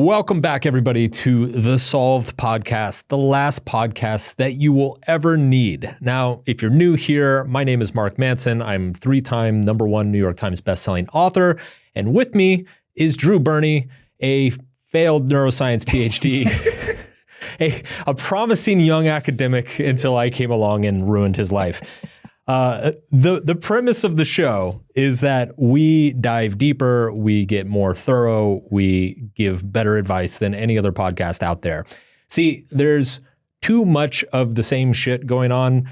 Welcome back, everybody, to the Solved Podcast, the last podcast that you will ever need. Now, if you're new here, my name is Mark Manson. I'm 3-time #1 New York Times bestselling author. And with me is Drew Birney, a failed neuroscience PhD, a promising young academic until I came along and ruined his life. The premise of the show is that we dive deeper, we get more thorough, we give better advice than any other podcast out there. See, there's too much of the same shit going on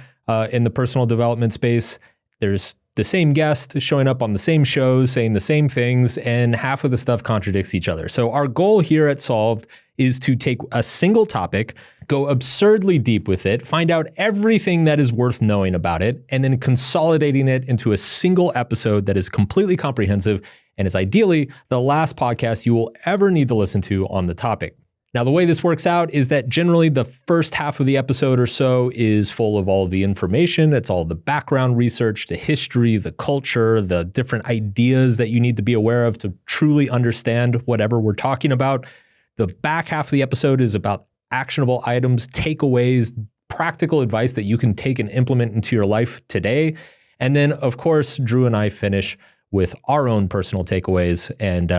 in the personal development space. There's the same guest showing up on the same shows, saying the same things, and half of the stuff contradicts each other. So our goal here at Solved is to take a single topic, go absurdly deep with it, find out everything that is worth knowing about it, and then consolidating it into a single episode that is completely comprehensive and is ideally the last podcast you will ever need to listen to on the topic. Now, the way this works out is that generally the first half of the episode or so is full of all of the information. It's all the background research, the history, the culture, the different ideas that you need to be aware of to truly understand whatever we're talking about. The back half of the episode is about actionable items, takeaways, practical advice that you can take and implement into your life today. And then, of course, Drew and I finish with our own personal takeaways and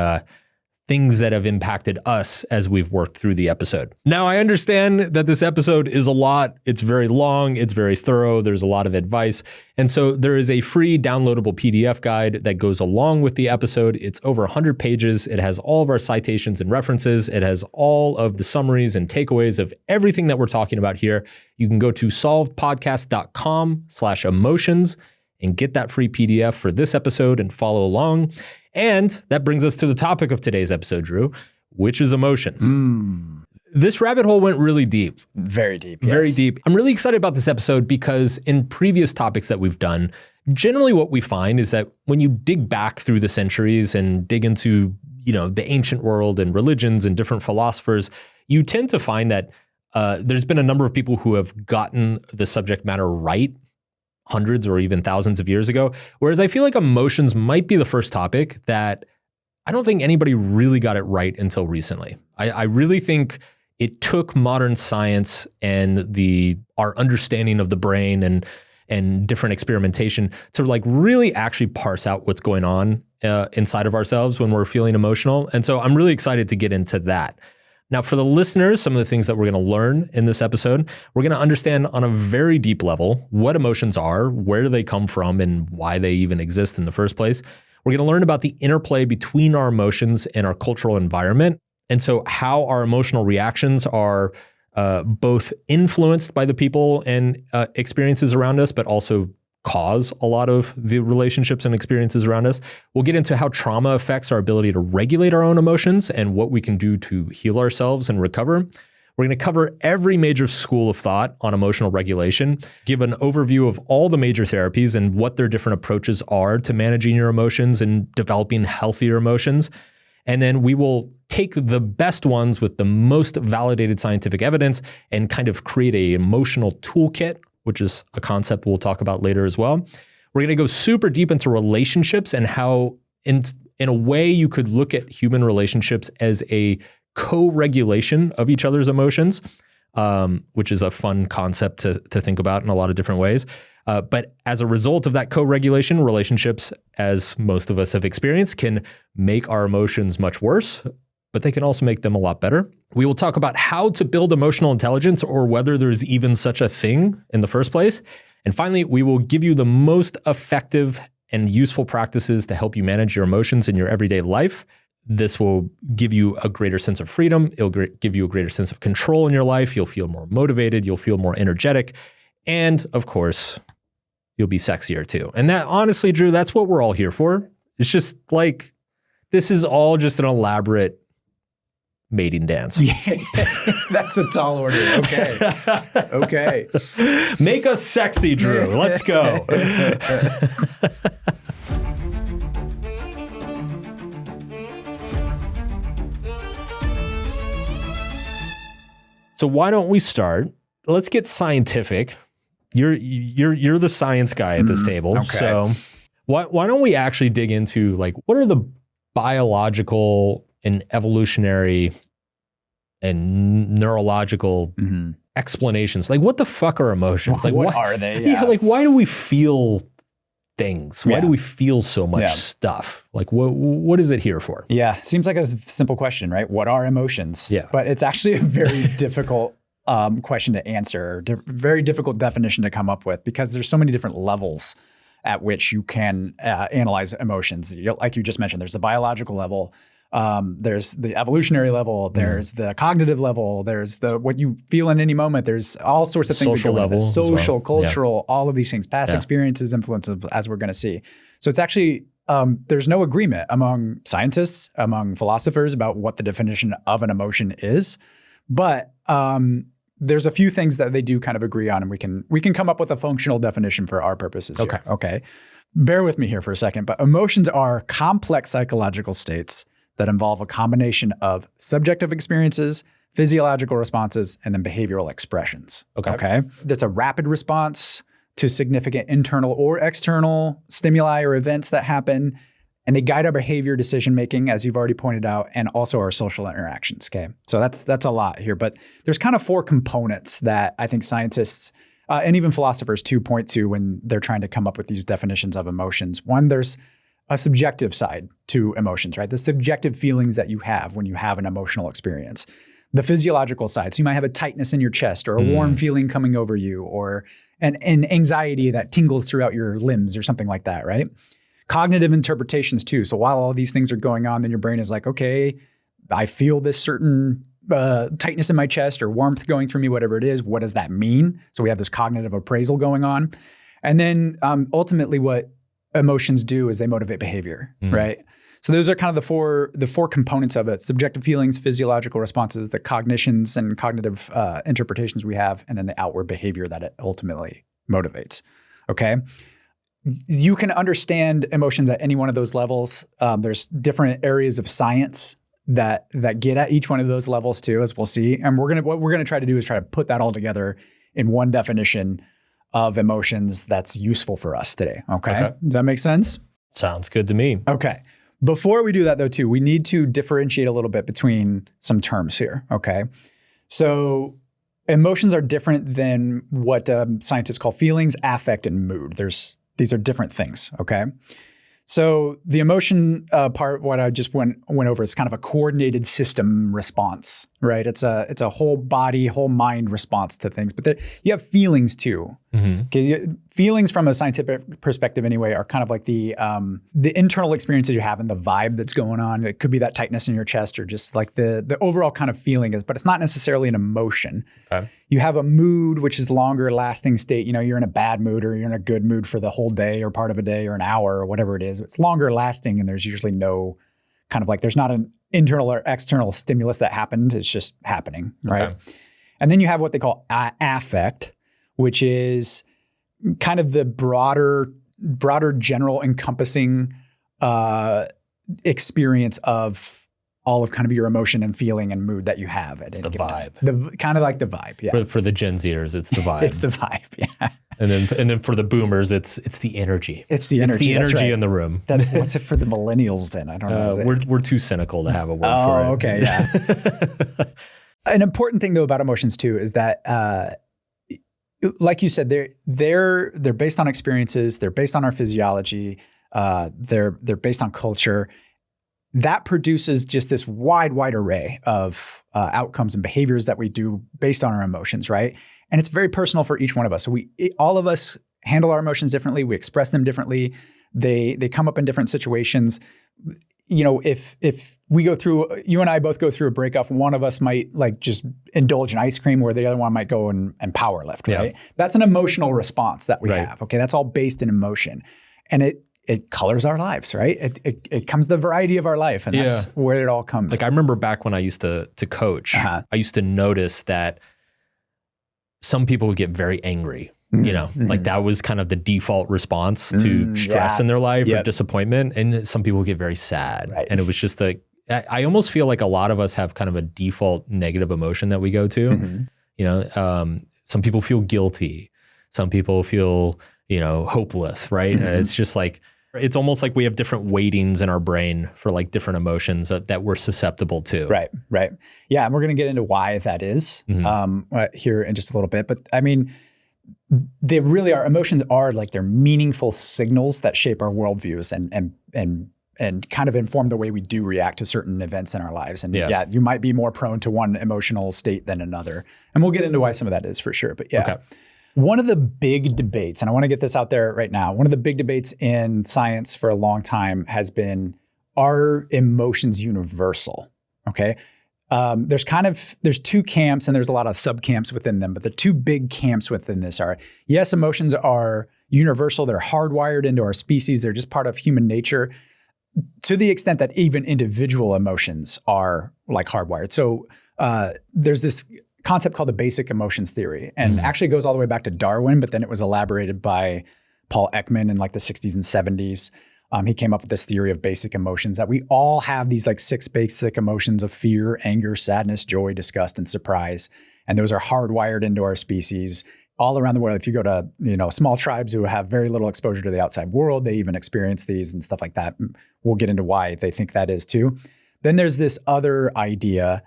things that have impacted us as we've worked through the episode. Now, I understand that this episode is a lot. It's very long. It's very thorough. There's a lot of advice. And so there is a free downloadable PDF guide that goes along with the episode. It's over 100 pages. It has all of our citations and references. It has all of the summaries and takeaways of everything that we're talking about here. You can go to solvedpodcast.com/emotions and get that free PDF for this episode and follow along. And that brings us to the topic of today's episode, Drew, which is emotions. This rabbit hole went really deep. Very deep. Yes. Very deep. I'm really excited about this episode because in previous topics that we've done, generally what we find is that when you dig back through the centuries and dig into, the ancient world and religions and different philosophers, you tend to find that there's been a number of people who have gotten the subject matter right hundreds or even thousands of years ago. Whereas I feel like emotions might be the first topic that I don't think anybody really got it right until recently. I really think it took modern science and our understanding of the brain and different experimentation to really actually parse out what's going on inside of ourselves when we're feeling emotional. And so I'm really excited to get into that. Now, for the listeners, some of the things that we're going to learn in this episode, we're going to understand on a very deep level what emotions are, where do they come from, and why they even exist in the first place. We're going to learn about the interplay between our emotions and our cultural environment, and so how our emotional reactions are both influenced by the people and experiences around us, but also cause a lot of the relationships and experiences around us. We'll get into how trauma affects our ability to regulate our own emotions and what we can do to heal ourselves and recover. We're going to cover every major school of thought on emotional regulation, give an overview of all the major therapies and what their different approaches are to managing your emotions and developing healthier emotions. And then we will take the best ones with the most validated scientific evidence and kind of create an emotional toolkit, which is a concept we'll talk about later as well. We're going to go super deep into relationships and how in a way you could look at human relationships as a co-regulation of each other's emotions, which is a fun concept to think about in a lot of different ways. But as a result of that co-regulation, relationships, as most of us have experienced, can make our emotions much worse, but they can also make them a lot better. We will talk about how to build emotional intelligence or whether there's even such a thing in the first place. And finally, we will give you the most effective and useful practices to help you manage your emotions in your everyday life. This will give you a greater sense of freedom. It'll give you a greater sense of control in your life. You'll feel more motivated. You'll feel more energetic. And of course, you'll be sexier too. And that, honestly, Drew, that's what we're all here for. It's just this is all just an elaborate mating dance. Yeah, that's a tall order. Okay. Make us sexy, Drew. Let's go. So why don't we start? Let's get scientific. You're the science guy at this table. Okay. So why don't we actually dig into what are the biological and evolutionary and neurological explanations. Like, what the fuck are emotions? Like, what are they? Yeah. Like, why do we feel things? Why Yeah. do we feel so much stuff? Like, what is it here for? Yeah. Seems like a simple question, right? What are emotions? Yeah. But it's actually a very difficult question to answer, very difficult definition to come up with, because there's so many different levels at which you can analyze emotions. Like you just mentioned, there's the biological level, there's the evolutionary level, there's the cognitive level, there's the what you feel in any moment. There's all sorts of things Social that go level with it. Social, well. cultural, all of these things, past experiences, influences, as we're going to see. So it's actually there's no agreement among scientists, among philosophers about what the definition of an emotion is, but there's a few things that they do kind of agree on, and we can come up with a functional definition for our purposes here. Okay. Bear with me here for a second, but emotions are complex psychological states that involve a combination of subjective experiences, physiological responses, and then behavioral expressions. Okay. There's a rapid response to significant internal or external stimuli or events that happen, and they guide our behavior, decision-making, as you've already pointed out, and also our social interactions, okay? So that's a lot here, but there's kind of 4 components that I think scientists and even philosophers too point to when they're trying to come up with these definitions of emotions. One, there's a subjective side to emotions, right? The subjective feelings that you have when you have an emotional experience. The physiological side, so you might have a tightness in your chest or a warm feeling coming over you, or an anxiety that tingles throughout your limbs or something like that, right? Cognitive interpretations too. So while all these things are going on, then your brain is like, okay, I feel this certain tightness in my chest or warmth going through me, whatever it is. What does that mean? So we have this cognitive appraisal going on. And then ultimately what emotions do is they motivate behavior, right? So those are kind of the four components of it: subjective feelings, physiological responses, the cognitions and cognitive interpretations we have, and then the outward behavior that it ultimately motivates, okay? You can understand emotions at any one of those levels. There's different areas of science that get at each one of those levels too, as we'll see. And what we're gonna try to do is try to put that all together in one definition of emotions that's useful for us today. Okay. Does that make sense? Sounds good to me. Okay. Before we do that though too, we need to differentiate a little bit between some terms here. Okay. So emotions are different than what scientists call feelings, affect, and mood. These are different things, okay? So the emotion part, what I just went over, is kind of a coordinated system response, right? It's a whole body, whole mind response to things. But you have feelings too. Okay, feelings from a scientific perspective, anyway, are kind of like the internal experiences you have and the vibe that's going on. It could be that tightness in your chest, or just like the overall kind of feeling is, but it's not necessarily an emotion. Okay. You have a mood, which is longer lasting state. You know, you're in a bad mood or you're in a good mood for the whole day or part of a day or an hour or whatever it is. It's longer lasting, and there's usually no kind of like, there's not an internal or external stimulus that happened. It's just happening, right? Okay. And then you have what they call affect, which is kind of the broader general encompassing experience of all of kind of your emotion and feeling and mood that you have at any given time. The kind of like the vibe, yeah. For the Gen Zers, it's the vibe. It's the vibe, yeah. And then for the boomers, it's the energy. It's the energy. It's the energy right. in the room. What's it for the millennials then? I don't know. We're too cynical to have a word for it. Oh, okay, yeah. An important thing though about emotions too is that, like you said, they're based on experiences. They're based on our physiology. They're based on culture. That produces just this wide array of outcomes and behaviors that we do based on our emotions, right? And it's very personal for each one of us. So all of us handle our emotions differently. We express them differently. They come up in different situations. You know, if we go through, you and I both go through a breakup, one of us might like just indulge in ice cream, where the other one might go and power lift, right? Yeah. That's an emotional response that we have. Okay, that's all based in emotion, and it colors our lives, right? It comes the variety of our life, and that's where it all comes. Like I remember back when I used to coach, I used to notice that some people would get very angry. You know, like that was kind of the default response to stress in their life or disappointment. And some people get very sad. Right. And it was just I almost feel like a lot of us have kind of a default negative emotion that we go to. You know, some people feel guilty. Some people feel, hopeless, right? And it's just like, It's almost like we have different weightings in our brain for like different emotions that we're susceptible to. Right. Yeah, and we're going to get into why that is here in just a little bit. But I mean, they really are, emotions are like they're meaningful signals that shape our worldviews and kind of inform the way we do react to certain events in our lives. And yeah, you might be more prone to one emotional state than another. And we'll get into why some of that is for sure. But yeah. Okay. One of the big debates, and I want to get this out there right now, one of the big debates in science for a long time has been, are emotions universal? Okay. There's two camps and there's a lot of sub-camps within them, but the two big camps within this are, yes, emotions are universal. They're hardwired into our species. They're just part of human nature to the extent that even individual emotions are like hardwired. So there's this concept called the basic emotions theory, and actually goes all the way back to Darwin, but then it was elaborated by Paul Ekman in like the 60s and 70s. He came up with this theory of basic emotions, that we all have these like 6 basic emotions of fear, anger, sadness, joy, disgust, and surprise. And those are hardwired into our species all around the world. If you go to, small tribes who have very little exposure to the outside world, they even experience these and stuff like that. We'll get into why they think that is too. Then there's this other idea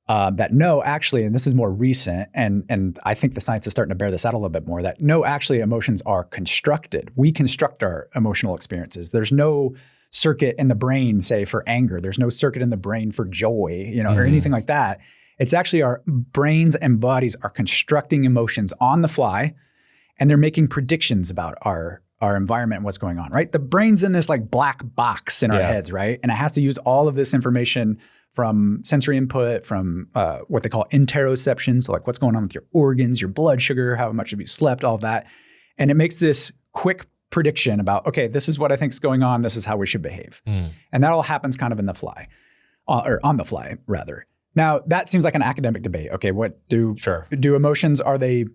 that no, actually, and this is more recent, and I think the science is starting to bear this out a little bit more, that no, actually emotions are constructed. We construct our emotional experiences. There's no circuit in the brain, say, for anger. There's no circuit in the brain for joy, or anything like that. It's actually our brains and bodies are constructing emotions on the fly, and they're making predictions about our environment and what's going on, right? The brain's in this like black box in our heads, right? And it has to use all of this information from sensory input, from what they call interoception, so like what's going on with your organs, your blood sugar, how much have you slept, all of that. And it makes this quick prediction about, okay, this is what I think is going on, this is how we should behave. And that all happens kind of in the fly, or on the fly, rather. Now, that seems like an academic debate. Okay, what do emotions, are they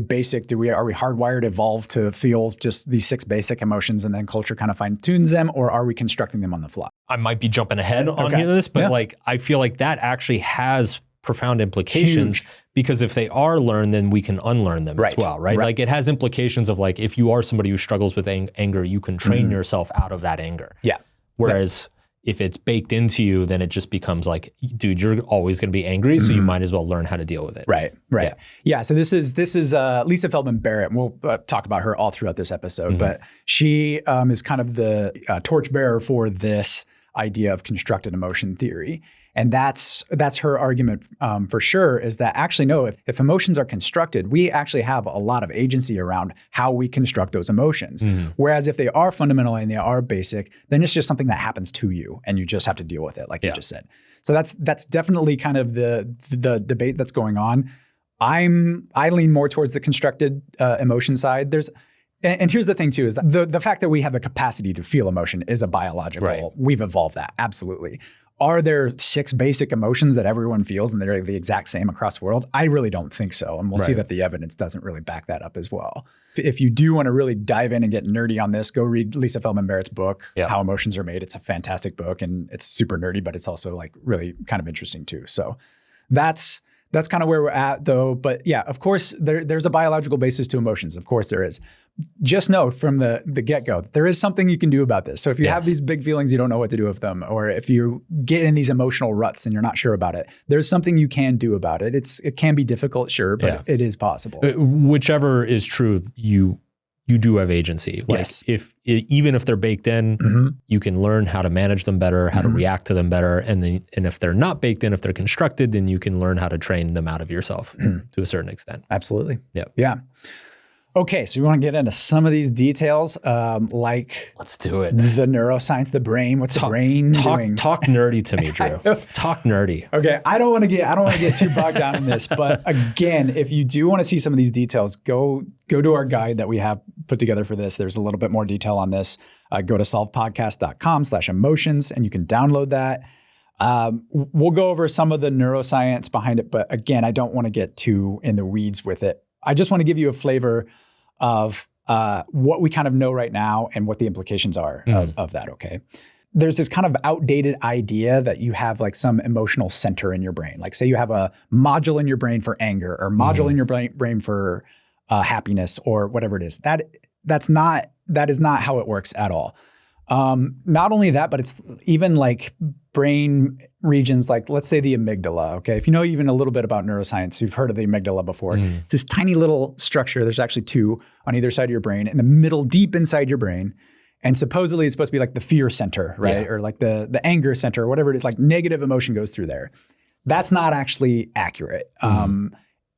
basic? Are we hardwired, evolved to feel just these 6 basic emotions and then culture kind of fine-tunes them, or are we constructing them on the fly? I might be jumping ahead on this, but like I feel like that actually has profound implications. Because if they are learned, then we can unlearn them as well, right? Like it has implications of like, if you are somebody who struggles with anger, you can train yourself out of that anger. Yeah. Whereas if it's baked into you, then it just becomes like, dude, you're always going to be angry, so you might as well learn how to deal with it. Right. Yeah. So this is Lisa Feldman Barrett. We'll talk about her all throughout this episode, but she is kind of the torchbearer for this idea of constructed emotion theory. And that's her argument for sure, is that actually, no, if emotions are constructed, we actually have a lot of agency around how we construct those emotions. Whereas if they are fundamental and they are basic, then it's just something that happens to you and you just have to deal with it, like you just said. So that's definitely kind of the debate that's going on. I lean more towards the constructed emotion side. And here's the thing too, is that the fact that we have the capacity to feel emotion is a biological, we've evolved that, absolutely. Are there 6 basic emotions that everyone feels and they're the exact same across the world? I really don't think so. And we'll see that the evidence doesn't really back that up as well. If you do want to really dive in and get nerdy on this, go read Lisa Feldman Barrett's book, How Emotions Are Made. It's a fantastic book and it's super nerdy, but it's also like really kind of interesting too. So that's kind of where we're at though. But yeah, of course, there's a biological basis to emotions. Of course there is. Just know from the get-go, there is something you can do about this. So if you have these big feelings, you don't know what to do with them, or if you get in these emotional ruts and you're not sure about it, there's something you can do about it. It can be difficult, sure, but it is possible. Whichever is true, you do have agency. Like even if they're baked in, you can learn how to manage them better, how to react to them better. And if they're not baked in, if they're constructed, then you can learn how to train them out of yourself to a certain extent. Absolutely. Yeah. Okay, so we want to get into some of these details, like let's do it. The neuroscience, the brain. What's the brain doing? Talk nerdy to me, Drew. Talk nerdy. Okay, I don't want to get too bogged down in this, but again, if you do want to see some of these details, go to our guide that we have put together for this. There's a little bit more detail on this. Go to solvedpodcast.com/emotions, and you can download that. We'll go over some of the neuroscience behind it, but again, I don't want to get too in the weeds with it. I just want to give you a flavor of what we kind of know right now and what the implications are of that, okay? There's this kind of outdated idea that you have like some emotional center in your brain. Like say you have a module in your brain for anger or module in your brain for happiness or whatever it is. That is not how it works at all. Not only that, but it's even like brain regions, like let's say the amygdala. Okay. If you know even a little bit about neuroscience, you've heard of the amygdala before. It's this tiny little structure. There's actually two on either side of your brain, in the middle, deep inside your brain. And supposedly it's supposed to be like the fear center, right? Or like the anger center, or whatever it is, like negative emotion goes through there. That's not actually accurate.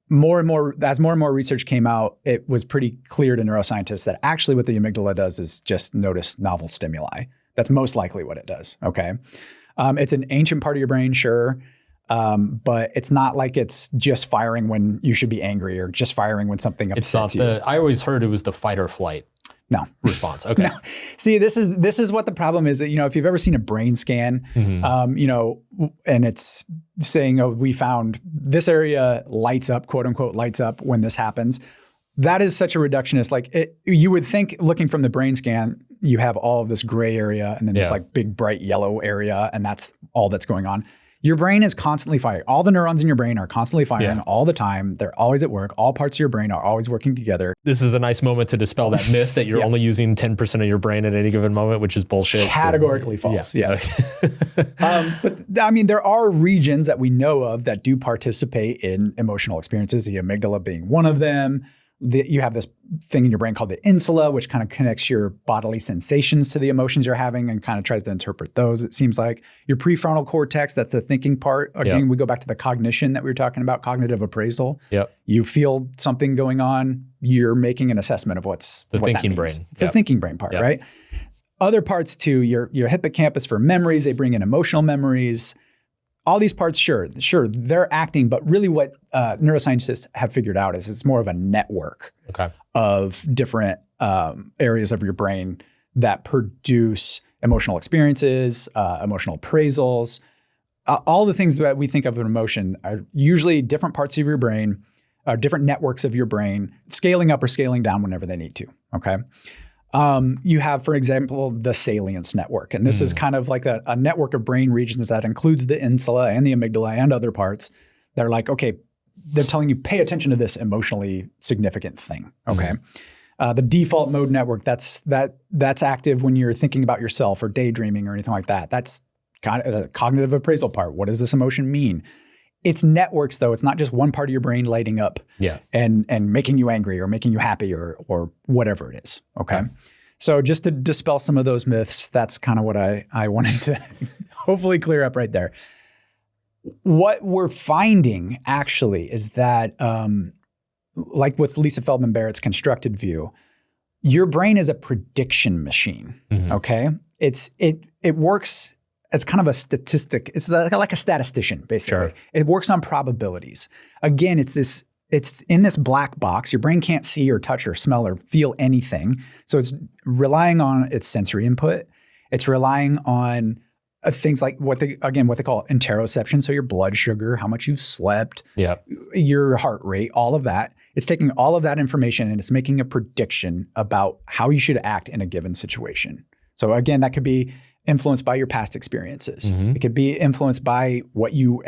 More and more, as more and more research came out, it was pretty clear to neuroscientists that actually what the amygdala does is just notice novel stimuli. That's most likely what it does, okay? It's an ancient part of your brain, sure, but it's not like it's just firing when you should be angry or just firing when something upsets you. I always heard it was the fight or flight. No response. Okay. No. See, this is what the problem is. That, if you've ever seen a brain scan, and it's saying, "Oh, we found this area lights up," quote unquote, lights up when this happens. That is such a reductionist. Like you would think, looking from the brain scan, you have all of this gray area and then this like big bright yellow area, and that's all that's going on. Your brain is constantly firing. All the neurons in your brain are constantly firing all the time. They're always at work. All parts of your brain are always working together. This is a nice moment to dispel that myth that you're only using 10% of your brain at any given moment, which is bullshit. Categorically false. Yes. But I mean, there are regions that we know of that do participate in emotional experiences, the amygdala being one of them. You have this thing in your brain called the insula, which kind of connects your bodily sensations to the emotions you're having and kind of tries to interpret those. It seems like your prefrontal cortex, that's the thinking part. Again, we go back to the cognition that we were talking about, cognitive appraisal. You feel something going on, you're making an assessment of what's the thinking brain. It's the thinking brain part, right? Other parts too, your hippocampus for memories, they bring in emotional memories. All these parts, sure, they're acting, but really what neuroscientists have figured out is it's more of a network of different areas of your brain that produce emotional experiences, emotional appraisals. All the things that we think of an emotion are usually different parts of your brain, different networks of your brain, scaling up or scaling down whenever they need to, okay? You have, for example, the salience network. And this is kind of like a network of brain regions that includes the insula and the amygdala and other parts that are like, okay, they're telling you, pay attention to this emotionally significant thing. Okay. The default mode network, that's active when you're thinking about yourself or daydreaming or anything like that. That's kind of the cognitive appraisal part. What does this emotion mean? It's networks, though. It's not just one part of your brain lighting up and making you angry or making you happy or whatever it is. Okay. So just to dispel some of those myths, that's kind of what I wanted to hopefully clear up right there. What we're finding actually is that, like with Lisa Feldman Barrett's constructed view, your brain is a prediction machine. Okay. It works as kind of a statistic. It's like a statistician, basically. It works on probabilities. Again, it's in this black box. Your brain can't see or touch or smell or feel anything. So it's relying on its sensory input. It's relying on things like what they call interoception. So your blood sugar, how much you've slept, your heart rate, all of that. It's taking all of that information and it's making a prediction about how you should act in a given situation. So again, that could be influenced by your past experiences. It could be influenced by what you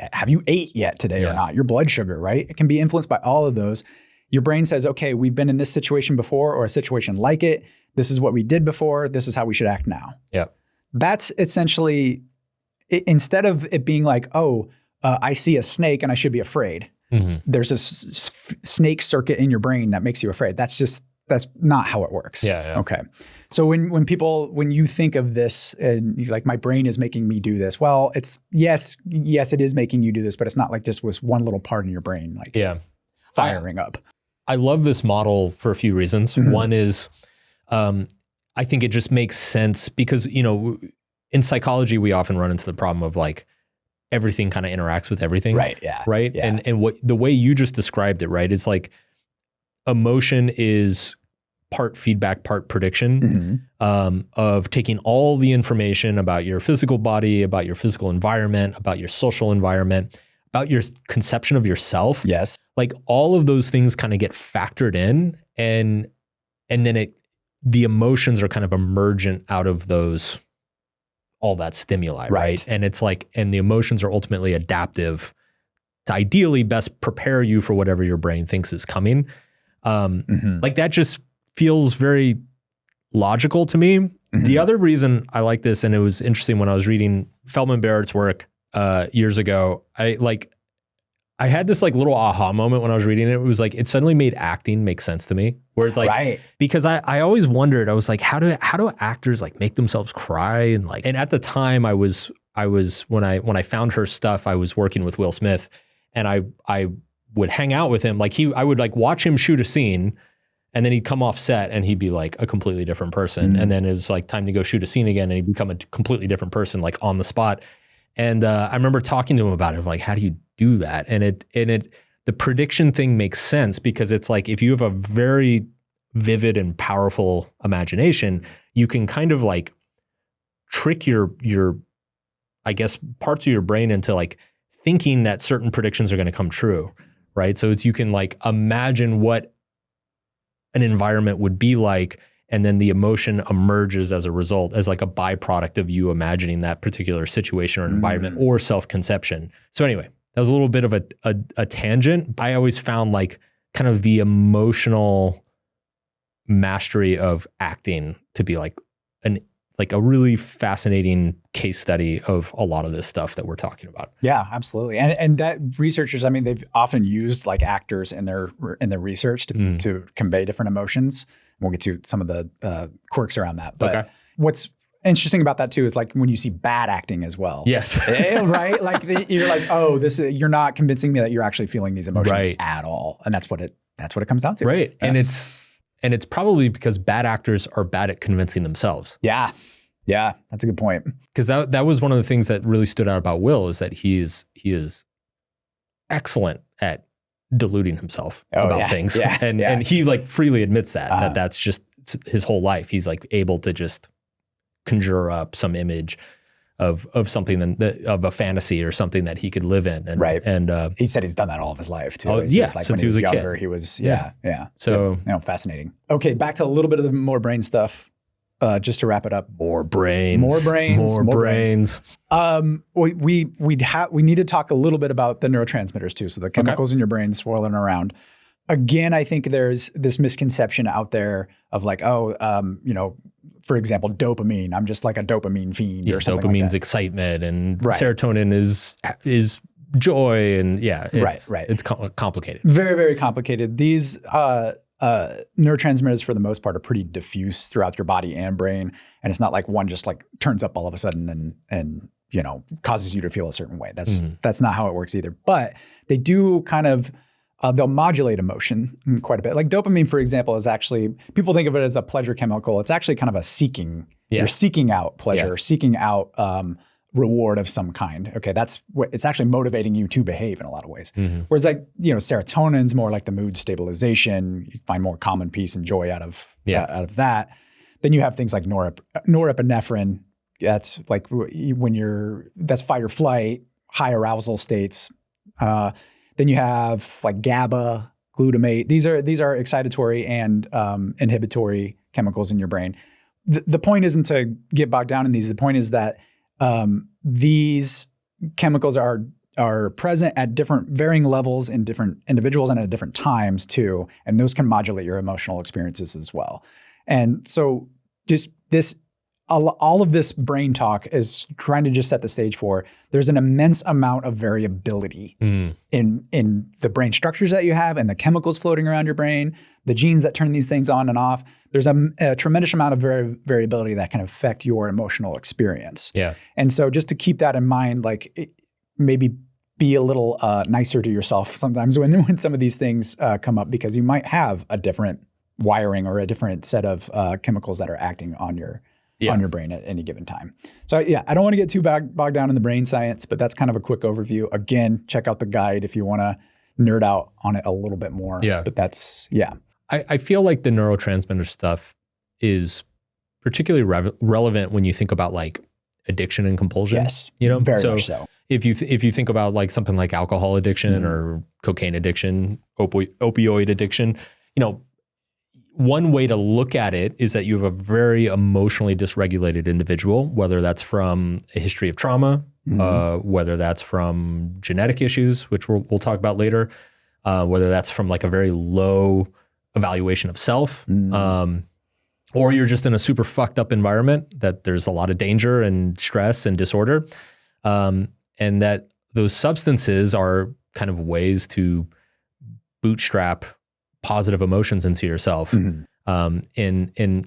ate yet today or not, your blood sugar, right? It can be influenced by all of those. Your brain says, okay, we've been in this situation before or a situation like it. This is what we did before. This is how we should act now. That's essentially, instead of it being like, I see a snake and I should be afraid. There's a snake circuit in your brain that makes you afraid. That's not how it works. Okay. So when you think of this and you're like, my brain is making me do this. Well, it's yes, it is making you do this, but it's not like just was one little part in your brain, like firing up. I love this model for a few reasons. One is, I think it just makes sense because, in psychology, we often run into the problem of like everything kind of interacts with everything. Right. And what the way you just described it, right? It's like emotion is part feedback, part prediction of taking all the information about your physical body, about your physical environment, about your social environment, about your conception of yourself. Yes. Like all of those things kind of get factored in and then the emotions are kind of emergent out of all that stimuli, right? And it's like, and the emotions are ultimately adaptive to ideally best prepare you for whatever your brain thinks is coming. Like that just feels very logical to me. The other reason I like this, and it was interesting when I was reading Feldman Barrett's work years ago, I had this like little aha moment when I was reading it. It was like, it suddenly made acting make sense to me, where it's like, because I always wondered, I was like, how do actors like make themselves cry? And at the time I was, when I found her stuff, I was working with Will Smith, and I would hang out with him. Like I would like watch him shoot a scene, and then he'd come off set and he'd be like a completely different person. And then it was like time to go shoot a scene again, and he'd become a completely different person, like on the spot. And I remember talking to him about it, like, how do you do that? And the prediction thing makes sense, because it's like, if you have a very vivid and powerful imagination, you can kind of like trick your I guess parts of your brain into like thinking that certain predictions are going to come true, right? So you can like imagine what an environment would be like, and then the emotion emerges as a result, as like a byproduct of you imagining that particular situation or environment or self-conception. So anyway, that was a little bit of a tangent. I always found like kind of the emotional mastery of acting to be like a really fascinating case study of a lot of this stuff that we're talking about. Yeah, absolutely. And that researchers, I mean, they've often used like actors in their research to convey different emotions. We'll get to some of the quirks around that. But what's interesting about that too is like when you see bad acting as well. Yes. Right? Like you're like, oh, you're not convincing me that you're actually feeling these emotions at all. And that's what it comes down to. Right. And it's probably because bad actors are bad at convincing themselves. Yeah. Yeah. That's a good point. Because that was one of the things that really stood out about Will, is that he is excellent at deluding himself about things. Yeah. And he like freely admits that that's just his whole life. He's like able to just conjure up some image of something of a fantasy or something that he could live in. And he said he's done that all of his life too. Like since he was a younger, kid. He was So fascinating. Okay, back to a little bit of the more brain stuff. Just to wrap it up. More brains. We need to talk a little bit about the neurotransmitters too. So the chemicals in your brain swirling around. Again, I think there's this misconception out there of like, for example, dopamine. I'm just like a dopamine fiend or something like that. Dopamine's excitement, and serotonin is joy, and it's complicated. Very, very complicated. These neurotransmitters for the most part are pretty diffuse throughout your body and brain. And it's not like one just like turns up all of a sudden and causes you to feel a certain way. That's not how it works either. But they do kind of, they'll modulate emotion quite a bit. Like dopamine, for example, is actually, people think of it as a pleasure chemical. It's actually kind of a seeking. Yeah. You're seeking out pleasure, seeking out reward of some kind. Okay, that's what it's actually motivating you to behave in a lot of ways. Whereas like, serotonin's more like the mood stabilization. You find more common peace and joy out of that. Then you have things like norepinephrine. That's like that's fight or flight, high arousal states. Then you have like GABA, glutamate. These are excitatory and inhibitory chemicals in your brain. The point isn't to get bogged down in these. The point is that these chemicals are present at varying levels in different individuals and at different times too, and those can modulate your emotional experiences as well. And so just all of this brain talk is trying to just set the stage for there's an immense amount of variability in the brain structures that you have and the chemicals floating around your brain, the genes that turn these things on and off. There's a tremendous amount of variability that can affect your emotional experience. Yeah. And so just to keep that in mind, like maybe be a little nicer to yourself sometimes when some of these things come up, because you might have a different wiring or a different set of chemicals that are acting on your brain at any given time. So I don't want to get too bogged down in the brain science, but that's kind of a quick overview. Again, check out the guide if you want to nerd out on it a little bit more. Yeah. But that's, I feel like the neurotransmitter stuff is particularly relevant when you think about like addiction and compulsion. Yes, very much so. If you think about like something like alcohol addiction or cocaine addiction, opioid addiction, one way to look at it is that you have a very emotionally dysregulated individual, whether that's from a history of trauma, whether that's from genetic issues, which we'll talk about later, whether that's from like a very low evaluation of self, or you're just in a super fucked up environment that there's a lot of danger and stress and disorder. And that those substances are kind of ways to bootstrap positive emotions into yourself in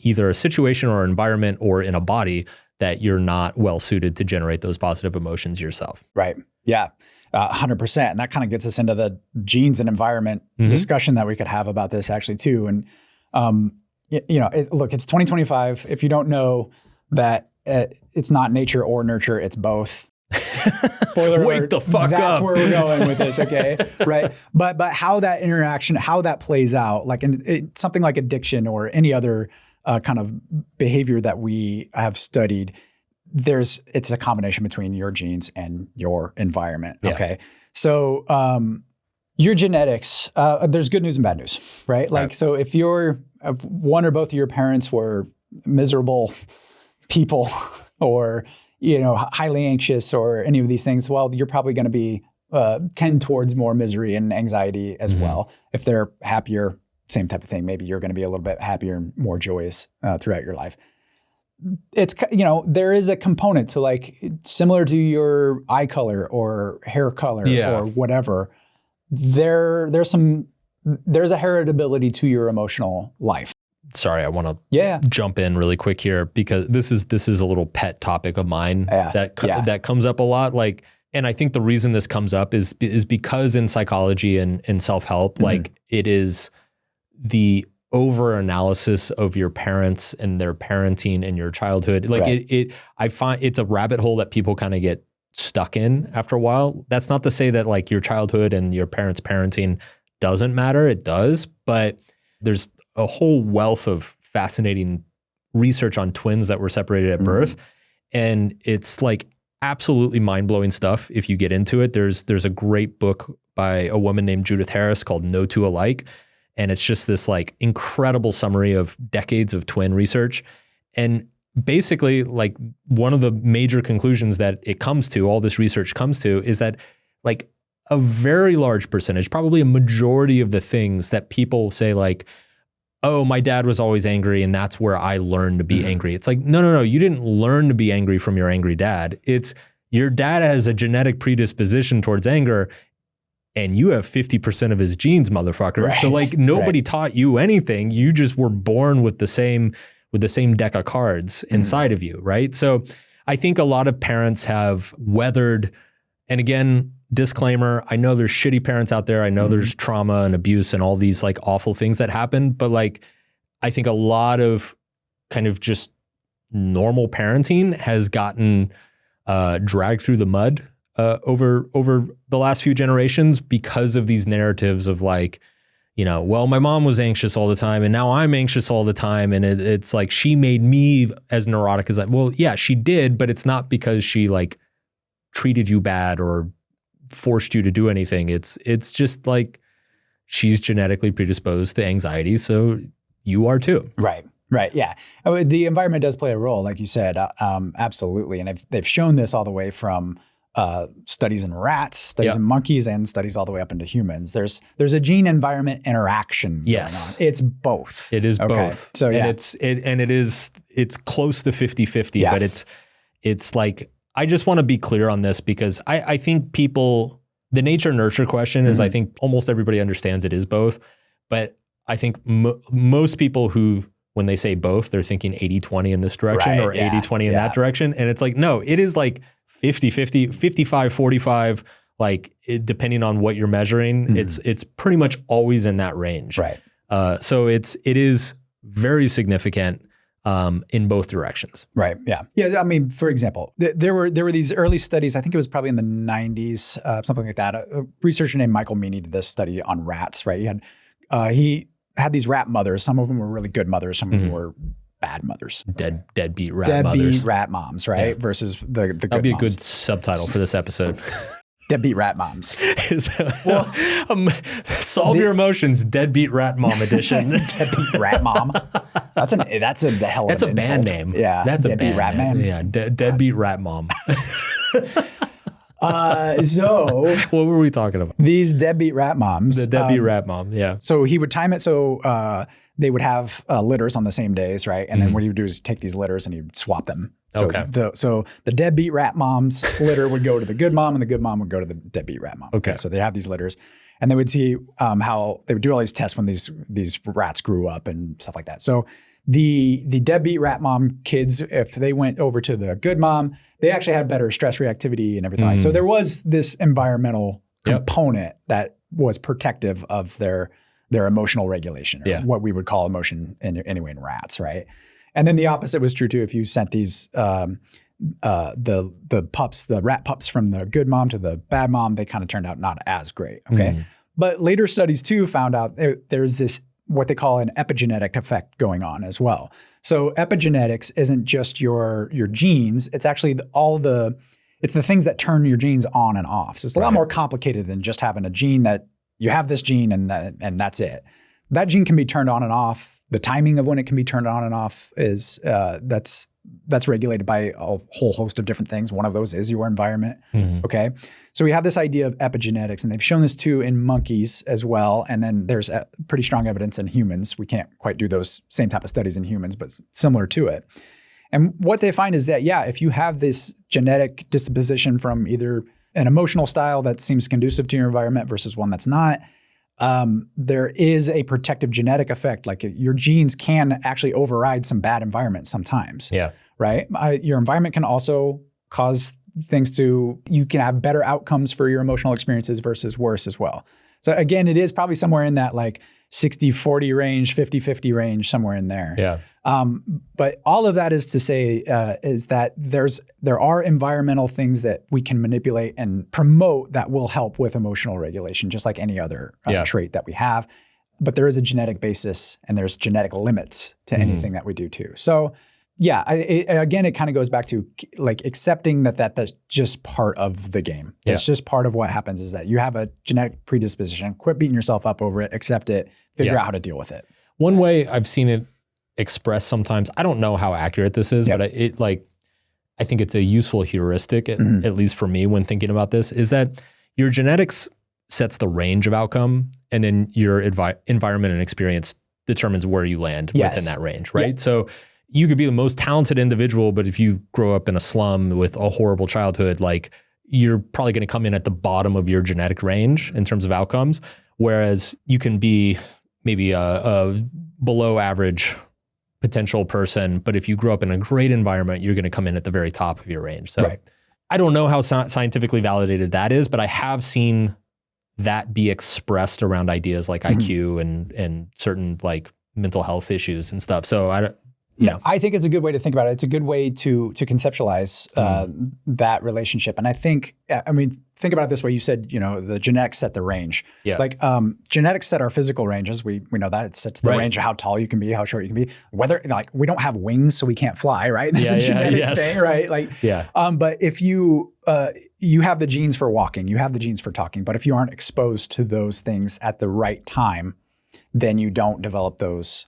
either a situation or environment or in a body that you're not well suited to generate those positive emotions yourself. Right. Yeah. 100%. And that kind of gets us into the genes and environment discussion that we could have about this actually too. And, look, it's 2025. If you don't know that it's not nature or nurture, it's both. Spoiler alert, wake the fuck that's up. That's where we're going with this. Okay. Right. But how that interaction, how that plays out, like something like addiction or any other kind of behavior that we have studied, it's a combination between your genes and your environment. Yeah. Okay. So, your genetics, there's good news and bad news, right? Like, so if one or both of your parents were miserable people or, highly anxious or any of these things, well, you're probably going to be tend towards more misery and anxiety as well. If they're happier, same type of thing. Maybe you're going to be a little bit happier and more joyous throughout your life. It's, there is a component to like similar to your eye color or hair color or whatever. There's a heritability to your emotional life. Sorry, I want to jump in really quick here because this is a little pet topic of mine that comes up a lot. Like, and I think the reason this comes up is because in psychology and in self-help, like it is the over-analysis of your parents and their parenting and your childhood. Like I find it's a rabbit hole that people kind of get stuck in after a while. That's not to say that like your childhood and your parents' parenting doesn't matter. It does, but there's a whole wealth of fascinating research on twins that were separated at birth. And it's like absolutely mind-blowing stuff if you get into it. There's a great book by a woman named Judith Harris called No Two Alike. And it's just this like incredible summary of decades of twin research. And basically like one of the major conclusions that all this research comes to is that like a very large percentage, probably a majority of the things that people say like, oh, my dad was always angry and that's where I learned to be angry. It's like, no. You didn't learn to be angry from your angry dad. It's your dad has a genetic predisposition towards anger and you have 50% of his genes, motherfucker. Right. So like nobody taught you anything. You just were born with the same deck of cards inside of you, right? So I think a lot of parents have weathered, and again, disclaimer, I know there's shitty parents out there. I know there's trauma and abuse and all these like awful things that happen. But like, I think a lot of kind of just normal parenting has gotten dragged through the mud over the last few generations because of these narratives of like, well, my mom was anxious all the time and now I'm anxious all the time. And it's like, she made me as neurotic as well, yeah, she did, but it's not because she like treated you bad or forced you to do anything. It's just like she's genetically predisposed to anxiety, so you are too. Right. Yeah. The environment does play a role, like you said, absolutely. And they've shown this all the way from studies in rats, studies in monkeys, and studies all the way up into humans. There's a gene environment interaction going on. It's both. It is both. So and it's close to 50-50, but it's like, I just want to be clear on this because I think the nature nurture question is, I think almost everybody understands it is both, but I think most people who, when they say both, they're thinking 80-20 in this direction or 80-20 in that direction. And it's like, no, it is like 50-50, 55-45, like depending on what you're measuring, it's pretty much always in that range. Right. So it is very significant in both directions. Right. Yeah. Yeah. I mean, for example, there were these early studies, I think it was probably in the 90s, something like that. A researcher named Michael Meany did this study on rats, right? He had these rat mothers. Some of them were really good mothers. Some of them were bad mothers. Deadbeat rat mothers. Deadbeat rat moms, right? Yeah. Versus the good That'd be moms. A good subtitle for this episode. Deadbeat rat moms. Solve your emotions, deadbeat rat mom edition. Deadbeat rat mom. That's a hell of That's an a band insult. name. Yeah. That's deadbeat a band rat name. man. Yeah. Deadbeat rat mom. So what were we talking about? These deadbeat rat moms. The deadbeat rat mom, yeah. So he would time it so they would have litters on the same days, right? And then what he would do is take these litters and he'd swap them. So the deadbeat rat mom's litter would go to the good mom, and the good mom would go to the deadbeat rat mom. Okay. So they have these litters, and they would see how they would do all these tests when these rats grew up and stuff like that. So the deadbeat rat mom kids, if they went over to the good mom, they actually had better stress reactivity and everything. So there was this environmental component that was protective of their emotional regulation, or what we would call emotion anyway in rats, right? And then the opposite was true too. If you sent these the rat pups from the good mom to the bad mom, they kind of turned out not as great. Okay, but later studies too found out there's this what they call an epigenetic effect going on as well. So epigenetics isn't just your genes; it's actually it's the things that turn your genes on and off. So it's a lot more complicated than just having a gene that you have this gene and that's it. That gene can be turned on and off. The timing of when it can be turned on and off is that's regulated by a whole host of different things. One of those is your environment. Okay, so we have this idea of epigenetics, and they've shown this too in monkeys as well. And then there's pretty strong evidence in humans. We can't quite do those same type of studies in humans, but similar to it. And what they find is that if you have this genetic disposition from either an emotional style that seems conducive to your environment versus one that's not, there is a protective genetic effect. Like your genes can actually override some bad environments sometimes. Yeah. Right. Your environment can also cause things you can have better outcomes for your emotional experiences versus worse as well. So again, it is probably somewhere in that like 60-40 range, 50-50 range, somewhere in there. Yeah. But all of that is to say is that there are environmental things that we can manipulate and promote that will help with emotional regulation, just like any other trait that we have. But there is a genetic basis, and there's genetic limits to anything that we do too. So again, it kind of goes back to like accepting that's just part of the game. Yeah. It's just part of what happens is that you have a genetic predisposition. Quit beating yourself up over it. Accept it. Figure out how to deal with it. One way I've seen it expressed sometimes, I don't know how accurate this is, but I think it's a useful heuristic, at least for me when thinking about this, is that your genetics sets the range of outcome, and then your environment and experience determines where you land within that range, right? Yep. So you could be the most talented individual, but if you grow up in a slum with a horrible childhood, like you're probably going to come in at the bottom of your genetic range in terms of outcomes. Whereas you can be maybe a below average potential person, but if you grow up in a great environment, you're going to come in at the very top of your range. So I don't know how scientifically validated that is, but I have seen that be expressed around ideas like IQ and certain like mental health issues and stuff. So I think it's a good way to think about it. It's a good way to conceptualize that relationship. And I think, think about it this way. You said, the genetics set the range. Yeah. Like genetics set our physical ranges. We know that it sets the range of how tall you can be, how short you can be. Whether like we don't have wings, so we can't fly, right? That's a genetic thing, right? Like, but if you have the genes for walking, you have the genes for talking, but if you aren't exposed to those things at the right time, then you don't develop those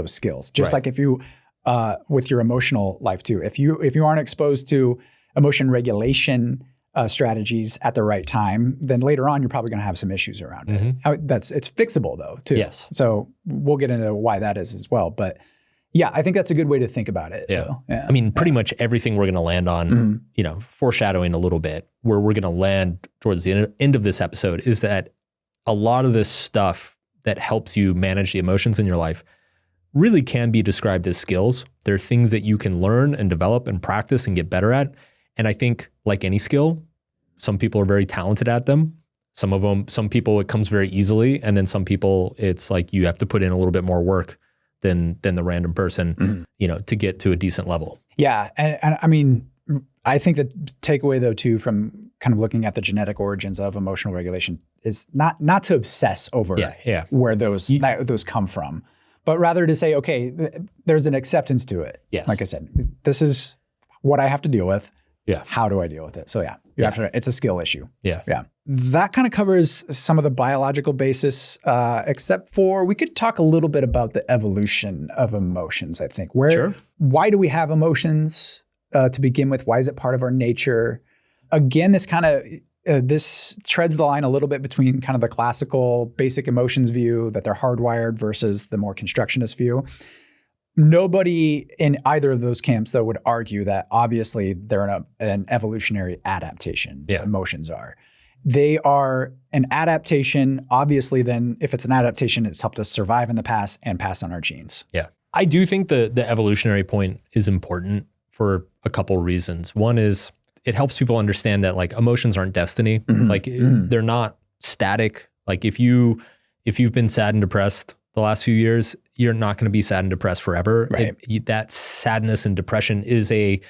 skills. Just like if you with your emotional life too. If you aren't exposed to emotion regulation strategies at the right time, then later on you're probably going to have some issues around it. It's fixable though too. Yes. So we'll get into why that is as well. But I think that's a good way to think about it. Yeah. I mean, pretty much everything we're going to land on, foreshadowing a little bit, where we're going to land towards the end of this episode is that a lot of this stuff that helps you manage the emotions in your life really can be described as skills. They're things that you can learn and develop and practice and get better at. And I think like any skill, some people are very talented at them. Some people it comes very easily. And then some people it's like you have to put in a little bit more work than the random person, to get to a decent level. Yeah. And I mean, I think the takeaway though too from kind of looking at the genetic origins of emotional regulation is not to obsess over where those come from, but rather to say, okay, there's an acceptance to it. Yes. Like I said, this is what I have to deal with. Yeah. How do I deal with it? So it's a skill issue. Yeah. Yeah. That kind of covers some of the biological basis, except for we could talk a little bit about the evolution of emotions, I think. Why do we have emotions to begin with? Why is it part of our nature? Again, this kind of this treads the line a little bit between kind of the classical basic emotions view that they're hardwired versus the more constructionist view. Nobody in either of those camps, though, would argue that obviously they're an evolutionary adaptation. Yeah. Emotions are. They are an adaptation. Obviously, then, if it's an adaptation, it's helped us survive in the past and pass on our genes. Yeah. I do think the evolutionary point is important for a couple reasons. One is it helps people understand that like emotions aren't destiny. Like they're not static. Like if you've been sad and depressed the last few years, you're not going to be sad and depressed forever. Right. That sadness and depression is a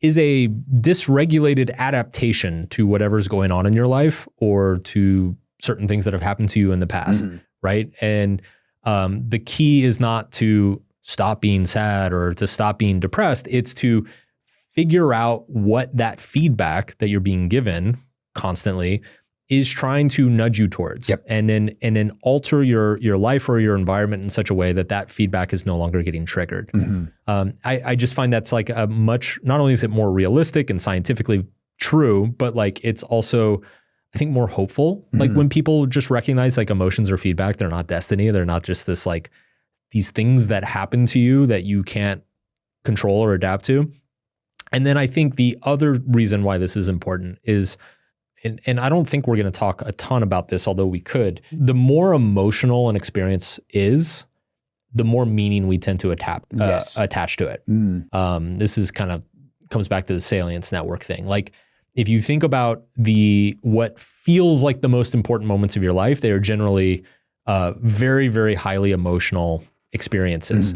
dysregulated adaptation to whatever's going on in your life or to certain things that have happened to you in the past. Right. And the key is not to stop being sad or to stop being depressed. It's to figure out what that feedback that you're being given constantly is trying to nudge you towards. Yep. And then alter your life or your environment in such a way that feedback is no longer getting triggered. I just find that's like a much, not only is it more realistic and scientifically true, but like it's also, I think, more hopeful. Like when people just recognize like emotions are feedback, they're not destiny. They're not just this like these things that happen to you that you can't control or adapt to. And then I think the other reason why this is important is, and I don't think we're going to talk a ton about this, although we could, the more emotional an experience is, the more meaning we tend to attach to it. This is kind of comes back to the salience network thing. Like if you think about what feels like the most important moments of your life, they are generally very, very highly emotional experiences.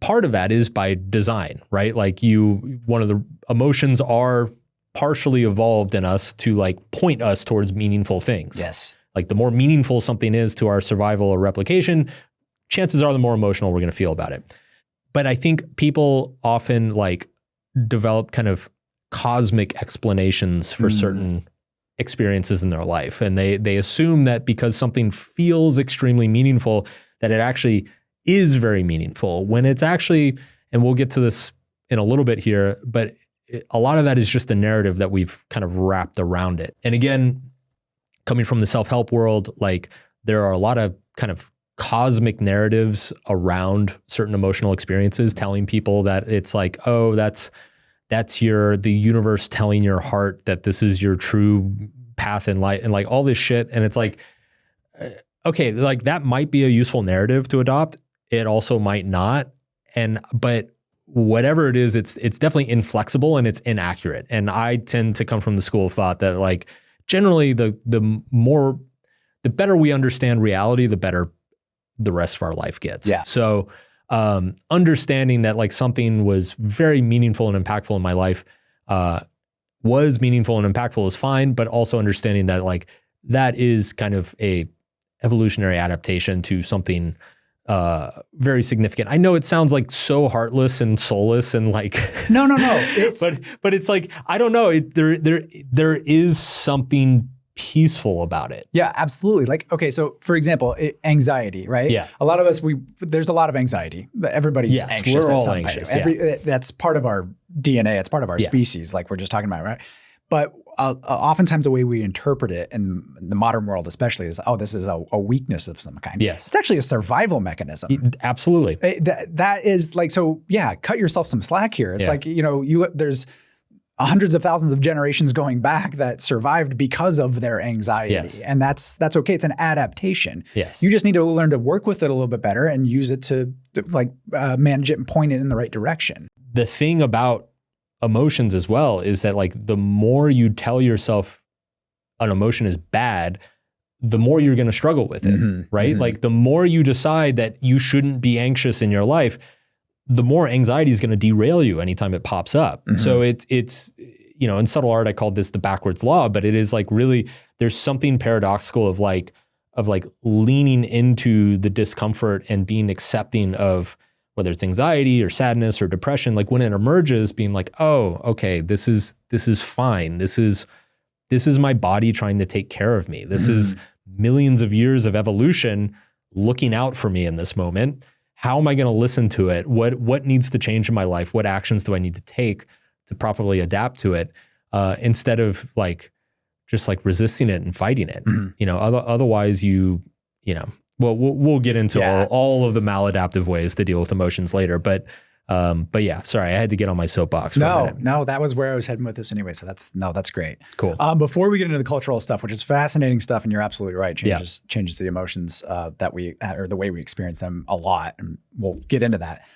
Part of that is by design, right? Like one of the emotions are partially evolved in us to like point us towards meaningful things. Yes. Like the more meaningful something is to our survival or replication, chances are the more emotional we're going to feel about it. But I think people often like develop kind of cosmic explanations for certain experiences in their life. And they assume that because something feels extremely meaningful, that it actually is very meaningful, when it's actually, and we'll get to this in a little bit here, but a lot of that is just the narrative that we've kind of wrapped around it. And again, coming from the self-help world, like there are a lot of kind of cosmic narratives around certain emotional experiences, telling people that it's like, oh, that's the universe telling your heart that this is your true path in life, and like all this shit. And it's like, okay, like that might be a useful narrative to adopt. It also might not. But whatever it is, it's definitely inflexible and it's inaccurate. And I tend to come from the school of thought that like generally the better we understand reality, the better the rest of our life gets. Yeah. So understanding that like something was very meaningful and impactful in my life was meaningful and impactful is fine, but also understanding that like that is kind of a evolutionary adaptation to something very significant. I know it sounds like so heartless and soulless and like no. but it's like, I don't know. There is something peaceful about it. Yeah, absolutely. Like, okay, so for example, anxiety, right? Yeah. A lot of us, there's a lot of anxiety. Everybody's anxious. We're all anxious. That's part of our DNA. It's part of our species, like we're just talking about, right? But oftentimes the way we interpret it in the modern world especially is, oh, this is a weakness of some kind. Yes. It's actually a survival mechanism. Absolutely. That is like, so yeah, cut yourself some slack here. It's like, there's hundreds of thousands of generations going back that survived because of their anxiety. Yes. And that's okay. It's an adaptation. Yes. You just need to learn to work with it a little bit better and use it to like manage it and point it in the right direction. The thing about emotions as well is that like the more you tell yourself an emotion is bad, the more you're going to struggle with it, right? Like the more you decide that you shouldn't be anxious in your life, the more anxiety is going to derail you anytime it pops up. So it's in subtle art, I called this the backwards law, but it is like really, there's something paradoxical of like leaning into the discomfort and being accepting of whether it's anxiety or sadness or depression, like when it emerges, being like, oh, okay, this is fine. This is my body trying to take care of me. This is millions of years of evolution looking out for me in this moment. How am I going to listen to it? What needs to change in my life? What actions do I need to take to properly adapt to it? instead of like just like resisting it and fighting it. Otherwise we'll get into all of the maladaptive ways to deal with emotions later. But yeah, sorry, I had to get on my soapbox for a minute. No, that was where I was heading with this anyway. So that's great. Cool. Before we get into the cultural stuff, which is fascinating stuff, and you're absolutely right, changes the emotions that we, or the way we experience them a lot, and we'll get into that.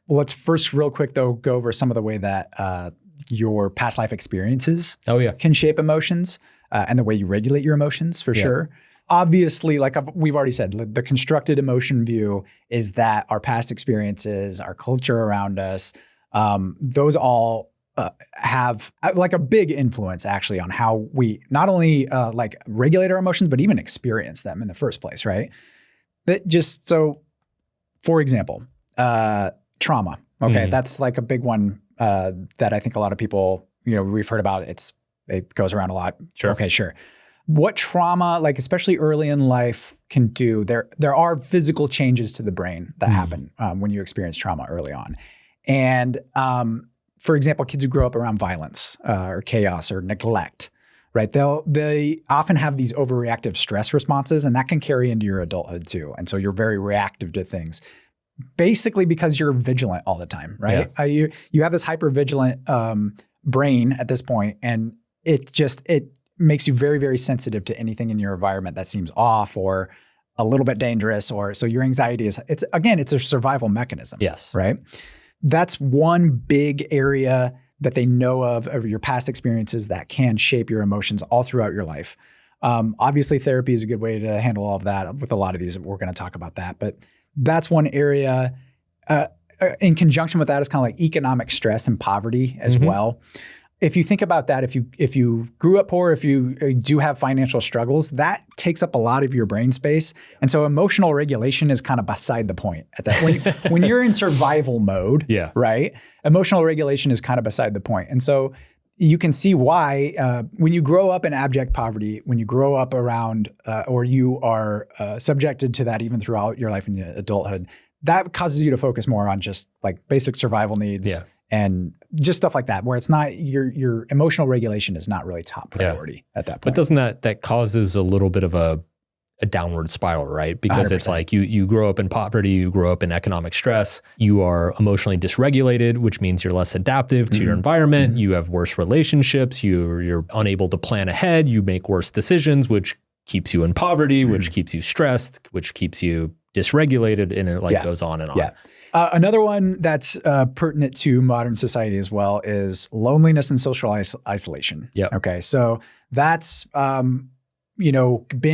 Well, let's first real quick though go over some of the way that your past life experiences can shape emotions and the way you regulate your emotions for sure. Obviously, like we've already said, the constructed emotion view is that our past experiences, our culture around us, those all have like a big influence actually on how we not only like regulate our emotions, but even experience them in the first place, right? So, for example, trauma. Okay, that's like a big one that I think a lot of people, we've heard about. It goes around a lot. Sure. Okay, sure. What trauma, like especially early in life, can do, there are physical changes to the brain that happen when you experience trauma early on. And for example, kids who grow up around violence or chaos or neglect, right? They often have these overreactive stress responses, and that can carry into your adulthood too. And so you're very reactive to things, basically because you're vigilant all the time, right? Yeah. You have this hypervigilant brain at this point, and it makes you very, very sensitive to anything in your environment that seems off or a little bit dangerous, so your anxiety it's a survival mechanism. Yes. Right. That's one big area that they know of your past experiences that can shape your emotions all throughout your life. Obviously, therapy is a good way to handle all of that. With a lot of these, we're going to talk about that, but that's one area. In conjunction with that is kind of like economic stress and poverty as well. If you think about that, if you grew up poor, if you do have financial struggles, that takes up a lot of your brain space. And so emotional regulation is kind of beside the point at that. When you're in survival mode, right? Emotional regulation is kind of beside the point. And so you can see why when you grow up in abject poverty, when you grow up around or you are subjected to that even throughout your life in adulthood, that causes you to focus more on just like basic survival needs. And just stuff like that, where it's not your emotional regulation is not really top priority at that point. But doesn't that causes a little bit of a downward spiral, right? Because 100%. It's like you grow up in poverty, you grow up in economic stress, you are emotionally dysregulated, which means you're less adaptive to your environment, you have worse relationships, you're unable to plan ahead, you make worse decisions, which keeps you in poverty, which keeps you stressed, which keeps you dysregulated, and it goes on and on. Yeah. Another one that's pertinent to modern society as well is loneliness and social isolation. Yeah. Okay. So that's, been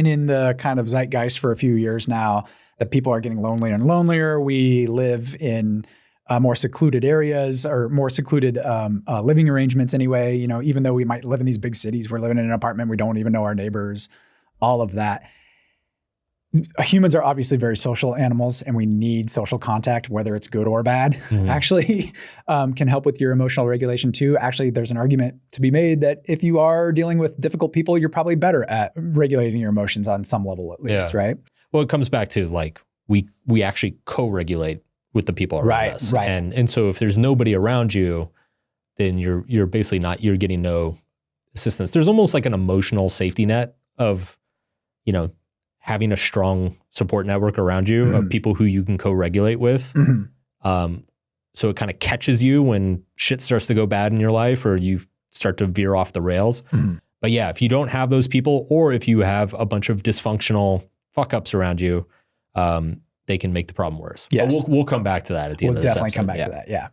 in the kind of zeitgeist for a few years now, that people are getting lonelier and lonelier. We live in more secluded areas or more secluded living arrangements anyway. Even though we might live in these big cities, we're living in an apartment, we don't even know our neighbors, all of that. Humans are obviously very social animals, and we need social contact, whether it's good or bad, actually can help with your emotional regulation too. Actually, there's an argument to be made that if you are dealing with difficult people, you're probably better at regulating your emotions on some level at least, right? Well, it comes back to like, we actually co-regulate with the people around us. Right. And so if there's nobody around you, then you're basically you're getting no assistance. There's almost like an emotional safety net of, having a strong support network around you of people who you can co-regulate with. So it kind of catches you when shit starts to go bad in your life or you start to veer off the rails. But yeah, if you don't have those people, or if you have a bunch of dysfunctional fuck-ups around you, they can make the problem worse. Yes. But we'll come back to that at the end of this episode. We'll definitely come back to that, yeah.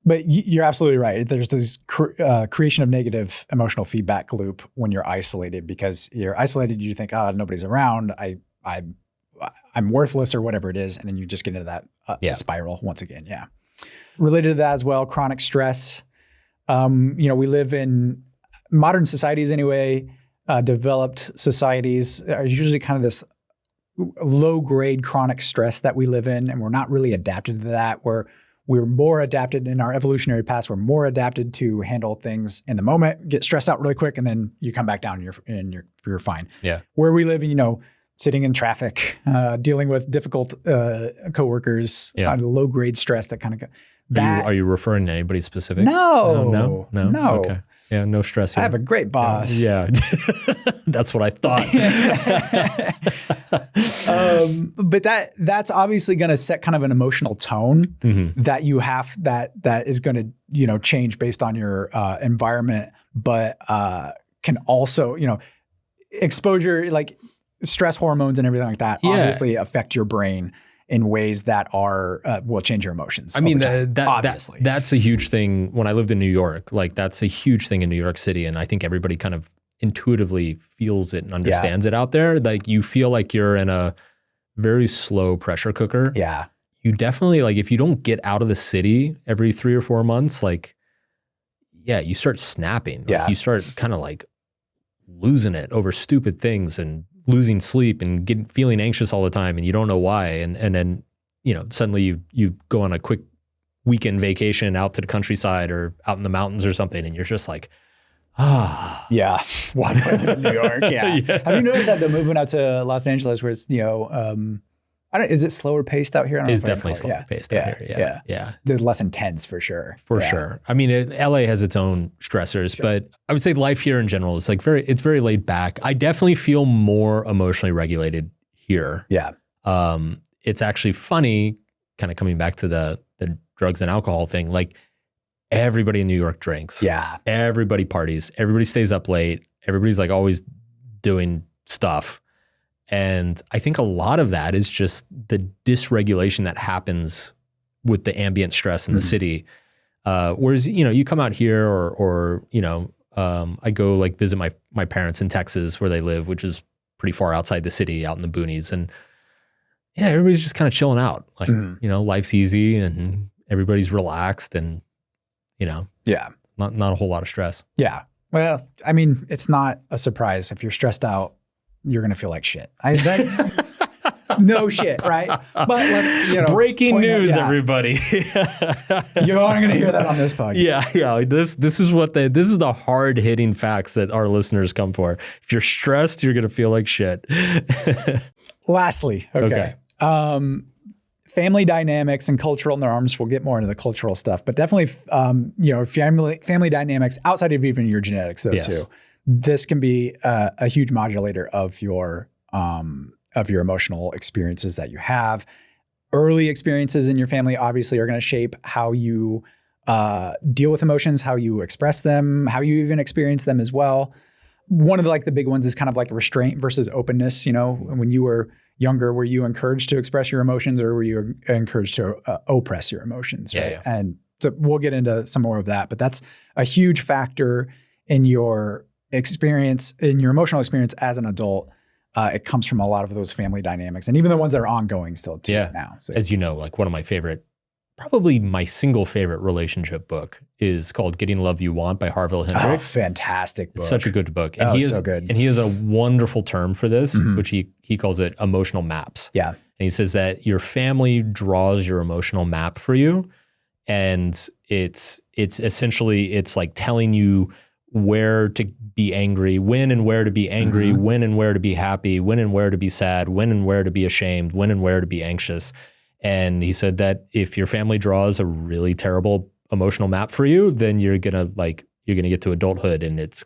But you're absolutely right. There's this creation of negative emotional feedback loop when you're isolated, because you're isolated. You think, nobody's around. I'm worthless or whatever it is. And then you just get into that spiral once again. Yeah. Related to that as well, chronic stress. We live in modern societies anyway. Developed societies are usually kind of this low grade chronic stress that we live in. And we're not really adapted to that. We're more adapted in our evolutionary past. We're more adapted to handle things in the moment, get stressed out really quick, and then you come back down and you're fine. Yeah. Where we live, sitting in traffic, dealing with difficult coworkers, low grade stress, that kind of. Are you referring to anybody specific? No. No. No. Okay. Yeah, no stress here. I have a great boss. Yeah. That's what I thought. But that's obviously going to set kind of an emotional tone that you have that is going to, you know, change based on your environment, but can also, you know, exposure, like stress hormones and everything like that obviously affect your brain in ways that are will change your emotions. I mean, obviously. that's a huge thing. When I lived in New York, like that's a huge thing in New York City. And I think everybody kind of intuitively feels it and understands it out there. Like you feel like you're in a very slow pressure cooker. Yeah. You definitely, like, if you don't get out of the city every 3 or 4 months, like, yeah, you start snapping. Like, you start kind of like losing it over stupid things and losing sleep and feeling anxious all the time, and you don't know why. And then, you know, suddenly you go on a quick weekend vacation out to the countryside or out in the mountains or something, and you're just like, yeah. Why do I live in New York? Yeah. Have you noticed that the movement out to Los Angeles, where it's, you know, is it slower paced out here? It's definitely slower paced out here. Yeah. It's less intense for sure. For sure. I mean, LA has its own stressors, but I would say life here in general is like it's very laid back. I definitely feel more emotionally regulated here. Yeah. It's actually funny, kind of coming back to the drugs and alcohol thing. Like everybody in New York drinks. Yeah. Everybody parties. Everybody stays up late. Everybody's like always doing stuff. And I think a lot of that is just the dysregulation that happens with the ambient stress in the city. Whereas, you know, you come out here or you know, I go like visit my parents in Texas where they live, which is pretty far outside the city, out in the boonies. And yeah, everybody's just kind of chilling out. Like, you know, life's easy and everybody's relaxed and, you know, not a whole lot of stress. Yeah. Well, I mean, it's not a surprise if you're stressed out. You're going to feel like shit. No shit, right? But let's, you know. Breaking news, everybody. You're only going to hear that on this podcast. Yeah. This is the hard hitting facts that our listeners come for. If you're stressed, you're going to feel like shit. Lastly, okay. Family dynamics and cultural norms. We'll get more into the cultural stuff, but definitely, you know, family dynamics outside of even your genetics, though, too. This can be a huge modulator of your emotional experiences that you have. Early experiences in your family obviously are going to shape how you deal with emotions, how you express them, how you even experience them as well. One of the big ones is kind of like restraint versus openness. You know, when you were younger, were you encouraged to express your emotions, or were you encouraged to oppress your emotions? Right? Yeah. And so we'll get into some more of that, but that's a huge factor in your experience, in your emotional experience as an adult. It comes from a lot of those family dynamics, and even the ones that are ongoing still now. So, as you know, like one of my favorite, probably my single favorite relationship book is called Getting the Love You Want by Harville Hendricks. Oh, fantastic book. It's such a good book. And so good. And he has a wonderful term for this, which he calls it emotional maps. Yeah. And he says that your family draws your emotional map for you. And it's essentially, it's like telling you where to be angry, when and where to be angry, when and where to be happy, when and where to be sad, when and where to be ashamed, when and where to be anxious. And he said that if your family draws a really terrible emotional map for you, then you're gonna get to adulthood and it's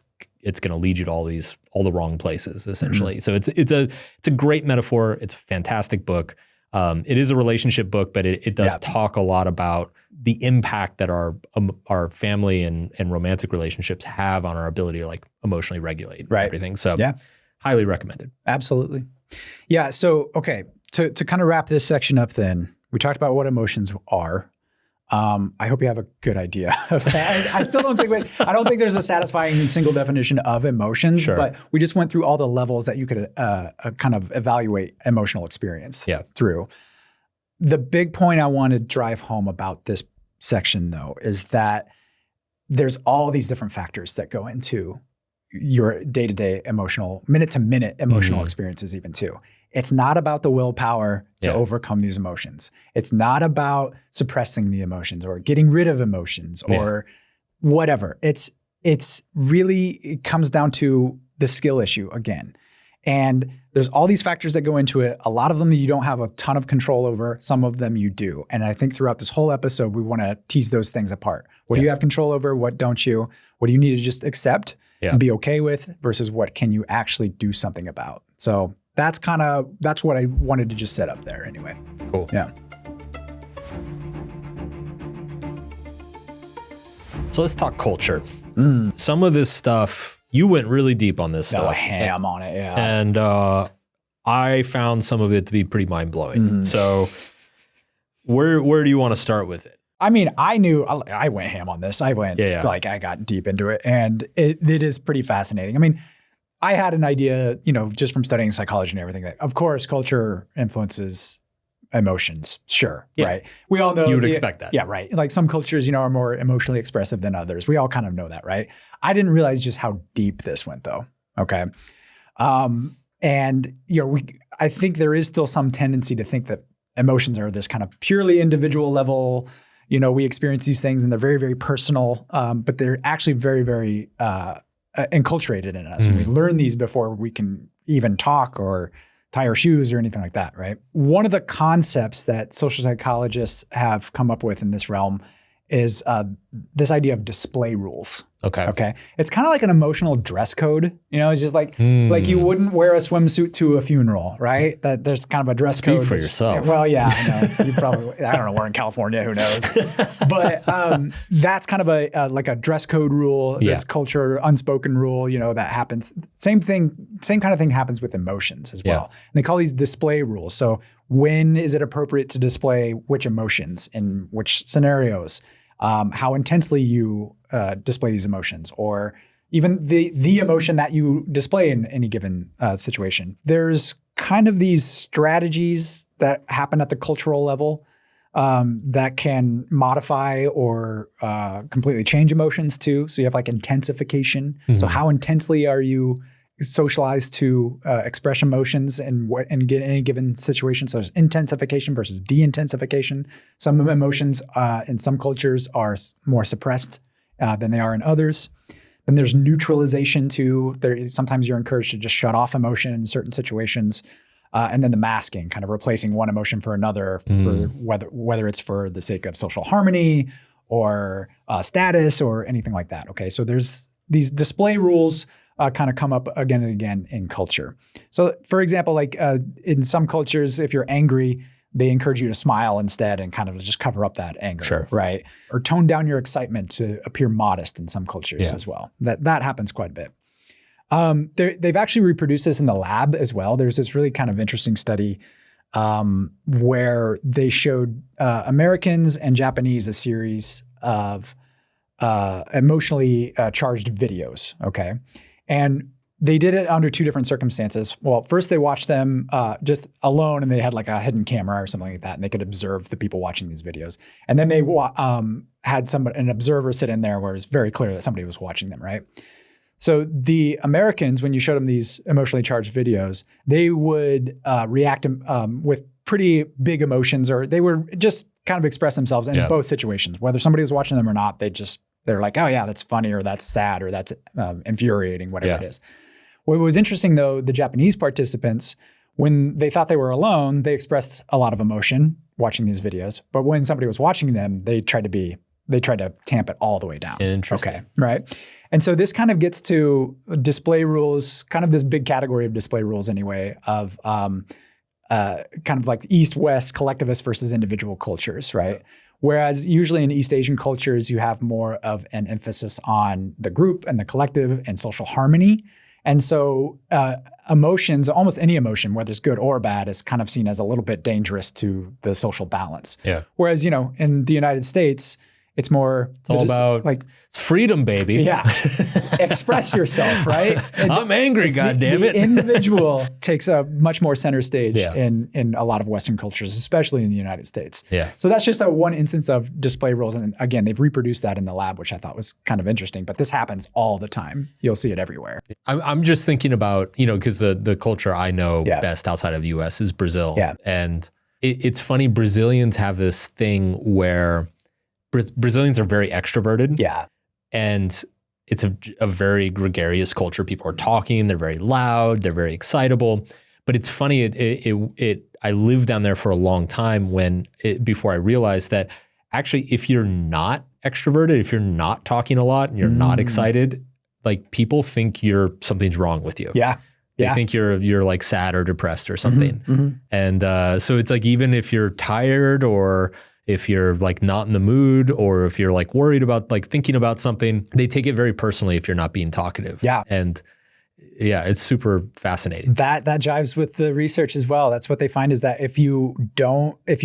gonna lead you to all the wrong places, essentially. So it's a great metaphor. It's a fantastic book. It is a relationship book, but it does talk a lot about the impact that our family and romantic relationships have on our ability to like emotionally regulate everything. So highly recommended. Absolutely. Yeah. So, okay. To kind of wrap this section up then, we talked about what emotions are. I hope you have a good idea of that. I still don't think there's a satisfying single definition of emotions, but we just went through all the levels that you could kind of evaluate emotional experience through. The big point I want to drive home about this section, though, is that there's all these different factors that go into your day-to-day emotional, minute-to-minute emotional experiences even too. It's not about the willpower to overcome these emotions. It's not about suppressing the emotions or getting rid of emotions or whatever. It comes down to the skill issue again. And there's all these factors that go into it. A lot of them you don't have a ton of control over. Some of them you do. And I think throughout this whole episode, we want to tease those things apart. What do you have control over? What don't you? What do you need to just accept and be okay with versus what can you actually do something about? So that's what I wanted to just set up there anyway. Cool. Yeah. So let's talk culture. Some of this stuff, you went really deep on this stuff. Ham on it, yeah. And I found some of it to be pretty mind-blowing. So where do you want to start with it? I mean, I went ham on this. I went I got deep into it, and it is pretty fascinating. I mean, I had an idea, just from studying psychology and everything, that of course culture influences emotions. Sure. Yeah. Right. We all know you would expect that. Yeah. Right. Like some cultures, are more emotionally expressive than others. We all kind of know that. Right. I didn't realize just how deep this went though. Okay. And I think there is still some tendency to think that emotions are this kind of purely individual level. We experience these things and they're very, very personal, but they're actually very, very enculturated in us. We learn these before we can even talk or tie our shoes or anything like that, right? One of the concepts that social psychologists have come up with in this realm is this idea of display rules. Okay. It's kind of like an emotional dress code. It's just like you wouldn't wear a swimsuit to a funeral, right? That there's kind of a dress code. Speak for yourself. Well, yeah, I know. You probably, I don't know, we're in California, who knows? But that's kind of a dress code rule. That's culture, unspoken rule, that happens. Same kind of thing happens with emotions as well. And they call these display rules. So when is it appropriate to display which emotions in which scenarios? How intensely you display these emotions, or even the emotion that you display in any given situation. There's kind of these strategies that happen at the cultural level that can modify or completely change emotions too. So you have like intensification. So how intensely are you socialized to express emotions and get any given situation? So there's intensification versus de-intensification. Some emotions in some cultures are more suppressed than they are in others. Then there's neutralization too. Sometimes you're encouraged to just shut off emotion in certain situations. And then the masking, kind of replacing one emotion for another, for whether it's for the sake of social harmony or status or anything like that. Okay, so there's these display rules kind of come up again and again in culture. So for example, like in some cultures, if you're angry, they encourage you to smile instead and kind of just cover up that anger, right? Or tone down your excitement to appear modest in some cultures as well. That happens quite a bit. They've actually reproduced this in the lab as well. There's this really kind of interesting study where they showed Americans and Japanese a series of emotionally charged videos, okay? And they did it under two different circumstances. Well, first they watched them just alone, and they had like a hidden camera or something like that, and they could observe the people watching these videos. And then they had an observer sit in there where it's very clear that somebody was watching them, right? So the Americans, when you showed them these emotionally charged videos, they would react with pretty big emotions, or they were just kind of express themselves in both situations. Whether somebody was watching them or not, they're like, oh yeah, that's funny, or that's sad, or that's infuriating, whatever it is. What was interesting though, the Japanese participants, when they thought they were alone, they expressed a lot of emotion watching these videos. But when somebody was watching them, they tried to tamp it all the way down. Interesting. Okay, right? And so this kind of gets to display rules, kind of this big category of display rules anyway, of kind of like East-West collectivist versus individual cultures, right? Whereas usually in East Asian cultures, you have more of an emphasis on the group and the collective and social harmony. And so emotions, almost any emotion, whether it's good or bad, is kind of seen as a little bit dangerous to the social balance. Yeah. Whereas, in the United States, it's more... It's all about like it's freedom, baby. Yeah. Express yourself, right? I'm angry, goddammit. The individual takes a much more center stage in a lot of Western cultures, especially in the United States. Yeah. So that's just one instance of display rules. And again, they've reproduced that in the lab, which I thought was kind of interesting. But this happens all the time. You'll see it everywhere. I'm just thinking about, because the culture I know best outside of the US is Brazil. Yeah. And it's funny, Brazilians have this thing where Brazilians are very extroverted. Yeah. And it's a very gregarious culture. People are talking, they're very loud, they're very excitable. But it's funny, I lived down there for a long time before I realized that actually if you're not extroverted, if you're not talking a lot and you're not excited, like people think something's wrong with you. Yeah. They think you're like sad or depressed or something. And so it's like, even if you're tired or if you're like not in the mood or if you're like worried about like thinking about something, they take it very personally if you're not being talkative. Yeah. And yeah, it's super fascinating. That jives with the research as well. That's what they find, is that if you're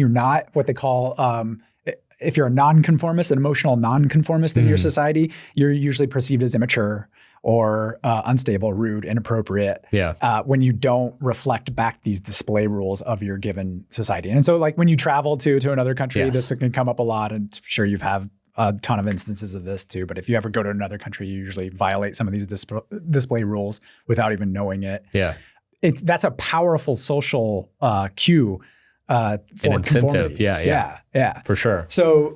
not what they call, if you're a nonconformist, an emotional nonconformist in your society, you're usually perceived as immature or unstable, rude, inappropriate. Yeah. When you don't reflect back these display rules of your given society. And so like when you travel to another country, this can come up a lot. And I'm sure you've had a ton of instances of this too. But if you ever go to another country, you usually violate some of these display rules without even knowing it. Yeah. That's a powerful social cue for an incentive. conformity. Yeah. For sure. So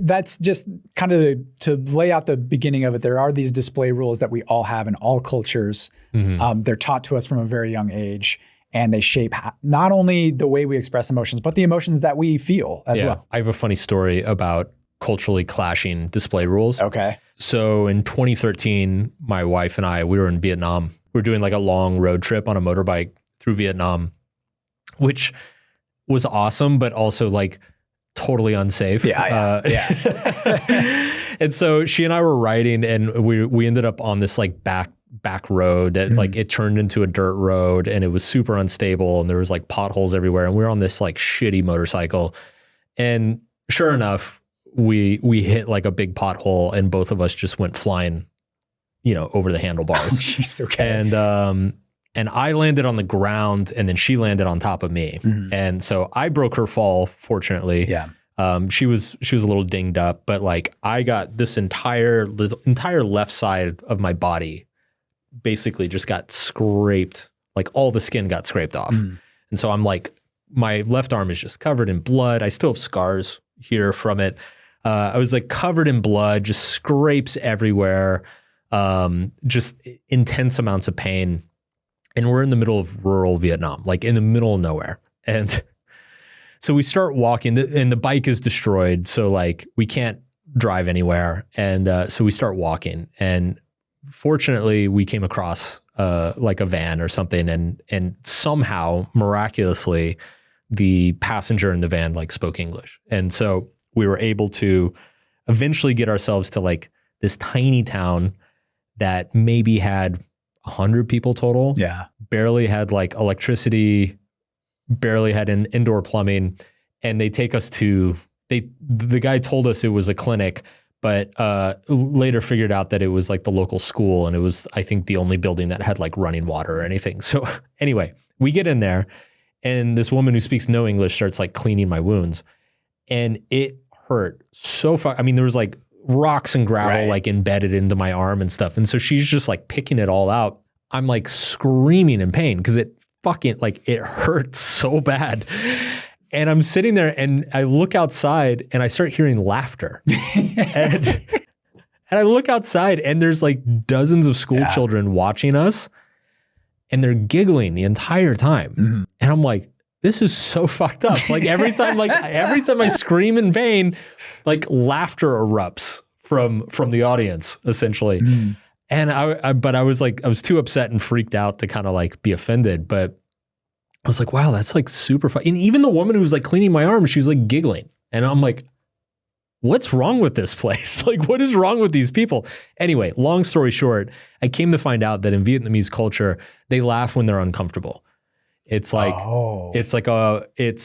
that's just kind of to lay out the beginning of it. There are these display rules that we all have in all cultures. They're taught to us from a very young age, and they shape not only the way we express emotions, but the emotions that we feel as well. I have a funny story about culturally clashing display rules. Okay. So in 2013, my wife and we were in Vietnam. We were doing like a long road trip on a motorbike through Vietnam, which was awesome, but also like totally unsafe. And so she and I were riding, and we ended up on this like back road that like it turned into a dirt road, and it was super unstable, and there was like potholes everywhere, and we were on this like shitty motorcycle. And sure enough, we hit like a big pothole, and both of us just went flying, over the handlebars. Oh, jeez, okay. And I landed on the ground, and then she landed on top of me. And so I broke her fall, fortunately. Yeah. She was a little dinged up, but like I got this entire left side of my body basically just got scraped, like all the skin got scraped off. And so I'm like, my left arm is just covered in blood. I still have scars here from it. I was like covered in blood, just scrapes everywhere, just intense amounts of pain. And we're in the middle of rural Vietnam, like in the middle of nowhere. And so we start walking, and the bike is destroyed. So like we can't drive anywhere. And so we start walking. And fortunately, we came across like a van or something. And somehow, miraculously, the passenger in the van like spoke English. And so we were able to eventually get ourselves to like this tiny town that maybe had 100 people total. Yeah. Barely had like electricity, barely had an indoor plumbing. And they take us to, the guy told us it was a clinic, but later figured out that it was like the local school. And it was, I think, the only building that had like running water or anything. So anyway, we get in there, and this woman who speaks no English starts like cleaning my wounds. And it hurt so far. I mean, there was like rocks and gravel like embedded into my arm and stuff. And so she's just like picking it all out. I'm like screaming in pain because it fucking like it hurt so bad. And I'm sitting there, and I look outside, and I start hearing laughter. and I look outside, and there's like dozens of school children watching us, and they're giggling the entire time. And I'm like, this is so fucked up. Like every time I scream in pain, like laughter erupts from the audience, essentially. And I was too upset and freaked out to kind of like be offended. But I was like, wow, that's like super fun. And even the woman who was like cleaning my arm, she was like giggling. And I'm like, what's wrong with this place? Like, what is wrong with these people? Anyway, long story short, I came to find out that in Vietnamese culture, they laugh when they're uncomfortable. It's like, it's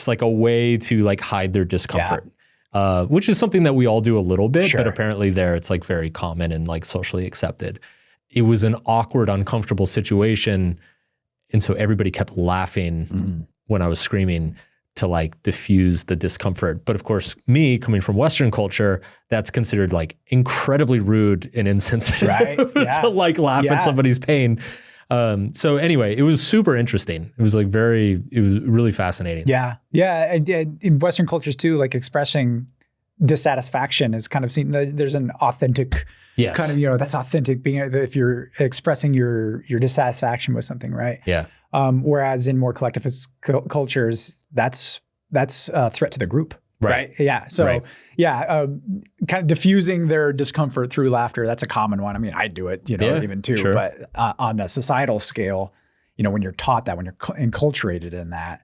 like a way to like hide their discomfort, which is something that we all do a little bit, but apparently there it's like very common and like socially accepted. It was an awkward, uncomfortable situation. And so everybody kept laughing when I was screaming to like diffuse the discomfort. But of course, me coming from Western culture, that's considered like incredibly rude and insensitive to like laugh at somebody's pain. So anyway, it was super interesting. It was like it was really fascinating. Yeah. Yeah. In Western cultures too, like expressing dissatisfaction is kind of seen. There's an authentic kind of, that's authentic being if you're expressing your dissatisfaction with something, right? Yeah. Whereas in more collectivist cultures, that's a threat to the group. Right. Yeah. So kind of diffusing their discomfort through laughter. That's a common one. I mean, I do it, even too, but on a societal scale, when you're taught that, when you're enculturated in that,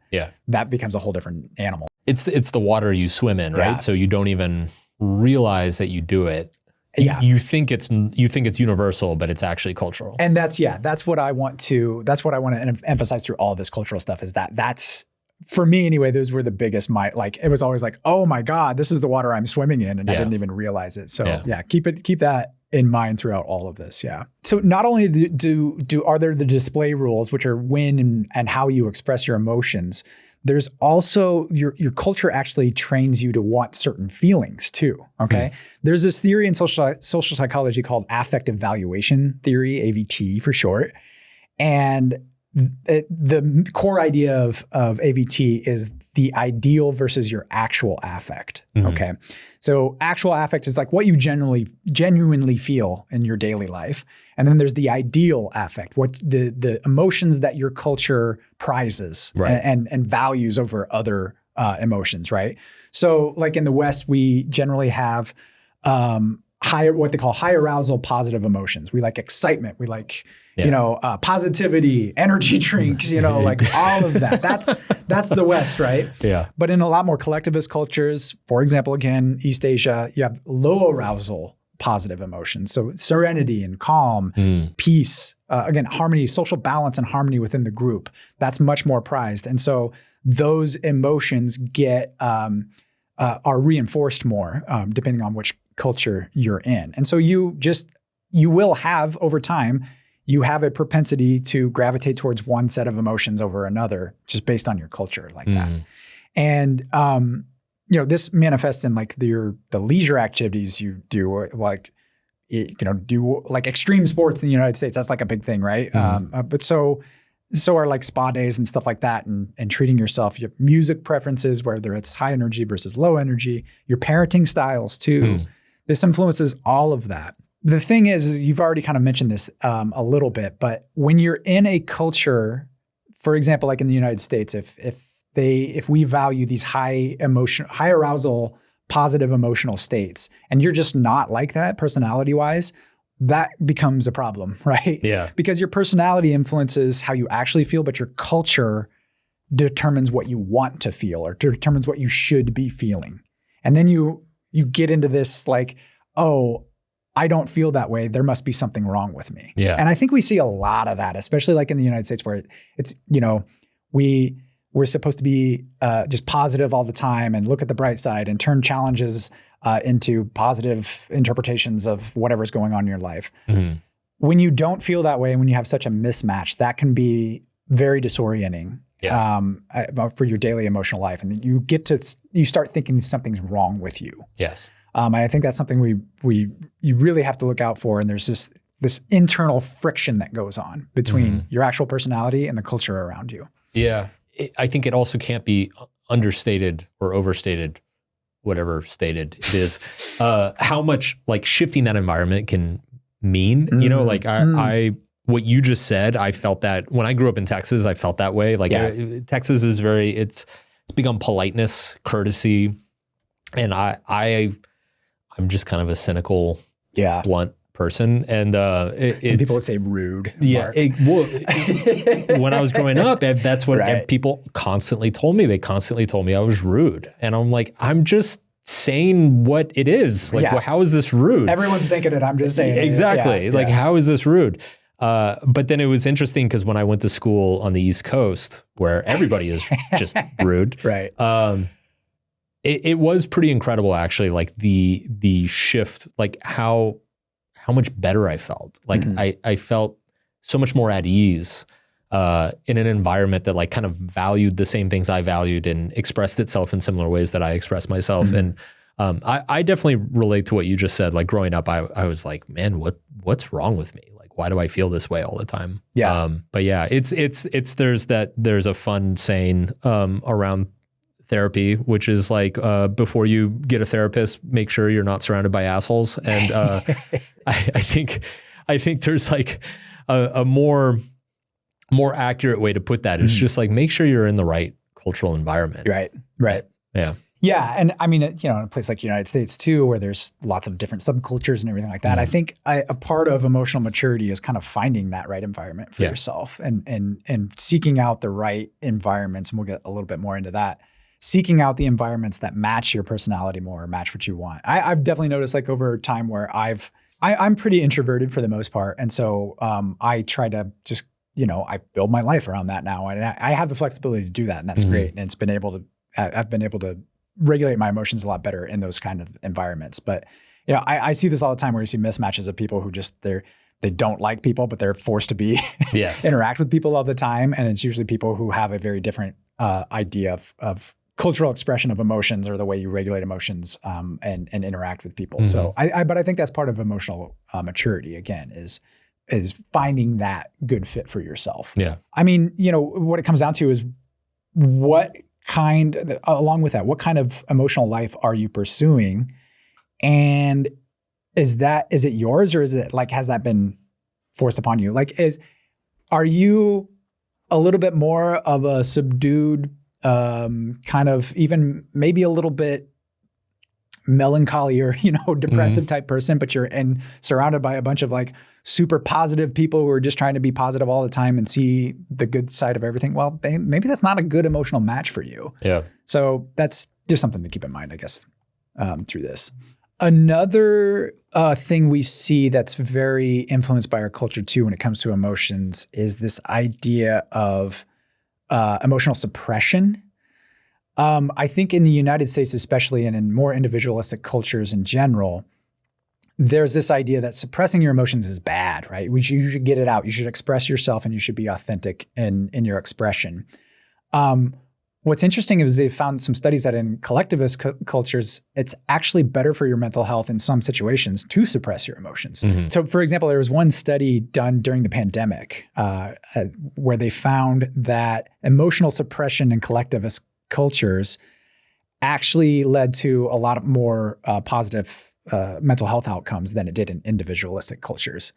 that becomes a whole different animal. It's the water you swim in, right? So you don't even realize that you do it. You think it's universal, but it's actually cultural. And that's what I want to emphasize through all this cultural stuff is that's, for me anyway, those were the biggest, it was always like, oh my God, this is the water I'm swimming in. And I didn't even realize it. So keep that in mind throughout all of this. Yeah. So not only are there the display rules, which are when and how you express your emotions, there's also your culture actually trains you to want certain feelings too. Okay. There's this theory in social psychology called affective valuation theory, AVT for short. And the core idea of AVT is the ideal versus your actual affect. Okay. So actual affect is like what you genuinely feel in your daily life. And then there's the ideal affect, what the emotions that your culture prizes and values over other emotions, right? So like in the West, we generally have what they call high arousal positive emotions. We like excitement. We like positivity, energy drinks, like all of that. That's the West, right? Yeah. But in a lot more collectivist cultures, for example, again, East Asia, you have low arousal positive emotions. So serenity and calm, peace, again, harmony, social balance and harmony within the group. That's much more prized. And so those emotions are reinforced more depending on which culture you're in. And so you will have over time, you have a propensity to gravitate towards one set of emotions over another, just based on your culture like that. And, this manifests in like the leisure activities you do, like, do like extreme sports in the United States. That's like a big thing, right? But so are like spa days and stuff like that, and treating yourself. You have music preferences, whether it's high energy versus low energy, your parenting styles too. This influences all of that. The thing is, you've already kind of mentioned this a little bit, but when you're in a culture, for example, like in the United States, if we value these high arousal, positive emotional states, and you're just not like that personality wise, that becomes a problem, right? Yeah. Because your personality influences how you actually feel, but your culture determines what you want to feel or determines what you should be feeling. And then you get into this like, oh, I don't feel that way. There must be something wrong with me. Yeah. And I think we see a lot of that, especially like in the United States, where it's, we're supposed to be just positive all the time and look at the bright side and turn challenges into positive interpretations of whatever's going on in your life. When you don't feel that way and when you have such a mismatch, that can be very disorienting for your daily emotional life. And you start thinking something's wrong with you. Yes. I think that's something you really have to look out for. And there's this internal friction that goes on between your actual personality and the culture around you. Yeah. I think it also can't be understated or overstated, whatever stated it is, how much like shifting that environment can mean. What you just said, I felt that when I grew up in Texas, I felt that way. Like Texas is it's big on politeness, courtesy. And I'm just kind of a cynical, blunt person. And some people would say rude. Yeah. When I was growing up, that's what people constantly told me. They constantly told me I was rude. And I'm like, I'm just saying what it is. Like, well, how is this rude? Everyone's thinking it. I'm just saying it. Exactly. How is this rude? But then it was interesting because when I went to school on the East Coast, where everybody is just rude. Right. It was pretty incredible, actually, like the shift, like how much better I felt. Like I felt so much more at ease in an environment that like kind of valued the same things I valued and expressed itself in similar ways that I expressed myself. And I definitely relate to what you just said. Like growing up, I was like, man, what's wrong with me? Like, why do I feel this way all the time? Yeah. But yeah, there's a fun saying around therapy, which is like before you get a therapist, make sure you're not surrounded by assholes. And I think there's like a more accurate way to put that. It's just like make sure you're in the right cultural environment. Right. Yeah. Yeah. And I mean, in a place like the United States too, where there's lots of different subcultures and everything like that, I think a part of emotional maturity is kind of finding that right environment for yourself and seeking out the right environments. And we'll get a little bit more into that. Seeking out the environments that match your personality more, match what you want. I've definitely noticed like over time where I'm pretty introverted for the most part. And so I try to just, I build my life around that now. And I have the flexibility to do that. And that's great. And I've been able to regulate my emotions a lot better in those kind of environments. But I see this all the time where you see mismatches of people who just they don't like people, but they're forced to be interact with people all the time. And it's usually people who have a very different idea of cultural expression of emotions or the way you regulate emotions and interact with people. So but I think that's part of emotional maturity again is finding that good fit for yourself. Yeah. I mean, what it comes down to is along with that, what kind of emotional life are you pursuing? And is it yours or is it like, has that been forced upon you? Like, are you a little bit more of a subdued, kind of even maybe a little bit melancholy or, depressive type person, but you're surrounded by a bunch of like super positive people who are just trying to be positive all the time and see the good side of everything. Well, maybe that's not a good emotional match for you. Yeah. So that's just something to keep in mind, I guess, through this. Another thing we see that's very influenced by our culture too, when it comes to emotions is this idea of emotional suppression. I think in the United States, especially, and in more individualistic cultures in general, there's this idea that suppressing your emotions is bad, right? You should get it out. You should express yourself and you should be authentic in your expression. What's interesting is they've found some studies that in collectivist cultures, it's actually better for your mental health in some situations to suppress your emotions. So for example, there was one study done during the pandemic where they found that emotional suppression in collectivist cultures actually led to a lot more positive mental health outcomes than it did in individualistic cultures.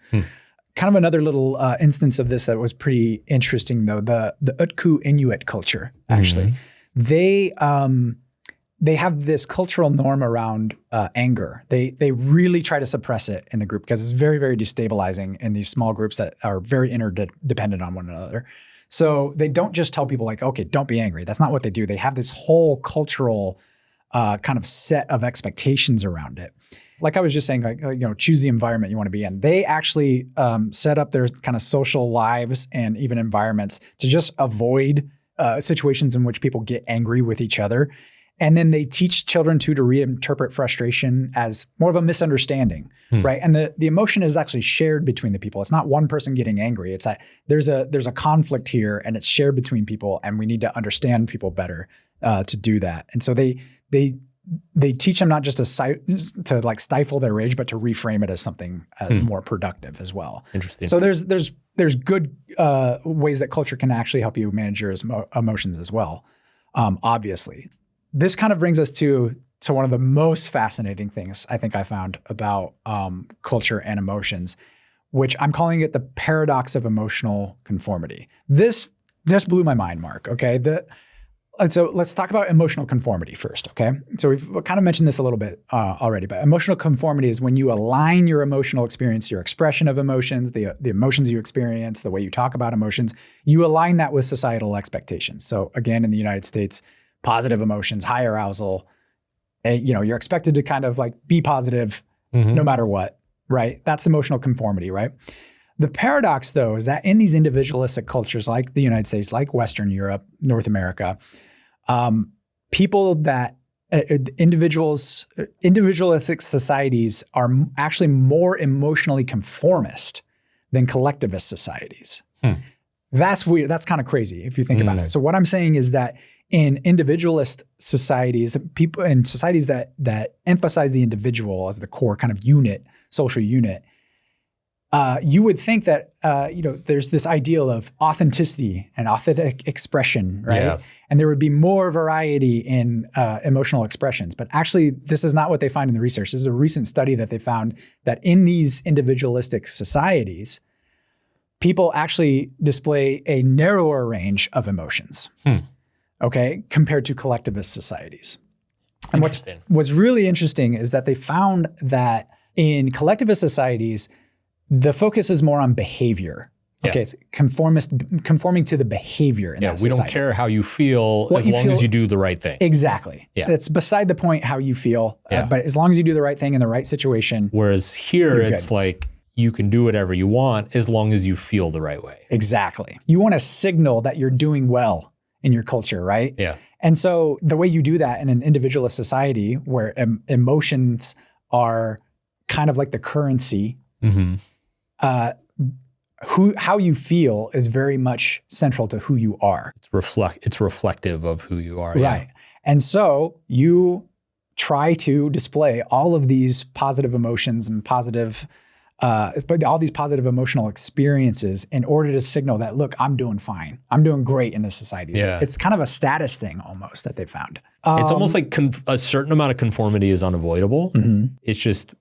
Kind of another little instance of this that was pretty interesting, though, the Utku Inuit culture, actually. They have this cultural norm around anger. They really try to suppress it in the group because it's very, very destabilizing in these small groups that are very interdependent on one another. So they don't just tell people like, okay, don't be angry. That's not what they do. They have this whole cultural kind of set of expectations around it. Like I was just saying, like, choose the environment you want to be in. They actually set up their kind of social lives and even environments to just avoid situations in which people get angry with each other. And then they teach children to reinterpret frustration as more of a misunderstanding, right? And the emotion is actually shared between the people. It's not one person getting angry. It's that there's a conflict here and it's shared between people and we need to understand people better to do that. And so they teach them not just to like stifle their rage, but to reframe it as something more productive as well. Interesting. So there's good ways that culture can actually help you manage your emotions as well. Obviously, this kind of brings us to one of the most fascinating things I think I found about culture and emotions, which I'm calling it the paradox of emotional conformity. This blew my mind, Mark. Okay. So let's talk about emotional conformity first, okay? So we've kind of mentioned this a little bit already, but emotional conformity is when you align your emotional experience, your expression of emotions, the emotions you experience, the way you talk about emotions, you align that with societal expectations. So again, in the United States, positive emotions, high arousal, you're expected to kind of like be positive no matter what, right? That's emotional conformity, right? The paradox, though, is that in these individualistic cultures like the United States, like Western Europe, North America, individualistic societies are actually more emotionally conformist than collectivist societies. That's weird. That's kind of crazy if you think about it. So what I'm saying is that in individualist societies, people in societies that emphasize the individual as the core kind of unit, social unit, you would think that, there's this ideal of authenticity and authentic expression, right? Yeah. And there would be more variety in emotional expressions. But actually, this is not what they find in the research. This is a recent study that they found that in these individualistic societies, people actually display a narrower range of emotions, okay, compared to collectivist societies. And what's really interesting is that they found that in collectivist societies, the focus is more on behavior. Okay, it's conforming to the behavior in that society. We don't care how you feel as long as you do the right thing. Exactly. Yeah. It's beside the point how you feel, but as long as you do the right thing in the right situation. Whereas here, it's like you can do whatever you want as long as you feel the right way. Exactly. You want to signal that you're doing well in your culture, right? Yeah. And so the way you do that in an individualist society where emotions are kind of like the currency, how you feel is very much central to who you are. It's reflective of who you are. Right. Yeah. And so you try to display all of these positive emotions and all these positive emotional experiences in order to signal that, look, I'm doing fine. I'm doing great in this society. Yeah. It's kind of a status thing almost that they found. It's almost like a certain amount of conformity is unavoidable. It's just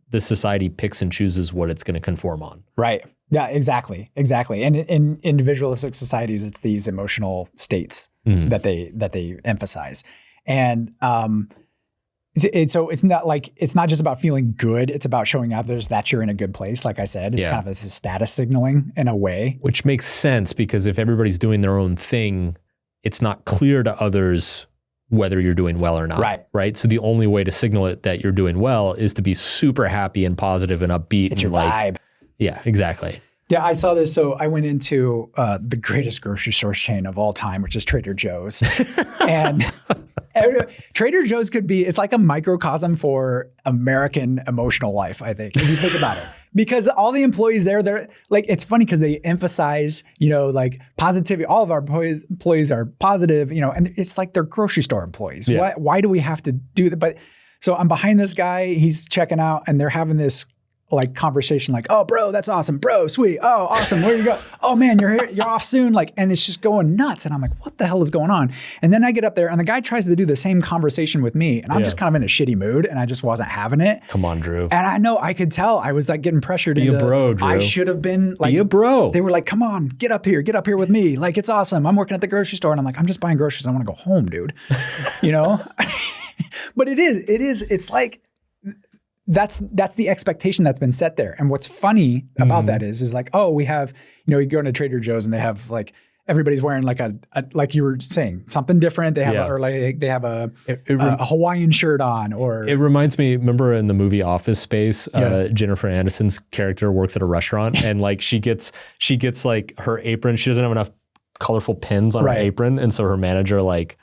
the society picks and chooses what it's going to conform on. Right. Yeah, exactly. And in individualistic societies, it's these emotional states that they emphasize. And so it's not just about feeling good. It's about showing others that you're in a good place. Like I said, it's kind of a status signaling in a way. Which makes sense because if everybody's doing their own thing, it's not clear to others whether you're doing well or not. Right. So the only way to signal it that you're doing well is to be super happy and positive and upbeat. It's your vibe. Yeah, exactly. Yeah, I saw this. So I went into the greatest grocery store chain of all time, which is Trader Joe's. And Trader Joe's it's like a microcosm for American emotional life, I think, if you think about it. Because all the employees there, they're like, it's funny because they emphasize, like positivity. All of our employees are positive, and it's like they're grocery store employees. Yeah. Why do we have to do that? But so I'm behind this guy, he's checking out, and they're having this like conversation, like, oh, bro, that's awesome, bro, sweet, oh, awesome, where you go? Oh man, you're here, you're off soon, like, and it's just going nuts, and I'm like, what the hell is going on? And then I get up there, and the guy tries to do the same conversation with me, and I'm just kind of in a shitty mood, and I just wasn't having it. Come on, Drew. And I know I could tell I was like getting pressured. Be a bro, Drew. I should have been like, be a bro. They were like, come on, get up here with me, like it's awesome. I'm working at the grocery store, and I'm like, I'm just buying groceries. I want to go home, dude. But it's like. That's the expectation that's been set there. And what's funny about that is like, oh, we have, you go into Trader Joe's and they have like, everybody's wearing like a like you were saying, something different. They have, or like they have a Hawaiian shirt on, or. It reminds me, remember in the movie Office Space, Jennifer Aniston's character works at a restaurant and like she gets like her apron. She doesn't have enough colorful pins on her apron. And so her manager like,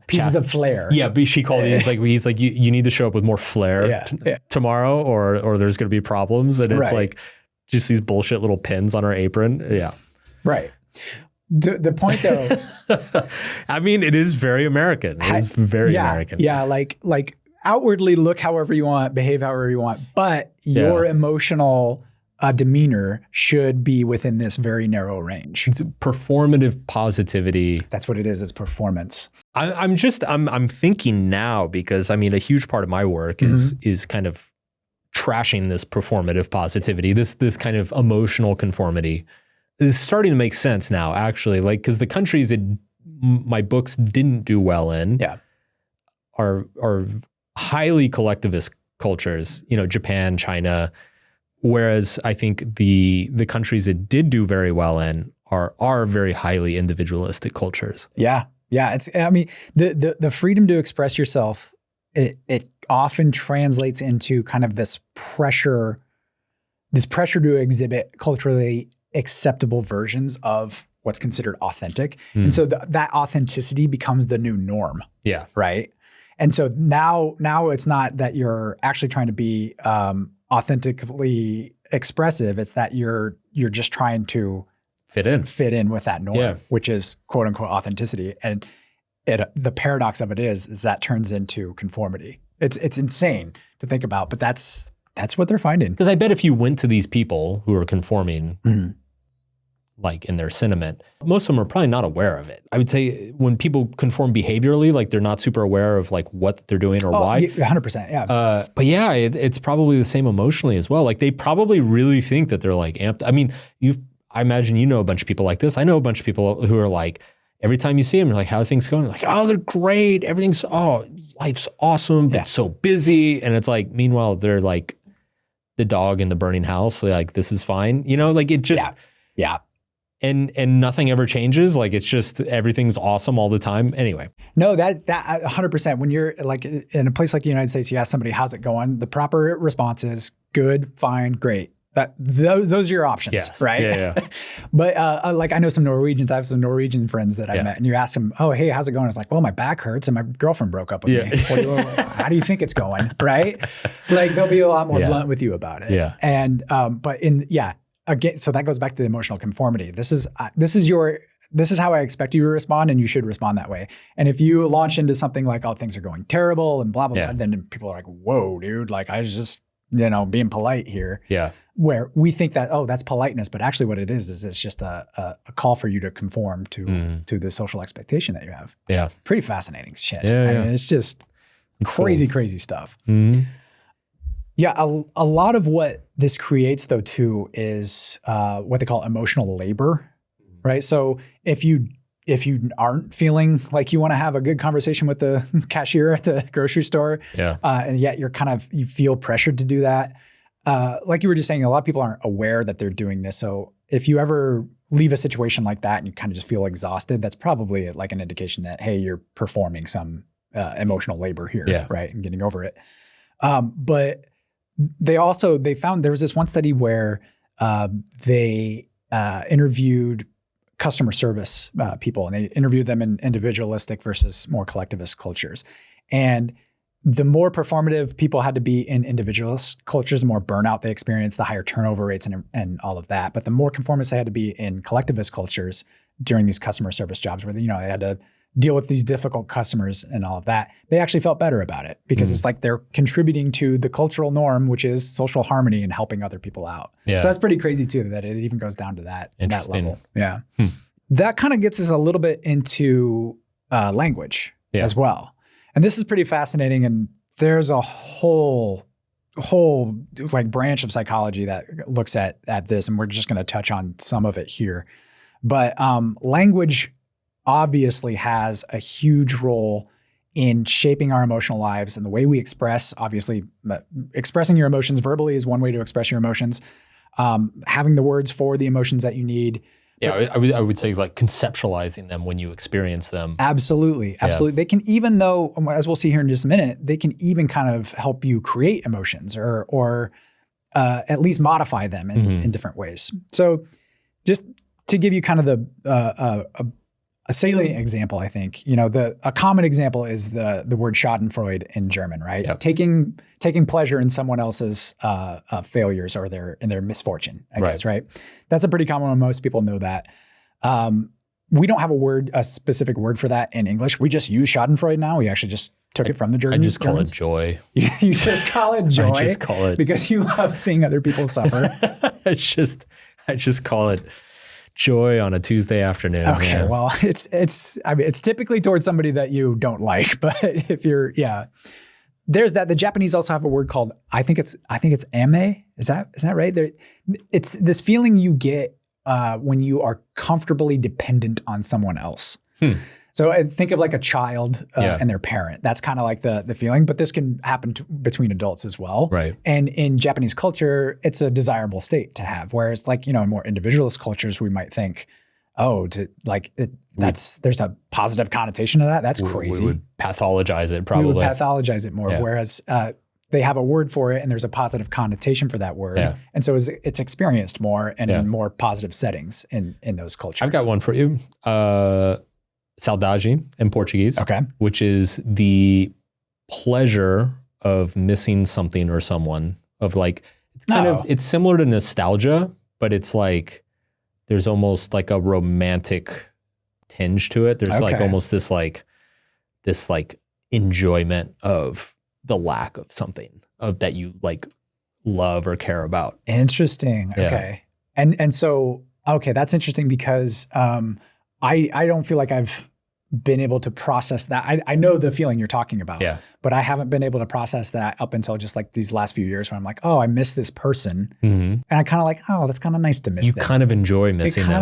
pieces of flair. Yeah, but she called it. He's like, you need to show up with more flair tomorrow, or there's going to be problems. And it's like just these bullshit little pins on her apron. Yeah, right. The point though, I mean, it is very American. It is very American. Yeah, like outwardly look however you want, behave however you want, but your emotional demeanor should be within this very narrow range. It's performative positivity. That's what it is. It's performance. I'm thinking now because I mean a huge part of my work is kind of trashing this performative positivity, this kind of emotional conformity. Is starting to make sense now, actually, like because the countries that my books didn't do well in are highly collectivist cultures. Japan, China. Whereas I think the countries that did do very well in are very highly individualistic cultures. Yeah. I mean, the freedom to express yourself, it often translates into kind of this pressure to exhibit culturally acceptable versions of what's considered authentic. And so that authenticity becomes the new norm. Yeah. Right. And so now it's not that you're actually trying to be authentically expressive. It's that you're just trying to fit in with that norm, which is quote unquote authenticity. And the paradox of it is that turns into conformity. It's insane to think about, but that's That's what they're finding. Because I bet if you went to these people who are conforming, like in their sentiment, most of them are probably not aware of it. I would say when people conform behaviorally, like they're not super aware of like what they're doing or why. 100%, yeah. But yeah, it's probably the same emotionally as well. Like they probably really think that they're like amped. I mean, I imagine you know a bunch of people like this. I know a bunch of people who are like, every time you see them, you're like, how are things going? Like, oh, they're great. Life's awesome, but so busy. And it's like, meanwhile, they're like the dog in the burning house. They're like, this is fine. You know, like it just, yeah. And nothing ever changes. Like it's just, everything's awesome all the time. Anyway. No, that 100%. When you're like in a place like the United States, you ask somebody, how's it going? The proper response is good, fine, great. Those are your options, right? Yeah. But like I know some Norwegians. I have some Norwegian friends that I met, and you ask them, "Oh, hey, how's it going?" It's like, "Well, my back hurts, and my girlfriend broke up with me." How do you think it's going, right? Like they'll be a lot more blunt with you about it. Yeah. And again, so that goes back to the emotional conformity. This is how I expect you to respond, and you should respond that way. And if you launch into something like, "Oh, things are going terrible," and blah blah blah, then people are like, "Whoa, dude! Like I was just being polite here." Yeah. Where we think that, oh, that's politeness, but actually what it is it's just a call for you to conform to the social expectation that you have. Yeah. Pretty fascinating shit. Yeah, I mean, it's just crazy stuff. Mm-hmm. Yeah, a lot of what this creates though too is what they call emotional labor, right? So if you aren't feeling like you want to have a good conversation with the cashier at the grocery store, and yet you feel pressured to do that, like you were just saying, a lot of people aren't aware that they're doing this. So if you ever leave a situation like that and you kind of just feel exhausted, that's probably like an indication that, hey, you're performing some emotional labor here, right? And getting over it. But they found there was this one study where they interviewed customer service people, and they interviewed them in individualistic versus more collectivist cultures. And the more performative people had to be in individualist cultures, the more burnout they experienced, the higher turnover rates and all of that. But the more conformist they had to be in collectivist cultures during these customer service jobs where they had to deal with these difficult customers and all of that, they actually felt better about it because it's like they're contributing to the cultural norm, which is social harmony and helping other people out. Yeah. So that's pretty crazy too, that it even goes down to that level. Yeah. That kind of gets us a little bit into language as well. And this is pretty fascinating. And there's a whole like branch of psychology that looks at this. And we're just going to touch on some of it here. But language obviously has a huge role in shaping our emotional lives and the way we express. Obviously, expressing your emotions verbally is one way to express your emotions. Having the words for the emotions that you need. Yeah, I would say like conceptualizing them when you experience them. Absolutely. They can, even though, as we'll see here in just a minute, they can even kind of help you create emotions or at least modify them in different ways. So just to give you kind of a salient example, I think, a common example is the word Schadenfreude in German, right? Yep. Taking pleasure in someone else's failures or their misfortune, I guess, right? That's a pretty common one. Most people know that. We don't have a specific word for that in English. We just use Schadenfreude now. We actually just took it from the Germans. I just call it joy. You just call it joy? I just call it. Because you love seeing other people suffer. I just call it joy on a Tuesday afternoon. Okay, well, it's typically towards somebody that you don't like, but if you're, there's that. The Japanese also have a word called, I think it's ame. Is that right? It's this feeling you get when you are comfortably dependent on someone else. So I think of like a child and their parent. That's kind of like the feeling, but this can happen between adults as well. Right. And in Japanese culture, it's a desirable state to have. Whereas like, in more individualist cultures, we might think, there's a positive connotation to that. That's crazy. We would pathologize it probably. We would pathologize it more. Yeah. Whereas they have a word for it and there's a positive connotation for that word. Yeah. And so it's experienced more and in more positive settings in those cultures. I've got one for you. Saudade in Portuguese, which is the pleasure of missing something or someone. Of like, it's similar to nostalgia, but it's like there's almost like a romantic tinge to it. There's like almost this enjoyment of the lack of something that you like love or care about. Interesting. Yeah. Okay. And so, okay, that's interesting because I don't feel like I've been able to process that. I know the feeling you're talking about, but I haven't been able to process that up until just like these last few years when I'm like, oh, I miss this person. And I kind of like, oh, that's kind of nice to miss them. You kind of enjoy missing them.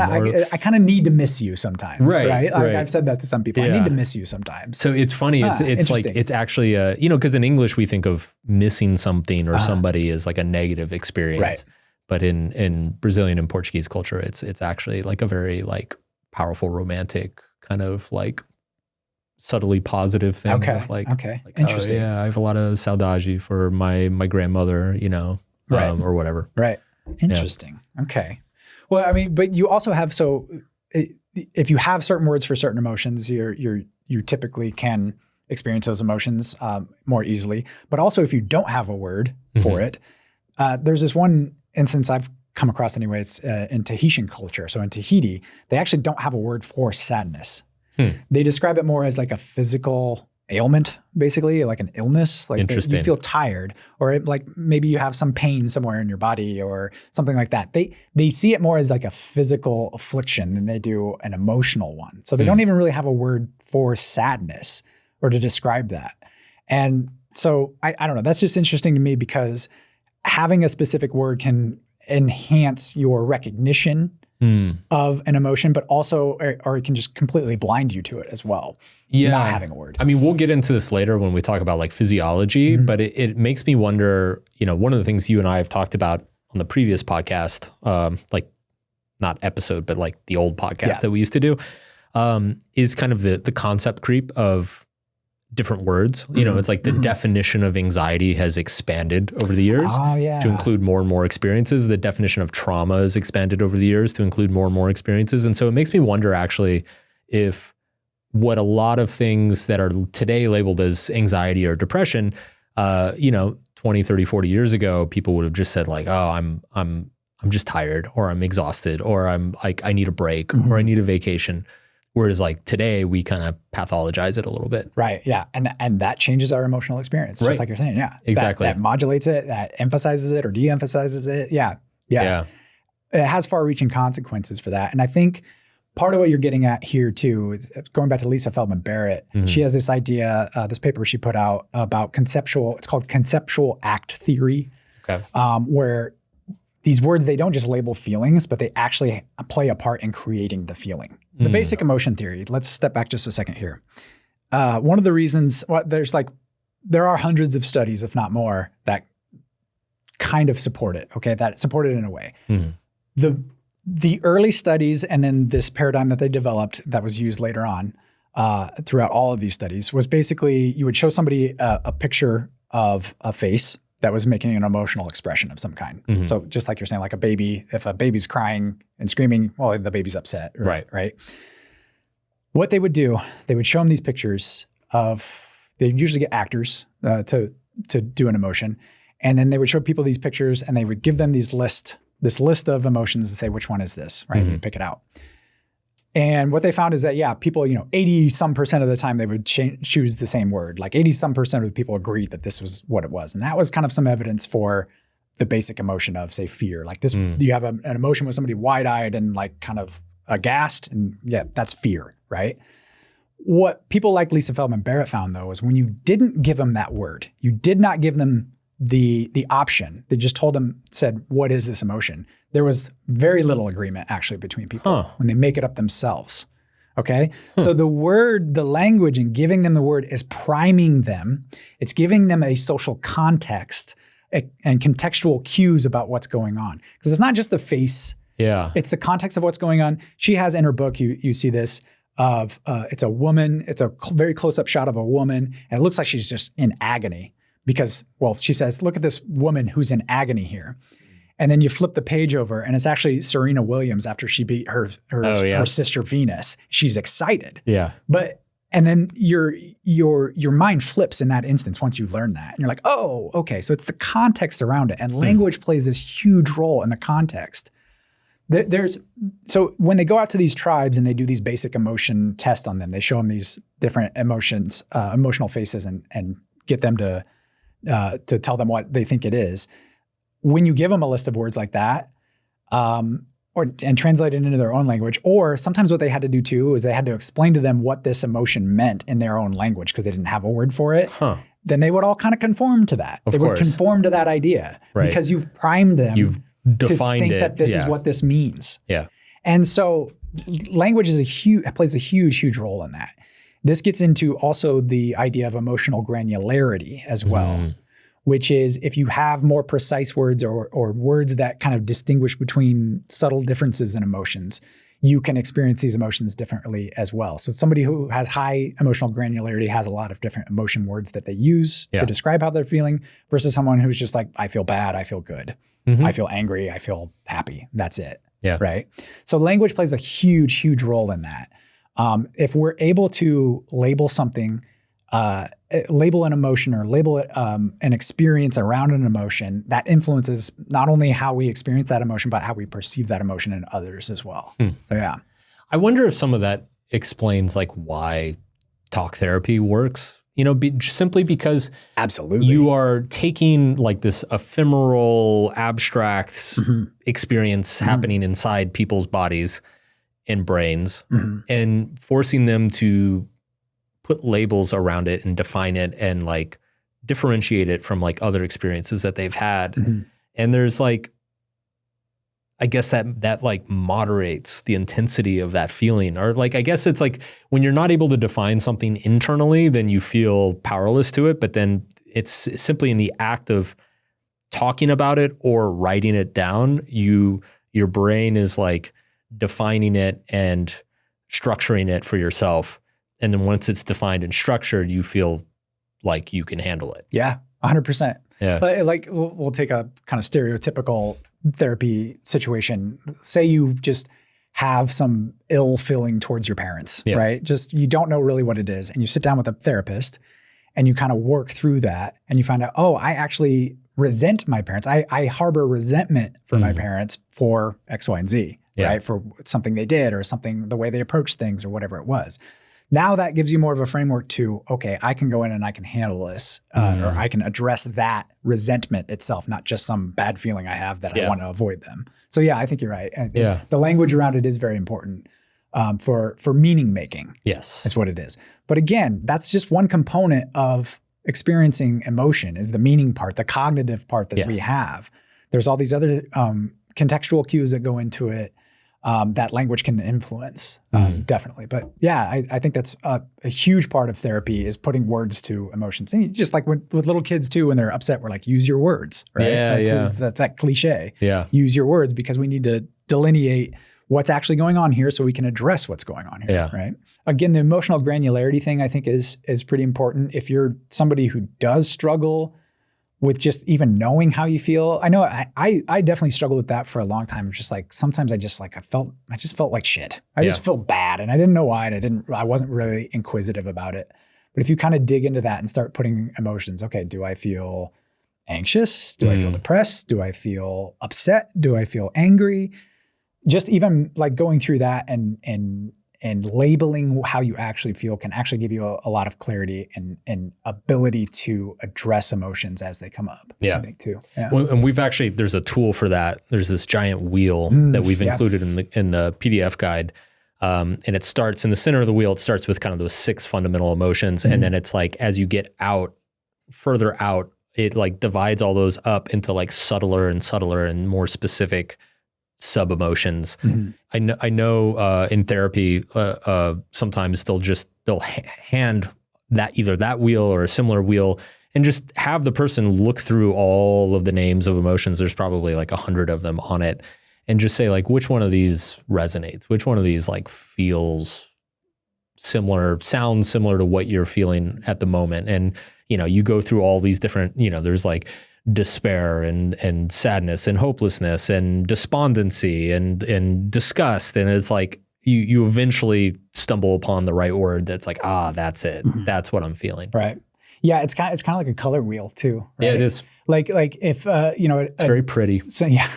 I kind of need to miss you sometimes, right? Like I've said that to some people. I need to miss you sometimes. So it's funny. It's like, it's actually, because in English we think of missing something or somebody as like a negative experience. Right. But in Brazilian and Portuguese culture, it's actually like a very like powerful, romantic kind of like subtly positive thing. Okay. Of like, Interesting. Oh, yeah, I have a lot of saudade for my grandmother, or whatever. Right. Interesting. Yeah. Okay. Well, I mean, but you also have, if you have certain words for certain emotions, you typically can experience those emotions more easily. But also if you don't have a word for it, there's this one instance I've come across anyway. It's in Tahitian culture. So in Tahiti, they actually don't have a word for sadness. They describe it more as like a physical ailment, basically, like an illness. Like you feel tired, or like maybe you have some pain somewhere in your body or something like that. They see it more as like a physical affliction than they do an emotional one. So they don't even really have a word for sadness or to describe that. And so I don't know. That's just interesting to me because having a specific word can enhance your recognition of an emotion, but also, or it can just completely blind you to it as well. Yeah. Not having a word. I mean, we'll get into this later when we talk about like physiology, but it makes me wonder, one of the things you and I have talked about on the previous podcast, like not episode, but like the old podcast that we used to do, is kind of the concept creep of different words. It's like the definition of anxiety has expanded over the years to include more and more experiences. The definition of trauma has expanded over the years to include more and more experiences. And so it makes me wonder actually if what a lot of things that are today labeled as anxiety or depression, 20, 30, 40 years ago, people would have just said like, oh, I'm just tired, or I'm exhausted, or I'm like, I need a break, or I need a vacation. Whereas like today we kind of pathologize it a little bit. Right. Yeah. And that changes our emotional experience. Just like you're saying. Yeah. Exactly. That modulates it, that emphasizes it or de-emphasizes it. Yeah. It has far reaching consequences for that. And I think part of what you're getting at here too, is going back to Lisa Feldman Barrett, she has this idea, this paper she put out about it's called conceptual act theory, where these words, they don't just label feelings, but they actually play a part in creating the feeling. The basic emotion theory, let's step back just a second here. One of the reasons, there are hundreds of studies, if not more, that kind of support it, that support it in a way. The early studies and then this paradigm that they developed that was used later on throughout all of these studies was basically you would show somebody a picture of a face that was making an emotional expression of some kind. So just like you're saying, like a baby, if a baby's crying and screaming, well, the baby's upset, right? What they would do, they would show them these pictures they'd usually get actors to do an emotion. And then they would show people these pictures and they would give them this list of emotions and say, which one is this, right? And pick it out. And what they found is that, people, 80% of the time they would choose the same word. Like 80% of the people agreed that this was what it was. And that was kind of some evidence for the basic emotion of, say, fear. Like this, you have an emotion with somebody wide-eyed and like kind of aghast, and that's fear, right? What people like Lisa Feldman Barrett found though, is when you didn't give them that word, you did not give them the option. They just said, what is this emotion? There was very little agreement actually between people when they make it up themselves. Okay. So the language and giving them the word is priming them. It's giving them a social context and contextual cues about what's going on. Because it's not just the face. Yeah. It's the context of what's going on. She has in her book, you see this, it's a woman. It's a very close-up shot of a woman. And it looks like she's just in agony. Because, she says, look at this woman who's in agony here. And then you flip the page over and it's actually Serena Williams after she beat her sister Venus. She's excited. Yeah. And then your mind flips in that instance once you learn that. And you're like, oh, okay. So it's the context around it. And language plays this huge role in the context. So when they go out to these tribes and they do these basic emotion tests on them, they show them these different emotions, emotional faces and get them to tell them what they think it is. when you give them a list of words like that, and translate it into their own language, or sometimes what they had to do too is they had to explain to them what this emotion meant in their own language because they didn't have a word for it. Then they would all kind of conform to that. They would conform to that idea because you've primed them to think that this is what this means. Yeah. And so language plays a huge role in that. This gets into also the idea of emotional granularity as well. Which is if you have more precise words or words that kind of distinguish between subtle differences in emotions, you can experience these emotions differently as well. So somebody who has high emotional granularity has a lot of different emotion words that they use to describe how they're feeling versus someone who's just like, I feel bad, I feel good. I feel angry, I feel happy. That's it. Yeah. Right. So language plays a huge role in that. If we're able to label something, label an emotion or label it, an experience around an emotion, that influences not only how we experience that emotion, but how we perceive that emotion in others as well. So yeah. I wonder if some of that explains like why talk therapy works, you know, simply because absolutely you are taking like this ephemeral, abstract experience happening inside people's bodies and brains and forcing them to put labels around it and define it and like differentiate it from like other experiences that they've had. And there's like, I guess that like moderates the intensity of that feeling, or like, I guess it's like when you're not able to define something internally, then you feel powerless to it. But then it's simply in the act of talking about it or writing it down, your brain is like defining it and structuring it for yourself. And then once it's defined and structured, you feel like you can handle it. Yeah, 100%. Yeah. But like we'll take a kind of stereotypical therapy situation. Say you just have some ill feeling towards your parents, right? Just you don't know really what it is. And you sit down with a therapist and you kind of work through that and you find out, oh, I actually resent my parents. I harbor resentment for my parents for X, Y, and Z, right? For something they did or something, the way they approached things or whatever it was. Now that gives you more of a framework to, okay, I can go in and I can handle this, or I can address that resentment itself, not just some bad feeling I have that I want to avoid them. So yeah, I think you're right. The language around it is very important for meaning making. Yes, is what it is. But again, that's just one component of experiencing emotion is the meaning part, the cognitive part that we have. There's all these other contextual cues that go into it. That language can influence, definitely. But yeah, I think that's a huge part of therapy is putting words to emotions. And just like with little kids too, when they're upset, we're like, use your words, right? That's that cliche. Yeah. Use your words because we need to delineate what's actually going on here so we can address what's going on here, right? Again, the emotional granularity thing I think is pretty important. If you're somebody who does struggle with just even knowing how you feel. I know I definitely struggled with that for a long time. Just like sometimes I just felt like shit. I just felt bad and I didn't know why and I wasn't really inquisitive about it. But if you kind of dig into that and start putting emotions, okay, do I feel anxious? Do I feel depressed? Do I feel upset? Do I feel angry? Just even like going through that and labeling how you actually feel can actually give you a lot of clarity and ability to address emotions as they come up. I think too. Yeah. Well, and there's a tool for that. There's this giant wheel that we've included in the PDF guide. And it starts in the center of the wheel. It starts with kind of those 6 fundamental emotions. And then it's like, as you get further out, it like divides all those up into like subtler and more specific sub-emotions. I know in therapy, sometimes they'll hand that either that wheel or a similar wheel and just have the person look through all of the names of emotions. There's probably like 100 of them on it and just say like, which one of these resonates? Which one of these like feels similar, sounds similar to what you're feeling at the moment? And, you know, you go through all these different, you know, there's like despair and sadness and hopelessness and despondency and disgust. And it's like you eventually stumble upon the right word that's like, that's it. That's what I'm feeling. Right. Yeah, it's kind of like a color wheel too. Right? Yeah, it is. Like if it's very pretty. So yeah.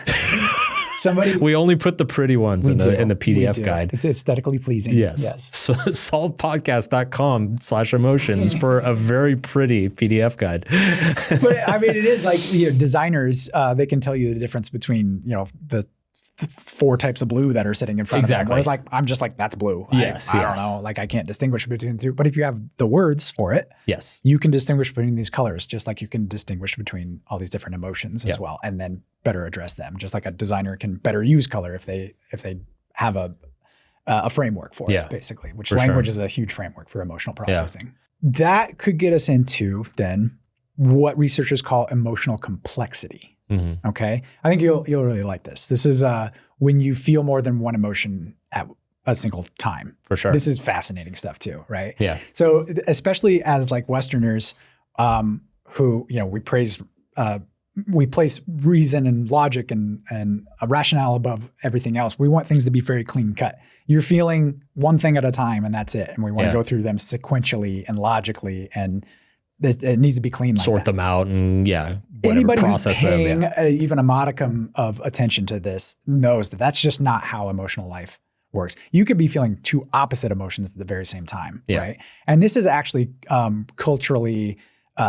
We only put the pretty ones in the PDF guide. It's aesthetically pleasing. Yes. So solvepodcast.com/emotions for a very pretty PDF guide. But I mean, it is like, designers, they can tell you the difference between, the 4 types of blue that are sitting in front of them. Whereas I'm just like, that's blue. Yes. I don't know. Like I can't distinguish between the two. But if you have the words for it, yes, you can distinguish between these colors, just like you can distinguish between all these different emotions as well, and then better address them. Just like a designer can better use color if they have a framework for it, basically, which language is a huge framework for emotional processing. That could get us into then what researchers call emotional complexity. Mm-hmm. Okay. I think you'll really like this. This is when you feel more than one emotion at a single time. For sure. This is fascinating stuff too, right? Yeah. So especially as like Westerners, who, we place reason and logic and a rationale above everything else. We want things to be very clean cut. You're feeling one thing at a time and that's it. And we want to go through them sequentially and logically, and it needs to be clean. Sort them out and anybody who's paying even a modicum of attention to this knows that that's just not how emotional life works. You could be feeling 2 opposite emotions at the very same time, right? And this is actually culturally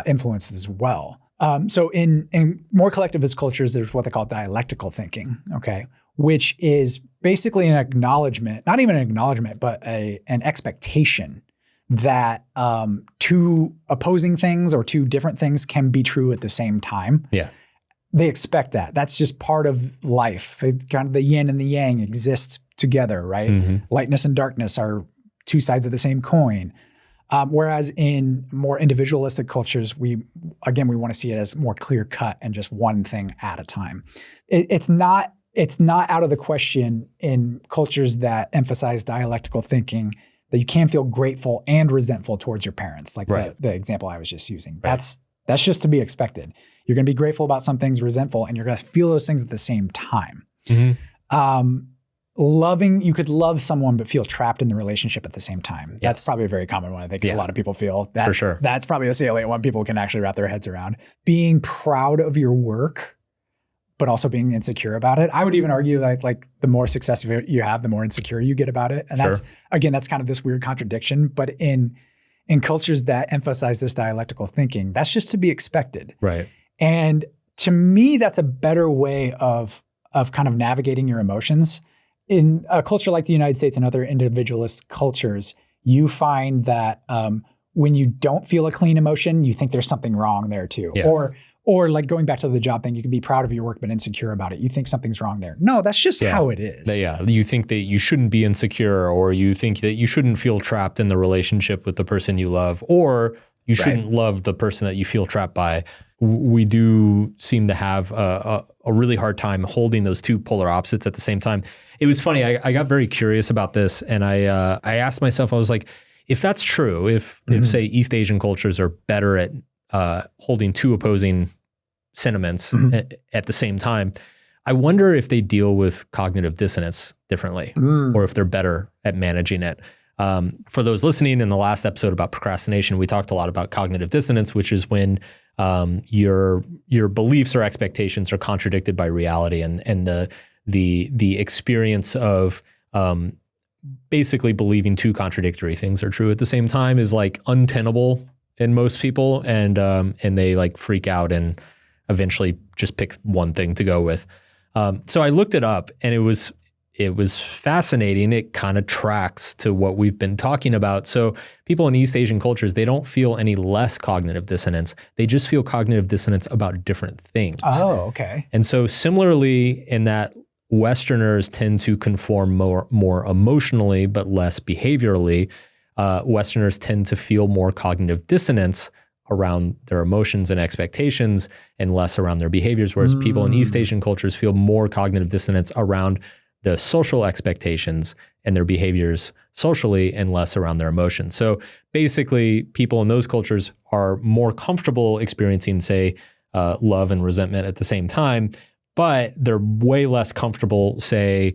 influenced as well. So in more collectivist cultures, there's what they call dialectical thinking, okay, which is basically an acknowledgement, not even an acknowledgement, but an expectation that 2 opposing things or 2 different things can be true at the same time. Yeah. They expect that. That's just part of life. Kind of the yin and the yang exist together, right? Mm-hmm. Lightness and darkness are 2 sides of the same coin. Whereas in more individualistic cultures, we want to see it as more clear cut and just one thing at a time. It's not out of the question in cultures that emphasize dialectical thinking that you can feel grateful and resentful towards your parents, like the example I was just using. Right. That's just to be expected. You're going to be grateful about some things, resentful, and you're going to feel those things at the same time. Mm-hmm. You could love someone but feel trapped in the relationship at the same time. Yes. That's probably a very common one. I think a lot of people feel that. For sure. That's probably a salient one people can actually wrap their heads around. Being proud of your work, but also being insecure about it. I would even argue like the more success you have, the more insecure you get about it. And that's kind of this weird contradiction. But in cultures that emphasize this dialectical thinking, that's just to be expected. Right. And to me, that's a better way of kind of navigating your emotions. In a culture like the United States and other individualist cultures, you find that when you don't feel a clean emotion, you think there's something wrong there too. Yeah. Or like going back to the job thing, you can be proud of your work but insecure about it. You think something's wrong there. No, that's just how it is. You think that you shouldn't be insecure, or you think that you shouldn't feel trapped in the relationship with the person you love, or you shouldn't love the person that you feel trapped by. We do seem to have a really hard time holding those 2 polar opposites at the same time. It was funny. I got very curious about this, and I asked myself, I was like, if that's true, if say East Asian cultures are better at holding 2 opposing sentiments at the same time, I wonder if they deal with cognitive dissonance differently, or if they're better at managing it. For those listening, in the last episode about procrastination, we talked a lot about cognitive dissonance, which is when your beliefs or expectations are contradicted by reality, and the experience of basically believing 2 contradictory things are true at the same time is like untenable in most people, and they like freak out and eventually just pick one thing to go with. So I looked it up, and it was fascinating. It kind of tracks to what we've been talking about. So people in East Asian cultures, they don't feel any less cognitive dissonance. They just feel cognitive dissonance about different things. Oh, okay. And so similarly, in that Westerners tend to conform more emotionally, but less behaviorally, Westerners tend to feel more cognitive dissonance around their emotions and expectations and less around their behaviors, whereas people in East Asian cultures feel more cognitive dissonance around the social expectations and their behaviors socially and less around their emotions. So basically, people in those cultures are more comfortable experiencing, say, love and resentment at the same time, but they're way less comfortable, say,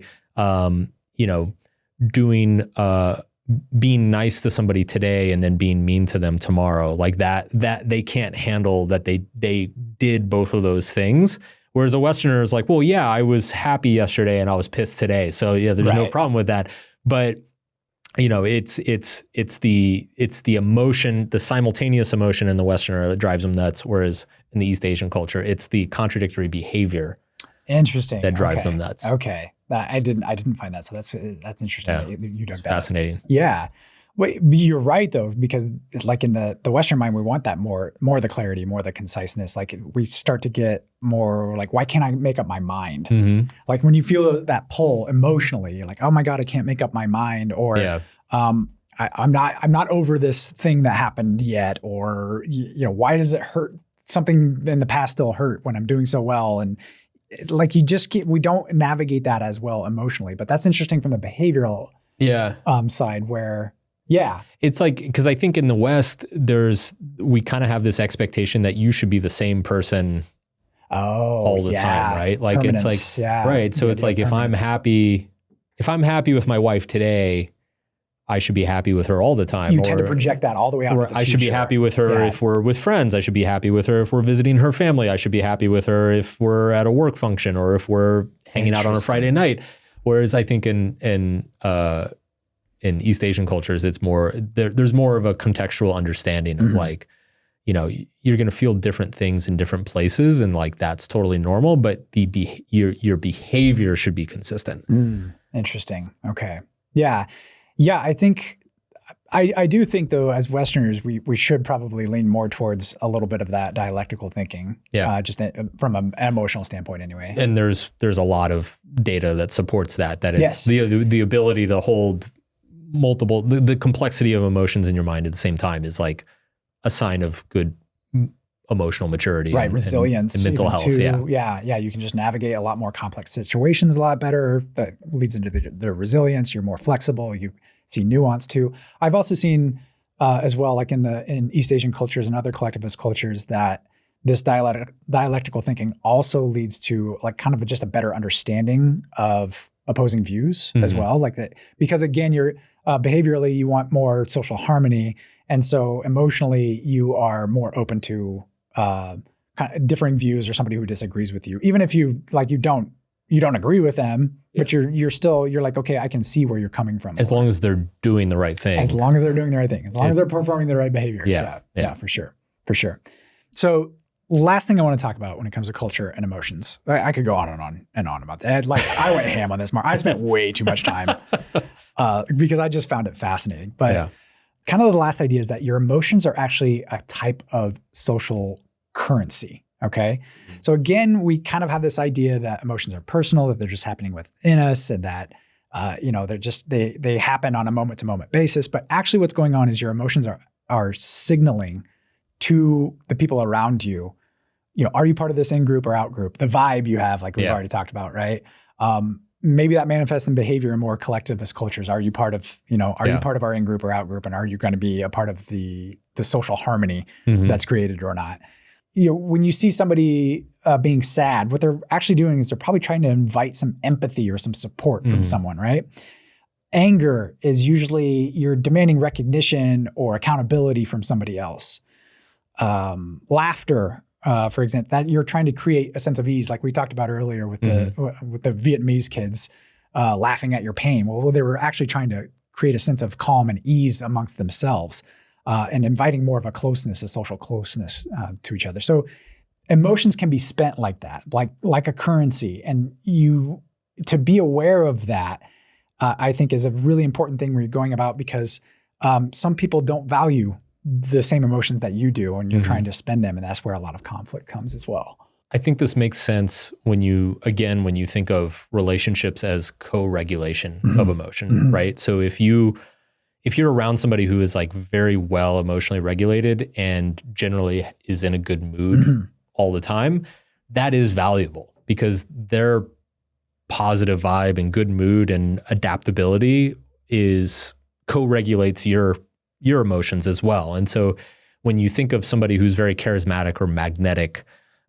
being nice to somebody today and then being mean to them tomorrow. Like that they can't handle that they did both of those things Whereas a Westerner is like, well, yeah, I was happy yesterday and I was pissed today. So yeah, there's no problem with that. But it's the emotion, the simultaneous emotion in the Westerner that drives them nuts. Whereas in the East Asian culture, it's the contradictory behavior. Interesting. That drives them nuts. Okay. I didn't find that. So that's interesting. Yeah. That you dug that. Fascinating. Yeah. Wait, you're right though, because like in the Western mind, we want that more the clarity, more the conciseness. Like we start to get more like, why can't I make up my mind? Mm-hmm. Like when you feel that pull emotionally, you're like, oh my God, I can't make up my mind. Or I'm not over this thing that happened yet. Or, why does it hurt? Something in the past still hurt when I'm doing so well. And like we don't navigate that as well emotionally. But that's interesting from the behavioral side where, it's like, because I think in the West, we kind of have this expectation that you should be the same person all the time, right? Like it's like, right. So it's like, if I'm happy with my wife today, I should be happy with her all the time. You tend to project that all the way out. Or I should be happy with her if we're with friends. I should be happy with her if we're visiting her family. I should be happy with her if we're at a work function or if we're hanging out on a Friday night. Whereas I think in East Asian cultures, it's more there's more of a contextual understanding of like, you're going to feel different things in different places, and like that's totally normal. But your behavior should be consistent. Interesting. Okay. Yeah. I think I do think though, as Westerners, we should probably lean more towards a little bit of that dialectical thinking. Just from an emotional standpoint, anyway. And there's a lot of data that supports that it's the ability to hold multiple, the complexity of emotions in your mind at the same time is like a sign of good emotional maturity, right? Resilience and mental health. Yeah. You can just navigate a lot more complex situations a lot better. That leads into the resilience. You're more flexible. You see nuance too. I've also seen as well, like in East Asian cultures and other collectivist cultures, that this dialectical thinking also leads to like kind of just a better understanding of opposing views as well. Like that, because again, you're behaviorally, you want more social harmony. And so emotionally, you are more open to kind of differing views or somebody who disagrees with you, even if you don't agree with them, but you're like, okay, I can see where you're coming from. As long as they're doing the right thing. As long as they're doing the right thing. As long as they're performing the right behaviors. Yeah, for sure. So last thing I want to talk about when it comes to culture and emotions, I could go on and on about that. Like I went ham on this, Mark. I spent way too much time because I just found it fascinating. But kind of the last idea is that your emotions are actually a type of social currency. Okay. So again, we kind of have this idea that emotions are personal, that they're just happening within us, and that, they happen on a moment to moment basis. But actually what's going on is your emotions are signaling to the people around you, are you part of this in group or out group? The vibe you have, like we've already talked about, right? Maybe that manifests in behavior in more collectivist cultures. Are you part of, you part of our in group or out group? And are you going to be a part of the social harmony that's created or not? When you see somebody being sad, what they're actually doing is they're probably trying to invite some empathy or some support from someone, right? Anger is usually you're demanding recognition or accountability from somebody else. Laughter, for example, that you're trying to create a sense of ease, like we talked about earlier with the Vietnamese kids laughing at your pain. Well, they were actually trying to create a sense of calm and ease amongst themselves and inviting more of a closeness, a social closeness to each other. So emotions can be spent like that, like a currency. And to be aware of that, I think is a really important thing where you're going about, because some people don't value the same emotions that you do when you're trying to spend them. And that's where a lot of conflict comes as well. I think this makes sense when you think of relationships as co-regulation of emotion, right? So if you're around somebody who is like very well emotionally regulated and generally is in a good mood all the time, that is valuable because their positive vibe and good mood and adaptability co-regulates your emotions as well. And so when you think of somebody who's very charismatic or magnetic,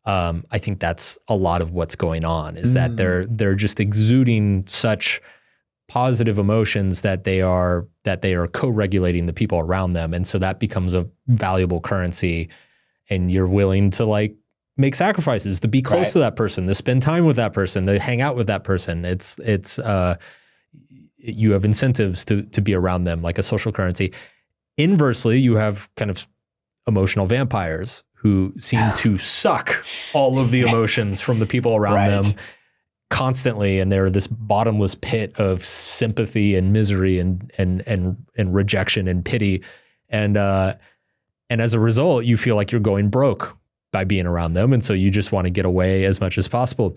I think that's a lot of what's going on is that they're just exuding such positive emotions that they are co-regulating the people around them. And so that becomes a valuable currency, and you're willing to like make sacrifices to be close Right. to that person, to spend time with that person, to hang out with that person. You have incentives to be around them, like a social currency. Inversely, you have kind of emotional vampires who seem to suck all of the emotions from the people around Right. them constantly, and they're this bottomless pit of sympathy and misery and rejection and pity, and as a result, you feel like you're going broke by being around them, and so you just want to get away as much as possible.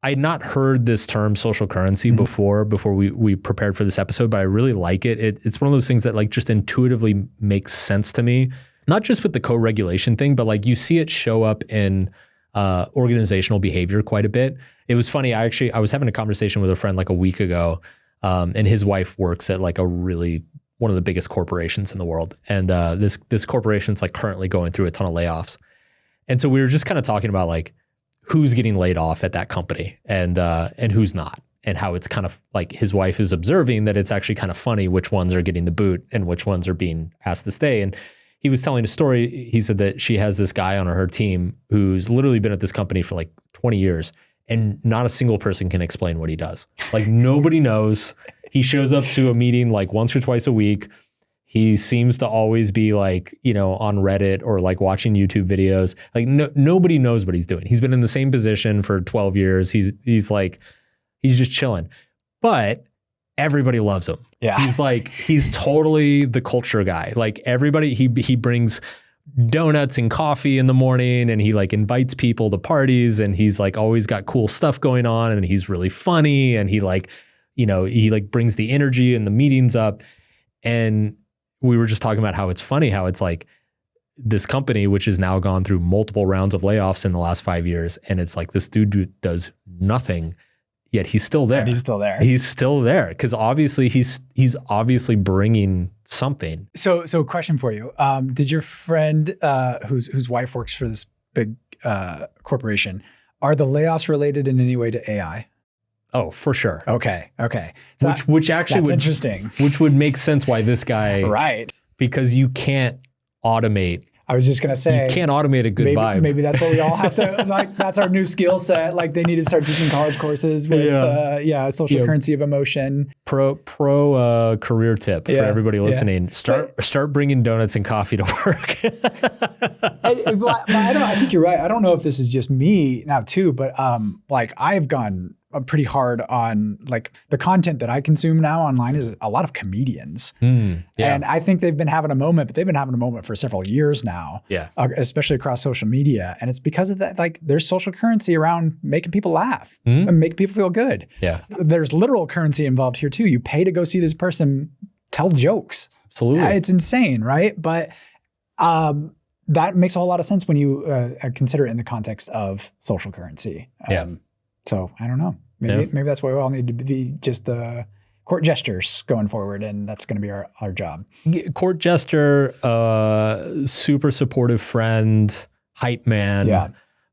I had not heard this term social currency before we prepared for this episode, but I really like it. It's one of those things that like just intuitively makes sense to me, not just with the co-regulation thing, but like you see it show up in organizational behavior quite a bit. It was funny. I was having a conversation with a friend like a week ago, and his wife works at like one of the biggest corporations in the world. And this corporation's like currently going through a ton of layoffs. And so we were just kind of talking about like who's getting laid off at that company and who's not, and how it's kind of like his wife is observing that it's actually kind of funny which ones are getting the boot and which ones are being asked to stay. And he was telling a story. He said that she has this guy on her team who's literally been at this company for like 20 years and not a single person can explain what he does. Like nobody knows. He shows up to a meeting like once or twice a week. He seems to always be like, on Reddit or like watching YouTube videos. Like nobody knows what he's doing. He's been in the same position for 12 years. He's just chilling, but everybody loves him. Yeah. He's totally the culture guy. Like everybody, he brings donuts and coffee in the morning, and he like invites people to parties, and he's like always got cool stuff going on, and he's really funny, and he like, he like brings the energy in the meetings up. And we were just talking about how it's funny how it's like this company, which has now gone through multiple rounds of layoffs in the last 5 years. And it's like this dude does nothing, yet he's still there. And he's still there. He's still there because obviously he's obviously bringing something. So question for you. Did your friend whose wife works for this big corporation, are the layoffs related in any way to AI? Oh, for sure. Okay. So which actually that's would interesting. Which would make sense why this guy, right? Because you can't automate. I was just gonna say you can't automate a good vibe. Maybe that's what we all have to like. That's our new skill set. Like they need to start teaching college courses with social currency of emotion. Pro career tip for everybody listening: start bringing donuts and coffee to work. I think you're right. I don't know if this is just me now too, but like I've gone pretty hard on like the content that I consume now online is a lot of comedians. And I think they've been having a moment, but they've been having a moment for several years now, especially across social media. And it's because of that, like there's social currency around making people laugh and making people feel good. Yeah. There's literal currency involved here too. You pay to go see this person tell jokes. Absolutely. It's insane, right? But that makes a whole lot of sense when you consider it in the context of social currency. So I don't know. Maybe that's why we all need to be just court gestures going forward, and that's going to be our job. Court jester, super supportive friend, hype man. Yeah.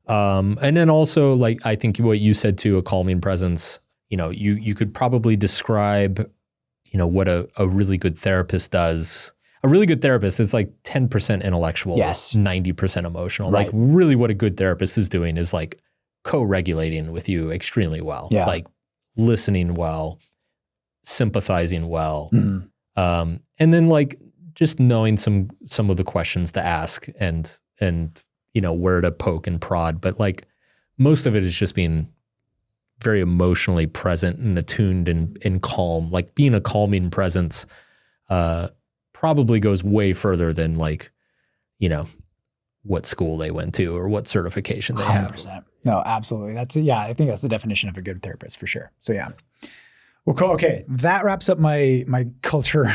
And then also, like I think what you said too, a calming presence. You could probably describe, what a really good therapist does. A really good therapist, it's like 10% intellectual, 90% emotional. Right. Like really what a good therapist is doing is like co-regulating with you extremely well, like listening well, sympathizing well, and then like just knowing some of the questions to ask and where to poke and prod. But like most of it is just being very emotionally present and attuned and calm. Like being a calming presence probably goes way further than like what school they went to or what certification they 100%. have. No, absolutely. I think that's the definition of a good therapist for sure. So yeah. Well, cool. Okay. That wraps up my culture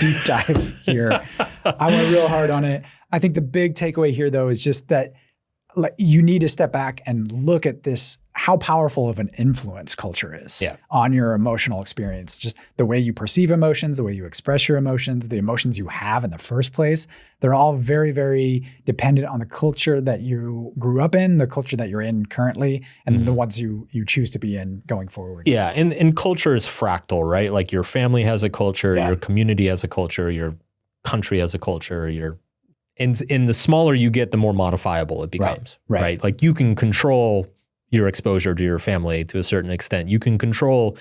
deep dive here. I went real hard on it. I think the big takeaway here though is just that like you need to step back and look at this, how powerful of an influence culture is on your emotional experience. Just the way you perceive emotions, the way you express your emotions, the emotions you have in the first place. They're all very, very dependent on the culture that you grew up in, the culture that you're in currently, and the ones you choose to be in going forward. Yeah. And culture is fractal, right? Like your family has a culture, your community has a culture, your country has a culture, your And the smaller you get, the more modifiable it becomes, right? Like you can control your exposure to your family to a certain extent. You can control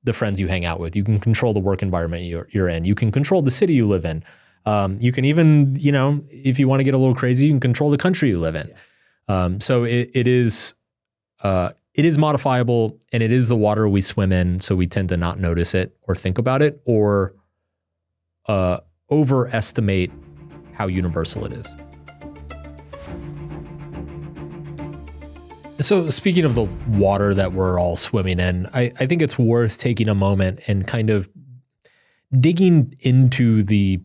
the friends you hang out with. You can control the work environment you're in. You can control the city you live in. You can even, if you want to get a little crazy, you can control the country you live in. So it is modifiable, and it is the water we swim in. So we tend to not notice it or think about it or overestimate how universal it is. So speaking of the water that we're all swimming in, I think it's worth taking a moment and kind of digging into the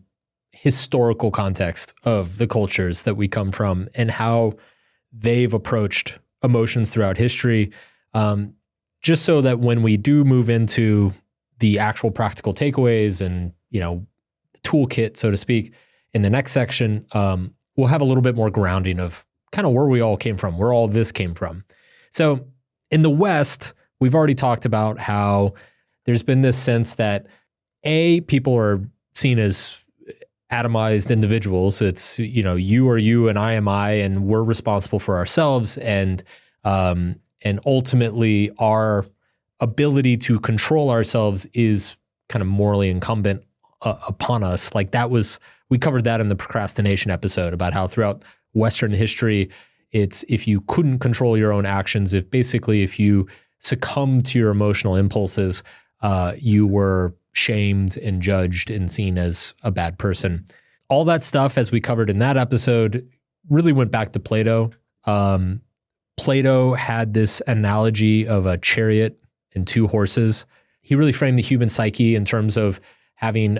historical context of the cultures that we come from and how they've approached emotions throughout history, just so that when we do move into the actual practical takeaways and, the toolkit, so to speak, in the next section, we'll have a little bit more grounding of kind of where we all came from, where all this came from. So in the West, we've already talked about how there's been this sense that people are seen as atomized individuals. It's, you are you and I am I, and we're responsible for ourselves. And ultimately our ability to control ourselves is kind of morally incumbent upon us. Like we covered that in the procrastination episode about how throughout Western history, it's if you couldn't control your own actions, if you succumbed to your emotional impulses, you were shamed and judged and seen as a bad person. All that stuff, as we covered in that episode, really went back to Plato. Plato had this analogy of a chariot and two horses. He really framed the human psyche in terms of having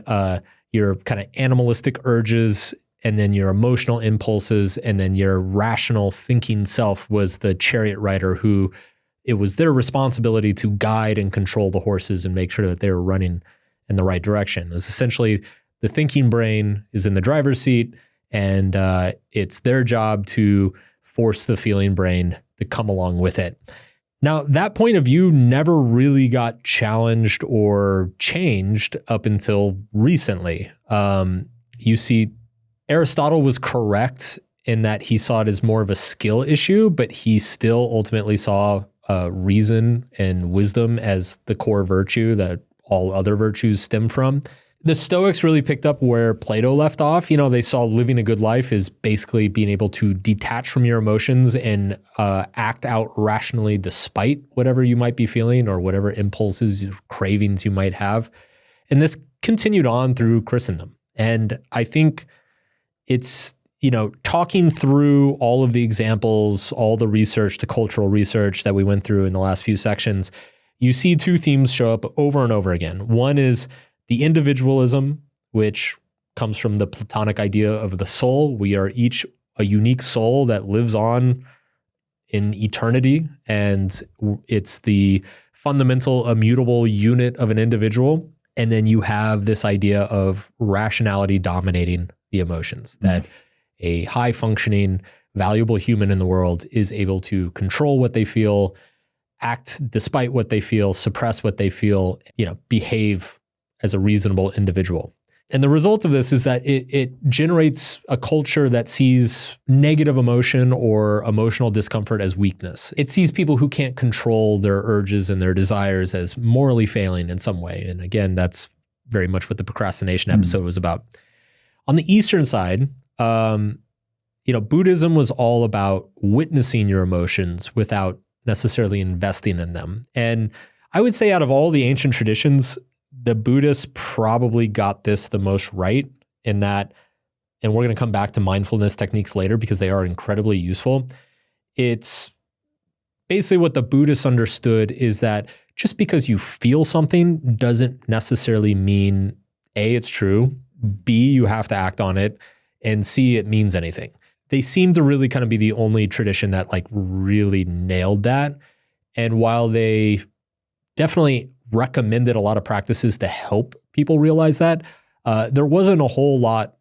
your kind of animalistic urges and then your emotional impulses, and then your rational thinking self was the chariot rider who it was their responsibility to guide and control the horses and make sure that they were running in the right direction. It's essentially the thinking brain is in the driver's seat, and it's their job to force the feeling brain to come along with it. Now, that point of view never really got challenged or changed up until recently. You see, Aristotle was correct in that he saw it as more of a skill issue, but he still ultimately saw reason and wisdom as the core virtue that all other virtues stem from. The Stoics really picked up where Plato left off. They saw living a good life is basically being able to detach from your emotions and act out rationally despite whatever you might be feeling or whatever impulses, cravings you might have. And this continued on through Christendom. And I think it's, talking through all of the examples, all the research, the cultural research that we went through in the last few sections, you see two themes show up over and over again. One is the individualism, which comes from the Platonic idea of the soul. We are each a unique soul that lives on in eternity, and it's the fundamental, immutable unit of an individual. And then you have this idea of rationality dominating the emotions, that a high-functioning, valuable human in the world is able to control what they feel, act despite what they feel, suppress what they feel, behave as a reasonable individual. And the result of this is that it generates a culture that sees negative emotion or emotional discomfort as weakness. It sees people who can't control their urges and their desires as morally failing in some way. And again, that's very much what the procrastination episode was about. On the Eastern side, Buddhism was all about witnessing your emotions without necessarily investing in them. And I would say out of all the ancient traditions, the Buddhists probably got this the most right in that, and we're going to come back to mindfulness techniques later because they are incredibly useful. It's basically what the Buddhists understood is that just because you feel something doesn't necessarily mean A, it's true, B, you have to act on it, and C, it means anything. They seem to really kind of be the only tradition that really nailed that. And while they definitely recommended a lot of practices to help people realize that, there wasn't a whole lot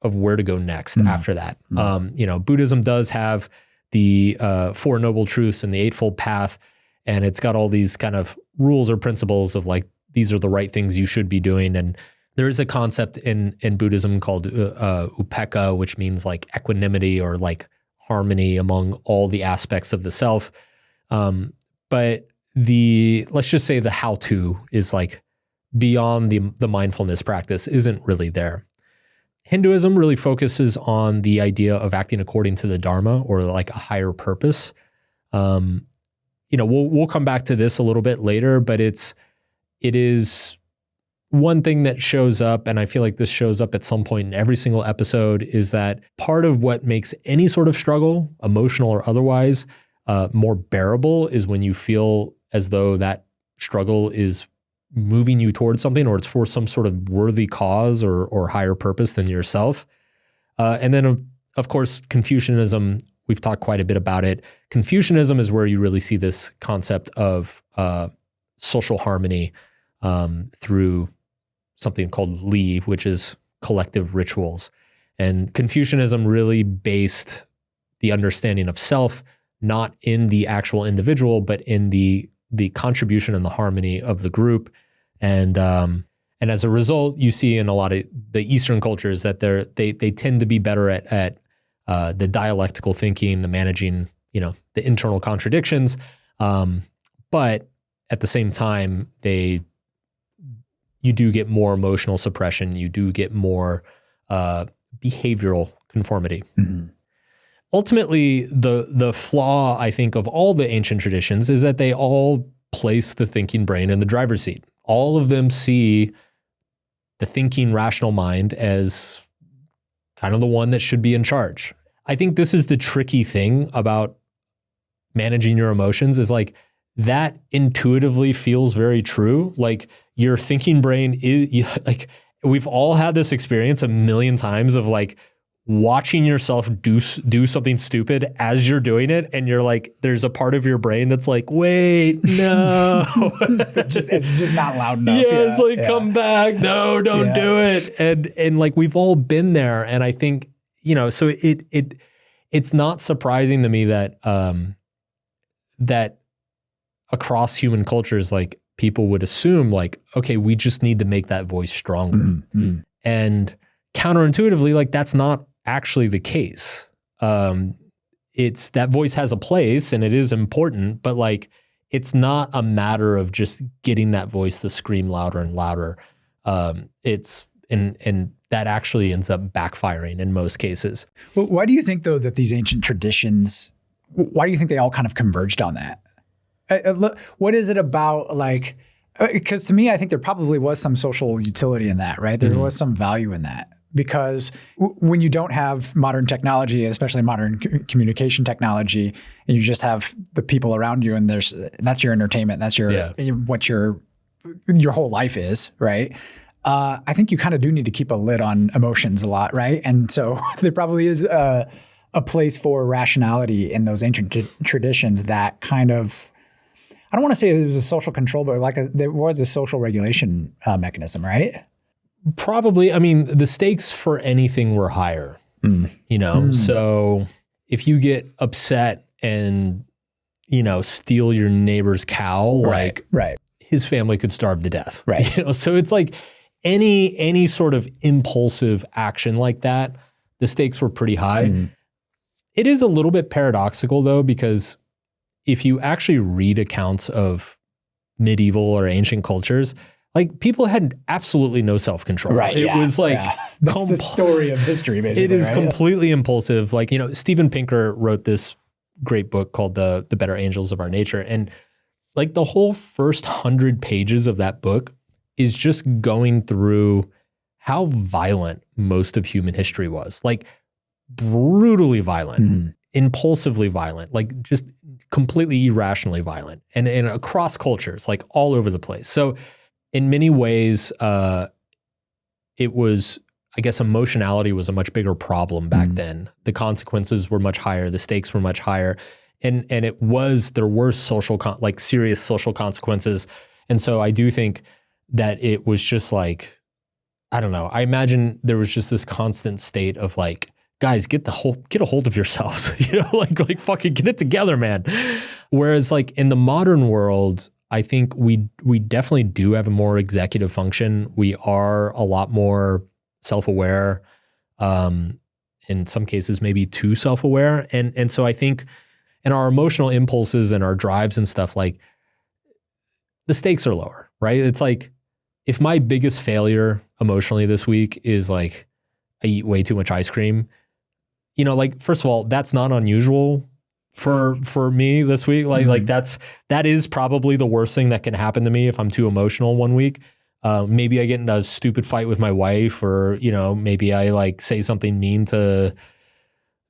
of where to go next after that. Buddhism does have the Four Noble Truths and the Eightfold Path, and it's got all these kind of rules or principles of these are the right things you should be doing. And there is a concept in Buddhism called upekkha, which means like equanimity or like harmony among all the aspects of the self. But let's just say the how-to is like beyond the mindfulness practice isn't really there. Hinduism really focuses on the idea of acting according to the Dharma or like a higher purpose. We'll come back to this a little bit later, but it is one thing that shows up, and I feel like this shows up at some point in every single episode, is that part of what makes any sort of struggle, emotional or otherwise, more bearable is when you feel as though that struggle is moving you towards something, or it's for some sort of worthy cause or higher purpose than yourself. And then, of course, Confucianism, we've talked quite a bit about it. Confucianism is where you really see this concept of social harmony through something called Li, which is collective rituals. And Confucianism really based the understanding of self not in the actual individual, but in the contribution and the harmony of the group. And as a result, you see in a lot of the Eastern cultures that they tend to be better at the dialectical thinking, the managing, the internal contradictions. But at the same time, you do get more emotional suppression. You do get more behavioral conformity. Mm-hmm. Ultimately, the flaw, I think, of all the ancient traditions is that they all place the thinking brain in the driver's seat. All of them see the thinking rational mind as kind of the one that should be in charge. I think this is the tricky thing about managing your emotions, is like that intuitively feels very true. Like your thinking brain is like, we've all had this experience a million times of like watching yourself do something stupid as you're doing it, and you're like, there's a part of your brain that's like, wait, no. it's just not loud enough. Yeah, it's like, come back. No, don't do it. And like, we've all been there. And I think, so it's not surprising to me that that across human cultures, like people would assume like, okay, we just need to make that voice stronger. Mm-hmm. And counterintuitively, like that's not actually the case. It's that voice has a place and it is important, but like it's not a matter of just getting that voice to scream louder and louder. And that actually ends up backfiring in most cases. Well, why do you think though that these ancient traditions, why do you think they all kind of converged on that? What is it about, like, because to me, I think there probably was some social utility in that, right? There was some value in that. Because when you don't have modern technology, especially modern communication technology, and you just have the people around you, and that's your entertainment, that's what your whole life is, right? I think you kind of do need to keep a lid on emotions a lot, right? And so there probably is a place for rationality in those ancient traditions that kind of, I don't want to say it was a social control, but there was a social regulation mechanism, right? Probably. I mean, the stakes for anything were higher, So if you get upset and, steal your neighbor's cow, right. His family could starve to death. Right. So it's like any sort of impulsive action like that, the stakes were pretty high. Mm-hmm. It is a little bit paradoxical though, because if you actually read accounts of medieval or ancient cultures, like people had absolutely no self-control. Right. It was like that's the story of history, basically. It is completely impulsive. Like, Steven Pinker wrote this great book called The Better Angels of Our Nature. And like the whole first 100 pages of that book is just going through how violent most of human history was. Like brutally violent, impulsively violent, like just completely irrationally violent, and across cultures, like all over the place. So in many ways, it was, I guess, emotionality was a much bigger problem back then. The consequences were much higher. The stakes were much higher. And there were serious social consequences. And so I do think that it was just like, I don't know. I imagine there was just this constant state of like, guys, get a hold of yourselves, like fucking get it together, man. Whereas like in the modern world, I think we definitely do have a more executive function. We are a lot more self-aware, in some cases maybe too self-aware. And so I think in our emotional impulses and our drives and stuff, like the stakes are lower, right? It's like if my biggest failure emotionally this week is like I eat way too much ice cream, you know, like first of all, that's not unusual for me this week. Like that is probably the worst thing that can happen to me if I'm too emotional one week. Maybe I get in a stupid fight with my wife, or, you know, maybe I like say something mean to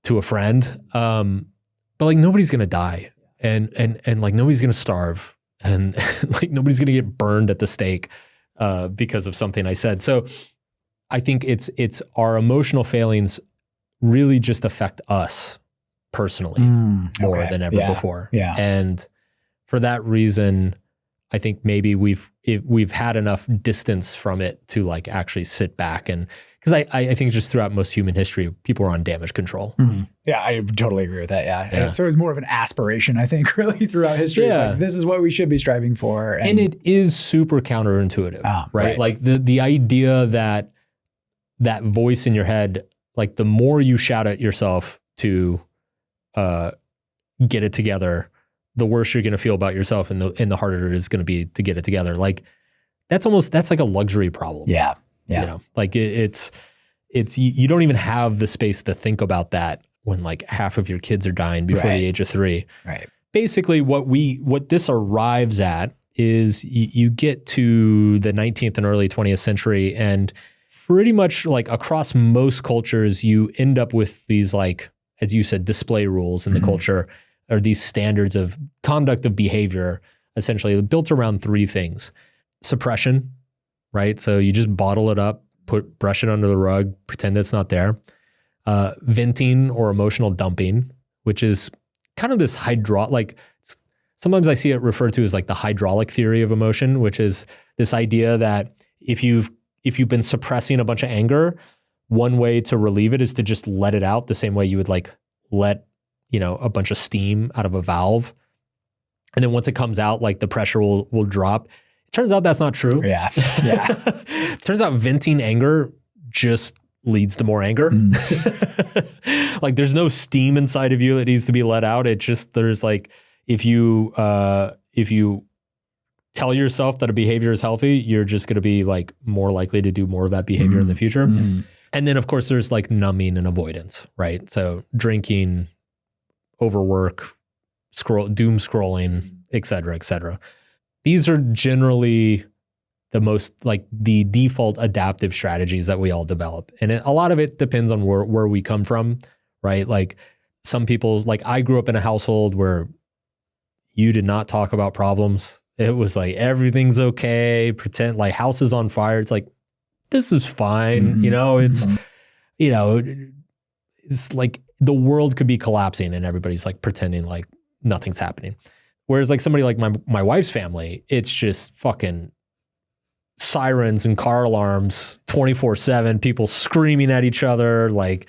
a friend. But like nobody's going to die and like nobody's going to starve and like nobody's going to get burned at the stake because of something I said. So I think it's our emotional failings really just affect us personally more than ever before. Yeah. And for that reason, I think maybe we've had enough distance from it to like actually sit back and, because I think just throughout most human history, people were on damage control. Mm-hmm. Yeah, I totally agree with that. Yeah. So it's more of an aspiration, I think, really throughout history. Yeah. It's like, this is what we should be striving for. And it is super counterintuitive, right? Like the idea that voice in your head, like the more you shout at yourself to get it together, the worse you're going to feel about yourself, and the harder it is going to be to get it together. Like that's like a luxury problem. Yeah. You know, like it's you don't even have the space to think about that when like half of your kids are dying before the age of 3. Right. Basically what this arrives at is you get to the 19th and early 20th century, and pretty much like across most cultures, you end up with these, like, as you said, display rules in the culture, or these standards of conduct of behavior, essentially built around 3 things. Suppression, right? So you just bottle it up, brush it under the rug, pretend it's not there. Venting or emotional dumping, which is kind of this sometimes I see it referred to as like the hydraulic theory of emotion, which is this idea that if you've been suppressing a bunch of anger, one way to relieve it is to just let it out the same way you would like let, you know, a bunch of steam out of a valve. And then once it comes out, like the pressure will drop. It turns out that's not true. Yeah. Turns out venting anger just leads to more anger. Like there's no steam inside of you that needs to be let out. It just, there's like, if you tell yourself that a behavior is healthy, you're just going to be like more likely to do more of that behavior in the future. And then of course there's like numbing and avoidance, right? So drinking, overwork, doom scrolling, et cetera, et cetera. These are generally the most like the default adaptive strategies that we all develop. And a lot of it depends on where we come from, right? Like some people's, like I grew up in a household where you did not talk about problems. It was like, everything's okay. Pretend like house is on fire. It's like, this is fine. You know, it's, you know, it's like the world could be collapsing and everybody's like pretending like nothing's happening. Whereas like somebody like my wife's family, it's just fucking sirens and car alarms 24/7, people screaming at each other, like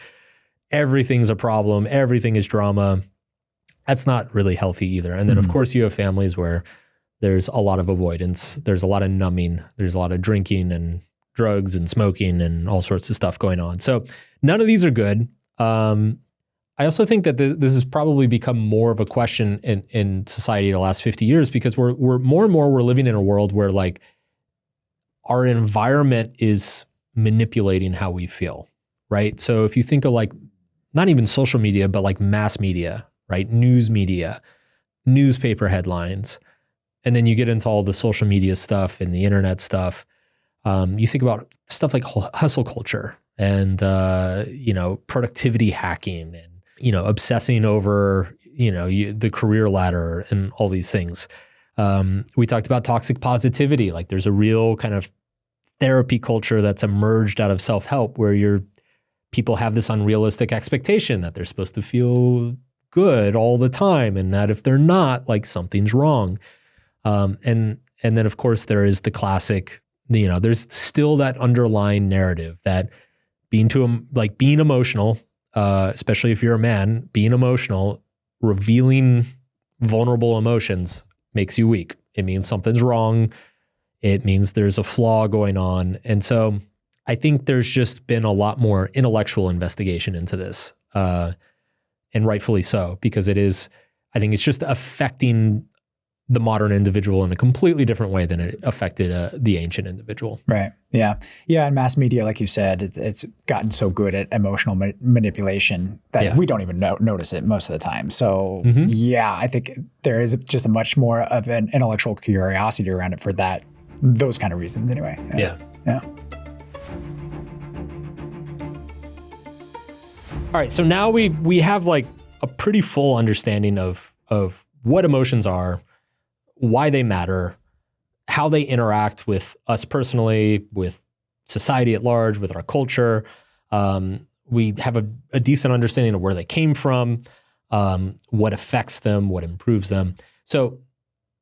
everything's a problem, everything is drama. That's not really healthy either. And then of course you have families where there's a lot of avoidance, there's a lot of numbing, there's a lot of drinking and drugs and smoking and all sorts of stuff going on. So none of these are good. I also think that this has probably become more of a question in society the last 50 years because we're more and more, we're living in a world where like our environment is manipulating how we feel, right? So if you think of like, not even social media, but like mass media, right? News media, newspaper headlines, and then you get into all the social media stuff and the internet stuff. You think about stuff like hustle culture and, you know, productivity hacking and, you know, obsessing over, you know, the career ladder and all these things. We talked about toxic positivity. Like there's a real kind of therapy culture that's emerged out of self-help where people have this unrealistic expectation that they're supposed to feel good all the time. And that if they're not, like something's wrong. And then of course there is the classic, you know, there's still that underlying narrative that being emotional, especially if you're a man, being emotional, revealing vulnerable emotions makes you weak. It means something's wrong. It means there's a flaw going on. And so I think there's just been a lot more intellectual investigation into this, and rightfully so, because I think it's just affecting the modern individual in a completely different way than it affected the ancient individual. Right. Yeah. Yeah. And mass media, like you said, it's gotten so good at emotional manipulation that we don't even notice it most of the time. So yeah, I think there is just a much more of an intellectual curiosity around it for those kind of reasons anyway. Yeah. All right. So now we have like a pretty full understanding of what emotions are, why they matter, how they interact with us personally, with society at large, with our culture. We have a decent understanding of where they came from, what affects them, what improves them. So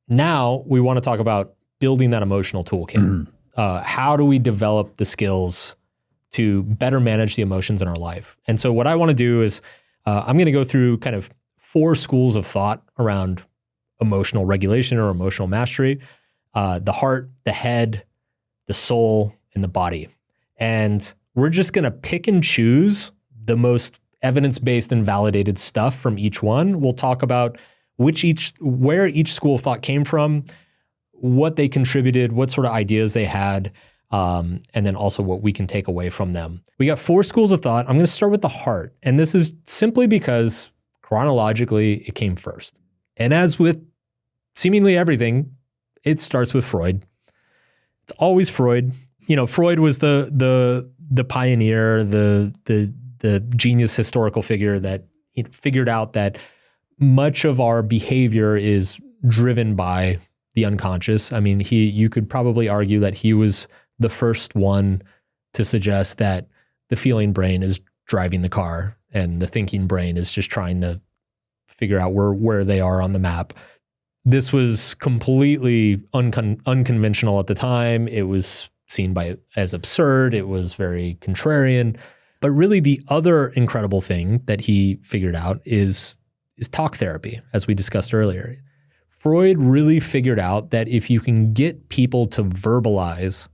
now we want to talk about building that emotional toolkit. How do we develop the skills to better manage the emotions in our life? And so what I want to do is I'm going to go through kind of 4 schools of thought around emotional regulation or emotional mastery: the heart, the head, the soul, and the body. And we're just going to pick and choose the most evidence-based and validated stuff from each one. We'll talk about where each school of thought came from, what they contributed, what sort of ideas they had, and then also what we can take away from them. We got 4 schools of thought. I'm going to start with the heart. And this is simply because chronologically it came first. And as with seemingly everything, it starts with Freud. It's always Freud. Freud was the pioneer, the genius historical figure that figured out that much of our behavior is driven by the unconscious. I mean, you could probably argue that he was the first one to suggest that the feeling brain is driving the car and the thinking brain is just trying to figure out where they are on the map. This was completely unconventional at the time. It was seen as absurd. It was very contrarian. But really the other incredible thing that he figured out is talk therapy, as we discussed earlier. Freud really figured out that if you can get people to verbalize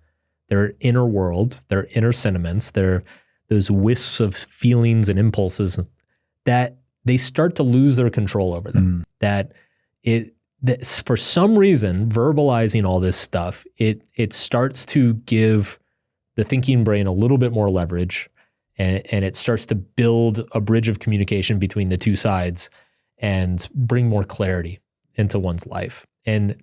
their inner world, their inner sentiments, those wisps of feelings and impulses, that they start to lose their control over them. That for some reason, verbalizing all this stuff, it starts to give the thinking brain a little bit more leverage, and it starts to build a bridge of communication between the two sides and bring more clarity into one's life. And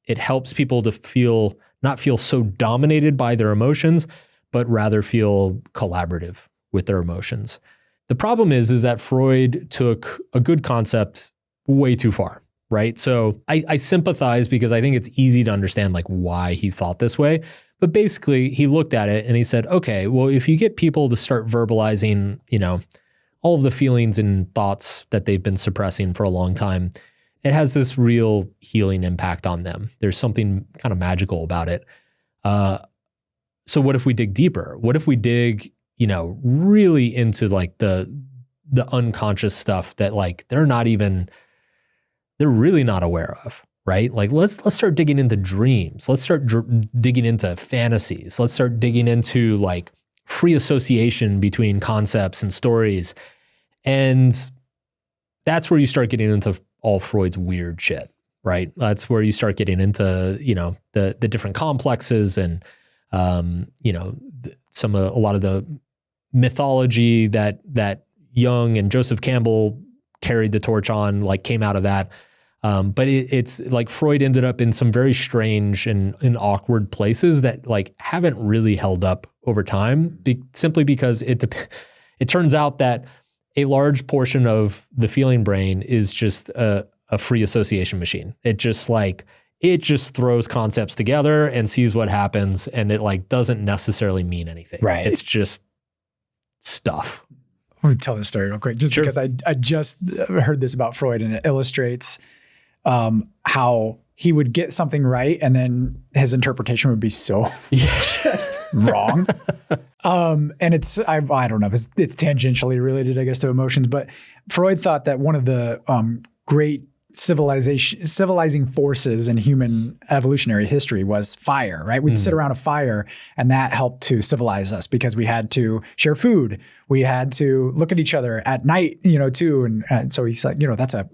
it helps people to not feel so dominated by their emotions, but rather feel collaborative with their emotions. The problem is that Freud took a good concept way too far, right? So I sympathize because I think it's easy to understand like why he thought this way. But basically he looked at it and he said, okay, well, if you get people to start verbalizing, all of the feelings and thoughts that they've been suppressing for a long time, it has this real healing impact on them. There's something kind of magical about it. So what if we dig deeper? What if we dig, really into like the unconscious stuff that like they're really not aware of, right? Like let's start digging into dreams. Let's start digging into fantasies. Let's start digging into like free association between concepts and stories. And that's where you start getting into all Freud's weird shit, right? That's where you start getting into, the different complexes and, a lot of the mythology that Jung and Joseph Campbell carried the torch on, like came out of that. But it's like Freud ended up in some very strange and awkward places that like haven't really held up over time, simply because it turns out that a large portion of the feeling brain is just a free association machine. It just throws concepts together and sees what happens, and it like doesn't necessarily mean anything. Right. It's just stuff. Let me tell this story real quick, Sure. because I just heard this about Freud, and it illustrates how he would get something right, and then his interpretation would be so wrong. And it's I don't know, it's tangentially related, I guess, to emotions. But Freud thought that one of the great civilizing forces in human evolutionary history was fire, right? We'd sit around a fire, and that helped to civilize us because we had to share food. We had to look at each other at night, too. And so he's like, that's a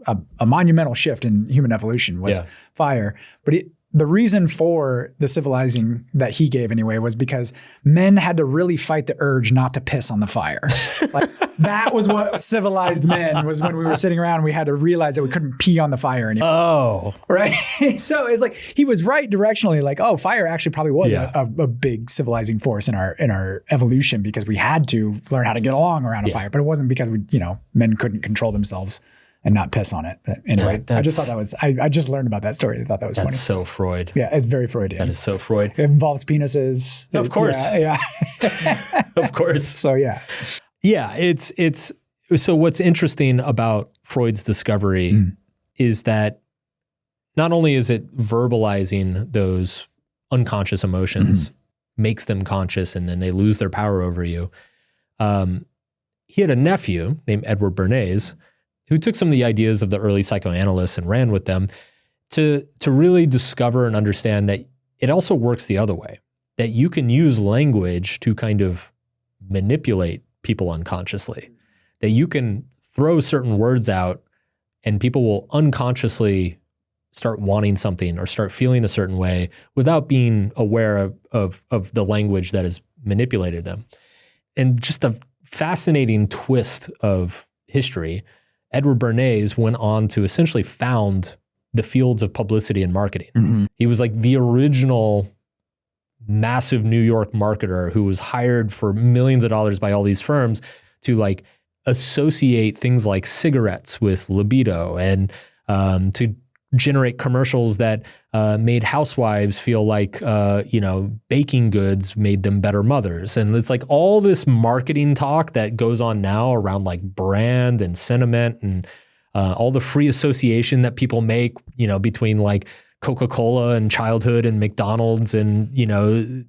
monumental shift in human evolution was fire. But the reason for the civilizing that he gave anyway was because men had to really fight the urge not to piss on the fire. Like that was what civilized men was when we were sitting around, we had to realize that we couldn't pee on the fire anymore. Oh. Right. So it's like, he was right directionally, like, oh, fire actually probably was a big civilizing force in our evolution because we had to learn how to get along around a fire, but it wasn't because men couldn't control themselves and not piss on it. But anyway, I just thought that was, I just learned about that story. I thought that was funny. That's so Freud. Yeah, it's very Freudian. That is so Freud. It involves penises. Of course. Yeah. Of course. So yeah. Yeah, it's so what's interesting about Freud's discovery is that not only is it verbalizing those unconscious emotions, makes them conscious, and then they lose their power over you. He had a nephew named Edward Bernays, who took some of the ideas of the early psychoanalysts and ran with them to really discover and understand that it also works the other way, that you can use language to kind of manipulate people unconsciously, that you can throw certain words out and people will unconsciously start wanting something or start feeling a certain way without being aware of the language that has manipulated them. And just a fascinating twist of history, Edward Bernays went on to essentially found the fields of publicity and marketing. He was like the original massive New York marketer who was hired for millions of dollars by all these firms to like associate things like cigarettes with libido and to generate commercials that made housewives feel like, baking goods made them better mothers. And it's like all this marketing talk that goes on now around like brand and sentiment and all the free association that people make, between like Coca-Cola and childhood and McDonald's and,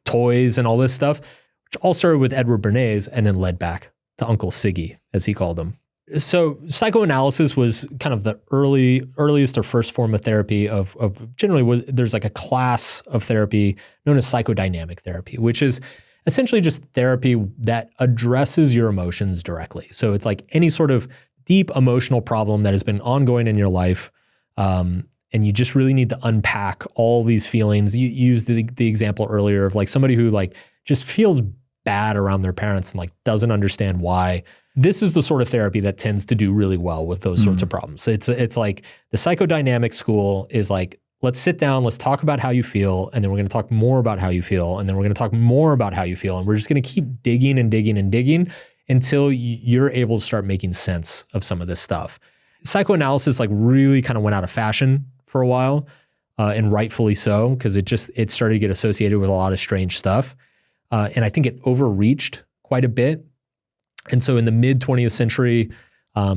toys and all this stuff, which all started with Edward Bernays and then led back to Uncle Siggy, as he called him. So psychoanalysis was kind of the earliest or first form of therapy of generally there's like a class of therapy known as psychodynamic therapy, which is essentially just therapy that addresses your emotions directly. So it's like any sort of deep emotional problem that has been ongoing in your life, and you just really need to unpack all these feelings. You used the example earlier of like somebody who like just feels bad around their parents and like doesn't understand why. This is the sort of therapy that tends to do really well with those sorts of problems. It's like the psychodynamic school is like, let's sit down, let's talk about how you feel, and then we're going to talk more about how you feel, and then we're going to talk more about how you feel, and we're just going to keep digging and digging and digging until you're able to start making sense of some of this stuff. Psychoanalysis like really kind of went out of fashion for a while, and rightfully so, because it started to get associated with a lot of strange stuff. And I think it overreached quite a bit. And so in the mid 20th century,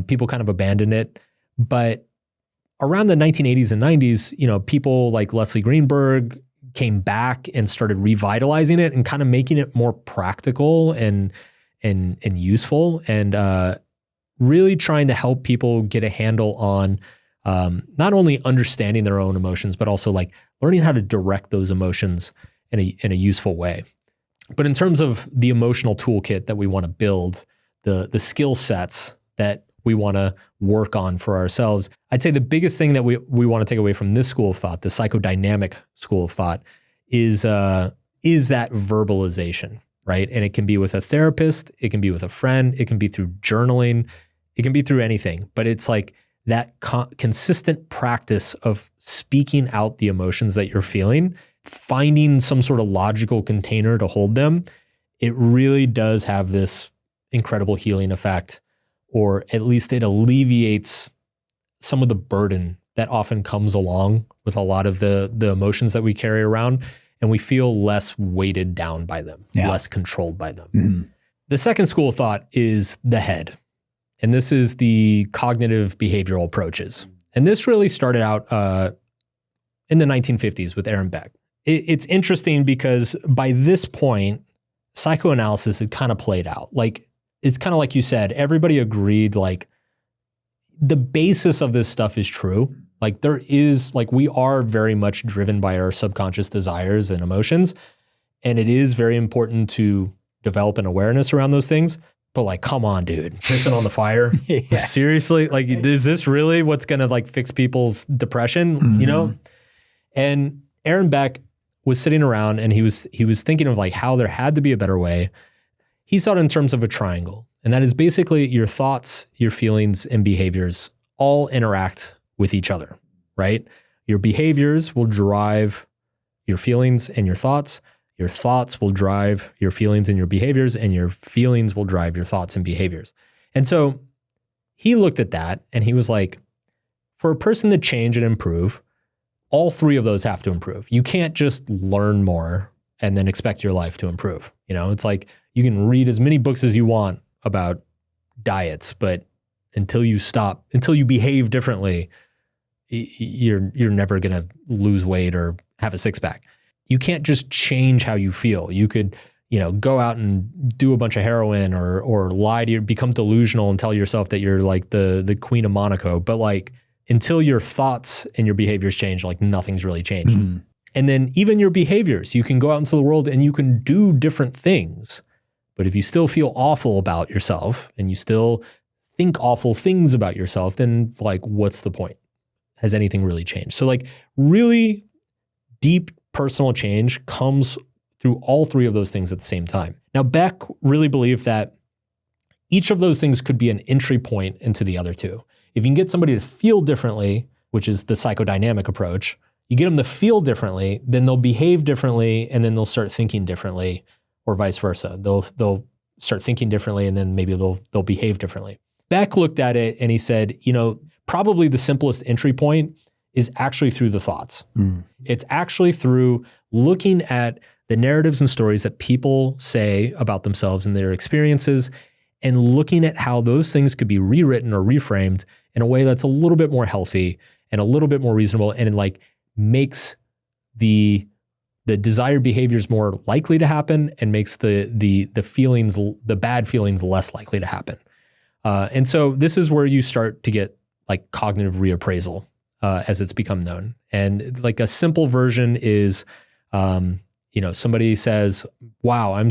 people kind of abandoned it. But around the 1980s and 90s, people like Leslie Greenberg came back and started revitalizing it and kind of making it more practical and useful, and really trying to help people get a handle on not only understanding their own emotions, but also like learning how to direct those emotions in a useful way. But in terms of the emotional toolkit that we want to build, the skill sets that we want to work on for ourselves, I'd say the biggest thing that we want to take away from this school of thought, the psychodynamic school of thought, is that verbalization, right? And it can be with a therapist, it can be with a friend, it can be through journaling, it can be through anything. But it's like that consistent practice of speaking out the emotions that you're feeling, finding some sort of logical container to hold them. It really does have this incredible healing effect, or at least it alleviates some of the burden that often comes along with a lot of the emotions that we carry around, and we feel less weighted down by them, less controlled by them. Mm-hmm. The second school of thought is the head, and this is the cognitive behavioral approaches. And this really started out in the 1950s with Aaron Beck. It's interesting because by this point, psychoanalysis had kind of played out. Like, it's kind of like you said, everybody agreed, like, the basis of this stuff is true. Like there is, like we are very much driven by our subconscious desires and emotions. And it is very important to develop an awareness around those things. But like, come on, dude, pissing on the fire. Yeah. Seriously? Like, is this really what's going to like fix people's depression? You know? And Aaron Beck was sitting around and he was thinking of like how there had to be a better way. He saw it in terms of a triangle. And that is basically your thoughts, your feelings, and behaviors all interact with each other, right? Your behaviors will drive your feelings and your thoughts. Your thoughts will drive your feelings and your behaviors, and your feelings will drive your thoughts and behaviors. And so he looked at that and he was like, for a person to change and improve, all three of those have to improve. You can't just learn more and then expect your life to improve. You know, it's like you can read as many books as you want about diets, but until you behave differently, you're never going to lose weight or have a six pack. You can't just change how you feel. You could, go out and do a bunch of heroin or lie to become delusional and tell yourself that you're like the Queen of Monaco. But like until your thoughts and your behaviors change, like nothing's really changed. Mm-hmm. And then even your behaviors, you can go out into the world and you can do different things. But if you still feel awful about yourself and you still think awful things about yourself, then like, what's the point? Has anything really changed? So like really deep personal change comes through all three of those things at the same time. Now, Beck really believed that each of those things could be an entry point into the other two. If you can get somebody to feel differently, which is the psychodynamic approach, you get them to feel differently, then they'll behave differently, and then they'll start thinking differently, or vice versa. They'll start thinking differently, and then maybe they'll behave differently. Beck looked at it and he said, probably the simplest entry point is actually through the thoughts. It's actually through looking at the narratives and stories that people say about themselves and their experiences, and looking at how those things could be rewritten or reframed in a way that's a little bit more healthy and a little bit more reasonable, and it like makes the desired behaviors more likely to happen and makes the feelings, the bad feelings, less likely to happen. And so this is where you start to get like cognitive reappraisal, as it's become known. And like a simple version is, somebody says, wow, I'm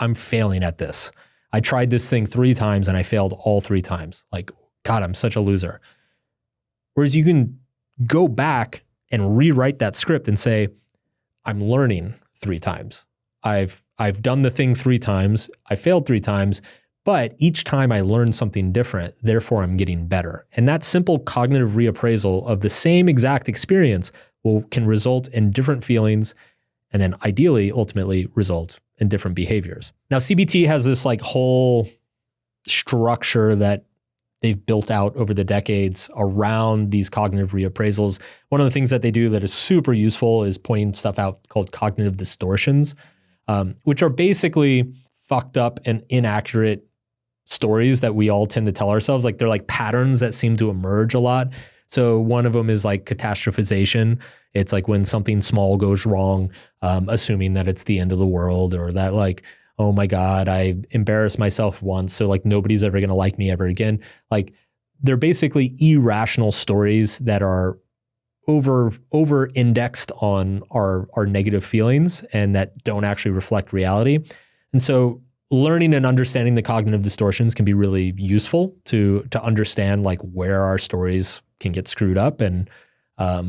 I'm failing at this. I tried this thing 3 times and I failed all 3 times. Like, God, I'm such a loser. Whereas you can go back and rewrite that script and say, I'm learning 3 times. I've done the thing 3 times. I failed 3 times. But each time I learn something different, therefore I'm getting better. And that simple cognitive reappraisal of the same exact experience can result in different feelings, and then ideally, ultimately result in different behaviors. Now, CBT has this like whole structure that they've built out over the decades around these cognitive reappraisals. One of the things that they do that is super useful is pointing stuff out called cognitive distortions, which are basically fucked up and inaccurate stories that we all tend to tell ourselves. Like they're like patterns that seem to emerge a lot. So one of them is like catastrophization. It's like when something small goes wrong, assuming that it's the end of the world, or that like, oh my God, I embarrassed myself once, so like nobody's ever going to like me ever again. Like they're basically irrational stories that are over indexed on our negative feelings and that don't actually reflect reality. And so learning and understanding the cognitive distortions can be really useful to understand like where our stories can get screwed up and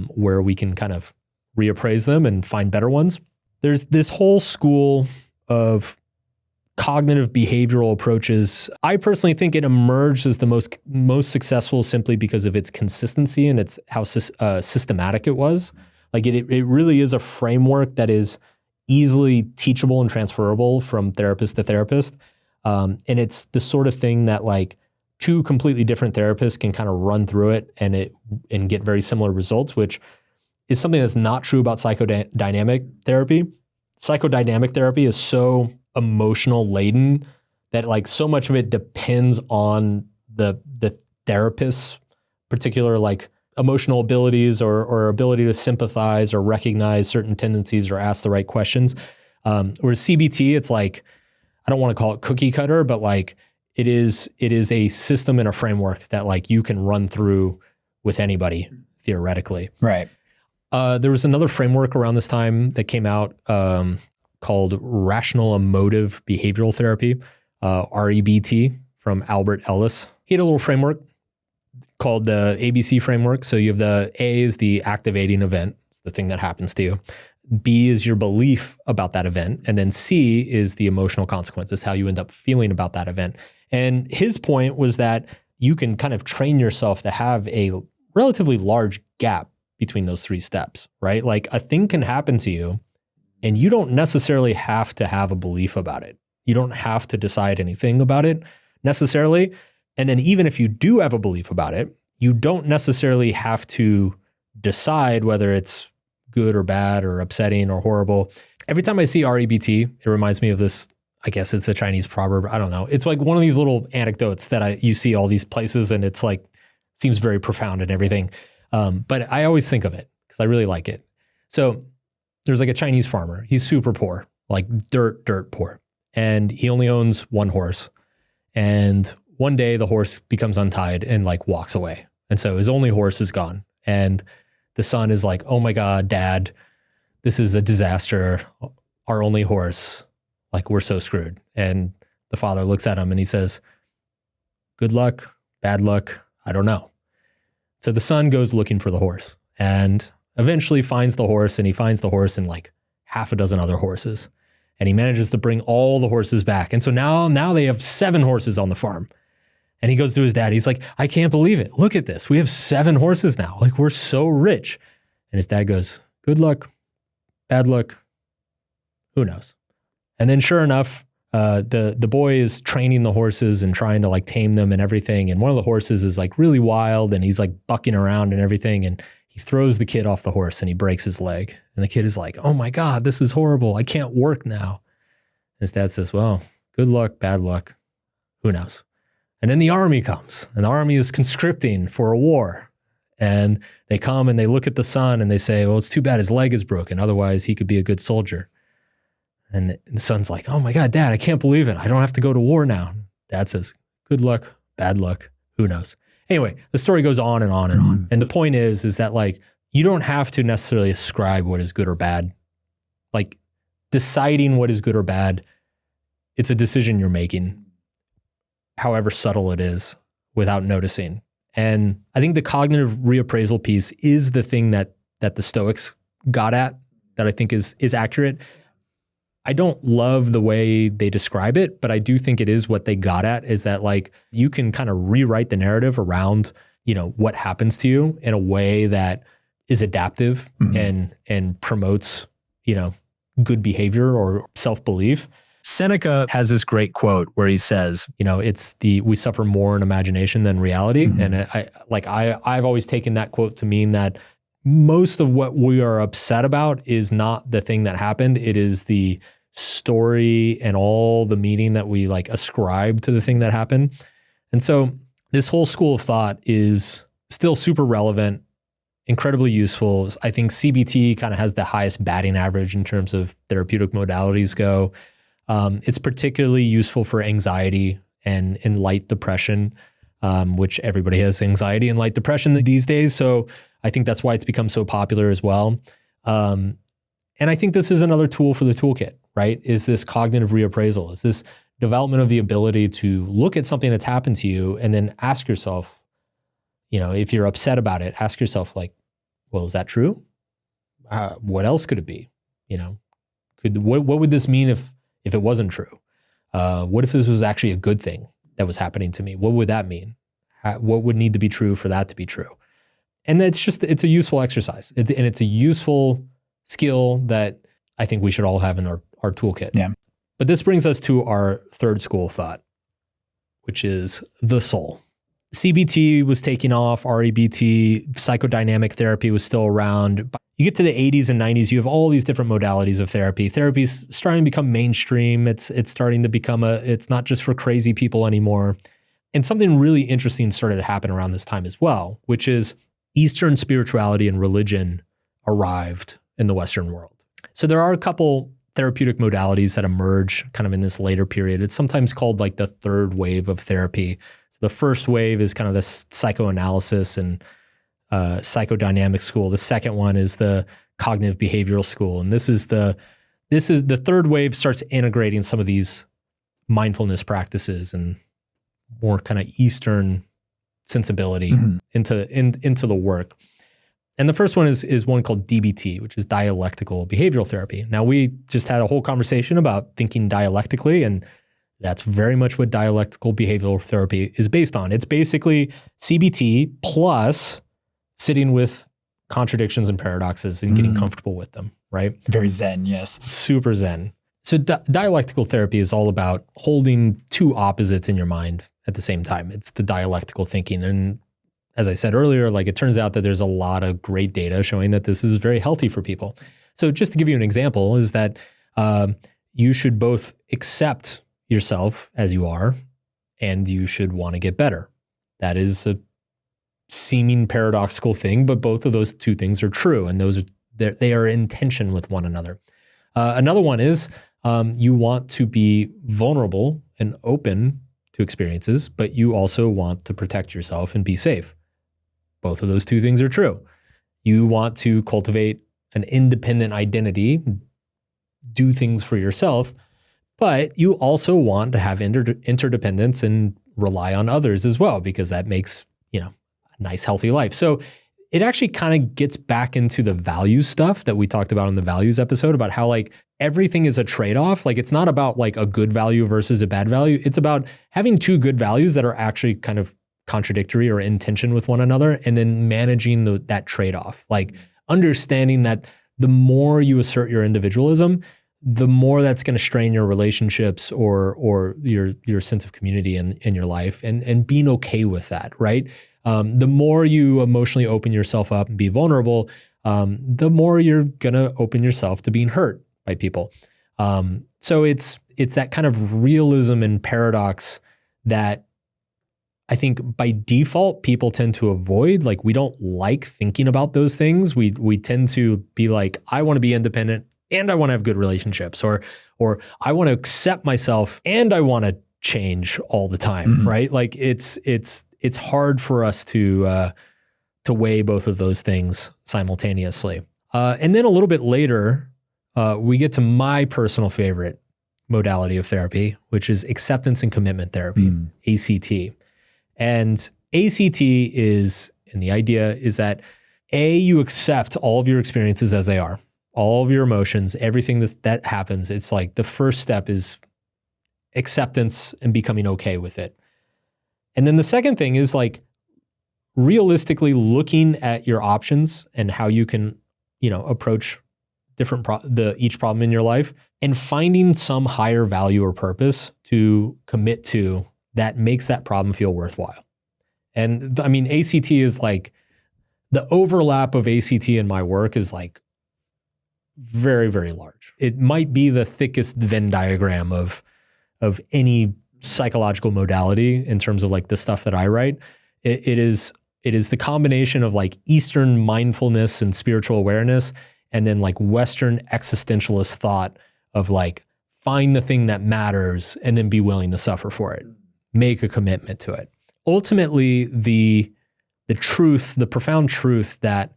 where we can kind of reappraise them and find better ones. There's this whole school of cognitive behavioral approaches. I personally think it emerged as the most successful simply because of its consistency and its how systematic it was. Like it really is a framework that is easily teachable and transferable from therapist to therapist. And it's the sort of thing that like 2 completely different therapists can kind of run through it and get very similar results, which is something that's not true about psychodynamic therapy. Psychodynamic therapy is so emotional laden that like so much of it depends on the therapist's particular like emotional abilities or ability to sympathize or recognize certain tendencies or ask the right questions. Whereas CBT, it's like, I don't want to call it cookie cutter, but like it is a system and a framework that like you can run through with anybody theoretically. Right. There was another framework around this time that came out called Rational Emotive Behavioral Therapy, REBT, from Albert Ellis. He had a little framework called the ABC framework. So you have the A is the activating event. It's the thing that happens to you. B is your belief about that event. And then C is the emotional consequences, how you end up feeling about that event. And his point was that you can kind of train yourself to have a relatively large gap between those three steps, right? Like a thing can happen to you and you don't necessarily have to have a belief about it. You don't have to decide anything about it necessarily. And then even if you do have a belief about it, you don't necessarily have to decide whether it's good or bad or upsetting or horrible. Every time I see REBT, it reminds me of this, I guess it's a Chinese proverb. I don't know. It's like one of these little anecdotes that you see all these places and it's like, seems very profound and everything. But I always think of it because I really like it. So there's like a Chinese farmer. He's super poor, like dirt poor. And he only owns one horse. And one day the horse becomes untied and like walks away. And so his only horse is gone. And the son is like, oh my God, Dad, this is a disaster. Our only horse, like we're so screwed. And the father looks at him and he says, good luck, bad luck, I don't know. So the son goes looking for the horse and eventually finds the horse, and he finds the horse and like half a dozen other horses. And he manages to bring all the horses back. And so now they have 7 horses on the farm. And he goes to his dad. He's like, I can't believe it. Look at this. We have 7 horses now. Like we're so rich. And his dad goes, good luck, bad luck, who knows? And then sure enough, the boy is training the horses and trying to like tame them and everything. And one of the horses is like really wild and he's like bucking around and everything. And he throws the kid off the horse and he breaks his leg. And the kid is like, oh my God, this is horrible. I can't work now. And his dad says, well, good luck, bad luck, who knows? And then the army comes, and the army is conscripting for a war. And they come and they look at the son and they say, well, it's too bad his leg is broken. Otherwise, he could be a good soldier. And the son's like, oh my God, Dad, I can't believe it. I don't have to go to war now. Dad says, good luck, bad luck, who knows? Anyway, the story goes on and on and on. And the point is that like, you don't have to necessarily ascribe what is good or bad. Like deciding what is good or bad, it's a decision you're making, however subtle it is, without noticing. And I think the cognitive reappraisal piece is the thing that the Stoics got at, that I think is accurate. I don't love the way they describe it, but I do think it is what they got at, is that like you can kind of rewrite the narrative around, you know, what happens to you in a way that is adaptive and promotes, you know, good behavior or self-belief. Seneca has this great quote where he says, you know, we suffer more in imagination than reality. And I've always taken that quote to mean that most of what we are upset about is not the thing that happened. It is the story and all the meaning that we like ascribe to the thing that happened. And so this whole school of thought is still super relevant, incredibly useful. I think CBT kind of has the highest batting average in terms of therapeutic modalities go. It's particularly useful for anxiety and light depression, which everybody has anxiety and light depression these days. So I think that's why it's become so popular as well. And I think this is another tool for the toolkit, right? Is this cognitive reappraisal, is this development of the ability to look at something that's happened to you and then ask yourself, you know, if you're upset about it, ask yourself like, well, is that true? What else could it be? You know, what would this mean if it wasn't true? What if this was actually a good thing that was happening to me? What would that mean? What would need to be true for that to be true? And it's a useful exercise. It's a useful skill that I think we should all have in our toolkit. Yeah. But this brings us to our third school of thought, which is the soul. CBT was taking off, REBT, psychodynamic therapy was still around. You get to the 80s and 90s, you have all these different modalities of therapy. Therapy's starting to become mainstream. It's starting to become it's not just for crazy people anymore. And something really interesting started to happen around this time as well, which is Eastern spirituality and religion arrived in the Western world. So there are a couple therapeutic modalities that emerge kind of in this later period. It's sometimes called like the third wave of therapy. So the first wave is kind of this psychoanalysis and psychodynamic school. The second one is the cognitive behavioral school. And this is the third wave starts integrating some of these mindfulness practices and more kind of Eastern sensibility into the work. And the first one is one called DBT, which is dialectical behavioral therapy. Now, we just had a whole conversation about thinking dialectically, and that's very much what dialectical behavioral therapy is based on. It's basically CBT plus sitting with contradictions and paradoxes and getting comfortable with them, right? Very Zen, yes. Super Zen. So dialectical therapy is all about holding two opposites in your mind at the same time. It's the dialectical thinking. And as I said earlier, like it turns out that there's a lot of great data showing that this is very healthy for people. So just to give you an example is that you should both accept yourself as you are, and you should want to get better. That is a seeming paradoxical thing, but both of those two things are true, and they are in tension with one another. Another one is you want to be vulnerable and open to experiences, but you also want to protect yourself and be safe. Both of those two things are true. You want to cultivate an independent identity, do things for yourself, but you also want to have interdependence and rely on others as well, because that makes, a nice, healthy life. So it actually kind of gets back into the value stuff that we talked about in the values episode about how like everything is a trade-off. Like it's not about like a good value versus a bad value. It's about having two good values that are actually kind of contradictory or in tension with one another, and then managing that trade-off. Like understanding that the more you assert your individualism, the more that's going to strain your relationships or your sense of community in your life, and being okay with that, right? The more you emotionally open yourself up and be vulnerable, the more you're going to open yourself to being hurt by people. So it's that kind of realism and paradox that I think by default people tend to avoid. Like we don't like thinking about those things. We tend to be like, I want to be independent and I want to have good relationships, or I want to accept myself and I want to change all the time, right? Like it's hard for us to weigh both of those things simultaneously. And then a little bit later, we get to my personal favorite modality of therapy, which is acceptance and commitment therapy, ACT. And ACT is, and the idea is that you accept all of your experiences as they are, all of your emotions, everything that happens. It's like the first step is acceptance and becoming okay with it. And then the second thing is like realistically looking at your options and how you can, approach different each problem in your life, and finding some higher value or purpose to commit to that makes that problem feel worthwhile. And I mean, ACT is like the overlap of ACT in my work is like very, very large. It might be the thickest Venn diagram of any psychological modality in terms of like the stuff that I write. It is the combination of like Eastern mindfulness and spiritual awareness, and then like Western existentialist thought of like find the thing that matters and then be willing to suffer for it. Make a commitment to it. Ultimately, the truth, the profound truth that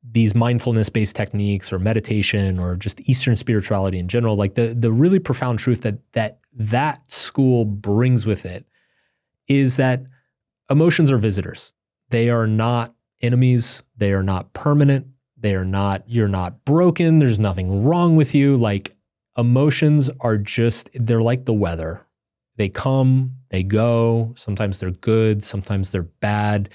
these mindfulness-based techniques or meditation or just Eastern spirituality in general, like the really profound truth that school brings with it is that emotions are visitors. They are not enemies. They are not permanent. You're not broken. There's nothing wrong with you. Like emotions are they're like the weather. They come, they go. Sometimes they're good. Sometimes they're bad.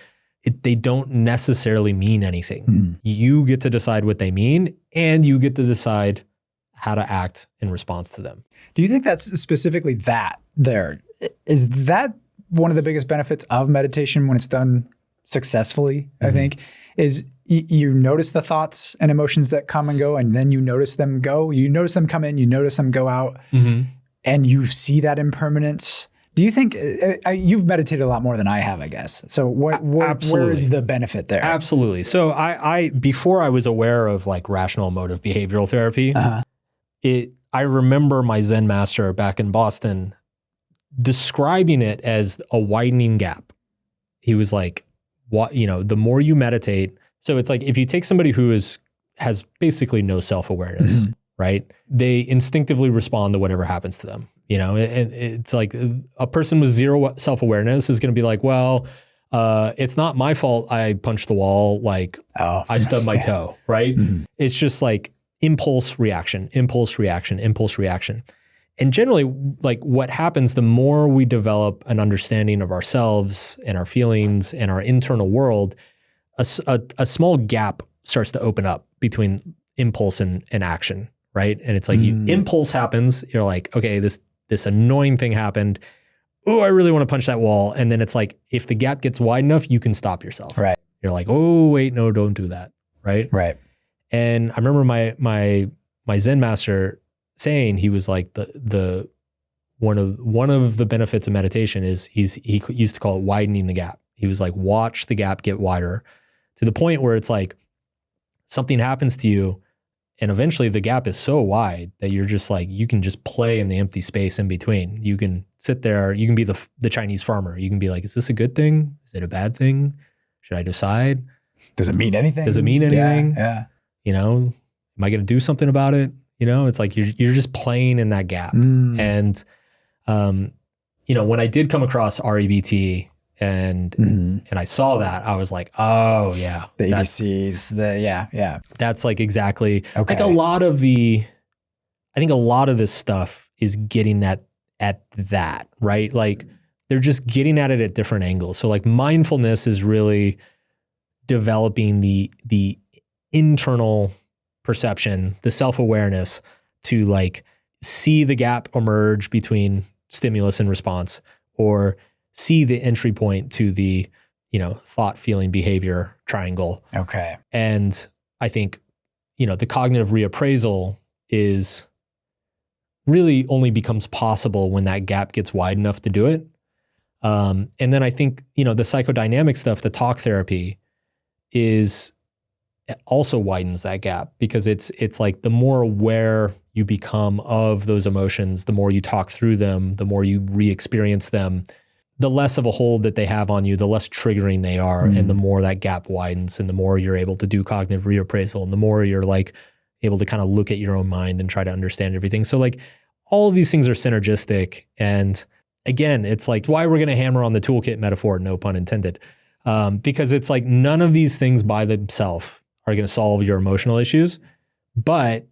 They don't necessarily mean anything. You get to decide what they mean, and you get to decide how to act in response to them. Do you think that's specifically that there? Is that one of the biggest benefits of meditation when it's done successfully, I think, is you notice the thoughts and emotions that come and go, and then you notice them go. You notice them come in, you notice them go out, and you see that impermanence. Do you think you've meditated a lot more than I have, I guess? So where is the benefit there? Absolutely. So I before I was aware of like rational emotive behavioral therapy, I remember my Zen master back in Boston describing it as a widening gap. He was like, what, the more you meditate. So it's like, if you take somebody who has basically no self-awareness, right? They instinctively respond to whatever happens to them. It's like a person with zero self-awareness is going to be like, well, it's not my fault I punched the wall. Like I stubbed my toe, right? It's just like impulse reaction. And generally, like what happens, the more we develop an understanding of ourselves and our feelings and our internal world, a small gap starts to open up between impulse and action, right? And it's like impulse happens, you're like, okay, this annoying thing happened. Oh, I really want to punch that wall. And then it's like, if the gap gets wide enough, you can stop yourself. Right. You're like, oh, wait, no, don't do that. Right. Right. And I remember my Zen master saying, he was like, one of the benefits of meditation is he used to call it widening the gap. He was like, watch the gap get wider to the point where it's like something happens to you and eventually the gap is so wide that you're just like, you can just play in the empty space in between. You can sit there, you can be the Chinese farmer. You can be like, is this a good thing? Is it a bad thing? Should I decide? Does it mean anything? Yeah. Am I going to do something about it? It's like you're just playing in that gap. And, when I did come across REBT and I saw that, I was like, oh yeah. The ABCs, That's like exactly, okay. Like I think a lot of this stuff is getting at that, right? Like they're just getting at it at different angles. So like mindfulness is really developing the internal perception, the self-awareness to like see the gap emerge between stimulus and response, or see the entry point to the, thought, feeling, behavior triangle. Okay. And I think, the cognitive reappraisal is really only becomes possible when that gap gets wide enough to do it. And then I think, the psychodynamic stuff, the talk therapy also widens that gap, because it's like the more aware you become of those emotions, the more you talk through them, the more you re-experience them, the less of a hold that they have on you, the less triggering they are, and the more that gap widens, and the more you're able to do cognitive reappraisal, and the more you're like able to kind of look at your own mind and try to understand everything. So like all of these things are synergistic. And again, it's like why we're going to hammer on the toolkit metaphor, no pun intended, because it's like none of these things by themselves are going to solve your emotional issues. But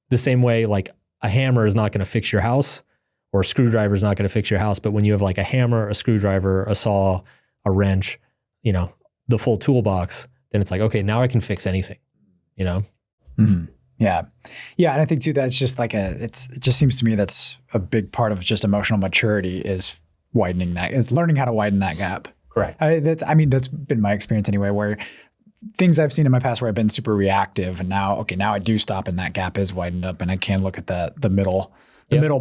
the same way, like a hammer is not going to fix your house, or a screwdriver is not going to fix your house. But when you have like a hammer, a screwdriver, a saw, a wrench, the full toolbox, then it's like, okay, now I can fix anything, Mm-hmm. Yeah. Yeah. And I think too, that's just like it just seems to me that's a big part of just emotional maturity is learning how to widen that gap. Correct. That's been my experience anyway, where things I've seen in my past where I've been super reactive, and now I do stop and that gap is widened up, and I can look at the middle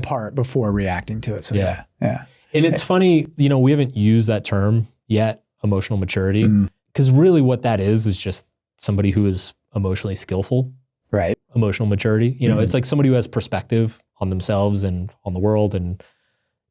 part before reacting to it. So yeah. And it's funny, we haven't used that term yet, emotional maturity, because really what that is just somebody who is emotionally skillful. Right. Emotional maturity. It's like somebody who has perspective on themselves and on the world and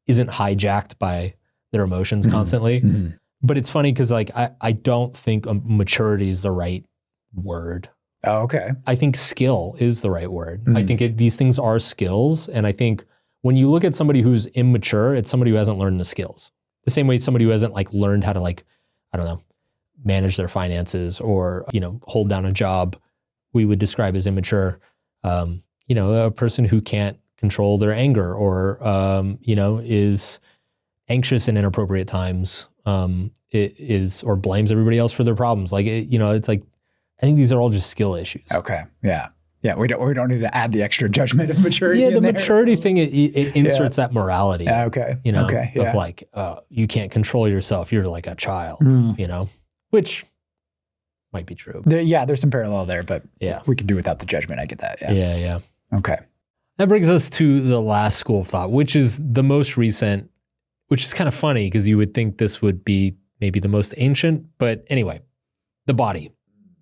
isn't hijacked by their emotions constantly. But it's funny because like I don't think maturity is the right word. Oh, okay. I think skill is the right word. I think these things are skills. And I think when you look at somebody who's immature, it's somebody who hasn't learned the skills. The same way somebody who hasn't like learned how to like, I don't know, manage their finances or, hold down a job, we would describe as immature. A person who can't control their anger or, is anxious in inappropriate times, or blames everybody else for their problems. Like, it's like, I think these are all just skill issues. Okay. Yeah. Yeah. We don't need to add the extra judgment of maturity. Yeah. The maturity thing, it inserts that morality. Okay. Of like, you can't control yourself. You're like a child, which might be true. There's some parallel there, but yeah, we can do without the judgment. I get that. Yeah. Okay. That brings us to the last school of thought, which is the most recent, which is kind of funny because you would think this would be maybe the most ancient, but anyway, the body,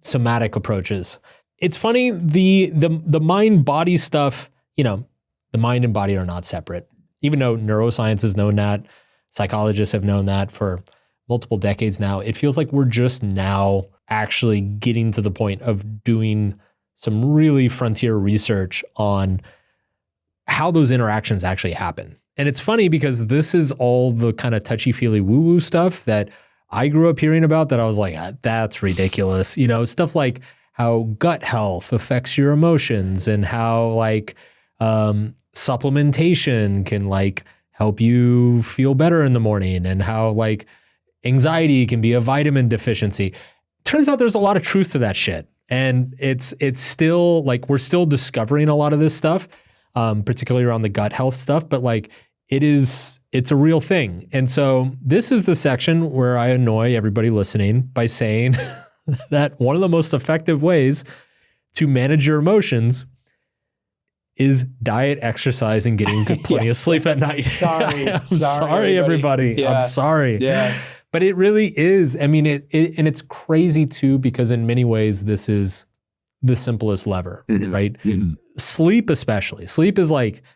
somatic approaches. It's funny, the mind body stuff, the mind and body are not separate. Even though neuroscience has known that, psychologists have known that for multiple decades now, it feels like we're just now actually getting to the point of doing some really frontier research on how those interactions actually happen. And it's funny because this is all the kind of touchy-feely woo-woo stuff that I grew up hearing about that I was like, that's ridiculous. Stuff like how gut health affects your emotions and how supplementation can help you feel better in the morning and how anxiety can be a vitamin deficiency. Turns out there's a lot of truth to that shit. And it's still we're still discovering a lot of this stuff, particularly around the gut health stuff, but it's a real thing. And so this is the section where I annoy everybody listening by saying that one of the most effective ways to manage your emotions is diet, exercise, and getting plenty of sleep at night. Sorry, everybody. Yeah. I'm sorry. Yeah. But it really is. I mean, and it's crazy too, because in many ways, this is the simplest lever, right? Mm-hmm. Sleep especially. Sleep is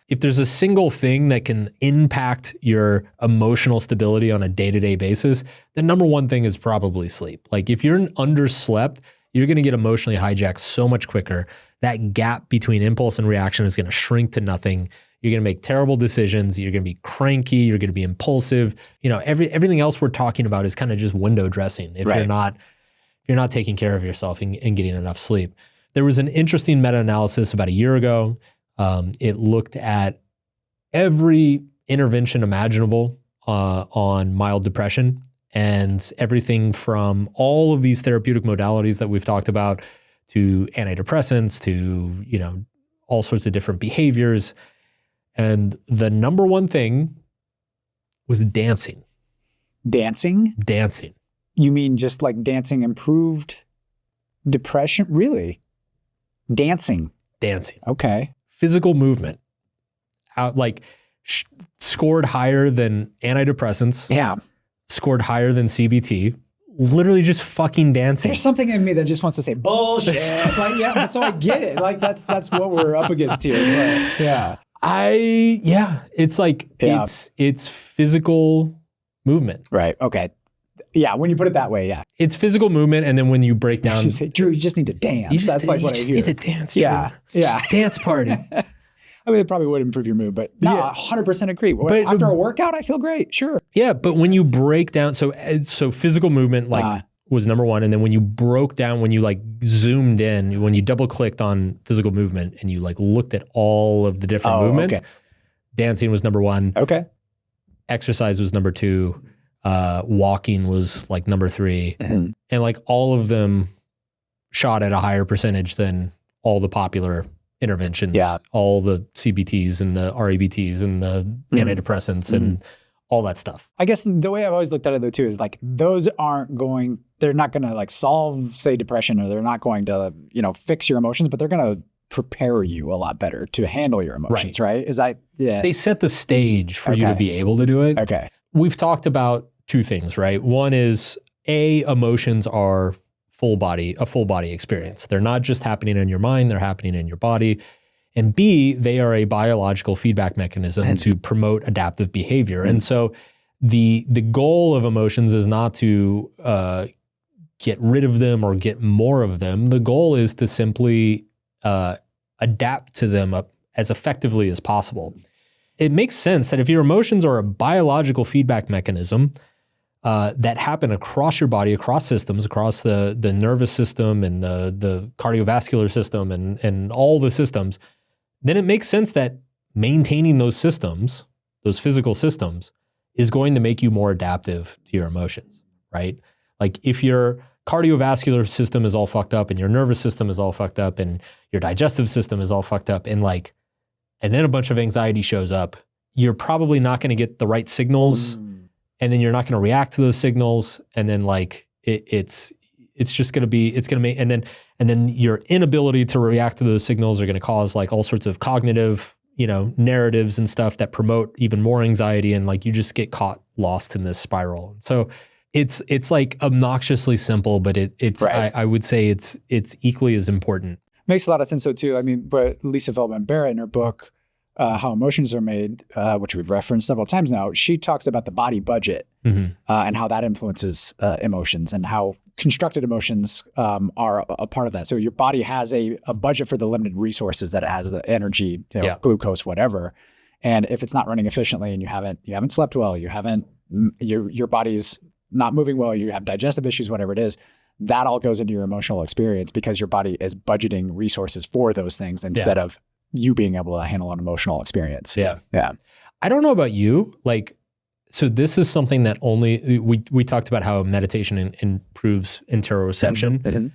if there's a single thing that can impact your emotional stability on a day-to-day basis, the number one thing is probably sleep. If you're underslept, you're going to get emotionally hijacked so much quicker. That gap between impulse and reaction is going to shrink to nothing. You're going to make terrible decisions. You're going to be cranky. You're going to be impulsive. Everything else we're talking about is kind of just window dressing if you're not taking care of yourself and getting enough sleep. There was an interesting meta-analysis about a year ago. It looked at every intervention imaginable on mild depression, and everything from all of these therapeutic modalities that we've talked about to antidepressants to, all sorts of different behaviors. And the number one thing was dancing. Dancing? Dancing. You mean just dancing improved depression? Really? Dancing. Okay. Physical movement. Scored higher than antidepressants. Yeah. Scored higher than CBT. Literally just fucking dancing. There's something in me that just wants to say bullshit. So I get it. That's what we're up against here. But, yeah. It's physical movement. Right. Okay. Yeah. When you put it that way, yeah. It's physical movement, and then when you break down, you say, Drew, you just need to dance. That's what I hear. You just need to dance. Yeah. Drew. Yeah. Dance party. I mean, it probably would improve your mood, but no, 100% agree. But after a workout, I feel great. Sure. Yeah, but when you break down, so physical movement was number one, and then when you broke down, when you zoomed in, when you double clicked on physical movement and you looked at all of the different movements, dancing was number one. Okay. Exercise was number two. Walking was number three, and all of them shot at a higher percentage than all the popular interventions, all the CBTs and the REBTs and the antidepressants and all that stuff. I guess the way I've always looked at it though too is those they're not going to solve, say, depression, or they're not going to, fix your emotions, but they're going to prepare you a lot better to handle your emotions, right? They set the stage for you to be able to do it. Okay. We've talked about two things, right? One is emotions are a full body experience. They're not just happening in your mind, they're happening in your body. And B, they are a biological feedback mechanism to promote adaptive behavior. And so the goal of emotions is not to get rid of them or get more of them. The goal is to simply adapt to them as effectively as possible. It makes sense that if your emotions are a biological feedback mechanism that happen across your body, across systems, across the nervous system and the cardiovascular system and all the systems, then it makes sense that maintaining those systems, those physical systems, is going to make you more adaptive to your emotions, right? If your cardiovascular system is all fucked up and your nervous system is all fucked up and your digestive system is all fucked up and then a bunch of anxiety shows up, you're probably not going to get the right signals, and then you're not going to react to those signals, and then it's just going to be, it's going to make, and then your inability to react to those signals are going to cause all sorts of cognitive, narratives and stuff that promote even more anxiety, and you just get lost in this spiral. So it's obnoxiously simple, but I would say it's equally as important. Makes a lot of sense though too. I mean, but Lisa Feldman Barrett in her book, How Emotions Are Made, which we've referenced several times now, she talks about the body budget and how that influences emotions and how constructed emotions are a part of that. So your body has a budget for the limited resources that it has, the energy, glucose, whatever. And if it's not running efficiently and you haven't slept well, your body's not moving well, you have digestive issues, whatever it is, that all goes into your emotional experience because your body is budgeting resources for those things instead of you being able to handle an emotional experience. Yeah. Yeah. I don't know about you. Like, so this is something that only, we talked about how meditation improves interoception,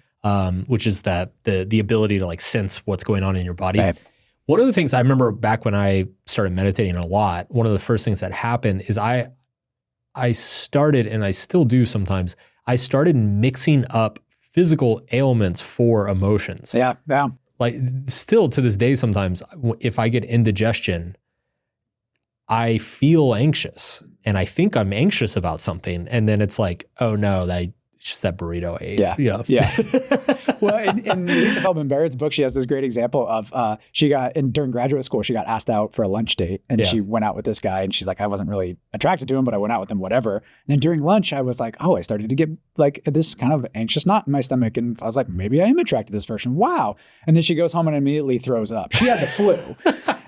which is that the ability to like sense what's going on in your body. Right. One of the things I remember back when I started meditating a lot, one of the first things that happened is I started, and I still do sometimes, I started mixing up physical ailments for emotions. Yeah. Like still to this day, sometimes if I get indigestion, I feel anxious and I think I'm anxious about something. And then it's like, oh no, it's just that burrito I ate. Yeah. Well, in Lisa Feldman Barrett's book, she has this great example of during graduate school, she got asked out for a lunch date and she went out with this guy and she's like, I wasn't really attracted to him, but I went out with him, whatever. And then during lunch, I was like, I started to get like this kind of anxious knot in my stomach. And I was like, maybe I am attracted to this person. Wow. And then she goes home and immediately throws up. She had the flu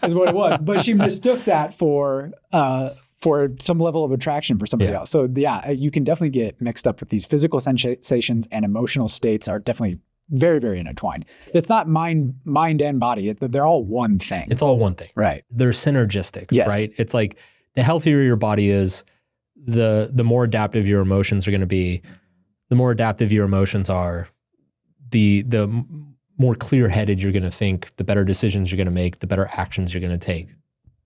is what it was, but she mistook that for some level of attraction for somebody else. So you can definitely get mixed up with these physical sensations, and emotional states are definitely very, very intertwined. It's not mind and body. They're all one thing. It's all one thing. Right. They're synergistic, yes. Right? It's like the healthier your body is, the more adaptive your emotions are going to be. The more adaptive your emotions are, the more clear-headed you're going to think, the better decisions you're going to make, the better actions you're going to take,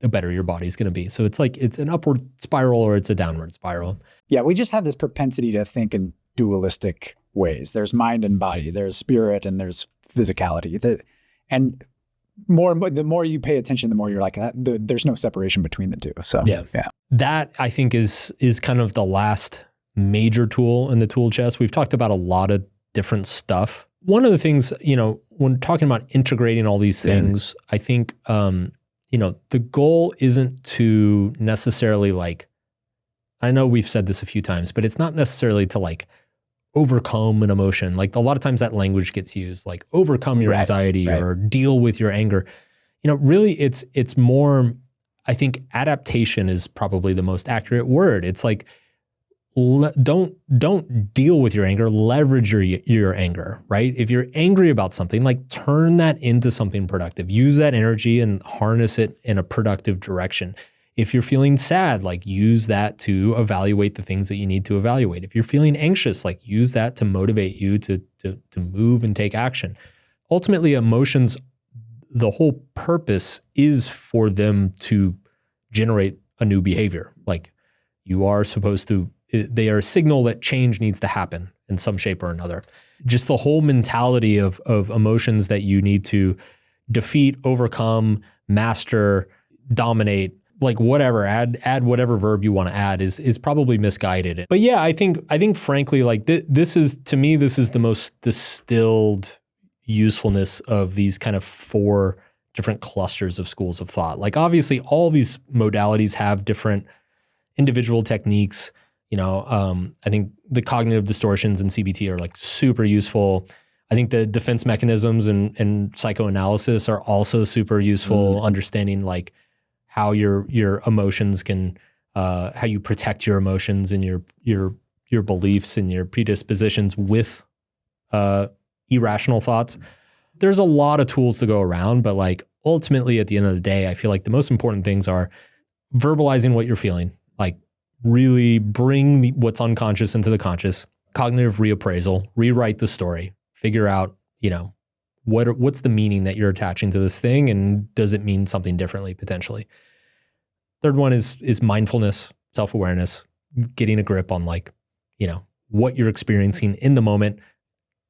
the better your body's going to be. So it's like, it's an upward spiral or it's a downward spiral. Yeah, we just have this propensity to think in dualistic ways. There's mind and body, there's spirit, and there's physicality. And the more you pay attention, the more you're like, there's no separation between the two. So yeah. That I think is kind of the last major tool in the tool chest. We've talked about a lot of different stuff. One of the things, when talking about integrating all these things, I think, the goal isn't to necessarily like, I know we've said this a few times, but it's not necessarily to like overcome an emotion. Like a lot of times that language gets used, like overcome your anxiety or deal with your anger. Really it's more, I think adaptation is probably the most accurate word. It's like, don't deal with your anger, leverage your anger, right? If you're angry about something, like turn that into something productive. Use that energy and harness it in a productive direction. If you're feeling sad, like use that to evaluate the things that you need to evaluate. If you're feeling anxious, like use that to motivate you to move and take action. Ultimately, emotions, the whole purpose is for them to generate a new behavior. Like you are supposed to, they are a signal that change needs to happen in some shape or another. Just the whole mentality of emotions that you need to defeat, overcome, master, dominate, like whatever, add whatever verb you want to add is probably misguided. But yeah, I think frankly, like this is, to me, this is the most distilled usefulness of these kind of 4 different clusters of schools of thought. Like obviously all these modalities have different individual techniques. I think the cognitive distortions in CBT are like super useful. I think the defense mechanisms and psychoanalysis are also super useful. Understanding like how your emotions can, how you protect your emotions and your beliefs and your predispositions with irrational thoughts. There's a lot of tools to go around, but like ultimately at the end of the day, I feel like the most important things are verbalizing what you're feeling, like really bring what's unconscious into the conscious, cognitive reappraisal, rewrite the story, figure out, what's the meaning that you're attaching to this thing, and does it mean something differently potentially? Third one is mindfulness, self-awareness, getting a grip on like, what you're experiencing in the moment,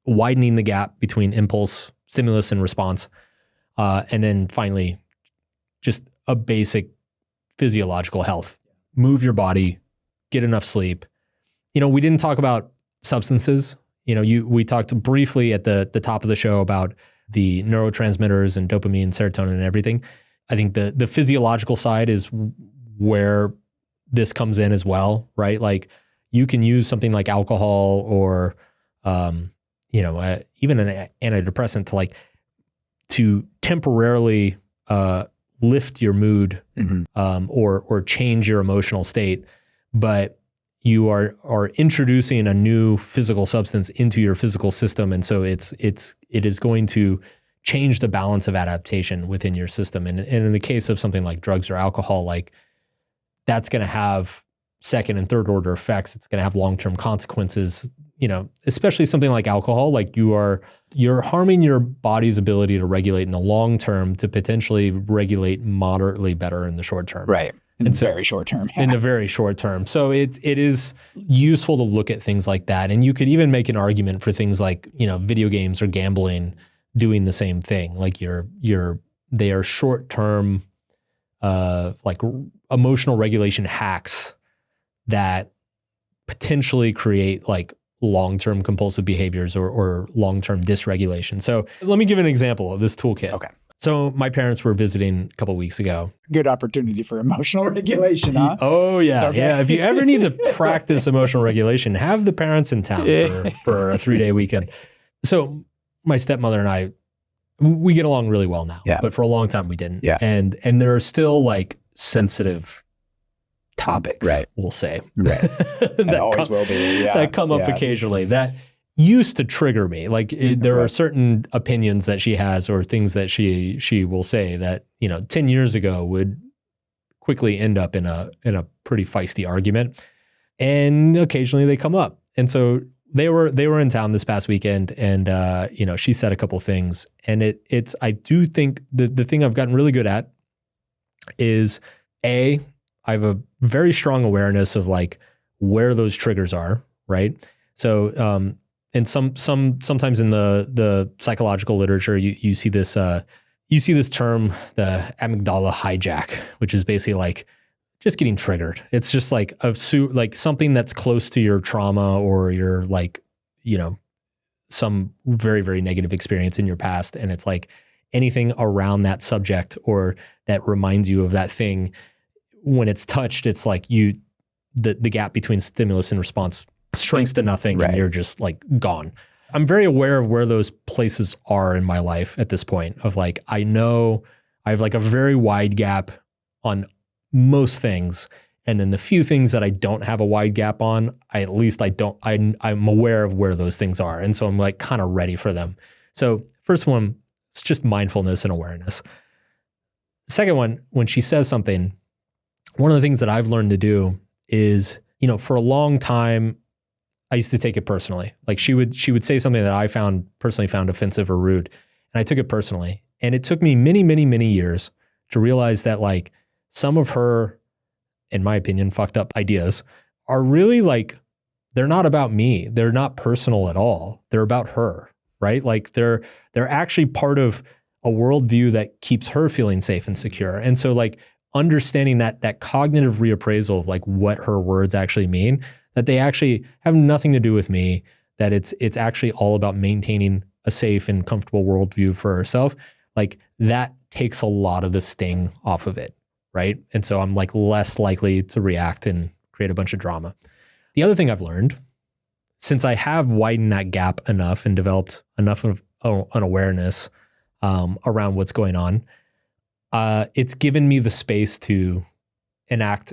widening the gap between impulse, stimulus, and response. And then finally, just a basic physiological health. Move your body, get enough sleep. We didn't talk about substances. We talked briefly at the top of the show about the neurotransmitters and dopamine, serotonin, and everything. I think the physiological side is where this comes in as well, right? Like you can use something like alcohol or, even an antidepressant to temporarily lift your mood or change your emotional state, but you are introducing a new physical substance into your physical system, and so it is going to change the balance of adaptation within your system. And in the case of something like drugs or alcohol, like that's going to have second and third order effects. It's going to have long-term consequences. Especially something like alcohol, like you're harming your body's ability to regulate in the long term to potentially regulate moderately better in the short term. Right. In the very short term. In the very short term. So it is useful to look at things like that. And you could even make an argument for things like, video games or gambling doing the same thing. Like they are short term, like emotional regulation hacks that potentially create like long-term compulsive behaviors or long-term dysregulation. So let me give an example of this toolkit. Okay. So my parents were visiting a couple of weeks ago. Good opportunity for emotional regulation, huh? Oh, yeah. Okay. Yeah. If you ever need to practice emotional regulation, have the parents in town for a 3-day weekend. So my stepmother and I, we get along really well now, but for a long time we didn't. Yeah. And there are still like sensitive topics, right? We'll say. Right. that always will be. Yeah. That come up occasionally. That used to trigger me. Like there are certain opinions that she has or things that she will say that, 10 years ago would quickly end up in a pretty feisty argument. And occasionally they come up. And so they were in town this past weekend and, she said a couple things, and I do think the thing I've gotten really good at is I have a very strong awareness of like where those triggers are. Right. So, and sometimes in the psychological literature, you see this term, the amygdala hijack, which is basically like just getting triggered. It's just like like something that's close to your trauma or your like, some very, very negative experience in your past. And it's like anything around that subject or that reminds you of that thing, when it's touched, it's like the gap between stimulus and response shrinks to nothing, and you're just like gone. I'm very aware of where those places are in my life at this point of like, I know I have like a very wide gap on most things. And then the few things that I don't have a wide gap on, I'm aware of where those things are. And so I'm like kind of ready for them. So first one, it's just mindfulness and awareness. Second one, when she says something, one of the things that I've learned to do is, for a long time, I used to take it personally. Like she would say something that I personally found offensive or rude, and I took it personally. And it took me many, many, many years to realize that like some of her, in my opinion, fucked up ideas are really like, they're not about me. They're not personal at all. They're about her, right? Like they're actually part of a worldview that keeps her feeling safe and secure. And so like understanding that cognitive reappraisal of like what her words actually mean, that they actually have nothing to do with me, that it's actually all about maintaining a safe and comfortable worldview for herself, like that takes a lot of the sting off of it, right? And so I'm like less likely to react and create a bunch of drama. The other thing I've learned, since I have widened that gap enough and developed enough of an awareness around what's going on, it's given me the space to enact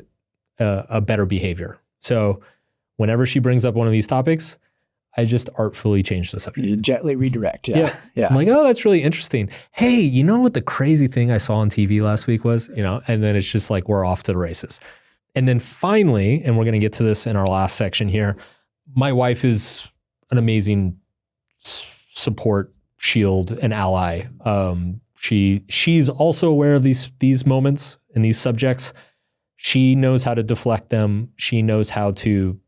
a better behavior. So whenever she brings up one of these topics, I just artfully change the subject. You gently redirect. Yeah. I'm like, oh, that's really interesting. Hey, you know what the crazy thing I saw on TV last week was, and then it's just like, we're off to the races. And then finally, and we're going to get to this in our last section here, my wife is an amazing support shield and ally. She's also aware of these moments and these subjects. She knows how to deflect them. She knows how to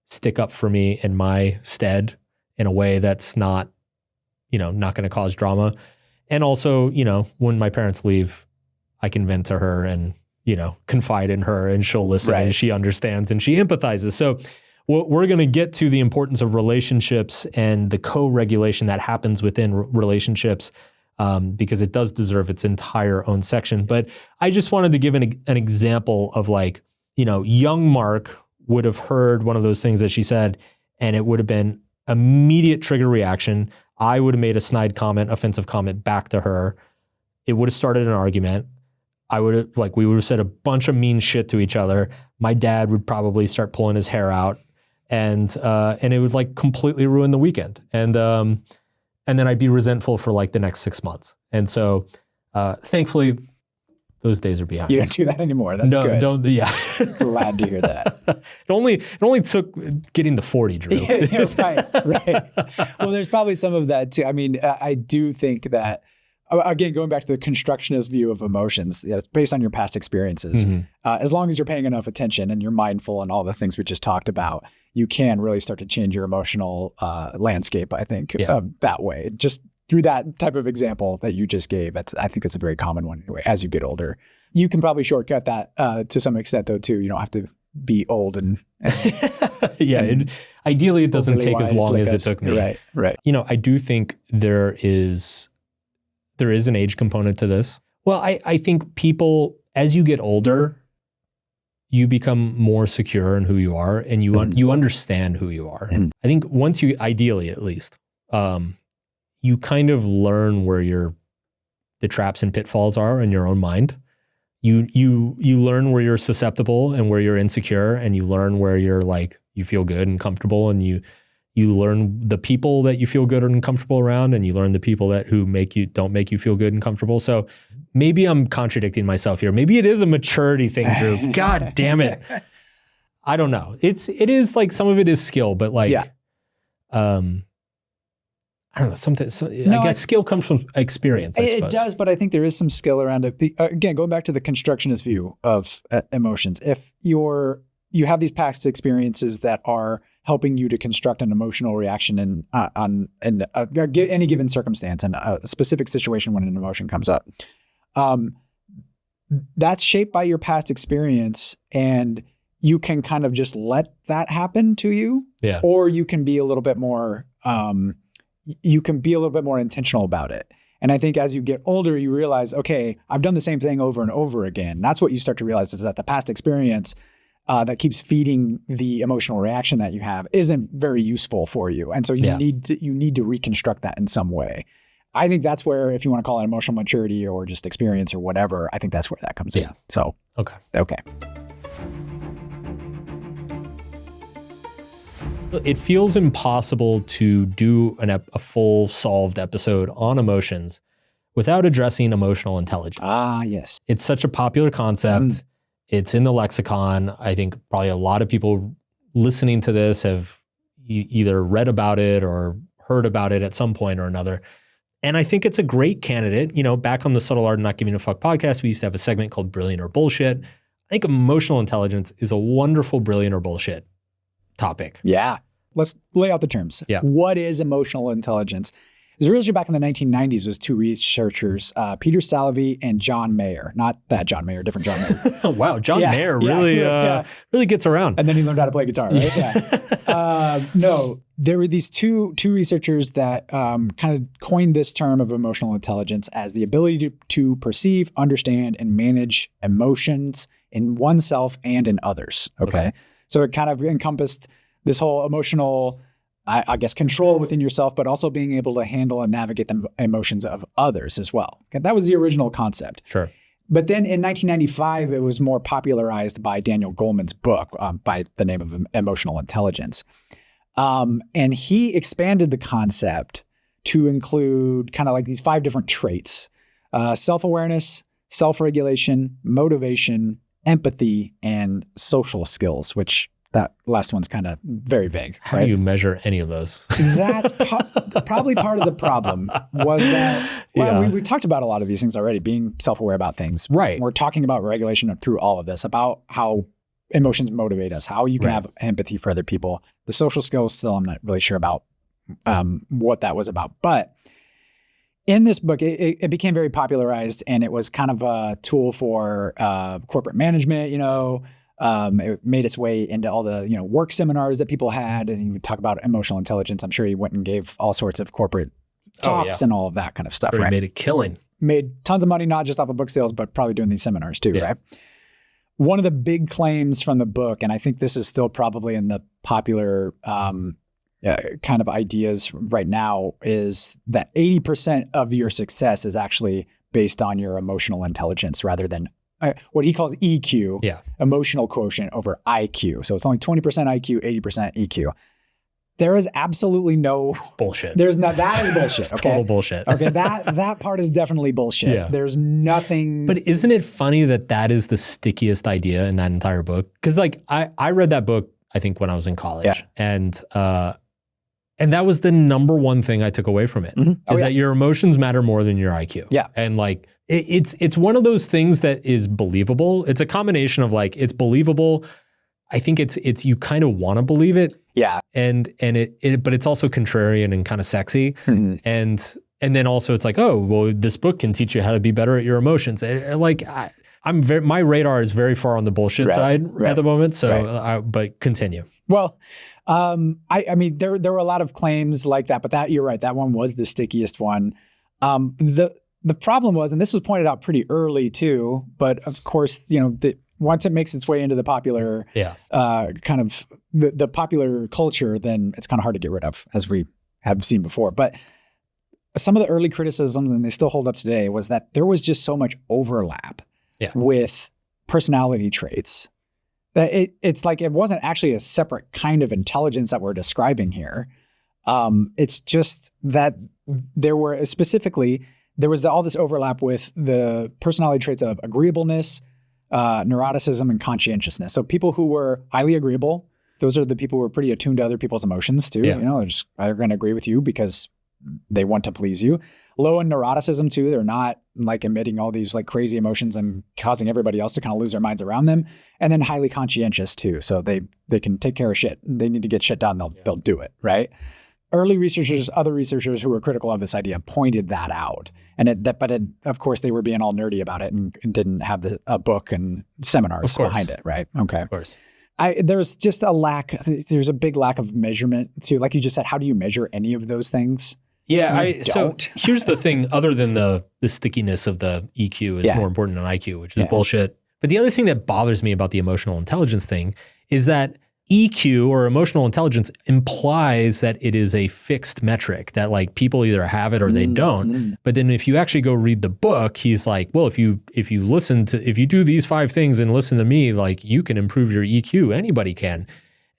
stick up for me in my stead in a way that's not going to cause drama. And also, when my parents leave, I can vent to her and, confide in her, and she'll listen, and she understands and she empathizes. So we're going to get to the importance of relationships and the co-regulation that happens within relationships, because it does deserve its entire own section. But I just wanted to give an example of like, young Mark would have heard one of those things that she said, and it would have been immediate trigger reaction. I would have made a snide comment, offensive comment back to her. It would have started an argument. we would have said a bunch of mean shit to each other. My dad would probably start pulling his hair out, and it would like completely ruin the weekend. And then I'd be resentful for like the next 6 months. And so, thankfully, those days are behind. You don't do that anymore. That's good. Don't. Yeah. Glad to hear that. It only took getting to 40, Drew. Yeah, right. Well, there's probably some of that too. I mean, I do think that, again, going back to the constructionist view of emotions, based on your past experiences, as long as you're paying enough attention and you're mindful and all the things we just talked about, you can really start to change your emotional landscape, I think, that way. Just through that type of example that you just gave, I think it's a very common one anyway. As you get older, you can probably shortcut that to some extent, though, too. You don't have to be old and ideally, it doesn't take as long as it took me. Right. I do think there is an age component to this. Well, I think people, as you get older, you become more secure in who you are, and you understand who you are. I think once you, ideally at least, you kind of learn where the traps and pitfalls are in your own mind. You learn where you're susceptible and where you're insecure, and you learn where you're like, you feel good and comfortable, and you learn the people that you feel good and comfortable around, and you learn the people who don't make you feel good and comfortable. So maybe I'm contradicting myself here. Maybe it is a maturity thing, Drew. God damn it. I don't know. It is like, some of it is skill, but like, I don't know, I guess skill comes from experience, I suppose. It does, but I think there is some skill around it. Again, going back to the constructionist view of emotions, if you have these past experiences that are helping you to construct an emotional reaction in any given circumstance and a specific situation when an emotion comes up, that's shaped by your past experience, and you can kind of just let that happen to you, or you can be a little bit more intentional about it. And I think as you get older, you realize, okay, I've done the same thing over and over again. That's what you start to realize, is that the past experience that keeps feeding the emotional reaction that you have isn't very useful for you. And so you need to reconstruct that in some way. I think that's where, if you want to call it emotional maturity or just experience or whatever, I think that's where that comes in. So, okay. It feels impossible to do a full solved episode on emotions without addressing emotional intelligence. Ah, yes. It's such a popular concept. It's in the lexicon. I think probably a lot of people listening to this have either read about it or heard about it at some point or another. And I think it's a great candidate. Back on the Subtle Art of Not Giving a Fuck podcast, we used to have a segment called Brilliant or Bullshit. I think emotional intelligence is a wonderful brilliant or bullshit topic. Yeah. Let's lay out the terms. Yeah. What is emotional intelligence? It was originally back in the 1990s. It was two researchers, Peter Salovey and John Mayer. Not that John Mayer, different John Mayer. Wow, John Mayer really gets around. And then he learned how to play guitar, right? No, there were these two researchers that kind of coined this term of emotional intelligence as the ability to perceive, understand, and manage emotions in oneself and in others. Okay. So it kind of encompassed this whole emotional, I guess, control within yourself, but also being able to handle and navigate the emotions of others as well. Okay, that was the original concept. Sure. But then in 1995, it was more popularized by Daniel Goleman's book by the name of Emotional Intelligence. And he expanded the concept to include kind of like these 5 different traits: self-awareness, self-regulation, motivation, empathy, and social skills, which that last one's kind of very vague. How do you measure any of those? That's probably part of the problem, was that, we talked about a lot of these things already, being self-aware about things. Right. We're talking about regulation through all of this, about how emotions motivate us, how you can have empathy for other people. The social skills, still, I'm not really sure about what that was about. But in this book, it became very popularized, and it was kind of a tool for corporate management, It made its way into all the, work seminars that people had, and he would talk about emotional intelligence. I'm sure he went and gave all sorts of corporate talks and all of that kind of stuff. He right? made a killing. Made tons of money, not just off of book sales, but probably doing these seminars too, right? One of the big claims from the book, and I think this is still probably in the popular kind of ideas right now, is that 80% of your success is actually based on your emotional intelligence rather than what he calls EQ, emotional quotient, over IQ. So it's only 20% IQ, 80% EQ. There is absolutely no bullshit. There's not. That is bullshit. Okay? Total bullshit. Okay, that part is definitely bullshit. Yeah. There's nothing. But isn't it funny that is the stickiest idea in that entire book? Because I read that book, I think, when I was in college, and that was the number one thing I took away from it, is that your emotions matter more than your IQ. Yeah, and it's one of those things that is believable. It's a combination of it's believable. I think it's you kind of want to believe it. Yeah. And but it's also contrarian and kind of sexy. Mm-hmm. And then also it's oh, well, this book can teach you how to be better at your emotions. My radar is very far on the bullshit side at the moment. So, but continue. Well, I mean, there were a lot of claims like that, but you're right. That one was the stickiest one. The problem was, and this was pointed out pretty early too, but of course, once it makes its way into the popular, kind of the popular culture, then it's kind of hard to get rid of, as we have seen before. But some of the early criticisms, and they still hold up today, was that there was just so much overlap with personality traits that it's it wasn't actually a separate kind of intelligence that we're describing here. It's just that there was all this overlap with the personality traits of agreeableness, neuroticism, and conscientiousness. So people who were highly agreeable, those are the people who are pretty attuned to other people's emotions too. They're going to agree with you because they want to please you. Low in neuroticism too. They're not emitting all these crazy emotions and causing everybody else to kind of lose their minds around them. And then highly conscientious too. So they can take care of shit. They need to get shit done. They'll do it, right? Early researchers, other researchers who were critical of this idea pointed that out. But of course, they were being all nerdy about it and didn't have a book and seminars behind it, right? Okay. Of course. There's just there's a big lack of measurement too. Like you just said, how do you measure any of those things? Yeah. So here's the thing, other than the stickiness of the EQ is more important than IQ, which is bullshit. But the other thing that bothers me about the emotional intelligence thing is that EQ, or emotional intelligence, implies that it is a fixed metric, that people either have it or they don't. But then if you actually go read the book, he's well, if you do these 5 things and listen to me, you can improve your EQ. Anybody can.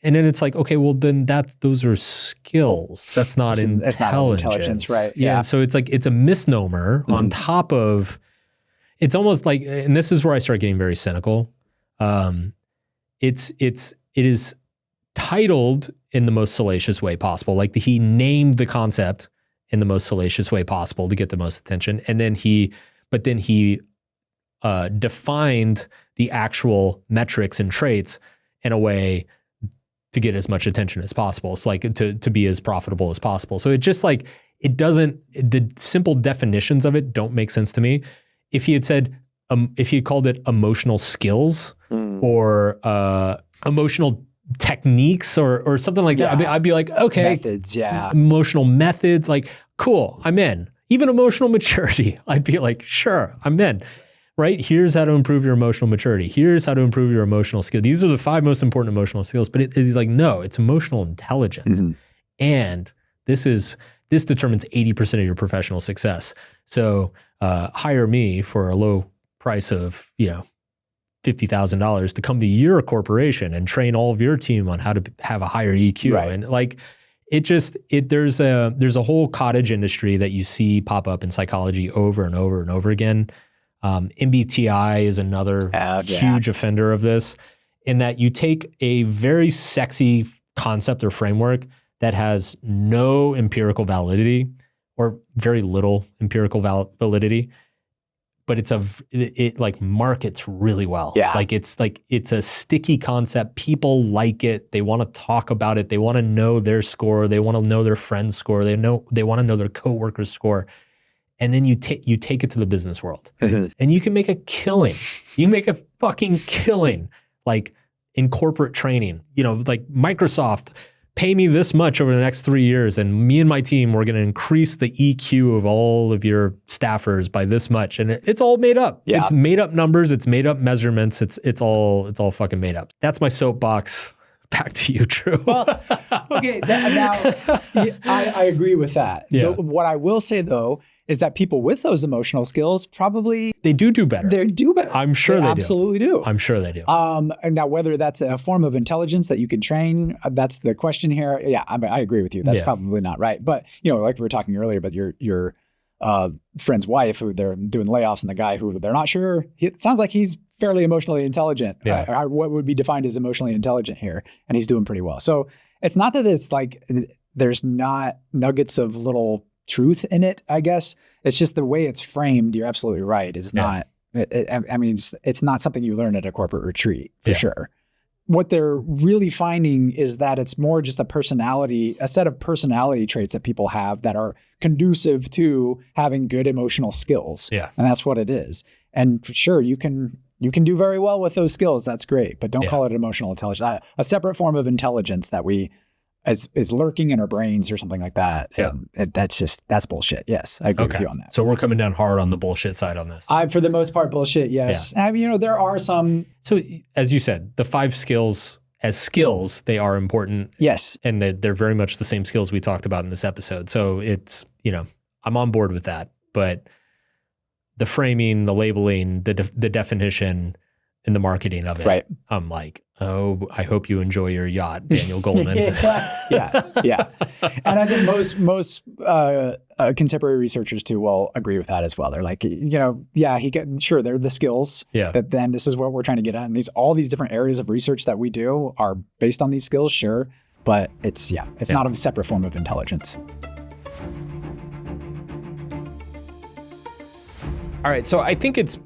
And then it's okay, well then those are skills. That's not intelligence. It's not intelligence, right? Yeah. So it's a misnomer on top of. It's almost and this is where I start getting very cynical. It is titled in the most salacious way possible. He named the concept in the most salacious way possible to get the most attention. And then he defined the actual metrics and traits in a way to get as much attention as possible. It's to be as profitable as possible. So it just it doesn't, the simple definitions of it don't make sense to me. If he had said, if he had called it emotional skills or emotional techniques or something like that, I'd be okay. Methods, emotional methods, cool, I'm in. Even emotional maturity, I'd be sure, I'm in. Right? Here's how to improve your emotional maturity. Here's how to improve your emotional skill. These are the 5 most important emotional skills. But it's no, it's emotional intelligence. Mm-hmm. And this determines 80% of your professional success. So hire me for a low price of, $50,000 to come to your corporation and train all of your team on how to have a higher EQ. Right. And there's a whole cottage industry that you see pop up in psychology over and over and over again. MBTI is another huge offender of this, in that you take a very sexy concept or framework that has no empirical validity or very little empirical validity, but it markets really well. Yeah. It's a sticky concept. People like it. They want to talk about it. They want to know their score. They want to know their friend's score. They want to know their coworker's score. And then you take it to the business world, and you can make a killing. You make a fucking killing, in corporate training, like Microsoft, pay me this much over the next 3 years, and me and my team, we're going to increase the EQ of all of your staffers by this much. And it's all made up. Yeah. It's made up numbers. It's made up measurements. It's all fucking made up. That's my soapbox. Back to you, Drew. Well, okay. I agree with that. Yeah. What I will say, though, is that people with those emotional skills probably they do better. They do better. I'm sure they absolutely do. I'm sure they do. And now, whether that's a form of intelligence that you can train, that's the question here. Yeah, I agree with you. That's probably not right. But like we were talking earlier about your friend's wife, who they're doing layoffs, and the guy who they're not sure. It sounds like he's fairly emotionally intelligent. Yeah. What would be defined as emotionally intelligent here, and he's doing pretty well. So it's not that it's like there's not nuggets of little truth in it, I guess. It's just the way it's framed. You're absolutely right. Is not. It's not something you learn at a corporate retreat for sure. What they're really finding is that it's more just a set of personality traits that people have that are conducive to having good emotional skills. Yeah, and that's what it is. And sure, you can do very well with those skills. That's great, but don't call it emotional intelligence. A separate form of intelligence that is lurking in our brains or something like that. Yeah. That's bullshit. Yes, I agree with you on that. So we're coming down hard on the bullshit side on this. For the most part, bullshit, yes. Yeah. There are some. So as you said, the 5 skills as skills, they are important. Yes. And they're very much the same skills we talked about in this episode. So it's, I'm on board with that. But the framing, the labeling, the definition, and the marketing of it, right. I'm like, oh, I hope you enjoy your yacht, Daniel Goleman. yeah. And I think most contemporary researchers too will agree with that as well. They're like, they're the skills. Yeah. That then this is what we're trying to get at. And all these different areas of research that we do are based on these skills, sure. But it's not a separate form of intelligence. All right. So I think it's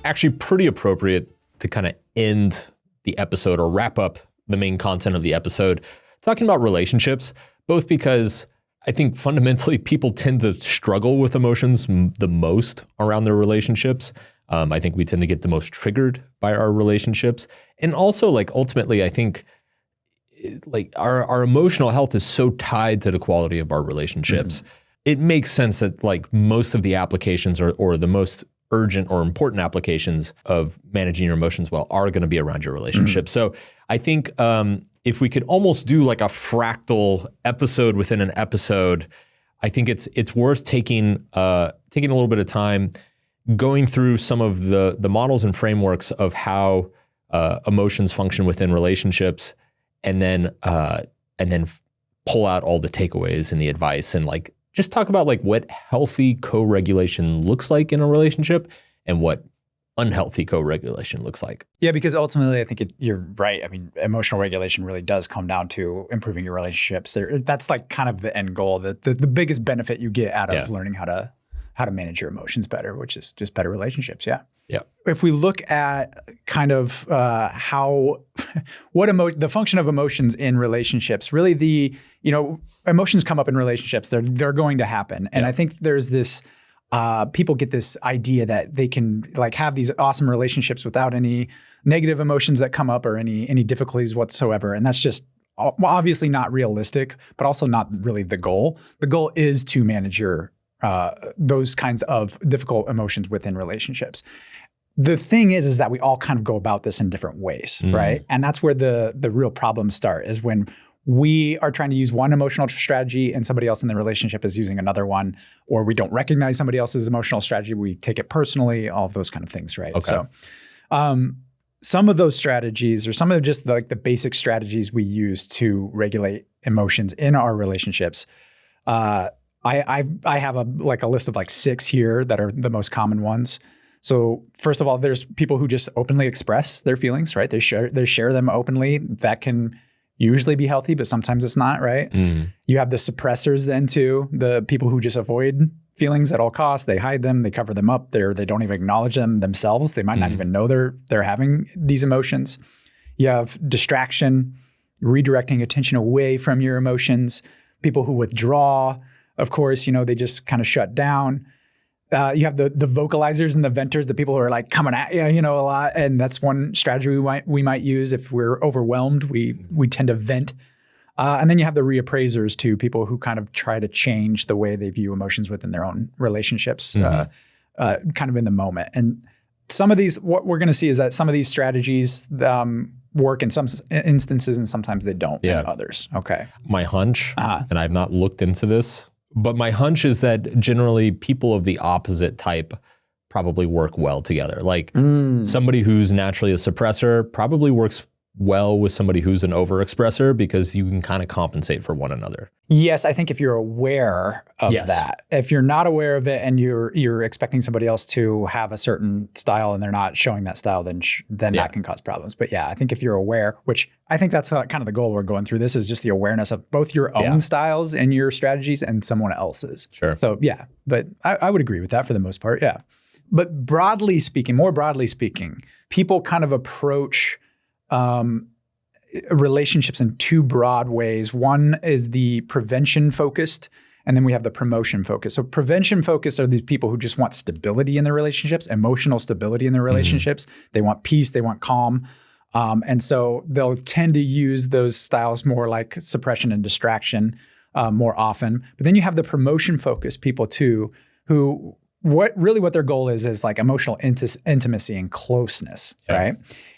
actually pretty appropriate to kind of end the episode or wrap up the main content of the episode talking about relationships, both because I think fundamentally people tend to struggle with emotions the most around their relationships. I think we tend to get the most triggered by our relationships. And also, like, ultimately, I think like our emotional health is so tied to the quality of our relationships. Mm-hmm. It makes sense that like most of the applications or the most urgent or important applications of managing your emotions well are going to be around your relationship. Mm-hmm. So I think if we could almost do like a fractal episode within an episode, I think it's worth taking a little bit of time going through some of the models and frameworks of how emotions function within relationships, and then pull out all the takeaways and the advice, and like just talk about like what healthy co-regulation looks like in a relationship and what unhealthy co-regulation looks like. Yeah, because ultimately I think you're right. I mean, emotional regulation really does come down to improving your relationships. That's like kind of the end goal, the biggest benefit you get out of learning how to manage your emotions better, which is just better relationships. Yeah. Yeah. If we look at kind of the function of emotions in relationships, really emotions come up in relationships. They're going to happen. And I think there's this, people get this idea that they can like have these awesome relationships without any negative emotions that come up or any difficulties whatsoever. And that's just obviously not realistic, but also not really the goal. The goal is to manage your those kinds of difficult emotions within relationships. The thing is that we all kind of go about this in different ways, right? And that's where the real problems start, is when we are trying to use one emotional strategy and somebody else in the relationship is using another one, or we don't recognize somebody else's emotional strategy. We take it personally, all of those kind of things, right? Okay. So some of those strategies, or some of just the basic strategies we use to regulate emotions in our relationships, I have a list of 6 here that are the most common ones. So first of all, there's people who just openly express their feelings, right? They share them openly. That can usually be healthy, but sometimes it's not, right? You have the suppressors then too, the people who just avoid feelings at all costs. They hide them, they cover them up. They don't even acknowledge them themselves. They might not even know they're having these emotions. You have distraction, redirecting attention away from your emotions. People who withdraw, of course, they just kind of shut down. You have the vocalizers and the venters, the people who are like coming at you, you know, a lot. And that's one strategy we might use if we're overwhelmed. We tend to vent. And then you have the reappraisers too, people who kind of try to change the way they view emotions within their own relationships, kind of in the moment. And some of these, what we're going to see is that some of these strategies work in some instances and sometimes they don't in others. Okay. My hunch, and I've not looked into this, but my hunch is that generally people of the opposite type probably work well together. Like somebody who's naturally a suppressor probably works well with somebody who's an overexpressor because you can kind of compensate for one another. Yes, I think if you're aware of that. If you're not aware of it and you're expecting somebody else to have a certain style and they're not showing that style, then that can cause problems. But yeah, I think if you're aware, which I think that's kind of the goal we're going through this is just the awareness of both your own styles and your strategies and someone else's. Sure. So yeah, but I would agree with that for the most part, yeah. But more broadly speaking, people kind of approach relationships in two broad ways. One is the prevention focused, and then we have the promotion focused. So prevention focused are these people who just want stability in their relationships, emotional stability in their relationships. They want peace, they want calm. And so they'll tend to use those styles more like suppression and distraction more often. But then you have the promotion focused people too, who what their goal is like emotional intimacy and closeness, right?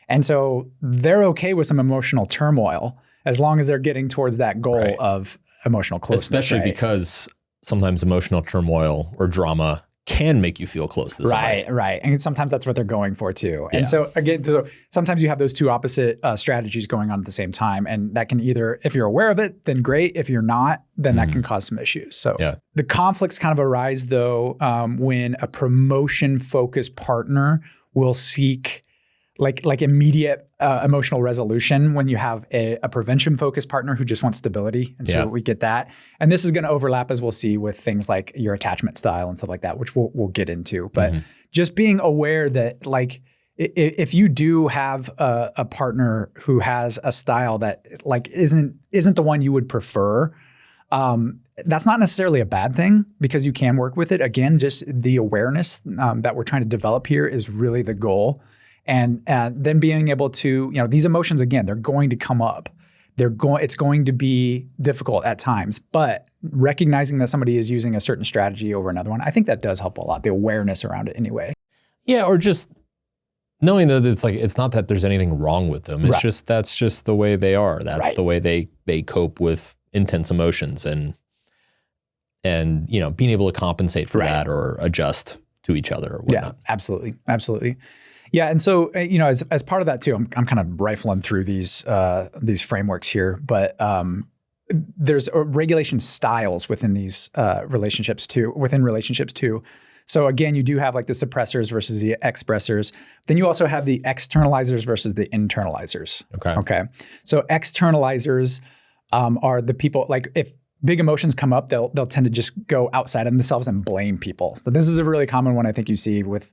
And so they're okay with some emotional turmoil as long as they're getting towards that goal of emotional closeness. Especially because sometimes emotional turmoil or drama can make you feel close to somebody. Right. And sometimes that's what they're going for too. And so again, sometimes you have those two opposite strategies going on at the same time. And that can either, if you're aware of it, then great. If you're not, then that can cause some issues. So the conflicts kind of arise though when a promotion focused partner will seek like immediate emotional resolution when you have a prevention focused partner who just wants stability. And so we get that. And this is going to overlap, as we'll see, with things like your attachment style and stuff like that, which we'll get into. But just being aware that like if you do have a partner who has a style that like isn't the one you would prefer, that's not necessarily a bad thing because you can work with it. Again, just the awareness that we're trying to develop here is really the goal. And then being able to, these emotions, again, they're going to come up. It's going to be difficult at times, but recognizing that somebody is using a certain strategy over another one, I think that does help a lot, the awareness around it anyway. Yeah, or just knowing that it's not that there's anything wrong with them. It's just, that's just the way they are. That's the way they cope with intense emotions and being able to compensate for that or adjust to each other or whatnot. Yeah, absolutely. Yeah, and so as part of that too, I'm kind of rifling through these frameworks here, but there's regulation styles within these relationships too. So again, you do have like the suppressors versus the expressors. Then you also have the externalizers versus the internalizers. Okay. So externalizers are the people like if big emotions come up, they'll tend to just go outside of themselves and blame people. So this is a really common one I think you see with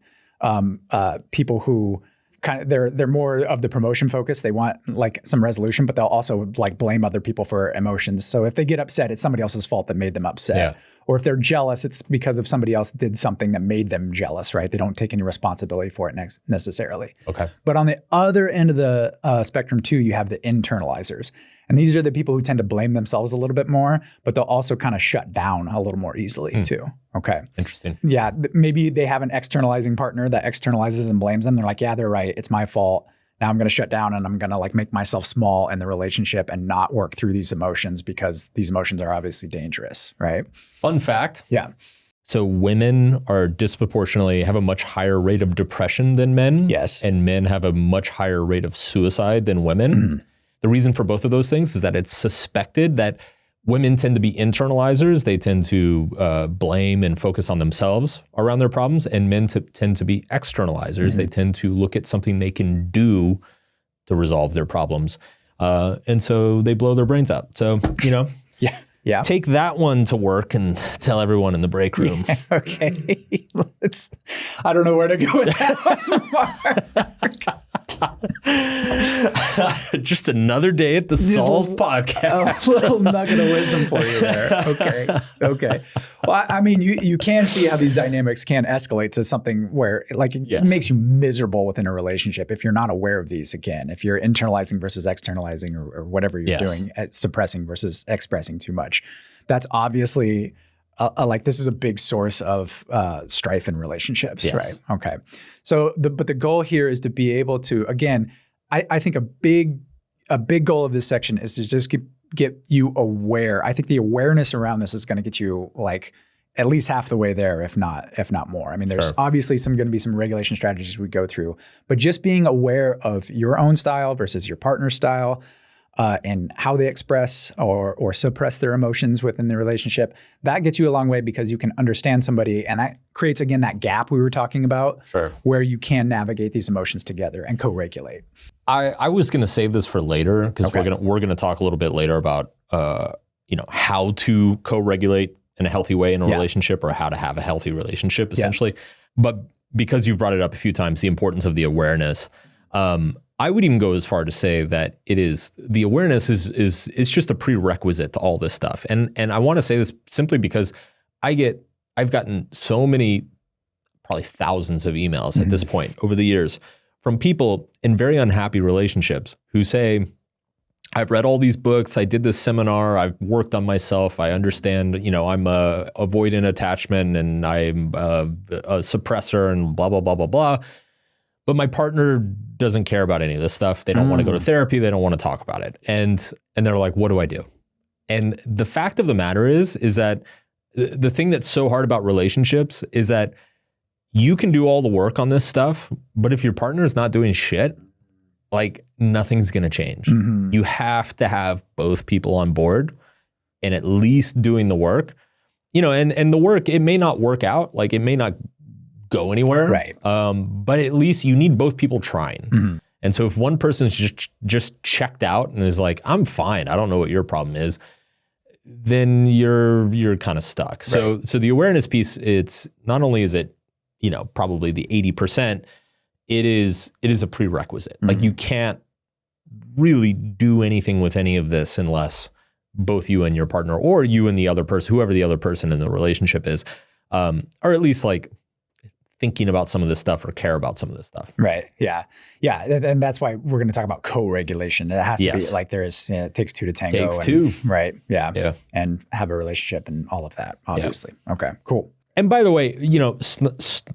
people who kind of they're more of the promotion focus. They want like some resolution, but they'll also like blame other people for emotions. So if they get upset, it's somebody else's fault that made them upset. Yeah. Or if they're jealous, it's because of somebody else did something that made them jealous, right? They don't take any responsibility for it necessarily. Okay. But on the other end of the spectrum too, you have the internalizers. And these are the people who tend to blame themselves a little bit more, but they'll also kind of shut down a little more easily too. Okay. Interesting. Yeah. Maybe they have an externalizing partner that externalizes and blames them. They're like, yeah, they're right. It's my fault. Now I'm going to shut down and I'm going to like make myself small in the relationship and not work through these emotions because these emotions are obviously dangerous, right? Fun fact. Yeah. So women are disproportionately have a much higher rate of depression than men. Yes. And men have a much higher rate of suicide than women. Mm-hmm. The reason for both of those things is that it's suspected that women tend to be internalizers. They tend to blame and focus on themselves around their problems. And men tend to be externalizers. Mm-hmm. They tend to look at something they can do to resolve their problems. And so they blow their brains out. So, Yeah. Take that one to work and tell everyone in the break room. Yeah, okay. I don't know where to go with that one, Mark. Just another day at the Solve podcast. A little nugget of wisdom for you there. Okay. Well, I mean, you can see how these dynamics can escalate to something where like it makes you miserable within a relationship if you're not aware of these again. If you're internalizing versus externalizing or whatever you're doing, suppressing versus expressing too much. That's obviously like this is a big source of strife in relationships, right? Okay. So but the goal here is to be able to, again, I think a big goal of this section is to just get you aware. I think the awareness around this is going to get you like at least half the way there, if not more. I mean, there's obviously going to be some regulation strategies we go through, but just being aware of your own style versus your partner's style, and how they express or suppress their emotions within the relationship, that gets you a long way because you can understand somebody, and that creates, again, that gap we were talking about where you can navigate these emotions together and co-regulate. I was going to save this for later because we're going to talk a little bit later about how to co-regulate in a healthy way in a relationship, or how to have a healthy relationship essentially. But because you've brought it up a few times, the importance of the awareness, I would even go as far to say that the awareness is just a prerequisite to all this stuff. And I want to say this simply because I've gotten so many, probably thousands of emails at this point over the years from people in very unhappy relationships who say, I've read all these books, I did this seminar, I've worked on myself, I understand, I'm a avoidant attachment and I'm a suppressor and blah, blah, blah, blah, blah. But my partner doesn't care about any of this stuff. They don't want to go to therapy. They don't want to talk about it. And they're like, what do I do? And the fact of the matter is that the thing that's so hard about relationships is that you can do all the work on this stuff, but if your partner is not doing shit, like nothing's going to change. You have to have both people on board and at least doing the work, and the work, it may not work out. Like it may not go anywhere. Right. But at least you need both people trying. And so if one person's just checked out and is like, I'm fine, I don't know what your problem is, then you're kind of stuck. So the awareness piece, it's not only is it, probably the 80%, it is a prerequisite. Like you can't really do anything with any of this unless both you and your partner, or you and the other person, whoever the other person in the relationship is, are at least like thinking about some of this stuff or care about some of this stuff. Right. Yeah. Yeah. And that's why we're going to talk about co-regulation. It has to be like it takes two to tango. Takes two. Right. Yeah. And have a relationship and all of that, obviously. Yeah. Okay, cool. And by the way,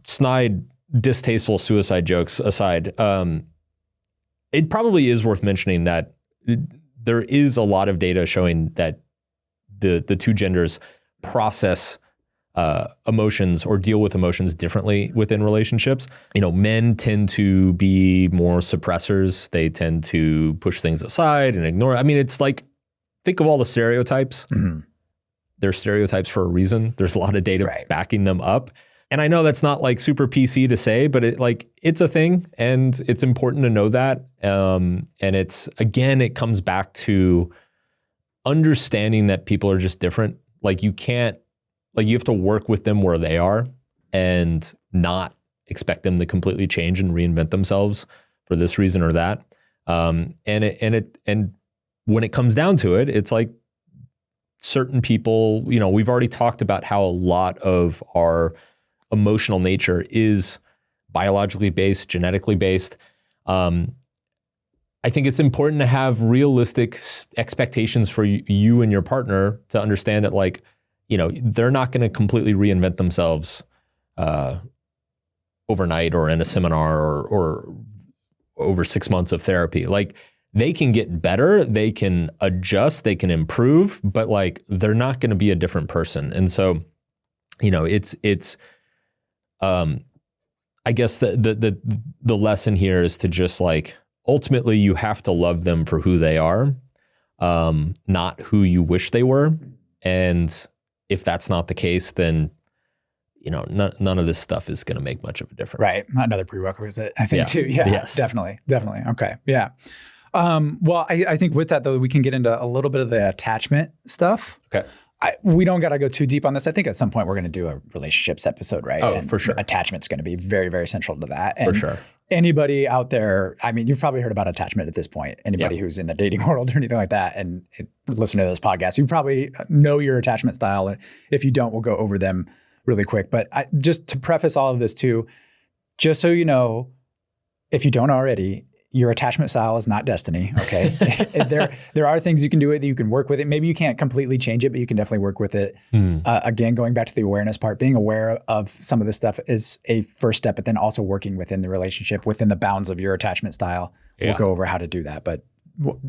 snide, distasteful suicide jokes aside, it probably is worth mentioning that there is a lot of data showing that the two genders process emotions or deal with emotions differently within relationships. Men tend to be more suppressors. They tend to push things aside and ignore. I mean, it's like, think of all the stereotypes. They're stereotypes for a reason. There's a lot of data backing them up. And I know that's not like super PC to say, but it's a thing and it's important to know that. And it comes back to understanding that people are just different. Like you have to work with them where they are and not expect them to completely change and reinvent themselves for this reason or that. And when it comes down to it, it's like certain people, we've already talked about how a lot of our emotional nature is biologically based, genetically based. I think it's important to have realistic expectations for you and your partner to understand that they're not going to completely reinvent themselves overnight or in a seminar or over 6 months of therapy. Like they can get better, they can adjust, they can improve, but they're not going to be a different person. And so, it's I guess the lesson here is to just ultimately you have to love them for who they are, not who you wish they were. And if that's not the case, then, none of this stuff is going to make much of a difference. Right. Another prerequisite, I think, too. Yeah, yes. Definitely. Okay. Yeah. Well, I think with that, though, we can get into a little bit of the attachment stuff. Okay. We don't got to go too deep on this. I think at some point we're going to do a relationships episode, right? Oh, for sure. Attachment's going to be very, very central to that. And for sure. anybody out there, I mean, you've probably heard about attachment at this point. Anybody who's in the dating world or anything like that and listen to this podcast, you probably know your attachment style. And if you don't, we'll go over them really quick. But just to preface all of this too, just so you know, if you don't already, your attachment style is not destiny, okay? There are things you can do with it. You can work with it. Maybe you can't completely change it, but you can definitely work with it. Again, going back to the awareness part, being aware of some of this stuff is a first step, but then also working within the relationship, within the bounds of your attachment style. We'll go over how to do that. But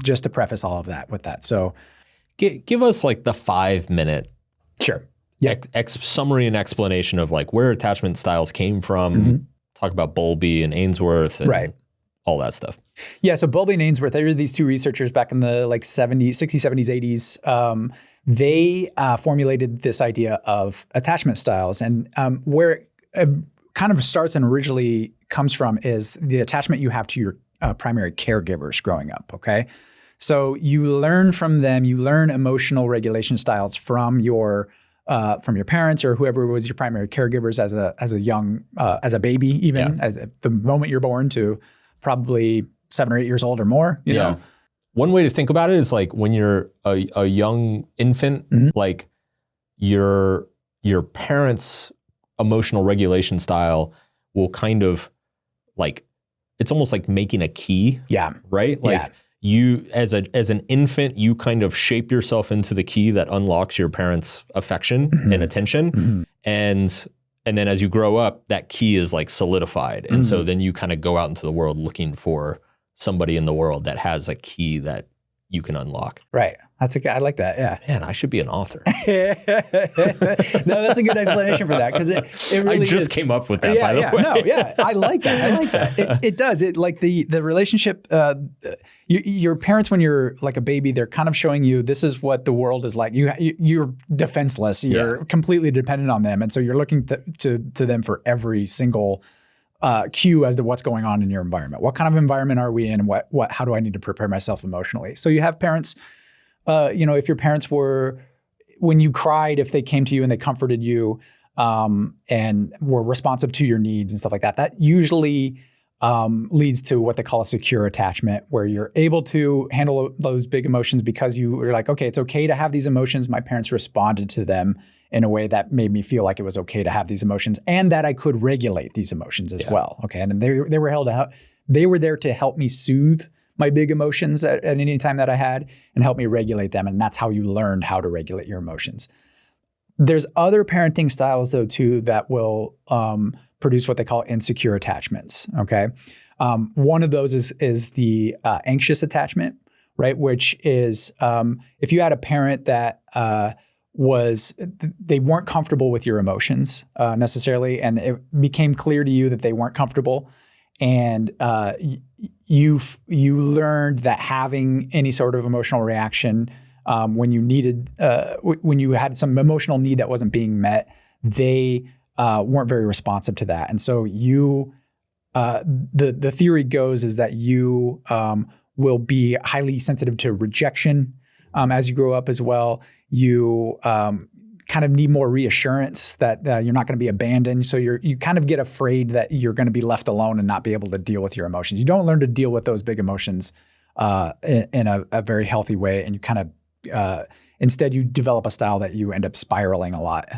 just to preface all of that with that. So give us like the 5-minute summary and explanation of like where attachment styles came from. Talk about Bowlby and Ainsworth and all that stuff. Yeah. So Bowlby and Ainsworth, they were these two researchers back in the like 60s, 70s, 80s. They formulated this idea of attachment styles, and where it kind of starts and originally comes from is the attachment you have to your primary caregivers growing up. Okay. So you learn from them, you learn emotional regulation styles from your parents or whoever was your primary caregivers as a young, as a baby, even as the moment you're born to probably 7 or 8 years old or more, you know? One way to think about it is like when you're a young infant, like your parents' emotional regulation style will kind of like, it's almost like making a key. Right? Like you, as an infant, you kind of shape yourself into the key that unlocks your parents' affection and attention. And then as you grow up, that key is like solidified. And so then you kind of go out into the world looking for somebody in the world that has a key that you can unlock. Right. I like that. Yeah. Man, I should be an author. No, that's a good explanation for that because it really I just came up with that, by the way. No, I like that. It does. It like the relationship, your parents, when you're like a baby, they're kind of showing you this is what the world is like. You're defenseless. You're completely dependent on them. And so you're looking to them for every single cue as to what's going on in your environment. What kind of environment are we in? How do I need to prepare myself emotionally? So you have parents, if your parents were, when you cried, if they came to you and they comforted you and were responsive to your needs and stuff like that, that usually leads to what they call a secure attachment, where you're able to handle those big emotions because you're like, okay, it's okay to have these emotions. My parents responded to them in a way that made me feel like it was okay to have these emotions and that I could regulate these emotions as well. Okay. And then they were held out. They were there to help me soothe my big emotions at any time that I had and help me regulate them. And that's how you learned how to regulate your emotions. There's other parenting styles though too that will produce what they call insecure attachments. Okay. One of those is the anxious attachment, right? Which is if you had a parent that they weren't comfortable with your emotions necessarily, and it became clear to you that they weren't comfortable, and you learned that having any sort of emotional reaction when you had some emotional need that wasn't being met, they weren't very responsive to that, and so the theory goes is that you will be highly sensitive to rejection as you grow up as well. You kind of need more reassurance that you're not going to be abandoned. So you kind of get afraid that you're going to be left alone and not be able to deal with your emotions. You don't learn to deal with those big emotions in a very healthy way. And you kind of, instead you develop a style that you end up spiraling a lot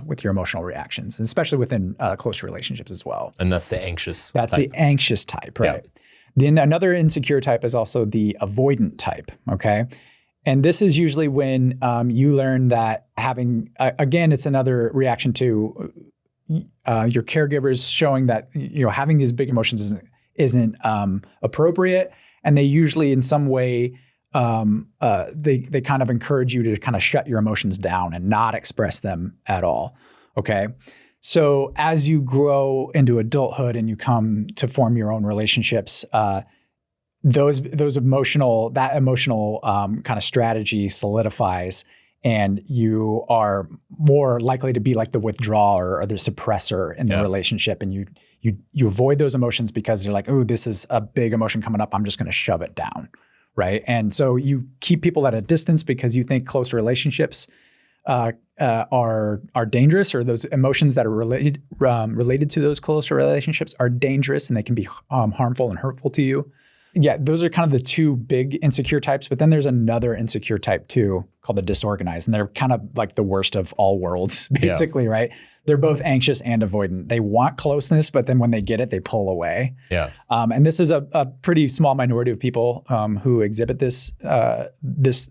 with your emotional reactions, especially within close relationships as well. And that's the anxious type. The anxious type, right? Yeah. Then another insecure type is also the avoidant type, okay? And this is usually when you learn that having, again, it's another reaction to your caregivers showing that, having these big emotions isn't appropriate. And they usually in some way, they kind of encourage you to kind of shut your emotions down and not express them at all. Okay. So as you grow into adulthood and you come to form your own relationships, that emotional kind of strategy solidifies, and you are more likely to be like the withdrawer or the suppressor in the relationship, and you avoid those emotions because you're like, oh, this is a big emotion coming up, I'm just going to shove it down, right? And so you keep people at a distance because you think close relationships are dangerous, or those emotions that are related to those closer relationships are dangerous, and they can be harmful and hurtful to you. Yeah, those are kind of the two big insecure types. But then there's another insecure type too, called the disorganized, and they're kind of like the worst of all worlds, basically, right? They're both anxious and avoidant. They want closeness, but then when they get it, they pull away. Yeah. And this is a pretty small minority of people who exhibit this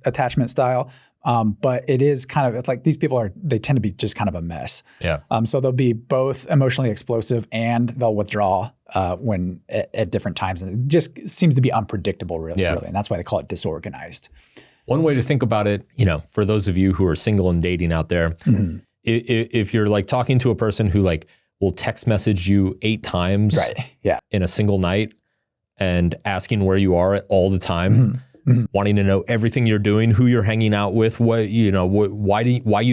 attachment style. But it is kind of like these people they tend to be just kind of a mess. Yeah. So they'll be both emotionally explosive and they'll withdraw when at different times. And it just seems to be unpredictable, really. And that's why they call it disorganized. One way to think about it, for those of you who are single and dating out there, if you're like talking to a person who like will text message you 8 times in a single night and asking where you are all the time, wanting to know everything you're doing, who you're hanging out with, why you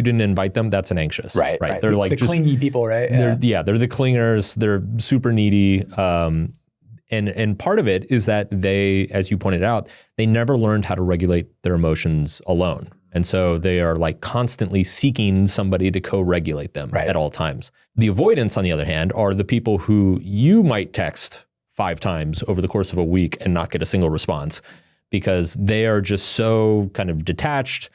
didn't invite them, that's an anxious. Right. They're like the clingy people, right? They're the clingers. They're super needy. And part of it is that they, as you pointed out, they never learned how to regulate their emotions alone. And so they are like constantly seeking somebody to co-regulate them at all times. The avoidants, on the other hand, are the people who you might text 5 times over the course of a week and not get a single response, because they are just so kind of detached,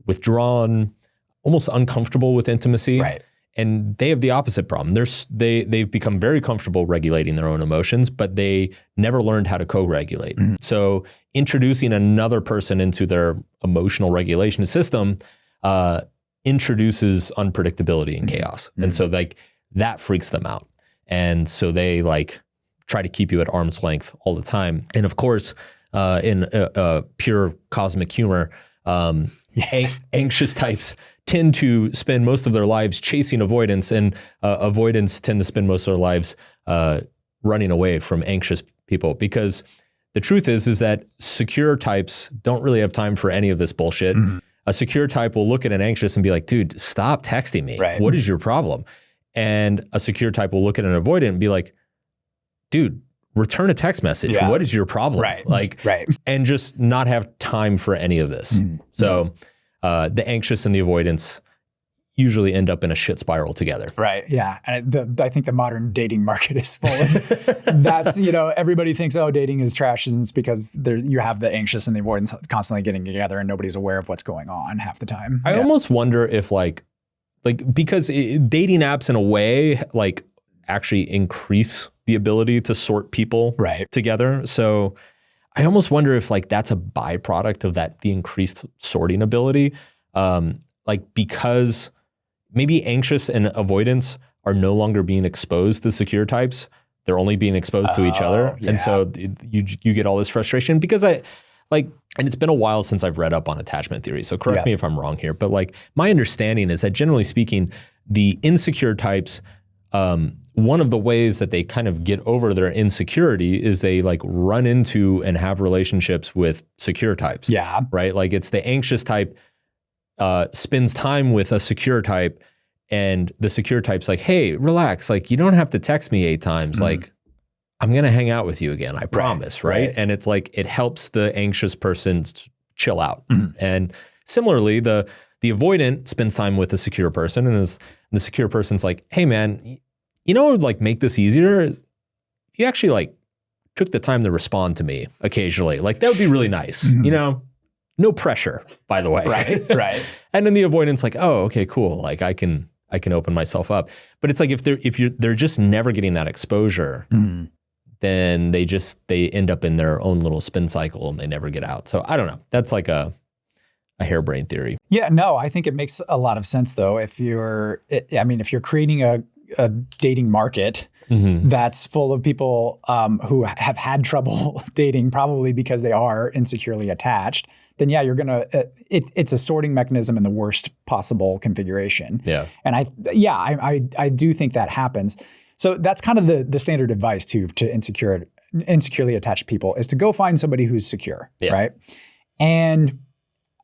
withdrawn, almost uncomfortable with intimacy. Right. And they have the opposite problem. They've become very comfortable regulating their own emotions, but they never learned how to co-regulate. So introducing another person into their emotional regulation system introduces unpredictability and chaos. And so like that freaks them out. And so they like try to keep you at arm's length all the time. And of course, in pure cosmic humor, anxious types tend to spend most of their lives chasing avoidance, and avoidants tend to spend most of their lives running away from anxious people. Because the truth is that secure types don't really have time for any of this bullshit. A secure type will look at an anxious and be like, dude, stop texting me. What is your problem? And a secure type will look at an avoidant and be like, dude, return a text message. What is your problem? And just not have time for any of this. So the anxious and the avoidance usually end up in a shit spiral together. Yeah. And I think the modern dating market is full of that's, everybody thinks, dating is trash, and it's because you have the anxious and the avoidance constantly getting together and nobody's aware of what's going on half the time. I almost wonder if because dating apps in a way like actually increase the ability to sort people together. So I almost wonder if like that's a byproduct of the increased sorting ability. Because maybe anxious and avoidance are no longer being exposed to secure types. They're only being exposed to each other. And so you get all this frustration because and it's been a while since I've read up on attachment theory. So correct me if I'm wrong here, but like my understanding is that generally speaking, the insecure types, one of the ways that they kind of get over their insecurity is they like run into and have relationships with secure types. Right? Like it's the anxious type spends time with a secure type, and the secure type's like, hey, relax. Like you don't have to text me 8 times. Like I'm going to hang out with you again. I promise. Right. And it's like, it helps the anxious person chill out. And similarly, the avoidant spends time with a secure person, and the secure person's like, hey man, like make this easier. You actually like took the time to respond to me occasionally. Like that would be really nice. No pressure, by the way. Right. And then the avoidance like, oh, okay, cool. Like I can open myself up. But it's like if they're just never getting that exposure, then they end up in their own little spin cycle and they never get out. So I don't know. That's like a harebrained theory. Yeah, no, I think it makes a lot of sense though. If you're creating a dating market that's full of people who have had trouble dating, probably because they are insecurely attached, then you're gonna. It's a sorting mechanism in the worst possible configuration. And I do think that happens. So that's kind of the standard advice to insecurely attached people is to go find somebody who's secure, right? And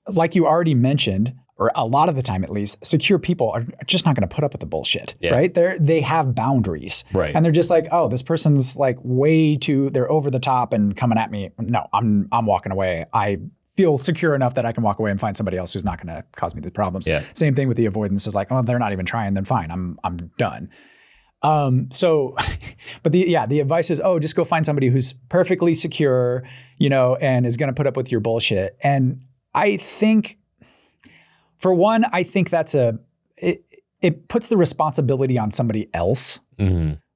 like you already mentioned, or a lot of the time at least, secure people are just not going to put up with the bullshit, right? They have boundaries, and they're just like, oh, this person's like they're over the top and coming at me. No, I'm walking away. feel secure enough that I can walk away and find somebody else who's not going to cause me the problems. Yeah. Same thing with the avoidance is like, oh, they're not even trying, then fine, I'm done. But the advice is, just go find somebody who's perfectly secure, and is going to put up with your bullshit. And I think, for one, that's it puts the responsibility on somebody else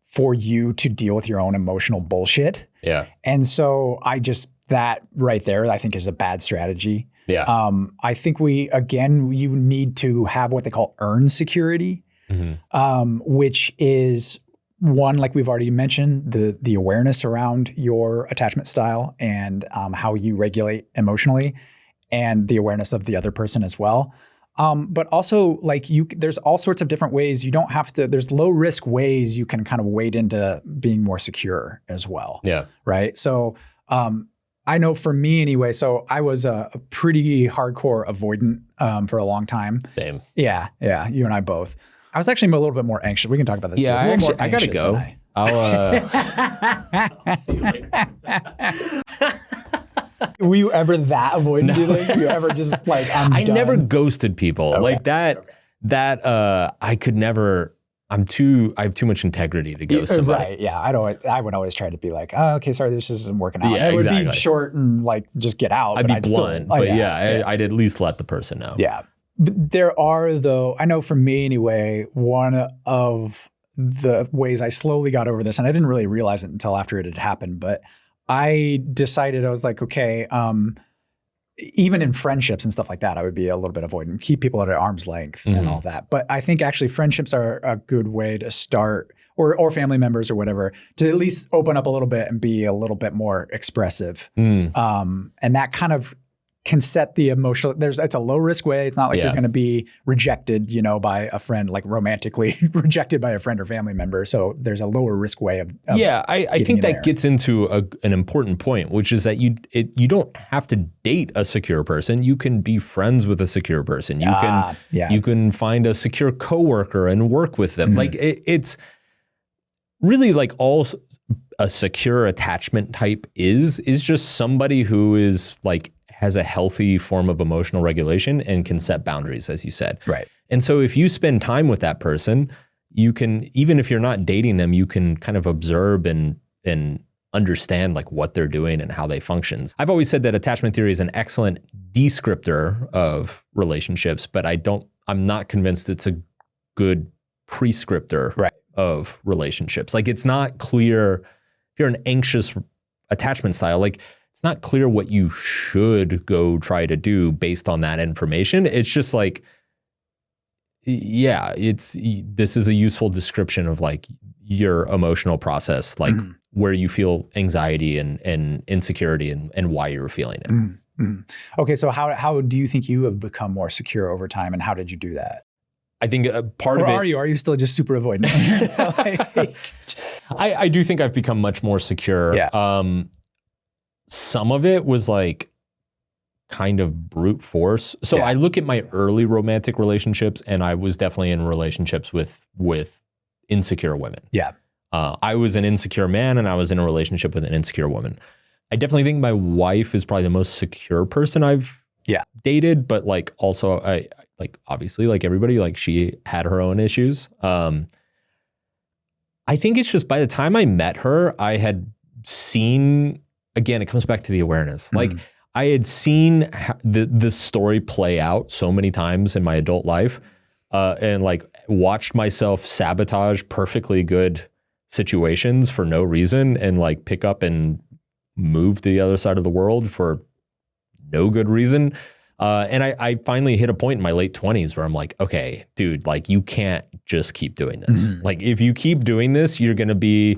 for you to deal with your own emotional bullshit. Yeah. And so that right there, I think is a bad strategy. Yeah. I think you need to have what they call earned security. Which is one, like we've already mentioned, the awareness around your attachment style and how you regulate emotionally, and the awareness of the other person as well. But also, like, there's all sorts of different ways. You don't have to. There's low risk ways you can kind of wade into being more secure as well. Yeah. Right. So I know for me anyway. So I was a pretty hardcore avoidant for a long time. Same. Yeah. You and I both. I was actually a little bit more anxious. We can talk about this. Yeah, I gotta go. I'll see you later. Were you ever that avoidant? Do you think? You ever just like, I never ghosted people. Okay. Like that. Okay. That I could never. I have too much integrity to ghost somebody. Right. Yeah. I would always try to be like, oh, okay, sorry, this isn't working out. Yeah, it would exactly. be short and like just get out. I'd be blunt, but I'd at least let the person know. Yeah. But there are, though, I know for me anyway, one of the ways I slowly got over this, and I didn't really realize it until after it had happened, but I decided, I was like, okay, even in friendships and stuff like that, I would be a little bit avoidant, keep people at arm's length and all that. But I think actually friendships are a good way to start, or family members or whatever, to at least open up a little bit and be a little bit more expressive. And that kind of can set the emotional, it's a low risk way. It's not like you're going to be rejected, by a friend, like romantically rejected by a friend or family member. So there's a lower risk way of I think that gets into an important point, which is that you don't have to date a secure person. You can be friends with a secure person. You can find a secure coworker and work with them. Like it's really like all a secure attachment type is just somebody who is like, has a healthy form of emotional regulation and can set boundaries, as you said. Right. And so if you spend time with that person, you can, even if you're not dating them, you can kind of observe and understand like what they're doing and how they function. I've always said that attachment theory is an excellent descriptor of relationships, but I'm not convinced it's a good prescriptor of relationships. Like it's not clear if you're an anxious attachment style, like it's not clear what you should go try to do based on that information. It's just like, this is a useful description of like your emotional process, like where you feel anxiety and insecurity and why you're feeling it. Okay, so how do you think you have become more secure over time, and how did you do that? I think part of it. Are you still just super avoidant? I do think I've become much more secure. Yeah. Some of it was like kind of brute force. So I look at my early romantic relationships, and I was definitely in relationships with insecure women. Yeah. I was an insecure man, and I was in a relationship with an insecure woman. I definitely think my wife is probably the most secure person I've dated, but like also I like obviously like everybody, like she had her own issues. I think it's just by the time I met her, I had seen, again, it comes back to the awareness. Like I had seen the story play out so many times in my adult life, and like watched myself sabotage perfectly good situations for no reason, and like pick up and move to the other side of the world for no good reason. And I finally hit a point in my late 20s where I'm like, okay, dude, like you can't just keep doing this. Like if you keep doing this, you're going to be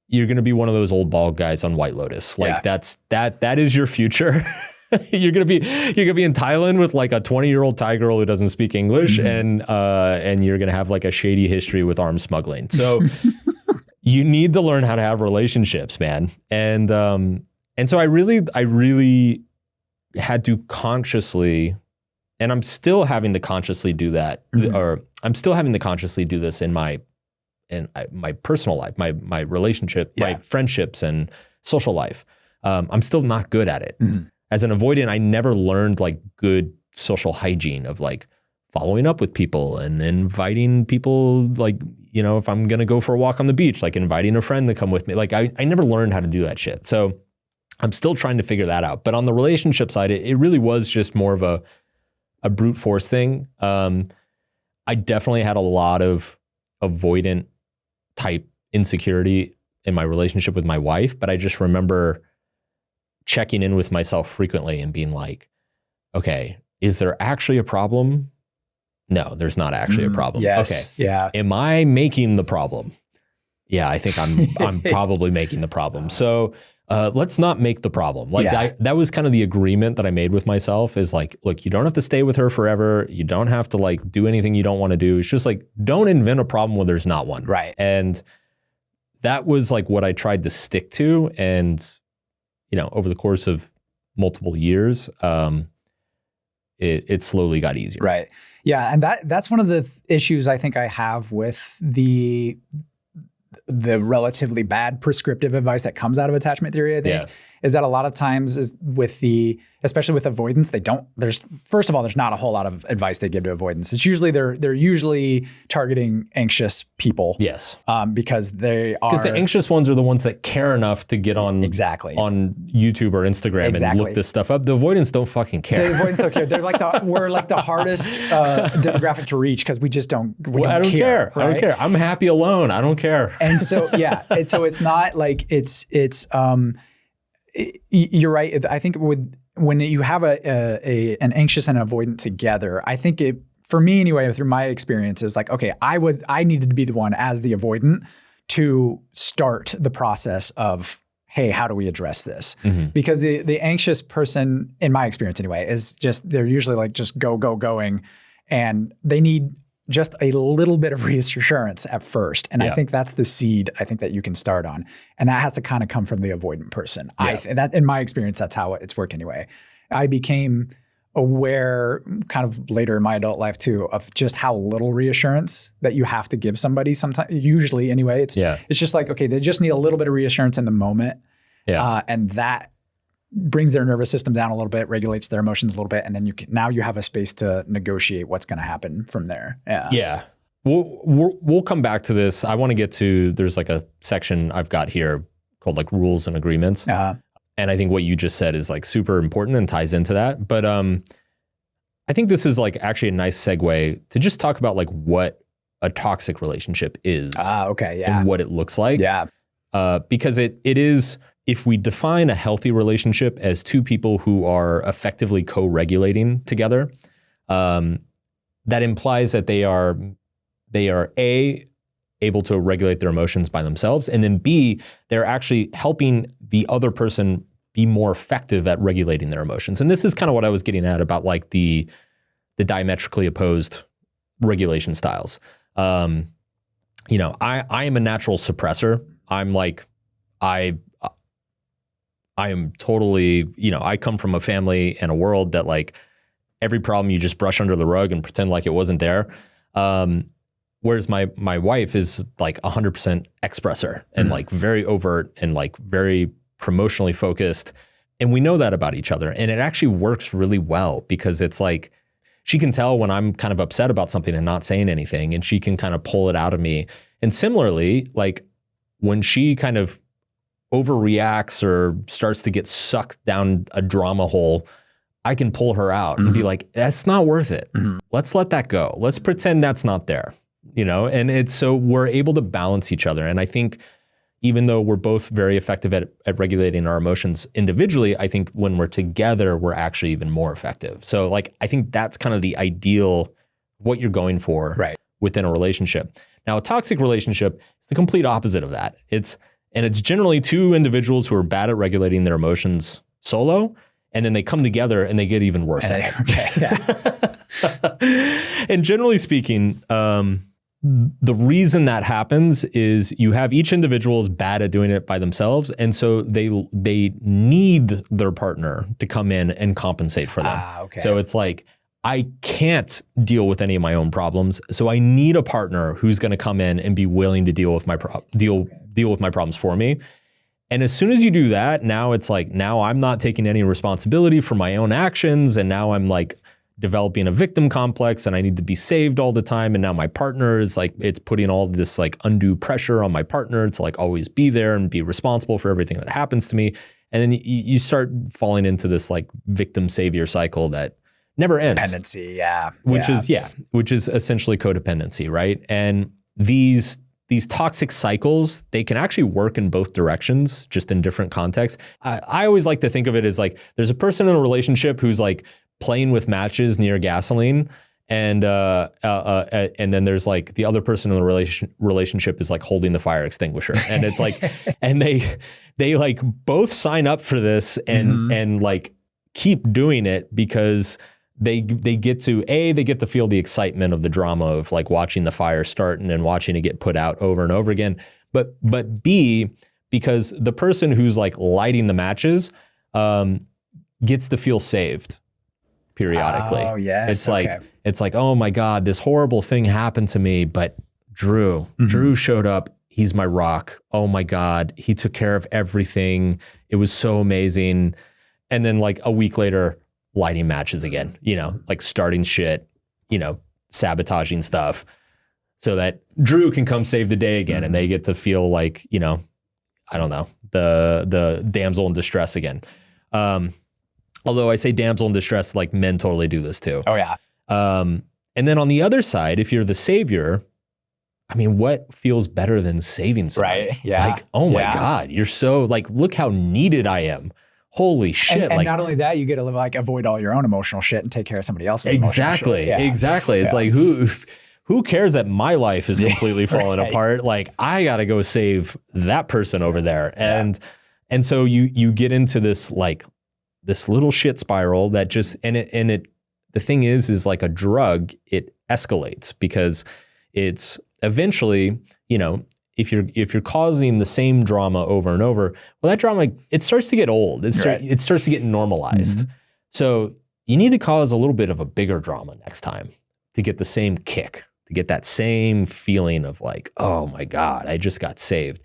one of those old bald guys on White Lotus. Like that is your future. You're gonna be in Thailand with like a 20-year-old Thai girl who doesn't speak English, and you're gonna have like a shady history with arms smuggling. So you need to learn how to have relationships, man. And so I really had to consciously, and I'm still having to consciously do that, or I'm still having to consciously do this in my personal life, my relationship, my friendships and social life. I'm still not good at it. as an avoidant, I never learned like good social hygiene of like following up with people and inviting people, like, you know, if I'm going to go for a walk on the beach, like inviting a friend to come with me. Like I never learned how to do that shit. So I'm still trying to figure that out. But on the relationship side, it really was just more of a brute force thing. I definitely had a lot of avoidant type insecurity in my relationship with my wife, but I just remember checking in with myself frequently and being like, okay, is there actually a problem? No, there's not actually a problem. Yes. Okay. Yeah. Am I making the problem? Yeah, I think I'm probably making the problem. So let's not make the problem. Like that was kind of the agreement that I made with myself is like, look, you don't have to stay with her forever. You don't have to like do anything you don't want to do. It's just like, don't invent a problem when there's not one. Right. And that was like what I tried to stick to. And, you know, over the course of multiple years, it slowly got easier. Right. Yeah. And that's one of the issues I think I have with the relatively bad prescriptive advice that comes out of attachment theory, I think, is that a lot of times is especially with avoidance, first of all, there's not a whole lot of advice they give to avoidance. It's usually, they're usually targeting anxious people. Yes. Because the anxious ones are the ones that care enough to get on on YouTube or Instagram and look this stuff up. The avoidants don't fucking care. The avoidants don't care. They're we're like the hardest demographic to reach because we just don't. I don't care. Right? I don't care. I'm happy alone. I don't care. And so and so it's not like you're right. I think when you have an anxious and an avoidant together, I think for me anyway, through my experience, it was like, okay, I needed to be the one as the avoidant to start the process of, hey, how do we address this? Mm-hmm. Because the anxious person, in my experience anyway, they're usually like just going, and they need just a little bit of reassurance at first. And I think that's the seed I think that you can start on. And that has to kind of come from the avoidant person. That in my experience, that's how it's worked anyway. I became aware kind of later in my adult life too, of just how little reassurance that you have to give somebody sometimes, usually anyway. It's just like, okay, they just need a little bit of reassurance in the moment. And that brings their nervous system down a little bit, regulates their emotions a little bit, and then now you have a space to negotiate what's going to happen from there. Yeah. We'll come back to this. I want to get to, there's like a section I've got here called like rules and agreements. And I think what you just said is like super important and ties into that. But I think this is like actually a nice segue to just talk about like what a toxic relationship is. And what it looks like. Because it is, if we define a healthy relationship as two people who are effectively co-regulating together, that implies that they are A, able to regulate their emotions by themselves, and then B, they're actually helping the other person be more effective at regulating their emotions. And this is kind of what I was getting at about like the diametrically opposed regulation styles. I am a natural suppressor. I'm like, I am totally, I come from a family and a world that like every problem you just brush under the rug and pretend like it wasn't there. Whereas my wife is like 100% expressor and like very overt and like very promotionally focused. And we know that about each other. And it actually works really well because it's like, she can tell when I'm kind of upset about something and not saying anything, and she can kind of pull it out of me. And similarly, like when she kind of overreacts or starts to get sucked down a drama hole, I can pull her out and be like, that's not worth it. Let's let that go. Let's pretend that's not there, and it's so we're able to balance each other. And I think even though we're both very effective at regulating our emotions individually, I think when we're together, we're actually even more effective. So like, I think that's kind of the ideal, what you're going for within a relationship. Now, a toxic relationship is the complete opposite of that. It's generally two individuals who are bad at regulating their emotions solo, and then they come together and they get even worse at it. And generally speaking, the reason that happens is you have each individual is bad at doing it by themselves, and so they need their partner to come in and compensate for them. So it's like, I can't deal with any of my own problems, so I need a partner who's going to come in and be willing to deal with my problems for me. And as soon as you do that, now it's like, now I'm not taking any responsibility for my own actions. And now I'm like developing a victim complex and I need to be saved all the time. And now my partner is like, it's putting all this like undue pressure on my partner to like always be there and be responsible for everything that happens to me. And then you start falling into this like victim savior cycle that never ends. Dependency, which is essentially codependency, right? And these toxic cycles, they can actually work in both directions, just in different contexts. I always like to think of it as like, there's a person in a relationship who's like playing with matches near gasoline, and then there's like the other person in the relationship is like holding the fire extinguisher, and it's like, and they like both sign up for this and like keep doing it because they get to feel the excitement of the drama of like watching the fire start and then watching it get put out over and over again. But B, because the person who's like lighting the matches gets to feel saved periodically. Oh, yes. It's like, oh my God, this horrible thing happened to me, but Drew showed up. He's my rock. Oh my God, he took care of everything. It was so amazing. And then like a week later, lighting matches again, like starting shit, sabotaging stuff so that Drew can come save the day again. And they get to feel like, I don't know, the damsel in distress again. Although I say damsel in distress, like men totally do this too. Oh yeah. And then on the other side, if you're the savior, I mean, what feels better than saving somebody? Right. Yeah. Like, oh my God, you're so like, look how needed I am. Holy shit. And not only that, you get to like avoid all your own emotional shit and take care of somebody else's Exactly. emotional shit. Exactly. It's like, who cares that my life is completely falling apart? Like, I got to go save that person over there. And so you get into this like this little shit spiral that just, the thing is like a drug, it escalates because it's eventually, if you're causing the same drama over and over, well, that drama, it starts to get old. It starts to get normalized. So you need to cause a little bit of a bigger drama next time to get the same kick, to get that same feeling of like, oh my God, I just got saved.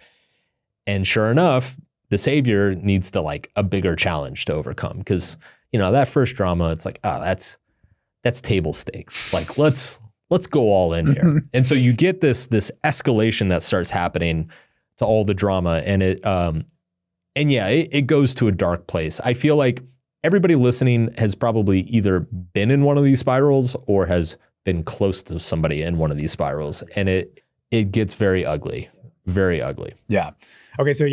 And sure enough, the savior needs to like a bigger challenge to overcome. Because, that first drama, it's like, oh, that's table stakes. Like, let's go all in here. And so you get this escalation that starts happening to all the drama. And it goes to a dark place. I feel like everybody listening has probably either been in one of these spirals or has been close to somebody in one of these spirals. And it gets very ugly, very ugly. Yeah. Okay. So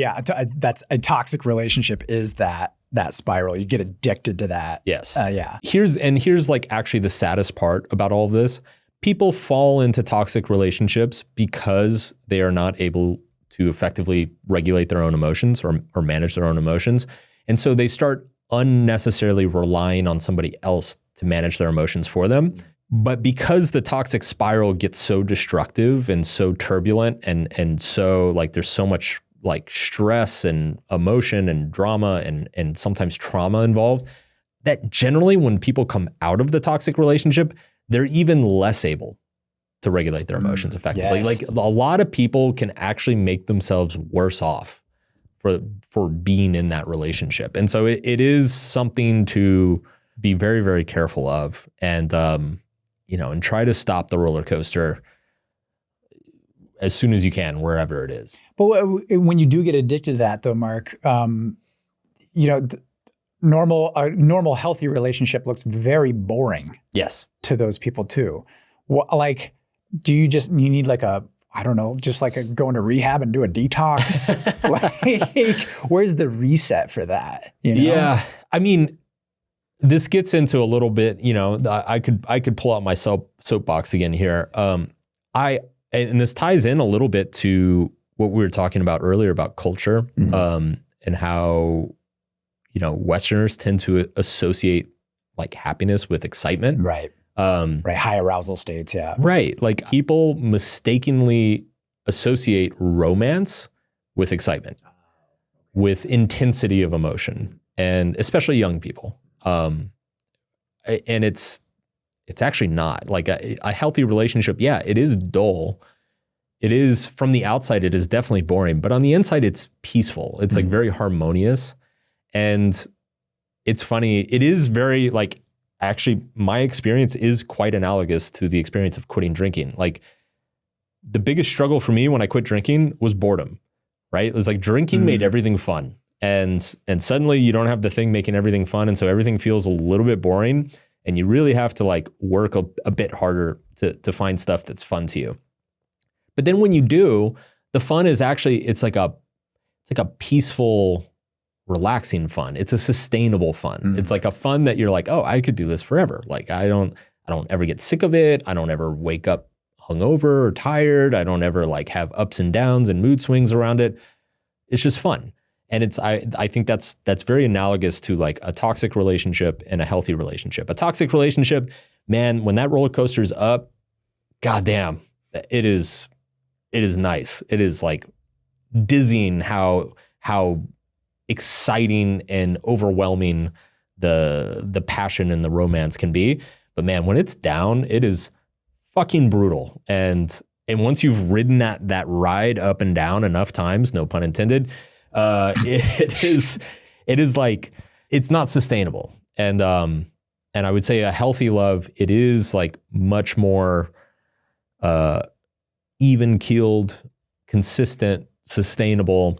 that's a toxic relationship is that spiral. You get addicted to that. Yes. Yeah. Here's like actually the saddest part about all of this. People fall into toxic relationships because they are not able to effectively regulate their own emotions or manage their own emotions. And so they start unnecessarily relying on somebody else to manage their emotions for them. But because the toxic spiral gets so destructive and so turbulent and so like there's so much like stress and emotion and drama and sometimes trauma involved, that generally when people come out of the toxic relationship, they're even less able to regulate their emotions effectively. Yes. Like a lot of people can actually make themselves worse off for being in that relationship. And so it is something to be very, very careful of and try to stop the roller coaster as soon as you can, wherever it is. But when you do get addicted to that though, Mark, normal healthy relationship looks very boring. Yes. To those people too. Like, you need like going to rehab and do a detox? Like, where's the reset for that? Yeah. I mean, this gets into a little bit, I could pull out my soapbox again here. And this ties in a little bit to what we were talking about earlier about culture, and how, Westerners tend to associate like happiness with excitement. Right. High arousal states. Yeah. Right. Like people mistakenly associate romance with excitement, with intensity of emotion, and especially young people. And it's actually not like a healthy relationship. Yeah, it is dull it is, from the outside, it is definitely boring, but on the inside, it's peaceful. It's like very harmonious. And it's funny. It is very like, actually, my experience is quite analogous to the experience of quitting drinking. Like the biggest struggle for me when I quit drinking was boredom, right? It was like drinking made everything fun. And suddenly you don't have the thing making everything fun. And so everything feels a little bit boring. And you really have to like work a bit harder to find stuff that's fun to you. But then when you do, the fun is actually, it's like a peaceful, relaxing fun. It's a sustainable fun. It's like a fun that you're like, oh, I could do this forever. Like I don't ever get sick of it. I don't ever wake up hungover or tired. I don't ever like have ups and downs and mood swings around it. It's just fun. And I think that's very analogous to like a toxic relationship and a healthy relationship. A toxic relationship, man, when that roller coaster is up, goddamn, it is nice. It is like dizzying how exciting and overwhelming the passion and the romance can be. But man, when it's down, it is fucking brutal. And once you've ridden that ride up and down enough times, no pun intended, it is like, it's not sustainable. And I would say a healthy love, it is like much more even keeled, consistent, sustainable.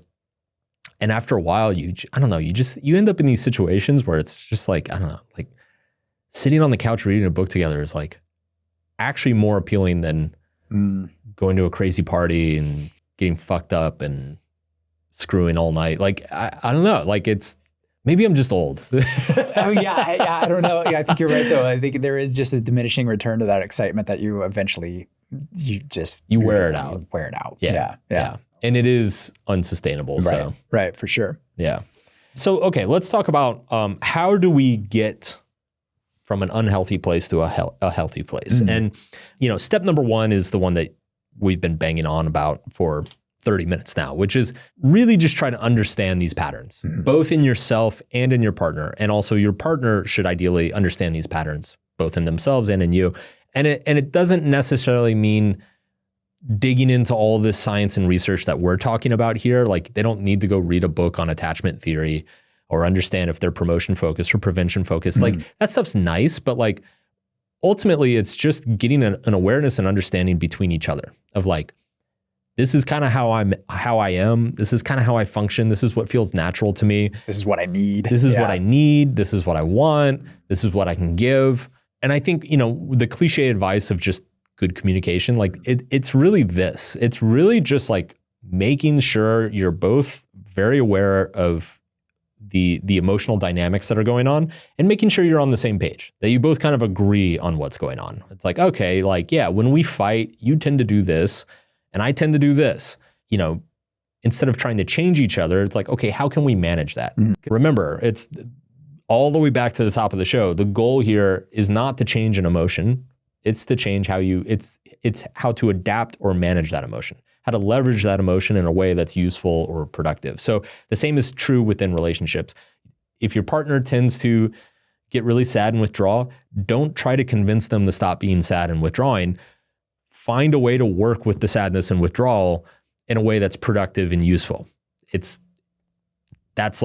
And after a while, you end up in these situations where it's just like, I don't know, like sitting on the couch reading a book together is like actually more appealing than going to a crazy party and getting fucked up and screwing all night. Like, I don't know, like maybe I'm just old. I don't know. Yeah, I think you're right though. I think there is just a diminishing return to that excitement that you eventually, you wear it out. Yeah. And it is unsustainable. Right, for sure. Yeah. So, okay, let's talk about how do we get from an unhealthy place to a healthy place? And, step number one is the one that we've been banging on about for 30 minutes now, which is really just try to understand these patterns, both in yourself and in your partner. And also your partner should ideally understand these patterns, both in themselves and in you. And it doesn't necessarily mean digging into all this science and research that we're talking about here. Like they don't need to go read a book on attachment theory or understand if they're promotion focused or prevention focused. Like that stuff's nice, but like ultimately it's just getting an awareness and understanding between each other of like, this is kind of how I am. This is kind of how I function. This is what feels natural to me. This is what I need. This is what I need. This is what I want. This is what I can give. And I think, the cliche advice of just good communication, like it's really this. It's really just like making sure you're both very aware of the emotional dynamics that are going on and making sure you're on the same page, that you both kind of agree on what's going on. It's like, okay, like, yeah, when we fight, you tend to do this and I tend to do this. Instead of trying to change each other, it's like, okay, how can we manage that? Remember, it's all the way back to the top of the show. The goal here is not to change an emotion. It's to change it's how to adapt or manage that emotion, how to leverage that emotion in a way that's useful or productive. So the same is true within relationships. If your partner tends to get really sad and withdraw, don't try to convince them to stop being sad and withdrawing. Find a way to work with the sadness and withdrawal in a way that's productive and useful. That's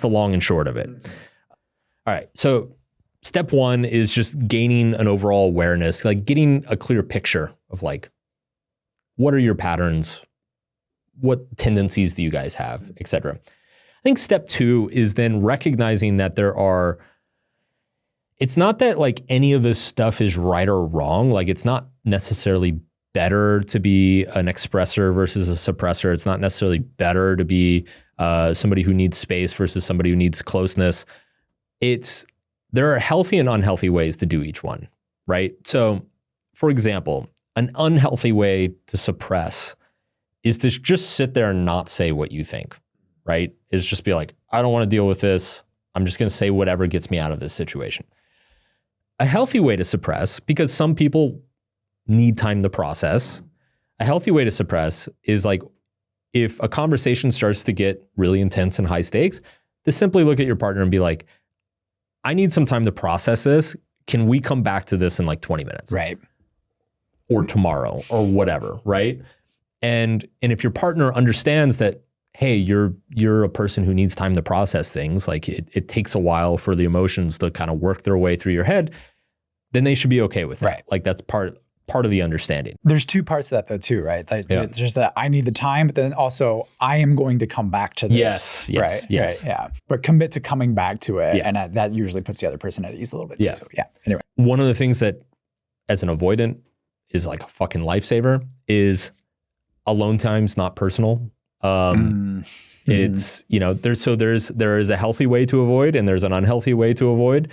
the long and short of it. All right. So step one is just gaining an overall awareness, like getting a clear picture of like, what are your patterns? What tendencies do you guys have, et cetera. I think step two is then recognizing that it's not that like any of this stuff is right or wrong. Like it's not necessarily better to be an expressor versus a suppressor. It's not necessarily better to be somebody who needs space versus somebody who needs closeness. There are healthy and unhealthy ways to do each one, right? So, for example, an unhealthy way to suppress is to just sit there and not say what you think, right? Is just be like, I don't want to deal with this. I'm just going to say whatever gets me out of this situation. A healthy way to suppress, because some people need time to process, a healthy way to suppress is like, if a conversation starts to get really intense and high stakes, to simply look at your partner and be like, I need some time to process this. Can we come back to this in like 20 minutes? Right. or tomorrow or whatever, right? And if your partner understands that, hey, you're a person who needs time to process things, like it takes a while for the emotions to kind of work their way through your head, then they should be okay with that. Right. Like that's part of the understanding. There's two parts to that though too, right? Like it's just that I need the time, but then also I am going to come back to this. Yes. Right? Yeah. But commit to coming back to it. Yeah. And that usually puts the other person at ease a little bit too. So, anyway. One of the things that as an avoidant is like a fucking lifesaver is alone time's not personal. It's, there is a healthy way to avoid and there's an unhealthy way to avoid.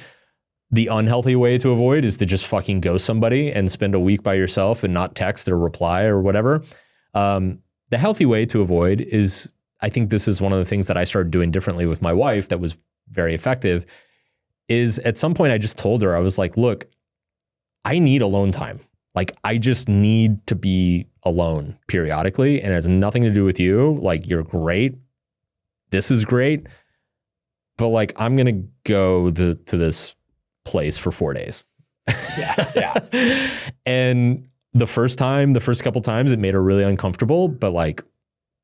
The unhealthy way to avoid is to just fucking ghost somebody and spend a week by yourself and not text or reply or whatever. The healthy way to avoid is, I think this is one of the things that I started doing differently with my wife that was very effective, is at some point I just told her, I was like, look, I need alone time. Like I just need to be alone periodically and it has nothing to do with you. Like you're great. This is great. But like, I'm going to go to this place for 4 days. Yeah. And the first couple times it made her really uncomfortable, but like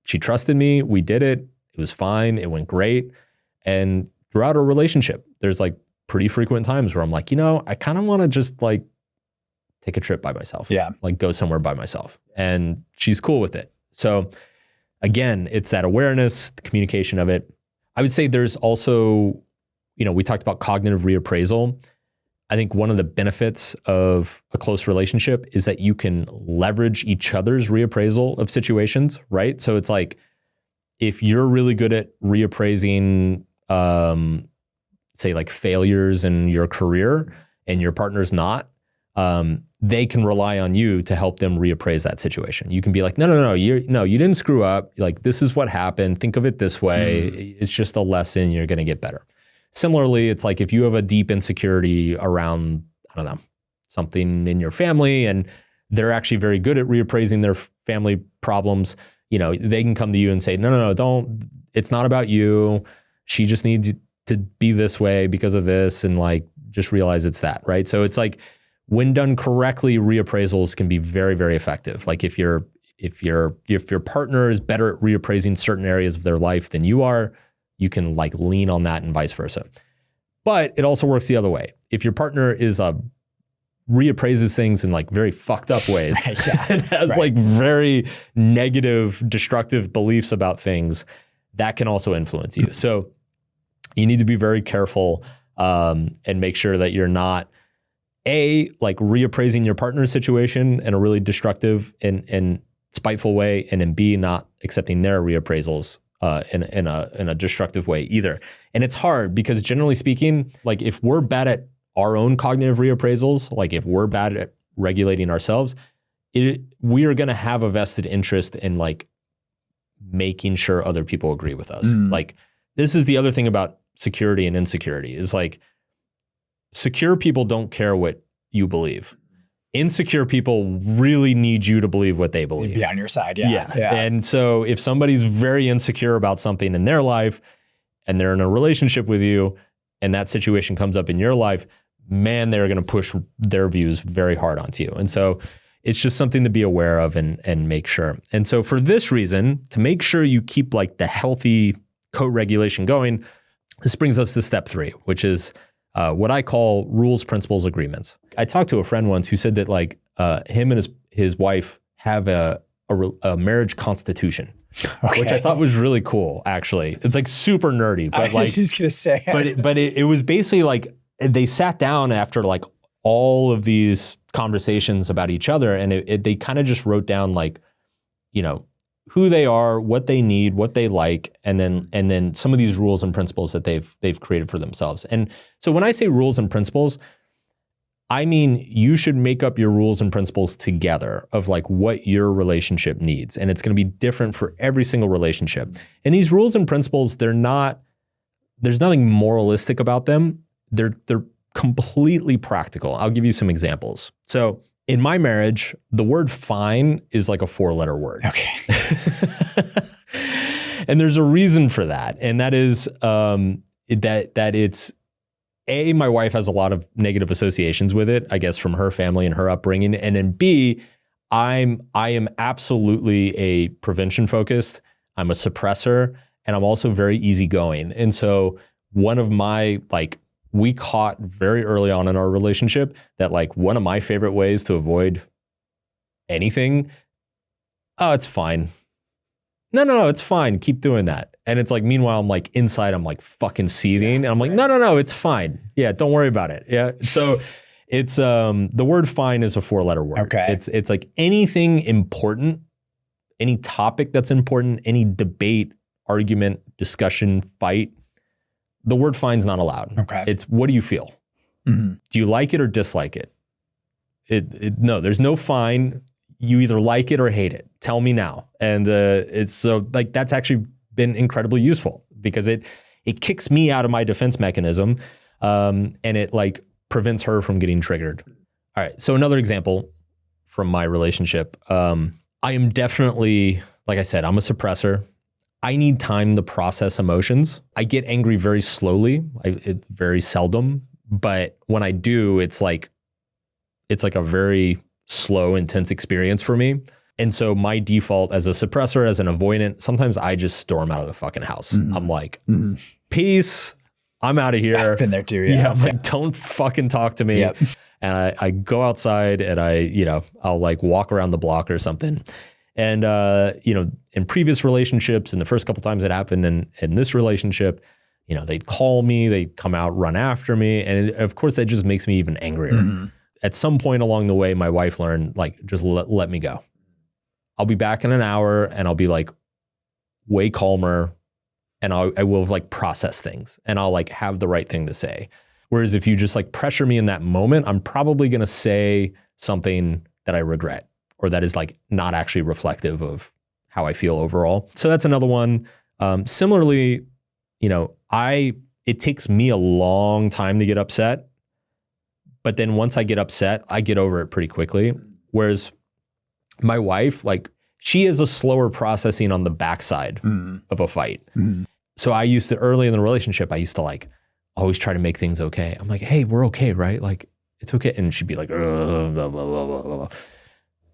she trusted me. We did it. It was fine. It went great. And throughout our relationship, there's like pretty frequent times where I'm like, I kind of want to just like take a trip by myself. Yeah. Like go somewhere by myself. And she's cool with it. So again, it's that awareness, the communication of it. I would say there's also, we talked about cognitive reappraisal. I think one of the benefits of a close relationship is that you can leverage each other's reappraisal of situations, right? So it's like, if you're really good at reappraising, say like failures in your career and your partner's not, they can rely on you to help them reappraise that situation. You can be like, no, you didn't screw up. Like, this is what happened. Think of it this way. It's just a lesson. You're going to get better. Similarly, it's like if you have a deep insecurity around, I don't know, something in your family and they're actually very good at reappraising their family problems, they can come to you and say, no, don't, it's not about you. She just needs to be this way because of this. And like, just realize it's that, right? So it's like, when done correctly, reappraisals can be very, very effective. Like if your partner is better at reappraising certain areas of their life than you are, you can like lean on that and vice versa. But it also works the other way. If your partner is reappraises things in like very fucked up ways and has like very negative, destructive beliefs about things, that can also influence you. So you need to be very careful and make sure that you're not like reappraising your partner's situation in a really destructive and spiteful way, and then B, not accepting their reappraisals in a destructive way either. And it's hard because generally speaking, like if we're bad at our own cognitive reappraisals, like if we're bad at regulating ourselves, we are going to have a vested interest in like making sure other people agree with us. Like this is the other thing about security and insecurity is like, secure people don't care what you believe. Insecure people really need you to believe what they believe. Be on your side, yeah. And so if somebody's very insecure about something in their life and they're in a relationship with you and that situation comes up in your life, man, they're going to push their views very hard onto you. And so it's just something to be aware of and make sure. And so for this reason, to make sure you keep like the healthy co-regulation going, this brings us to step 3, which is what I call rules, principles, agreements. I talked to a friend once who said that like him and his wife have a marriage constitution, which I thought was really cool. Actually, it's like super nerdy, but like he's gonna say, but it was basically like they sat down after like all of these conversations about each other, and they kind of just wrote down like, who they are, what they need, what they like, and then some of these rules and principles that they've created for themselves. And so when I say rules and principles, I mean you should make up your rules and principles together of like what your relationship needs. And it's going to be different for every single relationship. And these rules and principles, there's nothing moralistic about them. They're completely practical. I'll give you some examples. So in my marriage, the word fine is like a 4-letter word. Okay. And there's a reason for that. And that is that it's, my wife has a lot of negative associations with it, I guess, from her family and her upbringing. And then B, I am absolutely a prevention focused. I'm a suppressor, and I'm also very easygoing. And so one of my, like, we caught very early on in our relationship that, like, one of my favorite ways to avoid anything, oh, it's fine. No, it's fine. Keep doing that. And it's like, meanwhile, I'm like inside, I'm like fucking seething. And I'm like, no, it's fine. Yeah, don't worry about it. Yeah. So it's, the word fine is a 4-letter word. Okay. It's like anything important, any topic that's important, any debate, argument, discussion, fight, the word fine's not allowed. Okay. It's, what do you feel? Mm-hmm. Do you like it or dislike it? No, there's no fine. You either like it or hate it. Tell me now. And it's so, like, that's actually been incredibly useful because it kicks me out of my defense mechanism, and it, like, prevents her from getting triggered. All right. So another example from my relationship, I am definitely, like I said, I'm a suppressor. I need time to process emotions. I get angry very slowly, very seldom, but when I do, it's like a very slow, intense experience for me. And so my default as a suppressor, as an avoidant, sometimes I just storm out of the fucking house. Mm-hmm. I'm like, peace, I'm out of here. I've been there too. Yeah. I'm like, don't fucking talk to me. Yep. And I go outside and I'll like walk around the block or something. And, in previous relationships, and the first couple times it happened in this relationship, they'd call me, they'd come out, run after me. And of course, that just makes me even angrier. Mm-hmm. At some point along the way, my wife learned, like, just let me go. I'll be back in an hour and I'll be like way calmer, and I will like process things, and I'll like have the right thing to say. Whereas if you just like pressure me in that moment, I'm probably going to say something that I regret, or that is like not actually reflective of how I feel overall. So that's another one. Similarly, it takes me a long time to get upset, but then once I get upset, I get over it pretty quickly. Whereas my wife, like, she is a slower processing on the backside of a fight. Mm. So I used to, early in the relationship, I used to like always try to make things okay. I'm like, hey, we're okay, right? Like, it's okay. And she'd be like, blah, blah, blah, blah, blah.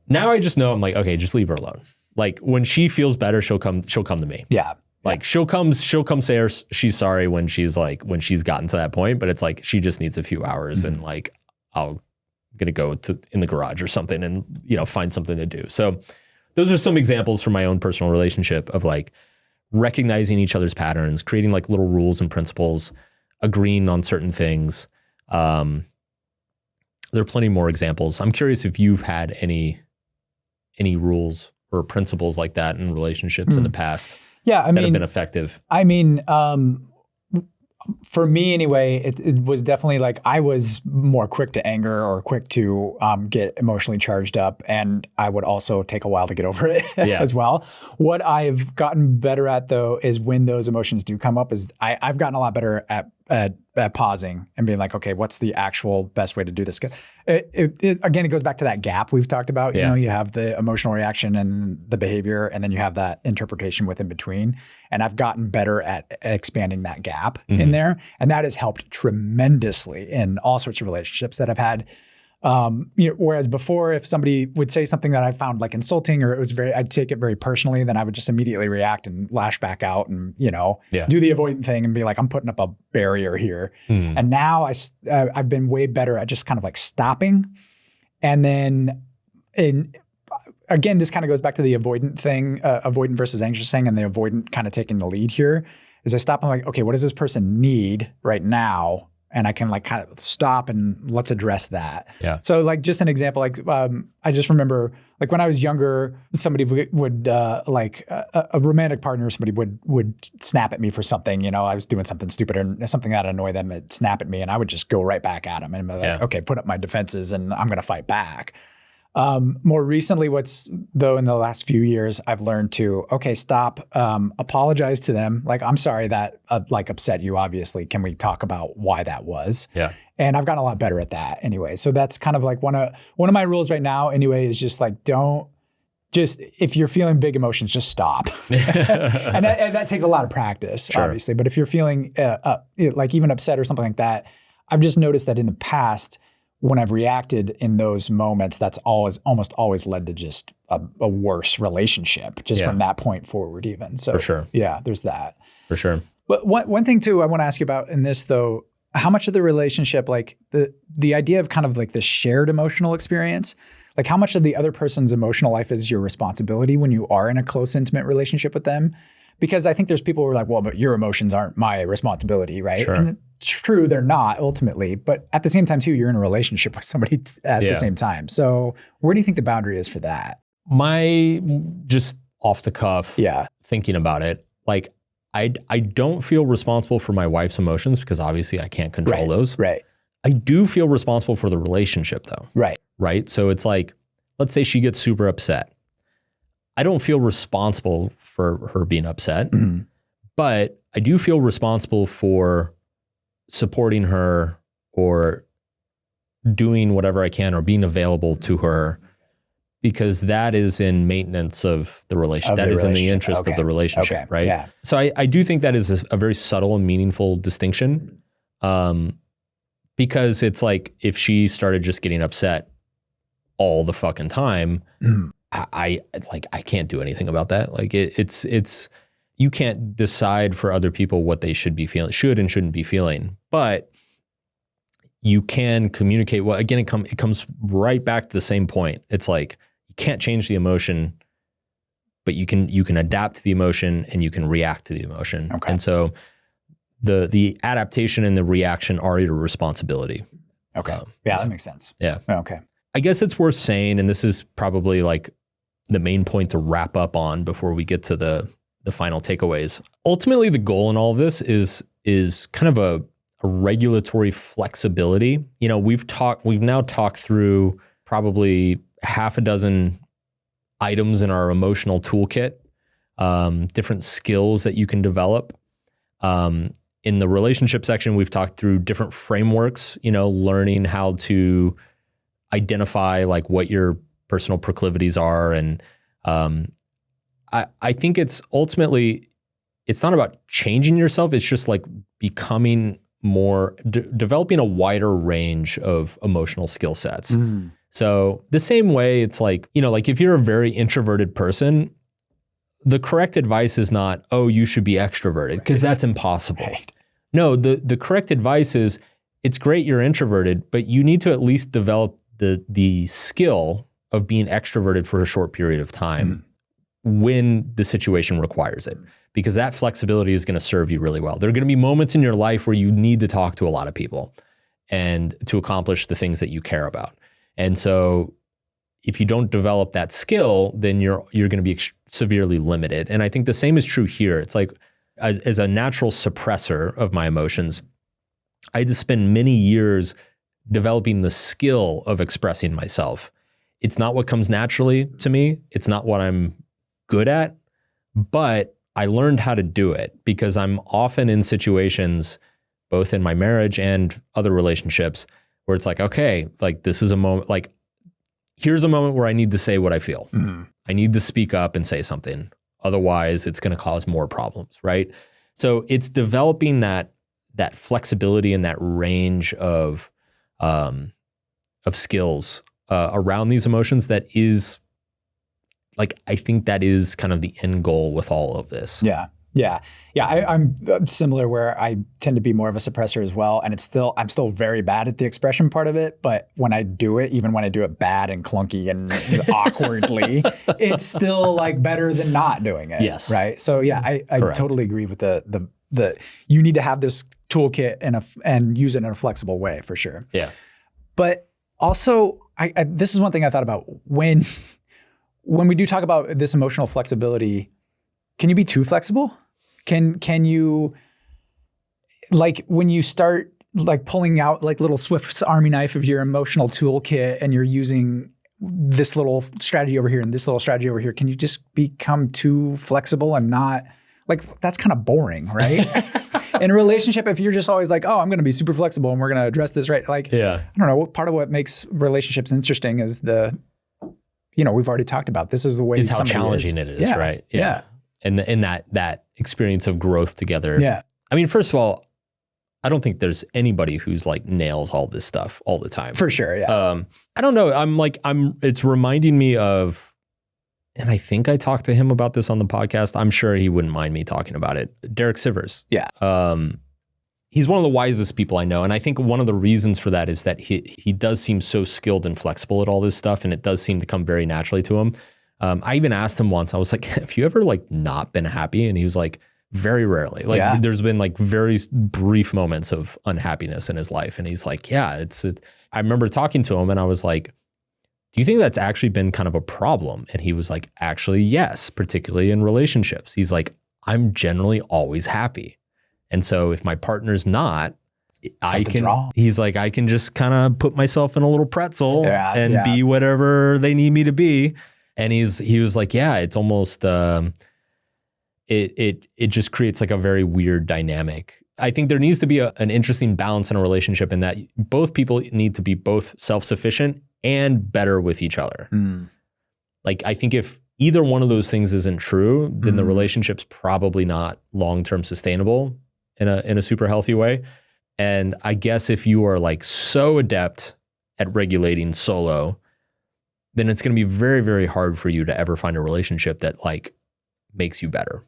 Now I just know, I'm like, okay, just leave her alone. Like, when she feels better, she'll come to me. Yeah. Like, she'll come say she's sorry when she's gotten to that point, but it's like, she just needs a few hours and like, I'm going to go in the garage or something and, find something to do. So those are some examples from my own personal relationship of like recognizing each other's patterns, creating like little rules and principles, agreeing on certain things. There are plenty more examples. I'm curious if you've had any rules or principles like that in relationships in the past. Yeah, that have been effective. I mean, for me anyway, it was definitely like I was more quick to anger or quick to get emotionally charged up, and I would also take a while to get over it as well. What I've gotten better at, though, is when those emotions do come up, is I've gotten a lot better at pausing and being like, okay, what's the actual best way to do this? Again, it goes back to that gap we've talked about. You know, you have the emotional reaction and the behavior, and then you have that interpretation within between. And I've gotten better at expanding that gap in there. And that has helped tremendously in all sorts of relationships that I've had. Whereas before, if somebody would say something that I found like insulting, or I'd take it very personally, then I would just immediately react and lash back out and, do the avoidant thing and be like, I'm putting up a barrier here. And now I've been way better at just kind of like stopping. And then again, this kind of goes back to the avoidant thing, avoidant versus anxious thing, and the avoidant kind of taking the lead here is I stop and I'm like, okay, what does this person need right now? And I can like kind of stop and let's address that. Yeah. So like just an example, like I just remember like when I was younger, somebody would like a romantic partner or somebody would snap at me for something. I was doing something stupid or something that annoyed them. It'd snap at me and I would just go right back at them and be like, okay, put up my defenses and I'm going to fight back. More recently, in the last few years, I've learned to, okay, stop, apologize to them. Like, I'm sorry that like upset you, obviously. Can we talk about why that was? Yeah. And I've gotten a lot better at that anyway. So that's kind of like one of my rules right now anyway, is just like, if you're feeling big emotions, just stop. and that takes a lot of practice, obviously. But if you're feeling like even upset or something like that, I've just noticed that in the past, when I've reacted in those moments, that's almost always led to just a worse relationship just from that point forward even. So for sure. Yeah, there's that. For sure. But one thing too, I want to ask you about in this though, how much of the relationship, like the idea of kind of like the shared emotional experience, like how much of the other person's emotional life is your responsibility when you are in a close, intimate relationship with them? Because I think there's people who are like, well, but your emotions aren't my responsibility, right? Sure. And it's true, they're not ultimately, but at the same time too, you're in a relationship with somebody at the same time. So where do you think the boundary is for that? My, just off the cuff, thinking about it, like I don't feel responsible for my wife's emotions because obviously I can't control those. Right. I do feel responsible for the relationship though. Right. Right. So it's like, let's say she gets super upset. I don't feel responsible for her being upset, but I do feel responsible for supporting her or doing whatever I can or being available to her because that is in maintenance of the relationship. That is in the interest of the relationship, right? Yeah. So I do think that is a very subtle and meaningful distinction because it's like if she started just getting upset all the fucking time, I can't do anything about that. Like it's you can't decide for other people what they should be feeling, should and shouldn't be feeling, but you can communicate. Well, again, it comes right back to the same point. It's like you can't change the emotion, but you can adapt to the emotion and you can react to the emotion. Okay. And so the adaptation and the reaction are your responsibility. Okay. That makes sense. Yeah. Okay. I guess it's worth saying, and this is probably like the main point to wrap up on before we get to the final takeaways. Ultimately, the goal in all of this is kind of a regulatory flexibility. You know, we've now talked through probably half a dozen items in our emotional toolkit, different skills that you can develop. In the relationship section, we've talked through different frameworks, you know, learning how to identify like what your personal proclivities are. And I think it's ultimately, it's not about changing yourself. It's just like becoming more, developing a wider range of emotional skill sets. So the same way it's like, you know, like if you're a very introverted person, the correct advice is not, oh, you should be extroverted, because that's impossible. Right. No, the correct advice is, it's great you're introverted, but you need to at least develop the skill of being extroverted for a short period of time when the situation requires it, because that flexibility is going to serve you really well. There are going to be moments in your life where you need to talk to a lot of people and to accomplish the things that you care about. And so if you don't develop that skill, then you're going to be severely limited. And I think the same is true here. It's like, as a natural suppressor of my emotions, I had to spend many years developing the skill of expressing myself. It's not what comes naturally to me. It's not what I'm good at, but I learned how to do it because I'm often in situations, both in my marriage and other relationships, where it's like, okay, like this is a moment, like here's a moment where I need to say what I feel. I need to speak up and say something. Otherwise, it's going to cause more problems, right? So it's developing that flexibility and that range of skills around these emotions that is, like, I think that is kind of the end goal with all of this. Yeah. I'm similar, where I tend to be more of a suppressor as well. And I'm still very bad at the expression part of it. But when I do it, even when I do it bad and clunky and awkwardly, it's still like better than not doing it. Yes. Right. So yeah, I totally agree with the you need to have this toolkit and use it in a flexible way for sure. Yeah. But also, this is one thing I thought about when we do talk about this emotional flexibility. Can you be too flexible? Can you, like, when you start like pulling out like little Swiss Army knife of your emotional toolkit and you're using this little strategy over here and this little strategy over here, can you just become too flexible and not, like, that's kind of boring, right? In a relationship, if you're just always like, oh, I'm going to be super flexible and we're going to address this, right? Like, I don't know, part of what makes relationships interesting is we've already talked about, this is the way how challenging it is, right? Yeah. And in that experience of growth together. Yeah. I mean, first of all, I don't think there's anybody who's like nails all this stuff all the time. For sure, yeah. I don't know. It's reminding me of, and I think I talked to him about this on the podcast. I'm sure he wouldn't mind me talking about it. Derek Sivers. Yeah. He's one of the wisest people I know. And I think one of the reasons for that is that he does seem so skilled and flexible at all this stuff. And it does seem to come very naturally to him. I even asked him once, I was like, have you ever like not been happy? And he was like, very rarely. Like there's been like very brief moments of unhappiness in his life. And he's like, yeah, I remember talking to him and I was like, do you think that's actually been kind of a problem? And he was like, actually, yes, particularly in relationships. He's like, I'm generally always happy. And so if my partner's not, he's like, I can just kind of put myself in a little pretzel and be whatever they need me to be. And he was like, yeah, it's almost, it just creates like a very weird dynamic. I think there needs to be an interesting balance in a relationship in that both people need to be both self-sufficient and better with each other. Like, I think if either one of those things isn't true, then the relationship's probably not long-term sustainable in a super healthy way. And I guess if you are like so adept at regulating solo, then it's going to be very, very hard for you to ever find a relationship that like makes you better.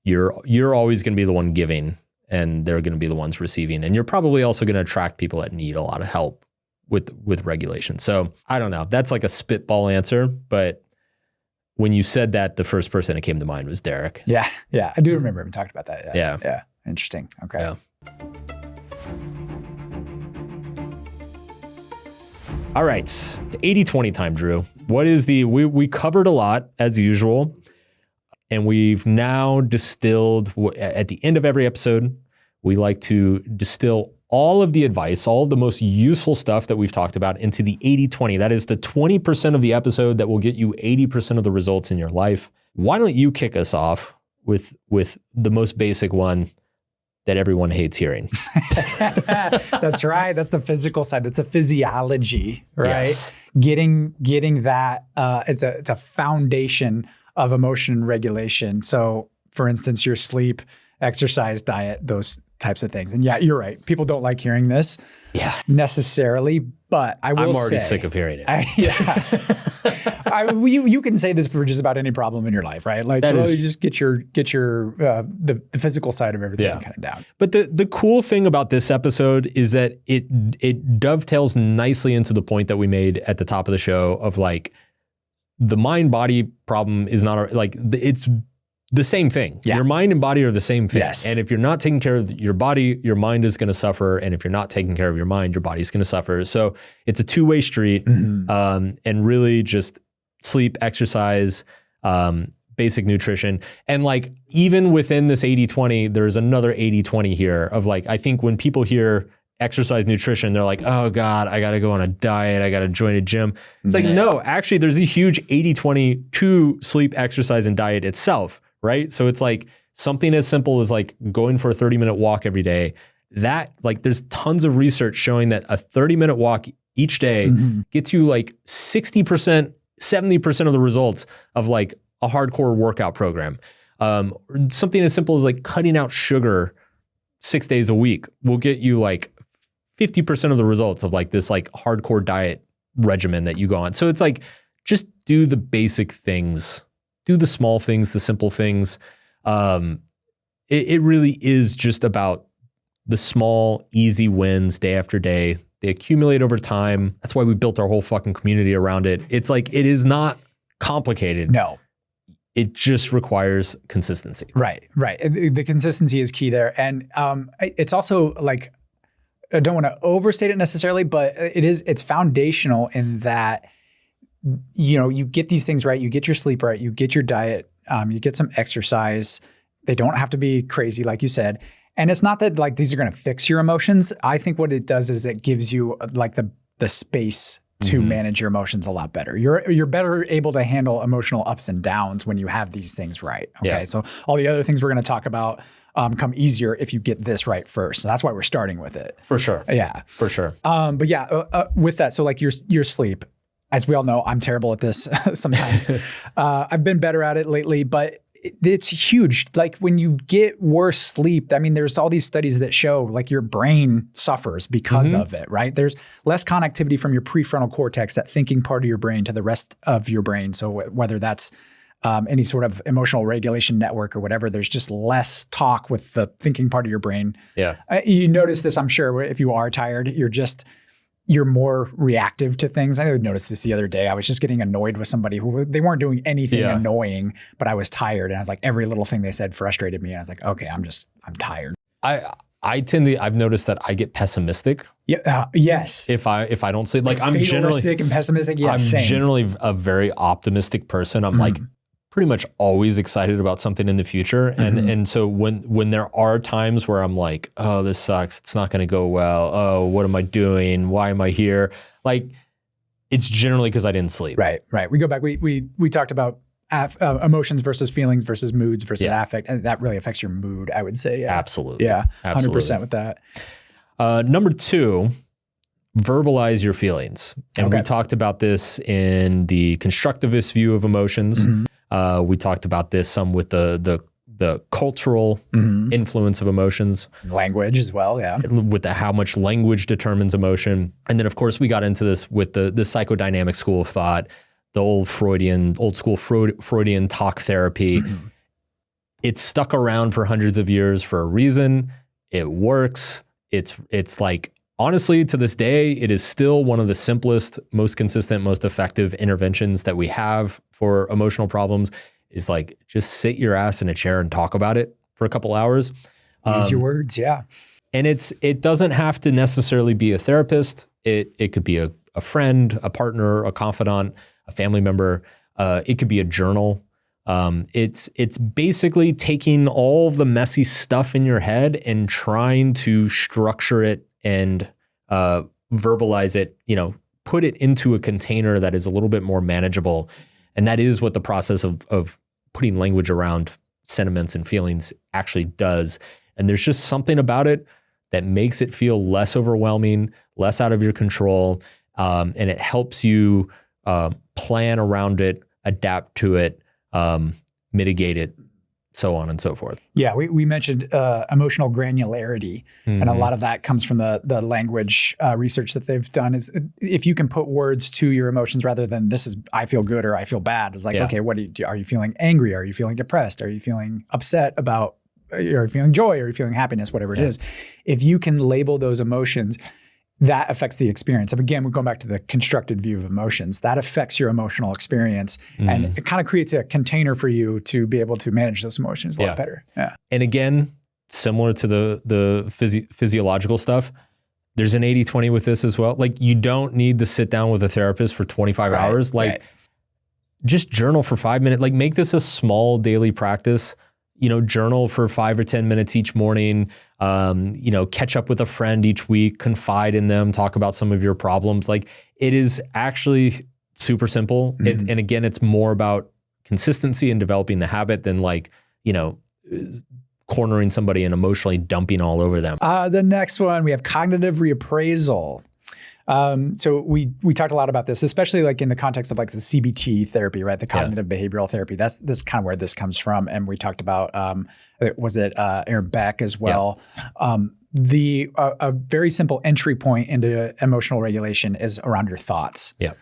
You're always going to be the one giving and they're going to be the ones receiving. And you're probably also going to attract people that need a lot of help with regulation. So I don't know. That's like a spitball answer, but when you said that, the first person that came to mind was Derek. Yeah. I do remember him talking about that. Yeah. Interesting. Okay. Yeah. All right. It's 80-20 time, Drew. What is we covered a lot as usual, and we've now distilled at the end of every episode, we like to distill all of the advice, all of the most useful stuff that we've talked about into the 80-20. That is the 20% of the episode that will get you 80% of the results in your life. Why don't you kick us off with the most basic one that everyone hates hearing? That's right. That's the physical side. That's the physiology, right? Yes. Getting that it's a foundation of emotion regulation. So, for instance, your sleep, exercise, diet, those types of things. And yeah, you're right. People don't like hearing this necessarily, but I'm already sick of hearing it. You can say this for just about any problem in your life, right? Like, you just get your the physical side of everything kind of down. But the cool thing about this episode is that it dovetails nicely into the point that we made at the top of the show of like, the mind-body problem is not it's the same thing. Yeah. Your mind and body are the same thing. Yes. And if you're not taking care of your body, your mind is going to suffer. And if you're not taking care of your mind, your body's going to suffer. So it's a two-way street. And really just sleep, exercise, basic nutrition. And like, even within this 80-20, there's another 80-20 here of like, I think when people hear exercise, nutrition, they're like, oh God, I got to go on a diet. I got to join a gym. It's like, no, actually there's a huge 80-20 to sleep, exercise, and diet itself, right? So it's like something as simple as like going for a 30-minute walk every day. That like, there's tons of research showing that a 30-minute walk each day gets you like 60%, 70% of the results of like a hardcore workout program. Something as simple as like cutting out sugar 6 days a week will get you like 50% of the results of like this like hardcore diet regimen that you go on. So it's like, just do the basic things, do the small things, the simple things. It really is just about the small, easy wins day after day. They accumulate over time. That's why we built our whole fucking community around it. It's like, it is not complicated. No. It just requires consistency. Right. The consistency is key there. And it's also like, I don't want to overstate it necessarily, but it's foundational in that, you get these things right, you get your sleep right, you get your diet, you get some exercise. They don't have to be crazy, like you said. And it's not that like these are going to fix your emotions. I think what it does is it gives you like the space to manage your emotions a lot better. You're better able to handle emotional ups and downs when you have these things right. Okay. Yeah. So all the other things we're going to talk about come easier if you get this right first. So that's why we're starting with it. For sure. Yeah. For sure. But yeah, with that, so like your sleep, as we all know, I'm terrible at this sometimes. I've been better at it lately, but It's huge. Like when you get worse sleep, I mean, there's all these studies that show like your brain suffers because of it, right? There's less connectivity from your prefrontal cortex, that thinking part of your brain, to the rest of your brain. So whether that's any sort of emotional regulation network or whatever, there's just less talk with the thinking part of your brain. Yeah. You notice this, I'm sure, if you are tired, you're more reactive to things. I noticed this the other day. I was just getting annoyed with somebody who they weren't doing anything annoying, but I was tired. And I was like, every little thing they said frustrated me. And I was like, okay, I'm tired. I've noticed that I get pessimistic. Yeah. Yes. If I don't sleep, like I'm fatalistic and pessimistic. Yeah. I'm generally a very optimistic person. I'm like pretty much always excited about something in the future. And so when there are times where I'm like, oh, this sucks, it's not going to go well. Oh, what am I doing? Why am I here? Like, it's generally because I didn't sleep. Right. We go back. We talked about emotions versus feelings versus moods versus affect. And that really affects your mood, I would say. Yeah. Absolutely. Yeah. 100% with that. Number 2, verbalize your feelings. And we talked about this in the constructivist view of emotions. We talked about this some with the cultural influence of emotions. Language as well, yeah. With how much language determines emotion. And then, of course, we got into this with the psychodynamic school of thought, the old school Freudian talk therapy. It's stuck around for hundreds of years for a reason. It works. It's like, honestly, to this day, it is still one of the simplest, most consistent, most effective interventions that we have for emotional problems. Is like, just sit your ass in a chair and talk about it for a couple hours. Use your words, yeah. And it doesn't have to necessarily be a therapist. It could be a friend, a partner, a confidant, a family member. It could be a journal. It's basically taking all the messy stuff in your head and trying to structure it and verbalize it, put it into a container that is a little bit more manageable. And that is what the process of putting language around sentiments and feelings actually does. And there's just something about it that makes it feel less overwhelming, less out of your control, and it helps you plan around it, adapt to it, mitigate it, so on and so forth. Yeah, we mentioned emotional granularity, and a lot of that comes from the language research that they've done. Is if you can put words to your emotions rather than this is I feel good or I feel bad. It's like, okay, what are you feeling angry? Are you feeling depressed? Are you feeling upset about? Are you feeling joy? Are you feeling happiness? Whatever it is, if you can label those emotions, that affects the experience. And again, we're going back to the constructed view of emotions. That affects your emotional experience. And it kind of creates a container for you to be able to manage those emotions a lot better. Yeah. And again, similar to the physiological stuff, there's an 80-20 with this as well. Like, you don't need to sit down with a therapist for 25 hours. Like, just journal for 5 minutes. Like, make this a small daily practice. Journal for 5 or 10 minutes each morning, catch up with a friend each week, confide in them, talk about some of your problems. Like, it is actually super simple. And again, it's more about consistency and developing the habit than cornering somebody and emotionally dumping all over them. The next one, we have cognitive reappraisal. So we talked a lot about this, especially like in the context of like the CBT therapy, right? The cognitive behavioral therapy. This kind of where this comes from. And we talked about, Aaron Beck as well. Yeah. A very simple entry point into emotional regulation is around your thoughts. Yeah.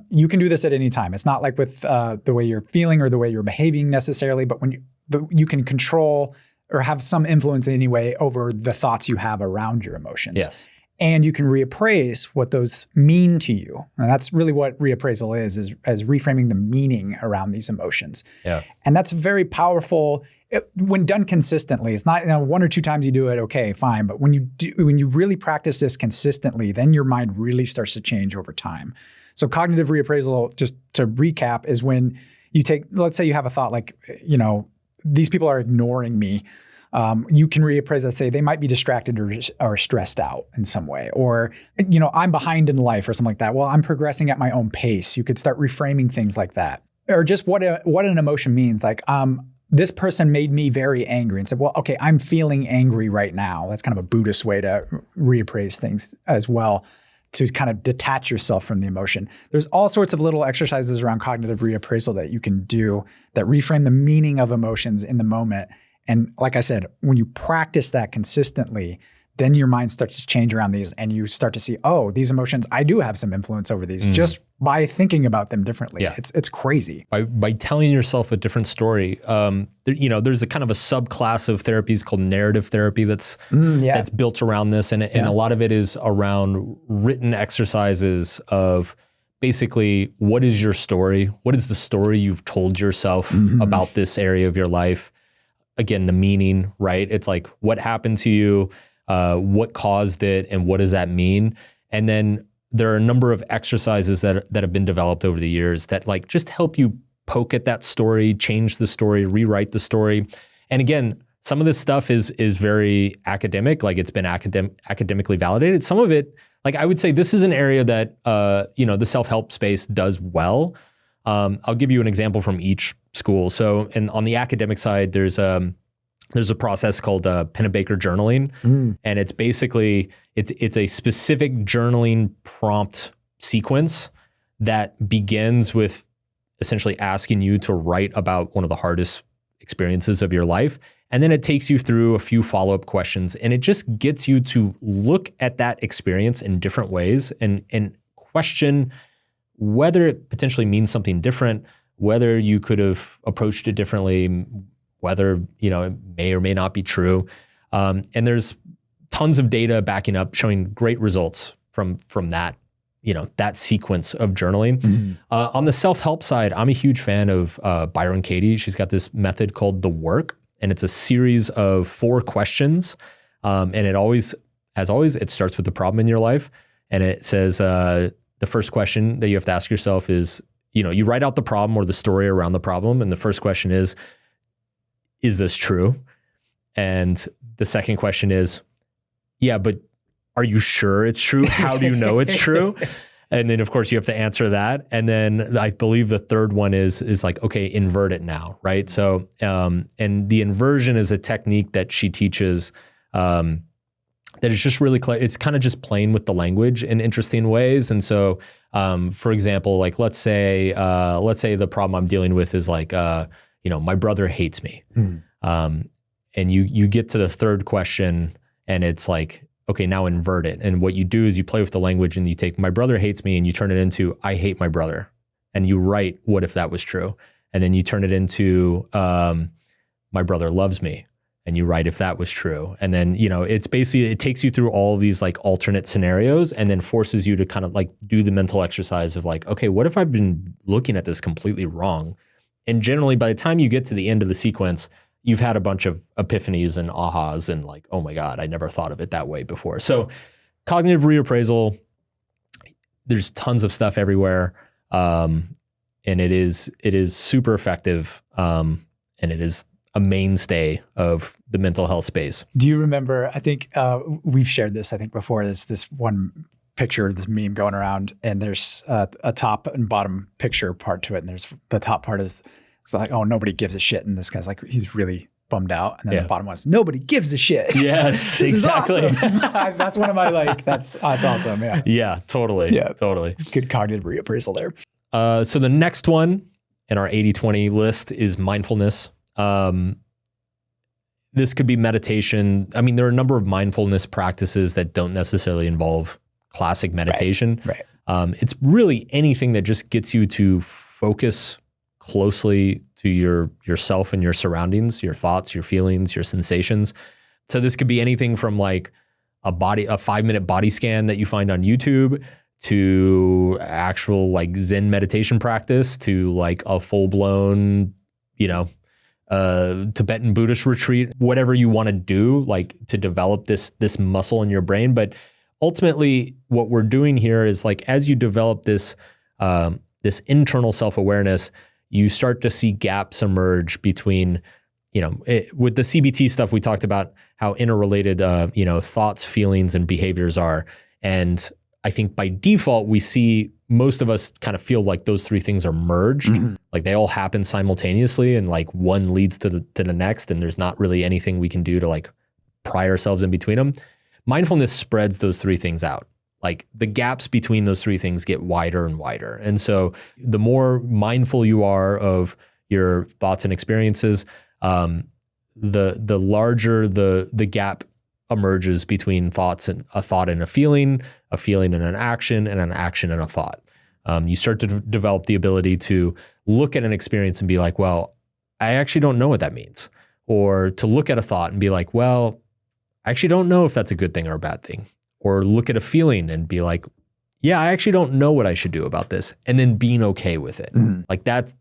You can do this at any time. It's not like with the way you're feeling or the way you're behaving necessarily, but when you can control or have some influence anyway over the thoughts you have around your emotions. Yes. And you can reappraise what those mean to you. And that's really what reappraisal is reframing the meaning around these emotions. Yeah. And that's very powerful when done consistently. It's not 1 or 2 times you do it, okay, fine. But when you really practice this consistently, then your mind really starts to change over time. So cognitive reappraisal, just to recap, is when you let's say you have a thought like, these people are ignoring me. You can reappraise that, say they might be distracted or stressed out in some way, or, I'm behind in life or something like that. Well, I'm progressing at my own pace. You could start reframing things like that, or just what an emotion means. Like, this person made me very angry, and said, well, okay, I'm feeling angry right now. That's kind of a Buddhist way to reappraise things as well. to kind of detach yourself from the emotion. There's all sorts of little exercises around cognitive reappraisal that you can do that reframe the meaning of emotions in the moment. And like I said, when you practice that consistently, then your mind starts to change around these and you start to see, oh, these emotions, I do have some influence over these just by thinking about them differently. Yeah. It's crazy. By telling yourself a different story. There's a kind of a subclass of therapies called narrative therapy that's built around this. And a lot of it is around written exercises of basically, what is your story? What is the story you've told yourself about this area of your life? Again, the meaning, right? It's like, what happened to you? What caused it, and what does that mean? And then there are a number of exercises that have been developed over the years that like just help you poke at that story, change the story, rewrite the story. And again, some of this stuff is very academic, like it's been academically validated. Some of it, like I would say, this is an area that the self-help space does well. I'll give you an example from each school. So, and on the academic side, there's a process called Pennebaker journaling, and it's basically it's a specific journaling prompt sequence that begins with essentially asking you to write about one of the hardest experiences of your life, and then it takes you through a few follow-up questions, and it just gets you to look at that experience in different ways and question whether it potentially means something different, whether you could have approached it differently, whether it may or may not be true. And there's tons of data backing up, showing great results from that, that sequence of journaling. On the self-help side, I'm a huge fan of Byron Katie. She's got this method called The Work, and it's a series of 4 questions. And it always, as always, it starts with the problem in your life. And it says the first question that you have to ask yourself is, you write out the problem or the story around the problem. And the first question is this true? And the second question is, yeah, but are you sure it's true? How do you know it's true? And then of course you have to answer that. And then I believe the third one is like, okay, invert it now, right? So, and the inversion is a technique that she teaches that is just really clear. It's kind of just playing with the language in interesting ways. And so, for example, like let's say the problem I'm dealing with is like, my brother hates me. And you get to the third question and it's like, okay, now invert it. And what you do is you play with the language and you take my brother hates me and you turn it into I hate my brother. And you write what if that was true? And then you turn it into my brother loves me. And you write if that was true. And then, it's basically, it takes you through all of these like alternate scenarios and then forces you to kind of like do the mental exercise of like, okay, what if I've been looking at this completely wrong? And generally by the time you get to the end of the sequence, you've had a bunch of epiphanies and ahas and like, oh my God, I never thought of it that way before. So cognitive reappraisal, there's tons of stuff everywhere. And it is super effective. And it is a mainstay of the mental health space. Do you remember, I think we've shared this, I think before, there's this one picture, this meme going around, and there's a top and bottom picture part to it. And there's the top part is, it's like, oh, nobody gives a shit. And this guy's like, he's really bummed out. And then the bottom one's, nobody gives a shit. Yes, exactly. Awesome. That's one of my that's awesome. Yeah. Yeah, totally. Yeah. Totally. Good cognitive reappraisal there. So the next one in our 80-20 list is mindfulness. This could be meditation. I mean, there are a number of mindfulness practices that don't necessarily involve classic meditation. Right. It's really anything that just gets you to focus closely to yourself and your surroundings, your thoughts, your feelings, your sensations. So this could be anything from like a 5-minute body scan that you find on YouTube to actual like Zen meditation practice to like a full-blown, Tibetan Buddhist retreat, whatever you want to do, like to develop this muscle in your brain. But ultimately what we're doing here is like, as you develop this internal self-awareness, you start to see gaps emerge between, with the CBT stuff, we talked about how interrelated, thoughts, feelings, and behaviors are. And I think by default, we see most of us kind of feel like those 3 things are merged, like they all happen simultaneously and like one leads to the next. And there's not really anything we can do to like pry ourselves in between them. Mindfulness spreads those 3 things out. like the gaps between those three things get wider and wider. And so the more mindful you are of your thoughts and experiences, the larger the gap emerges between thoughts and a thought and a feeling and an action and a thought. You start to develop the ability to look at an experience and be like, well, I actually don't know what that means. Or to look at a thought and be like, well, I actually don't know if that's a good thing or a bad thing. Or look at a feeling and be like, yeah, I actually don't know what I should do about this. And then being okay with it. Like that's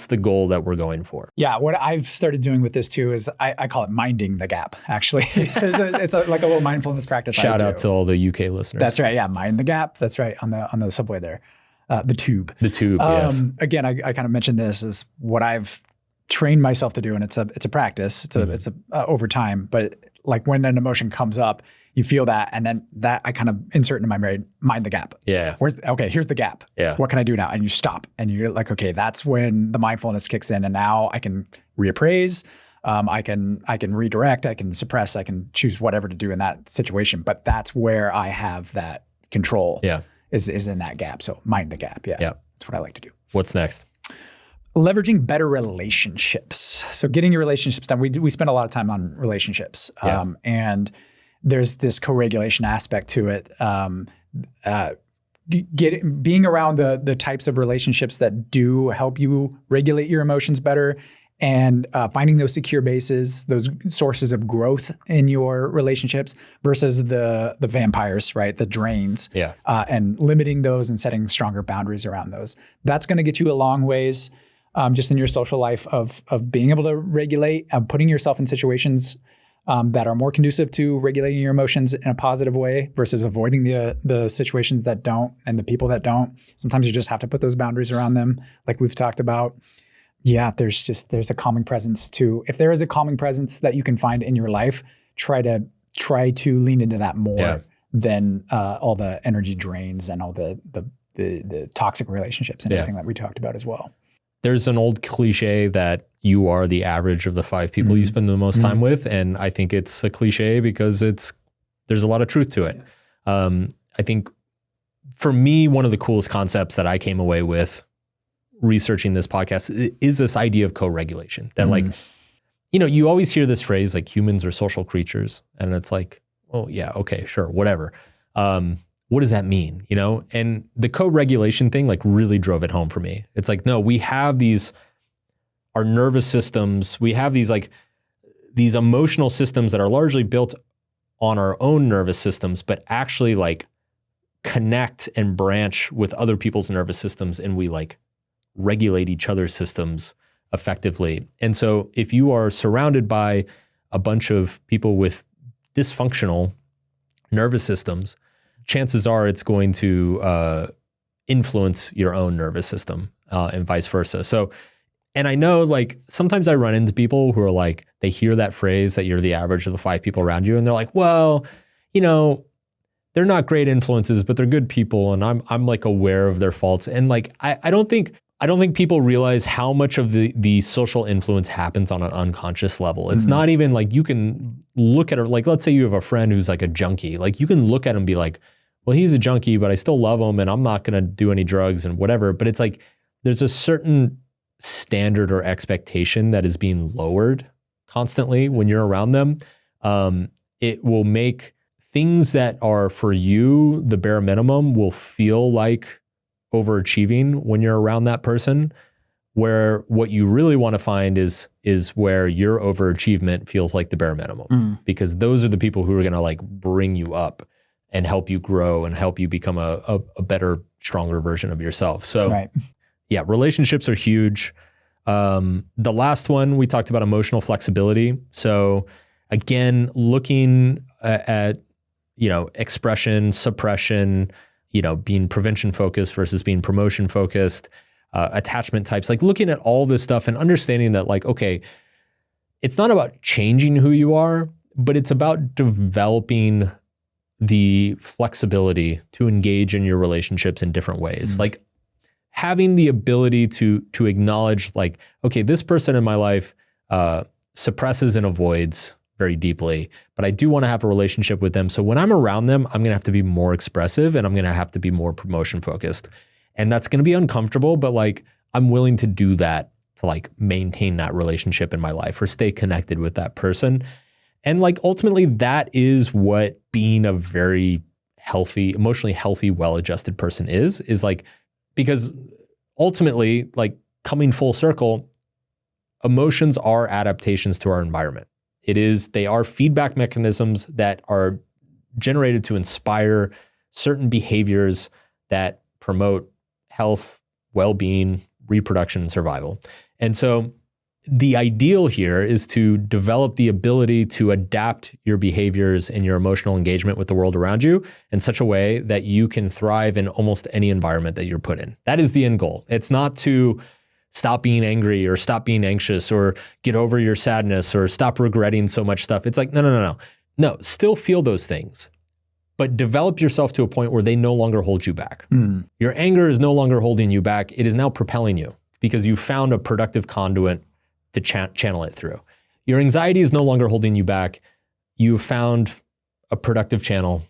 the goal that we're going for. Yeah, what I've started doing with this too is I call it minding the gap, actually. it's like a little mindfulness practice. Shout out to all the UK listeners. That's right. Yeah, mind the gap. That's right. On the subway there. The tube. The tube, yes. Again, I kind of mentioned this is what I've trained myself to do, and it's a practice. It's over time. But like when an emotion comes up, you feel that, and then that I kind of insert into my brain, mind the gap. Yeah. Here's the gap. Yeah. What can I do now? And you stop, and you're like, okay, that's when the mindfulness kicks in, and now I can reappraise. I can redirect. I can suppress. I can choose whatever to do in that situation. But that's where I have that control. Yeah. Is in that gap. So mind the gap. Yeah. Yeah. That's what I like to do. What's next? Leveraging better relationships. So getting your relationships done. We spend a lot of time on relationships, and there's this co-regulation aspect to it. Being around the types of relationships that do help you regulate your emotions better, and finding those secure bases, those sources of growth in your relationships versus the vampires, right? The drains, and limiting those and setting stronger boundaries around those. That's going to get you a long ways. Just in your social life of being able to regulate, putting yourself in situations that are more conducive to regulating your emotions in a positive way versus avoiding the situations that don't and the people that don't. Sometimes you just have to put those boundaries around them, like we've talked about. Yeah, there's a calming presence too. If there is a calming presence that you can find in your life, try to lean into that more than all the energy drains and all the toxic relationships and everything that we talked about as well. There's an old cliche that you are the average of the 5 people you spend the most time with. And I think it's a cliche because there's a lot of truth to it. I think for me, one of the coolest concepts that I came away with researching this podcast is this idea of co-regulation. That like, you always hear this phrase like humans are social creatures. And it's like, oh yeah, okay, sure, whatever. What does that mean? And the co-regulation thing like really drove it home for me. It's like, no, we have our nervous systems, we have these emotional systems that are largely built on our own nervous systems, but actually like connect and branch with other people's nervous systems, and we like regulate each other's systems effectively. And so if you are surrounded by a bunch of people with dysfunctional nervous systems, chances are it's going to influence your own nervous system and vice versa. So, and I know like sometimes I run into people who are like, they hear that phrase that you're the average of the 5 people around you. And they're like, well, they're not great influences, but they're good people. And I'm like aware of their faults. And like, I don't think people realize how much of the social influence happens on an unconscious level. It's not even like you can look at it, like let's say you have a friend who's like a junkie. Like you can look at him and be like, well, he's a junkie, but I still love him and I'm not going to do any drugs and whatever. But it's like there's a certain standard or expectation that is being lowered constantly when you're around them. It will make things that are for you the bare minimum will feel like overachieving when you're around that person, where what you really want to find is where your overachievement feels like the bare minimum, because those are the people who are going to like bring you up and help you grow and help you become a better, stronger version of yourself. So yeah, relationships are huge. The last one, we talked about emotional flexibility. So again, looking at, expression, suppression, being prevention focused versus being promotion focused, attachment types, like looking at all this stuff and understanding that like, okay, it's not about changing who you are, but it's about developing the flexibility to engage in your relationships in different ways. Like having the ability to acknowledge like, okay, this person in my life suppresses and avoids very deeply, but I do want to have a relationship with them. So when I'm around them, I'm going to have to be more expressive and I'm going to have to be more promotion focused. And that's going to be uncomfortable, but like I'm willing to do that to like maintain that relationship in my life or stay connected with that person. And like ultimately that is what being a very healthy, emotionally healthy, well-adjusted person is like, because ultimately, like coming full circle, emotions are adaptations to our environment. They are feedback mechanisms that are generated to inspire certain behaviors that promote health, well-being, reproduction, and survival. And so the ideal here is to develop the ability to adapt your behaviors and your emotional engagement with the world around you in such a way that you can thrive in almost any environment that you're put in. That is the end goal. It's not to stop being angry or stop being anxious or get over your sadness or stop regretting so much stuff. It's like, no. No, still feel those things, but develop yourself to a point where they no longer hold you back. Your anger is no longer holding you back. It is now propelling you because you found a productive conduit to channel it through. Your anxiety is no longer holding you back. You found a productive channel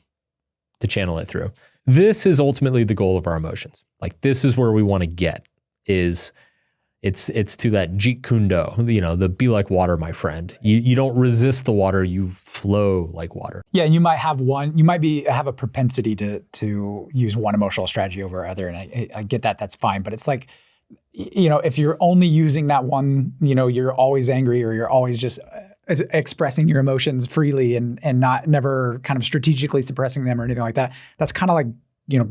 to channel it through. This is ultimately the goal of our emotions. Like this is where we want to get is it's to that Jeet Kune Do, the be like water, my friend. You don't resist the water, you flow like water. Yeah, and you might have have a propensity to use one emotional strategy over other, and I get that, that's fine. But it's like, if you're only using that one, you're always angry or you're always just expressing your emotions freely and never kind of strategically suppressing them or anything like that. That's kind of like,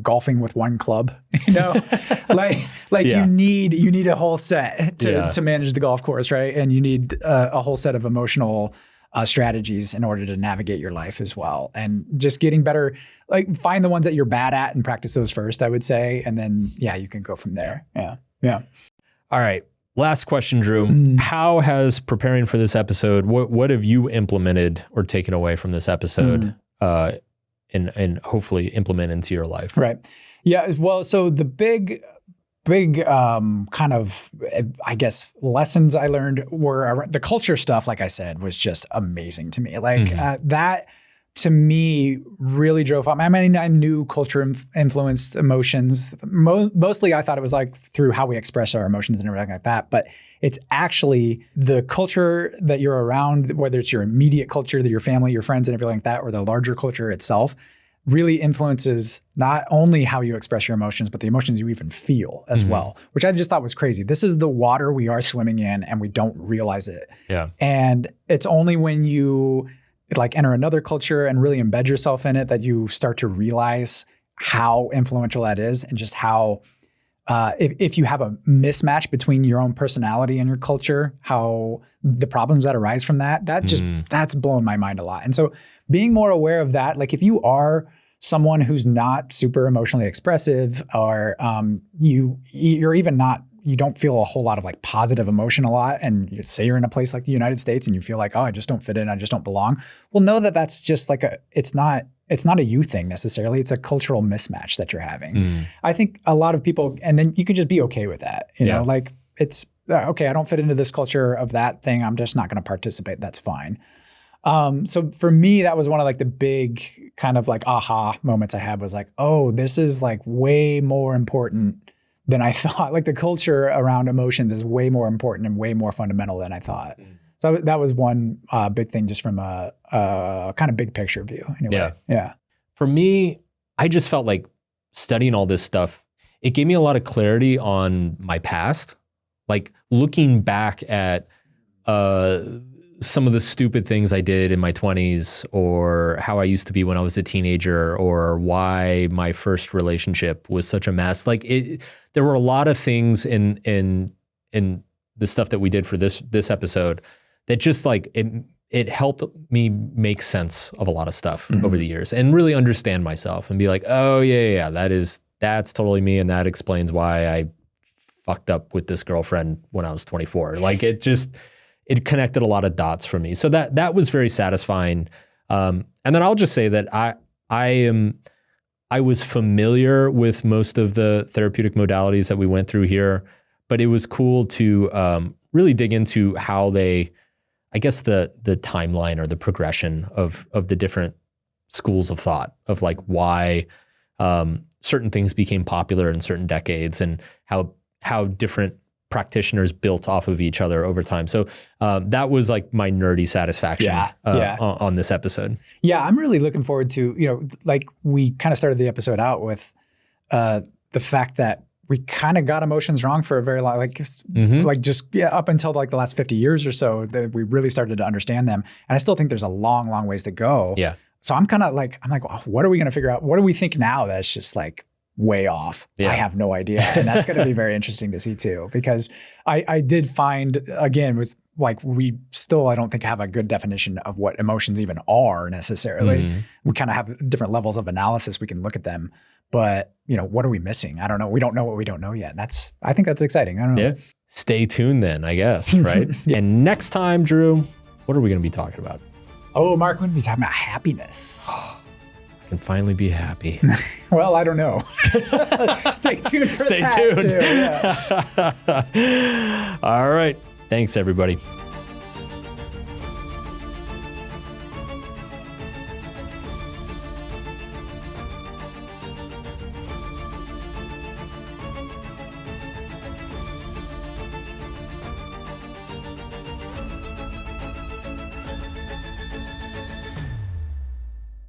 golfing with one club, like Yeah. you need a whole set to manage the golf course, right? And you need a whole set of emotional strategies in order to navigate your life as well. And just getting better, like find the ones that you're bad at and practice those first, I would say. And then, you can go from there. Yeah. All right. Last question, Drew. How has preparing for this episode, what have you implemented or taken away from this episode and hopefully implement into your life? Right. Yeah. Well, so the big kind of, I guess, lessons I learned were the culture stuff, like I said, was just amazing to me. Like that to me really drove home. I mean, I knew culture influenced emotions. Mostly I thought it was like through how we express our emotions and everything like that. But it's actually the culture that you're around, whether it's your immediate culture, your family, your friends and everything like that, or the larger culture itself, really influences not only how you express your emotions, but the emotions you even feel as well, which I just thought was crazy. This is the water we are swimming in and we don't realize it. Yeah. And it's only when you like enter another culture and really embed yourself in it that you start to realize how influential that is and just how if you have a mismatch between your own personality and your culture, how the problems that arise from that's blown my mind a lot. And so being more aware of that, like if you are someone who's not super emotionally expressive or you're even not, you don't feel a whole lot of like positive emotion a lot, and you say you're in a place like the United States and you feel like, oh, I just don't fit in, I just don't belong. Well, know that that's just like it's not a you thing necessarily. It's a cultural mismatch that you're having. I think a lot of people, and then you can just be okay with that. You know, like it's okay, I don't fit into this culture of that thing. I'm just not going to participate. That's fine. So for me, that was one of like the big kind of like aha moments I had was like, oh, this is like way more important than I thought. Like the culture around emotions is way more important and way more fundamental than I thought. So that was one big thing just from a kind of big picture view anyway. Yeah. For me, I just felt like studying all this stuff, it gave me a lot of clarity on my past. Like looking back at some of the stupid things I did in my 20s or how I used to be when I was a teenager or why my first relationship was such a mess. Like there were a lot of things in the stuff that we did for this episode that just like it helped me make sense of a lot of stuff over the years and really understand myself and be like, oh yeah, that's totally me. And that explains why I fucked up with this girlfriend when I was 24. Like it connected a lot of dots for me. So that was very satisfying. And then I'll just say that I was familiar with most of the therapeutic modalities that we went through here, but it was cool to really dig into how they I guess the timeline or the progression of the different schools of thought of like why certain things became popular in certain decades and how different practitioners built off of each other over time. So that was like my nerdy satisfaction on this episode. Yeah, I'm really looking forward to, like we kind of started the episode out with the fact that we kind of got emotions wrong for a very long, up until like the last 50 years or so that we really started to understand them. And I still think there's a long, long ways to go. Yeah. So I'm like, well, what are we going to figure out? What do we think now that's just like way off? Yeah. I have no idea. And that's going to be very interesting to see too, because I did find, again, was like, I don't think have a good definition of what emotions even are necessarily. We kind of have different levels of analysis. We can look at them, but what are we missing? I don't know. We don't know what we don't know yet. And I think that's exciting. I don't know. Yeah. Stay tuned then, I guess, right? Yeah. And next time, Drew, what are we going to be talking about? Oh, Mark, we're going to be talking about happiness. I can finally be happy. Well, I don't know. Stay tuned for that too. Yeah. All right. Thanks, everybody.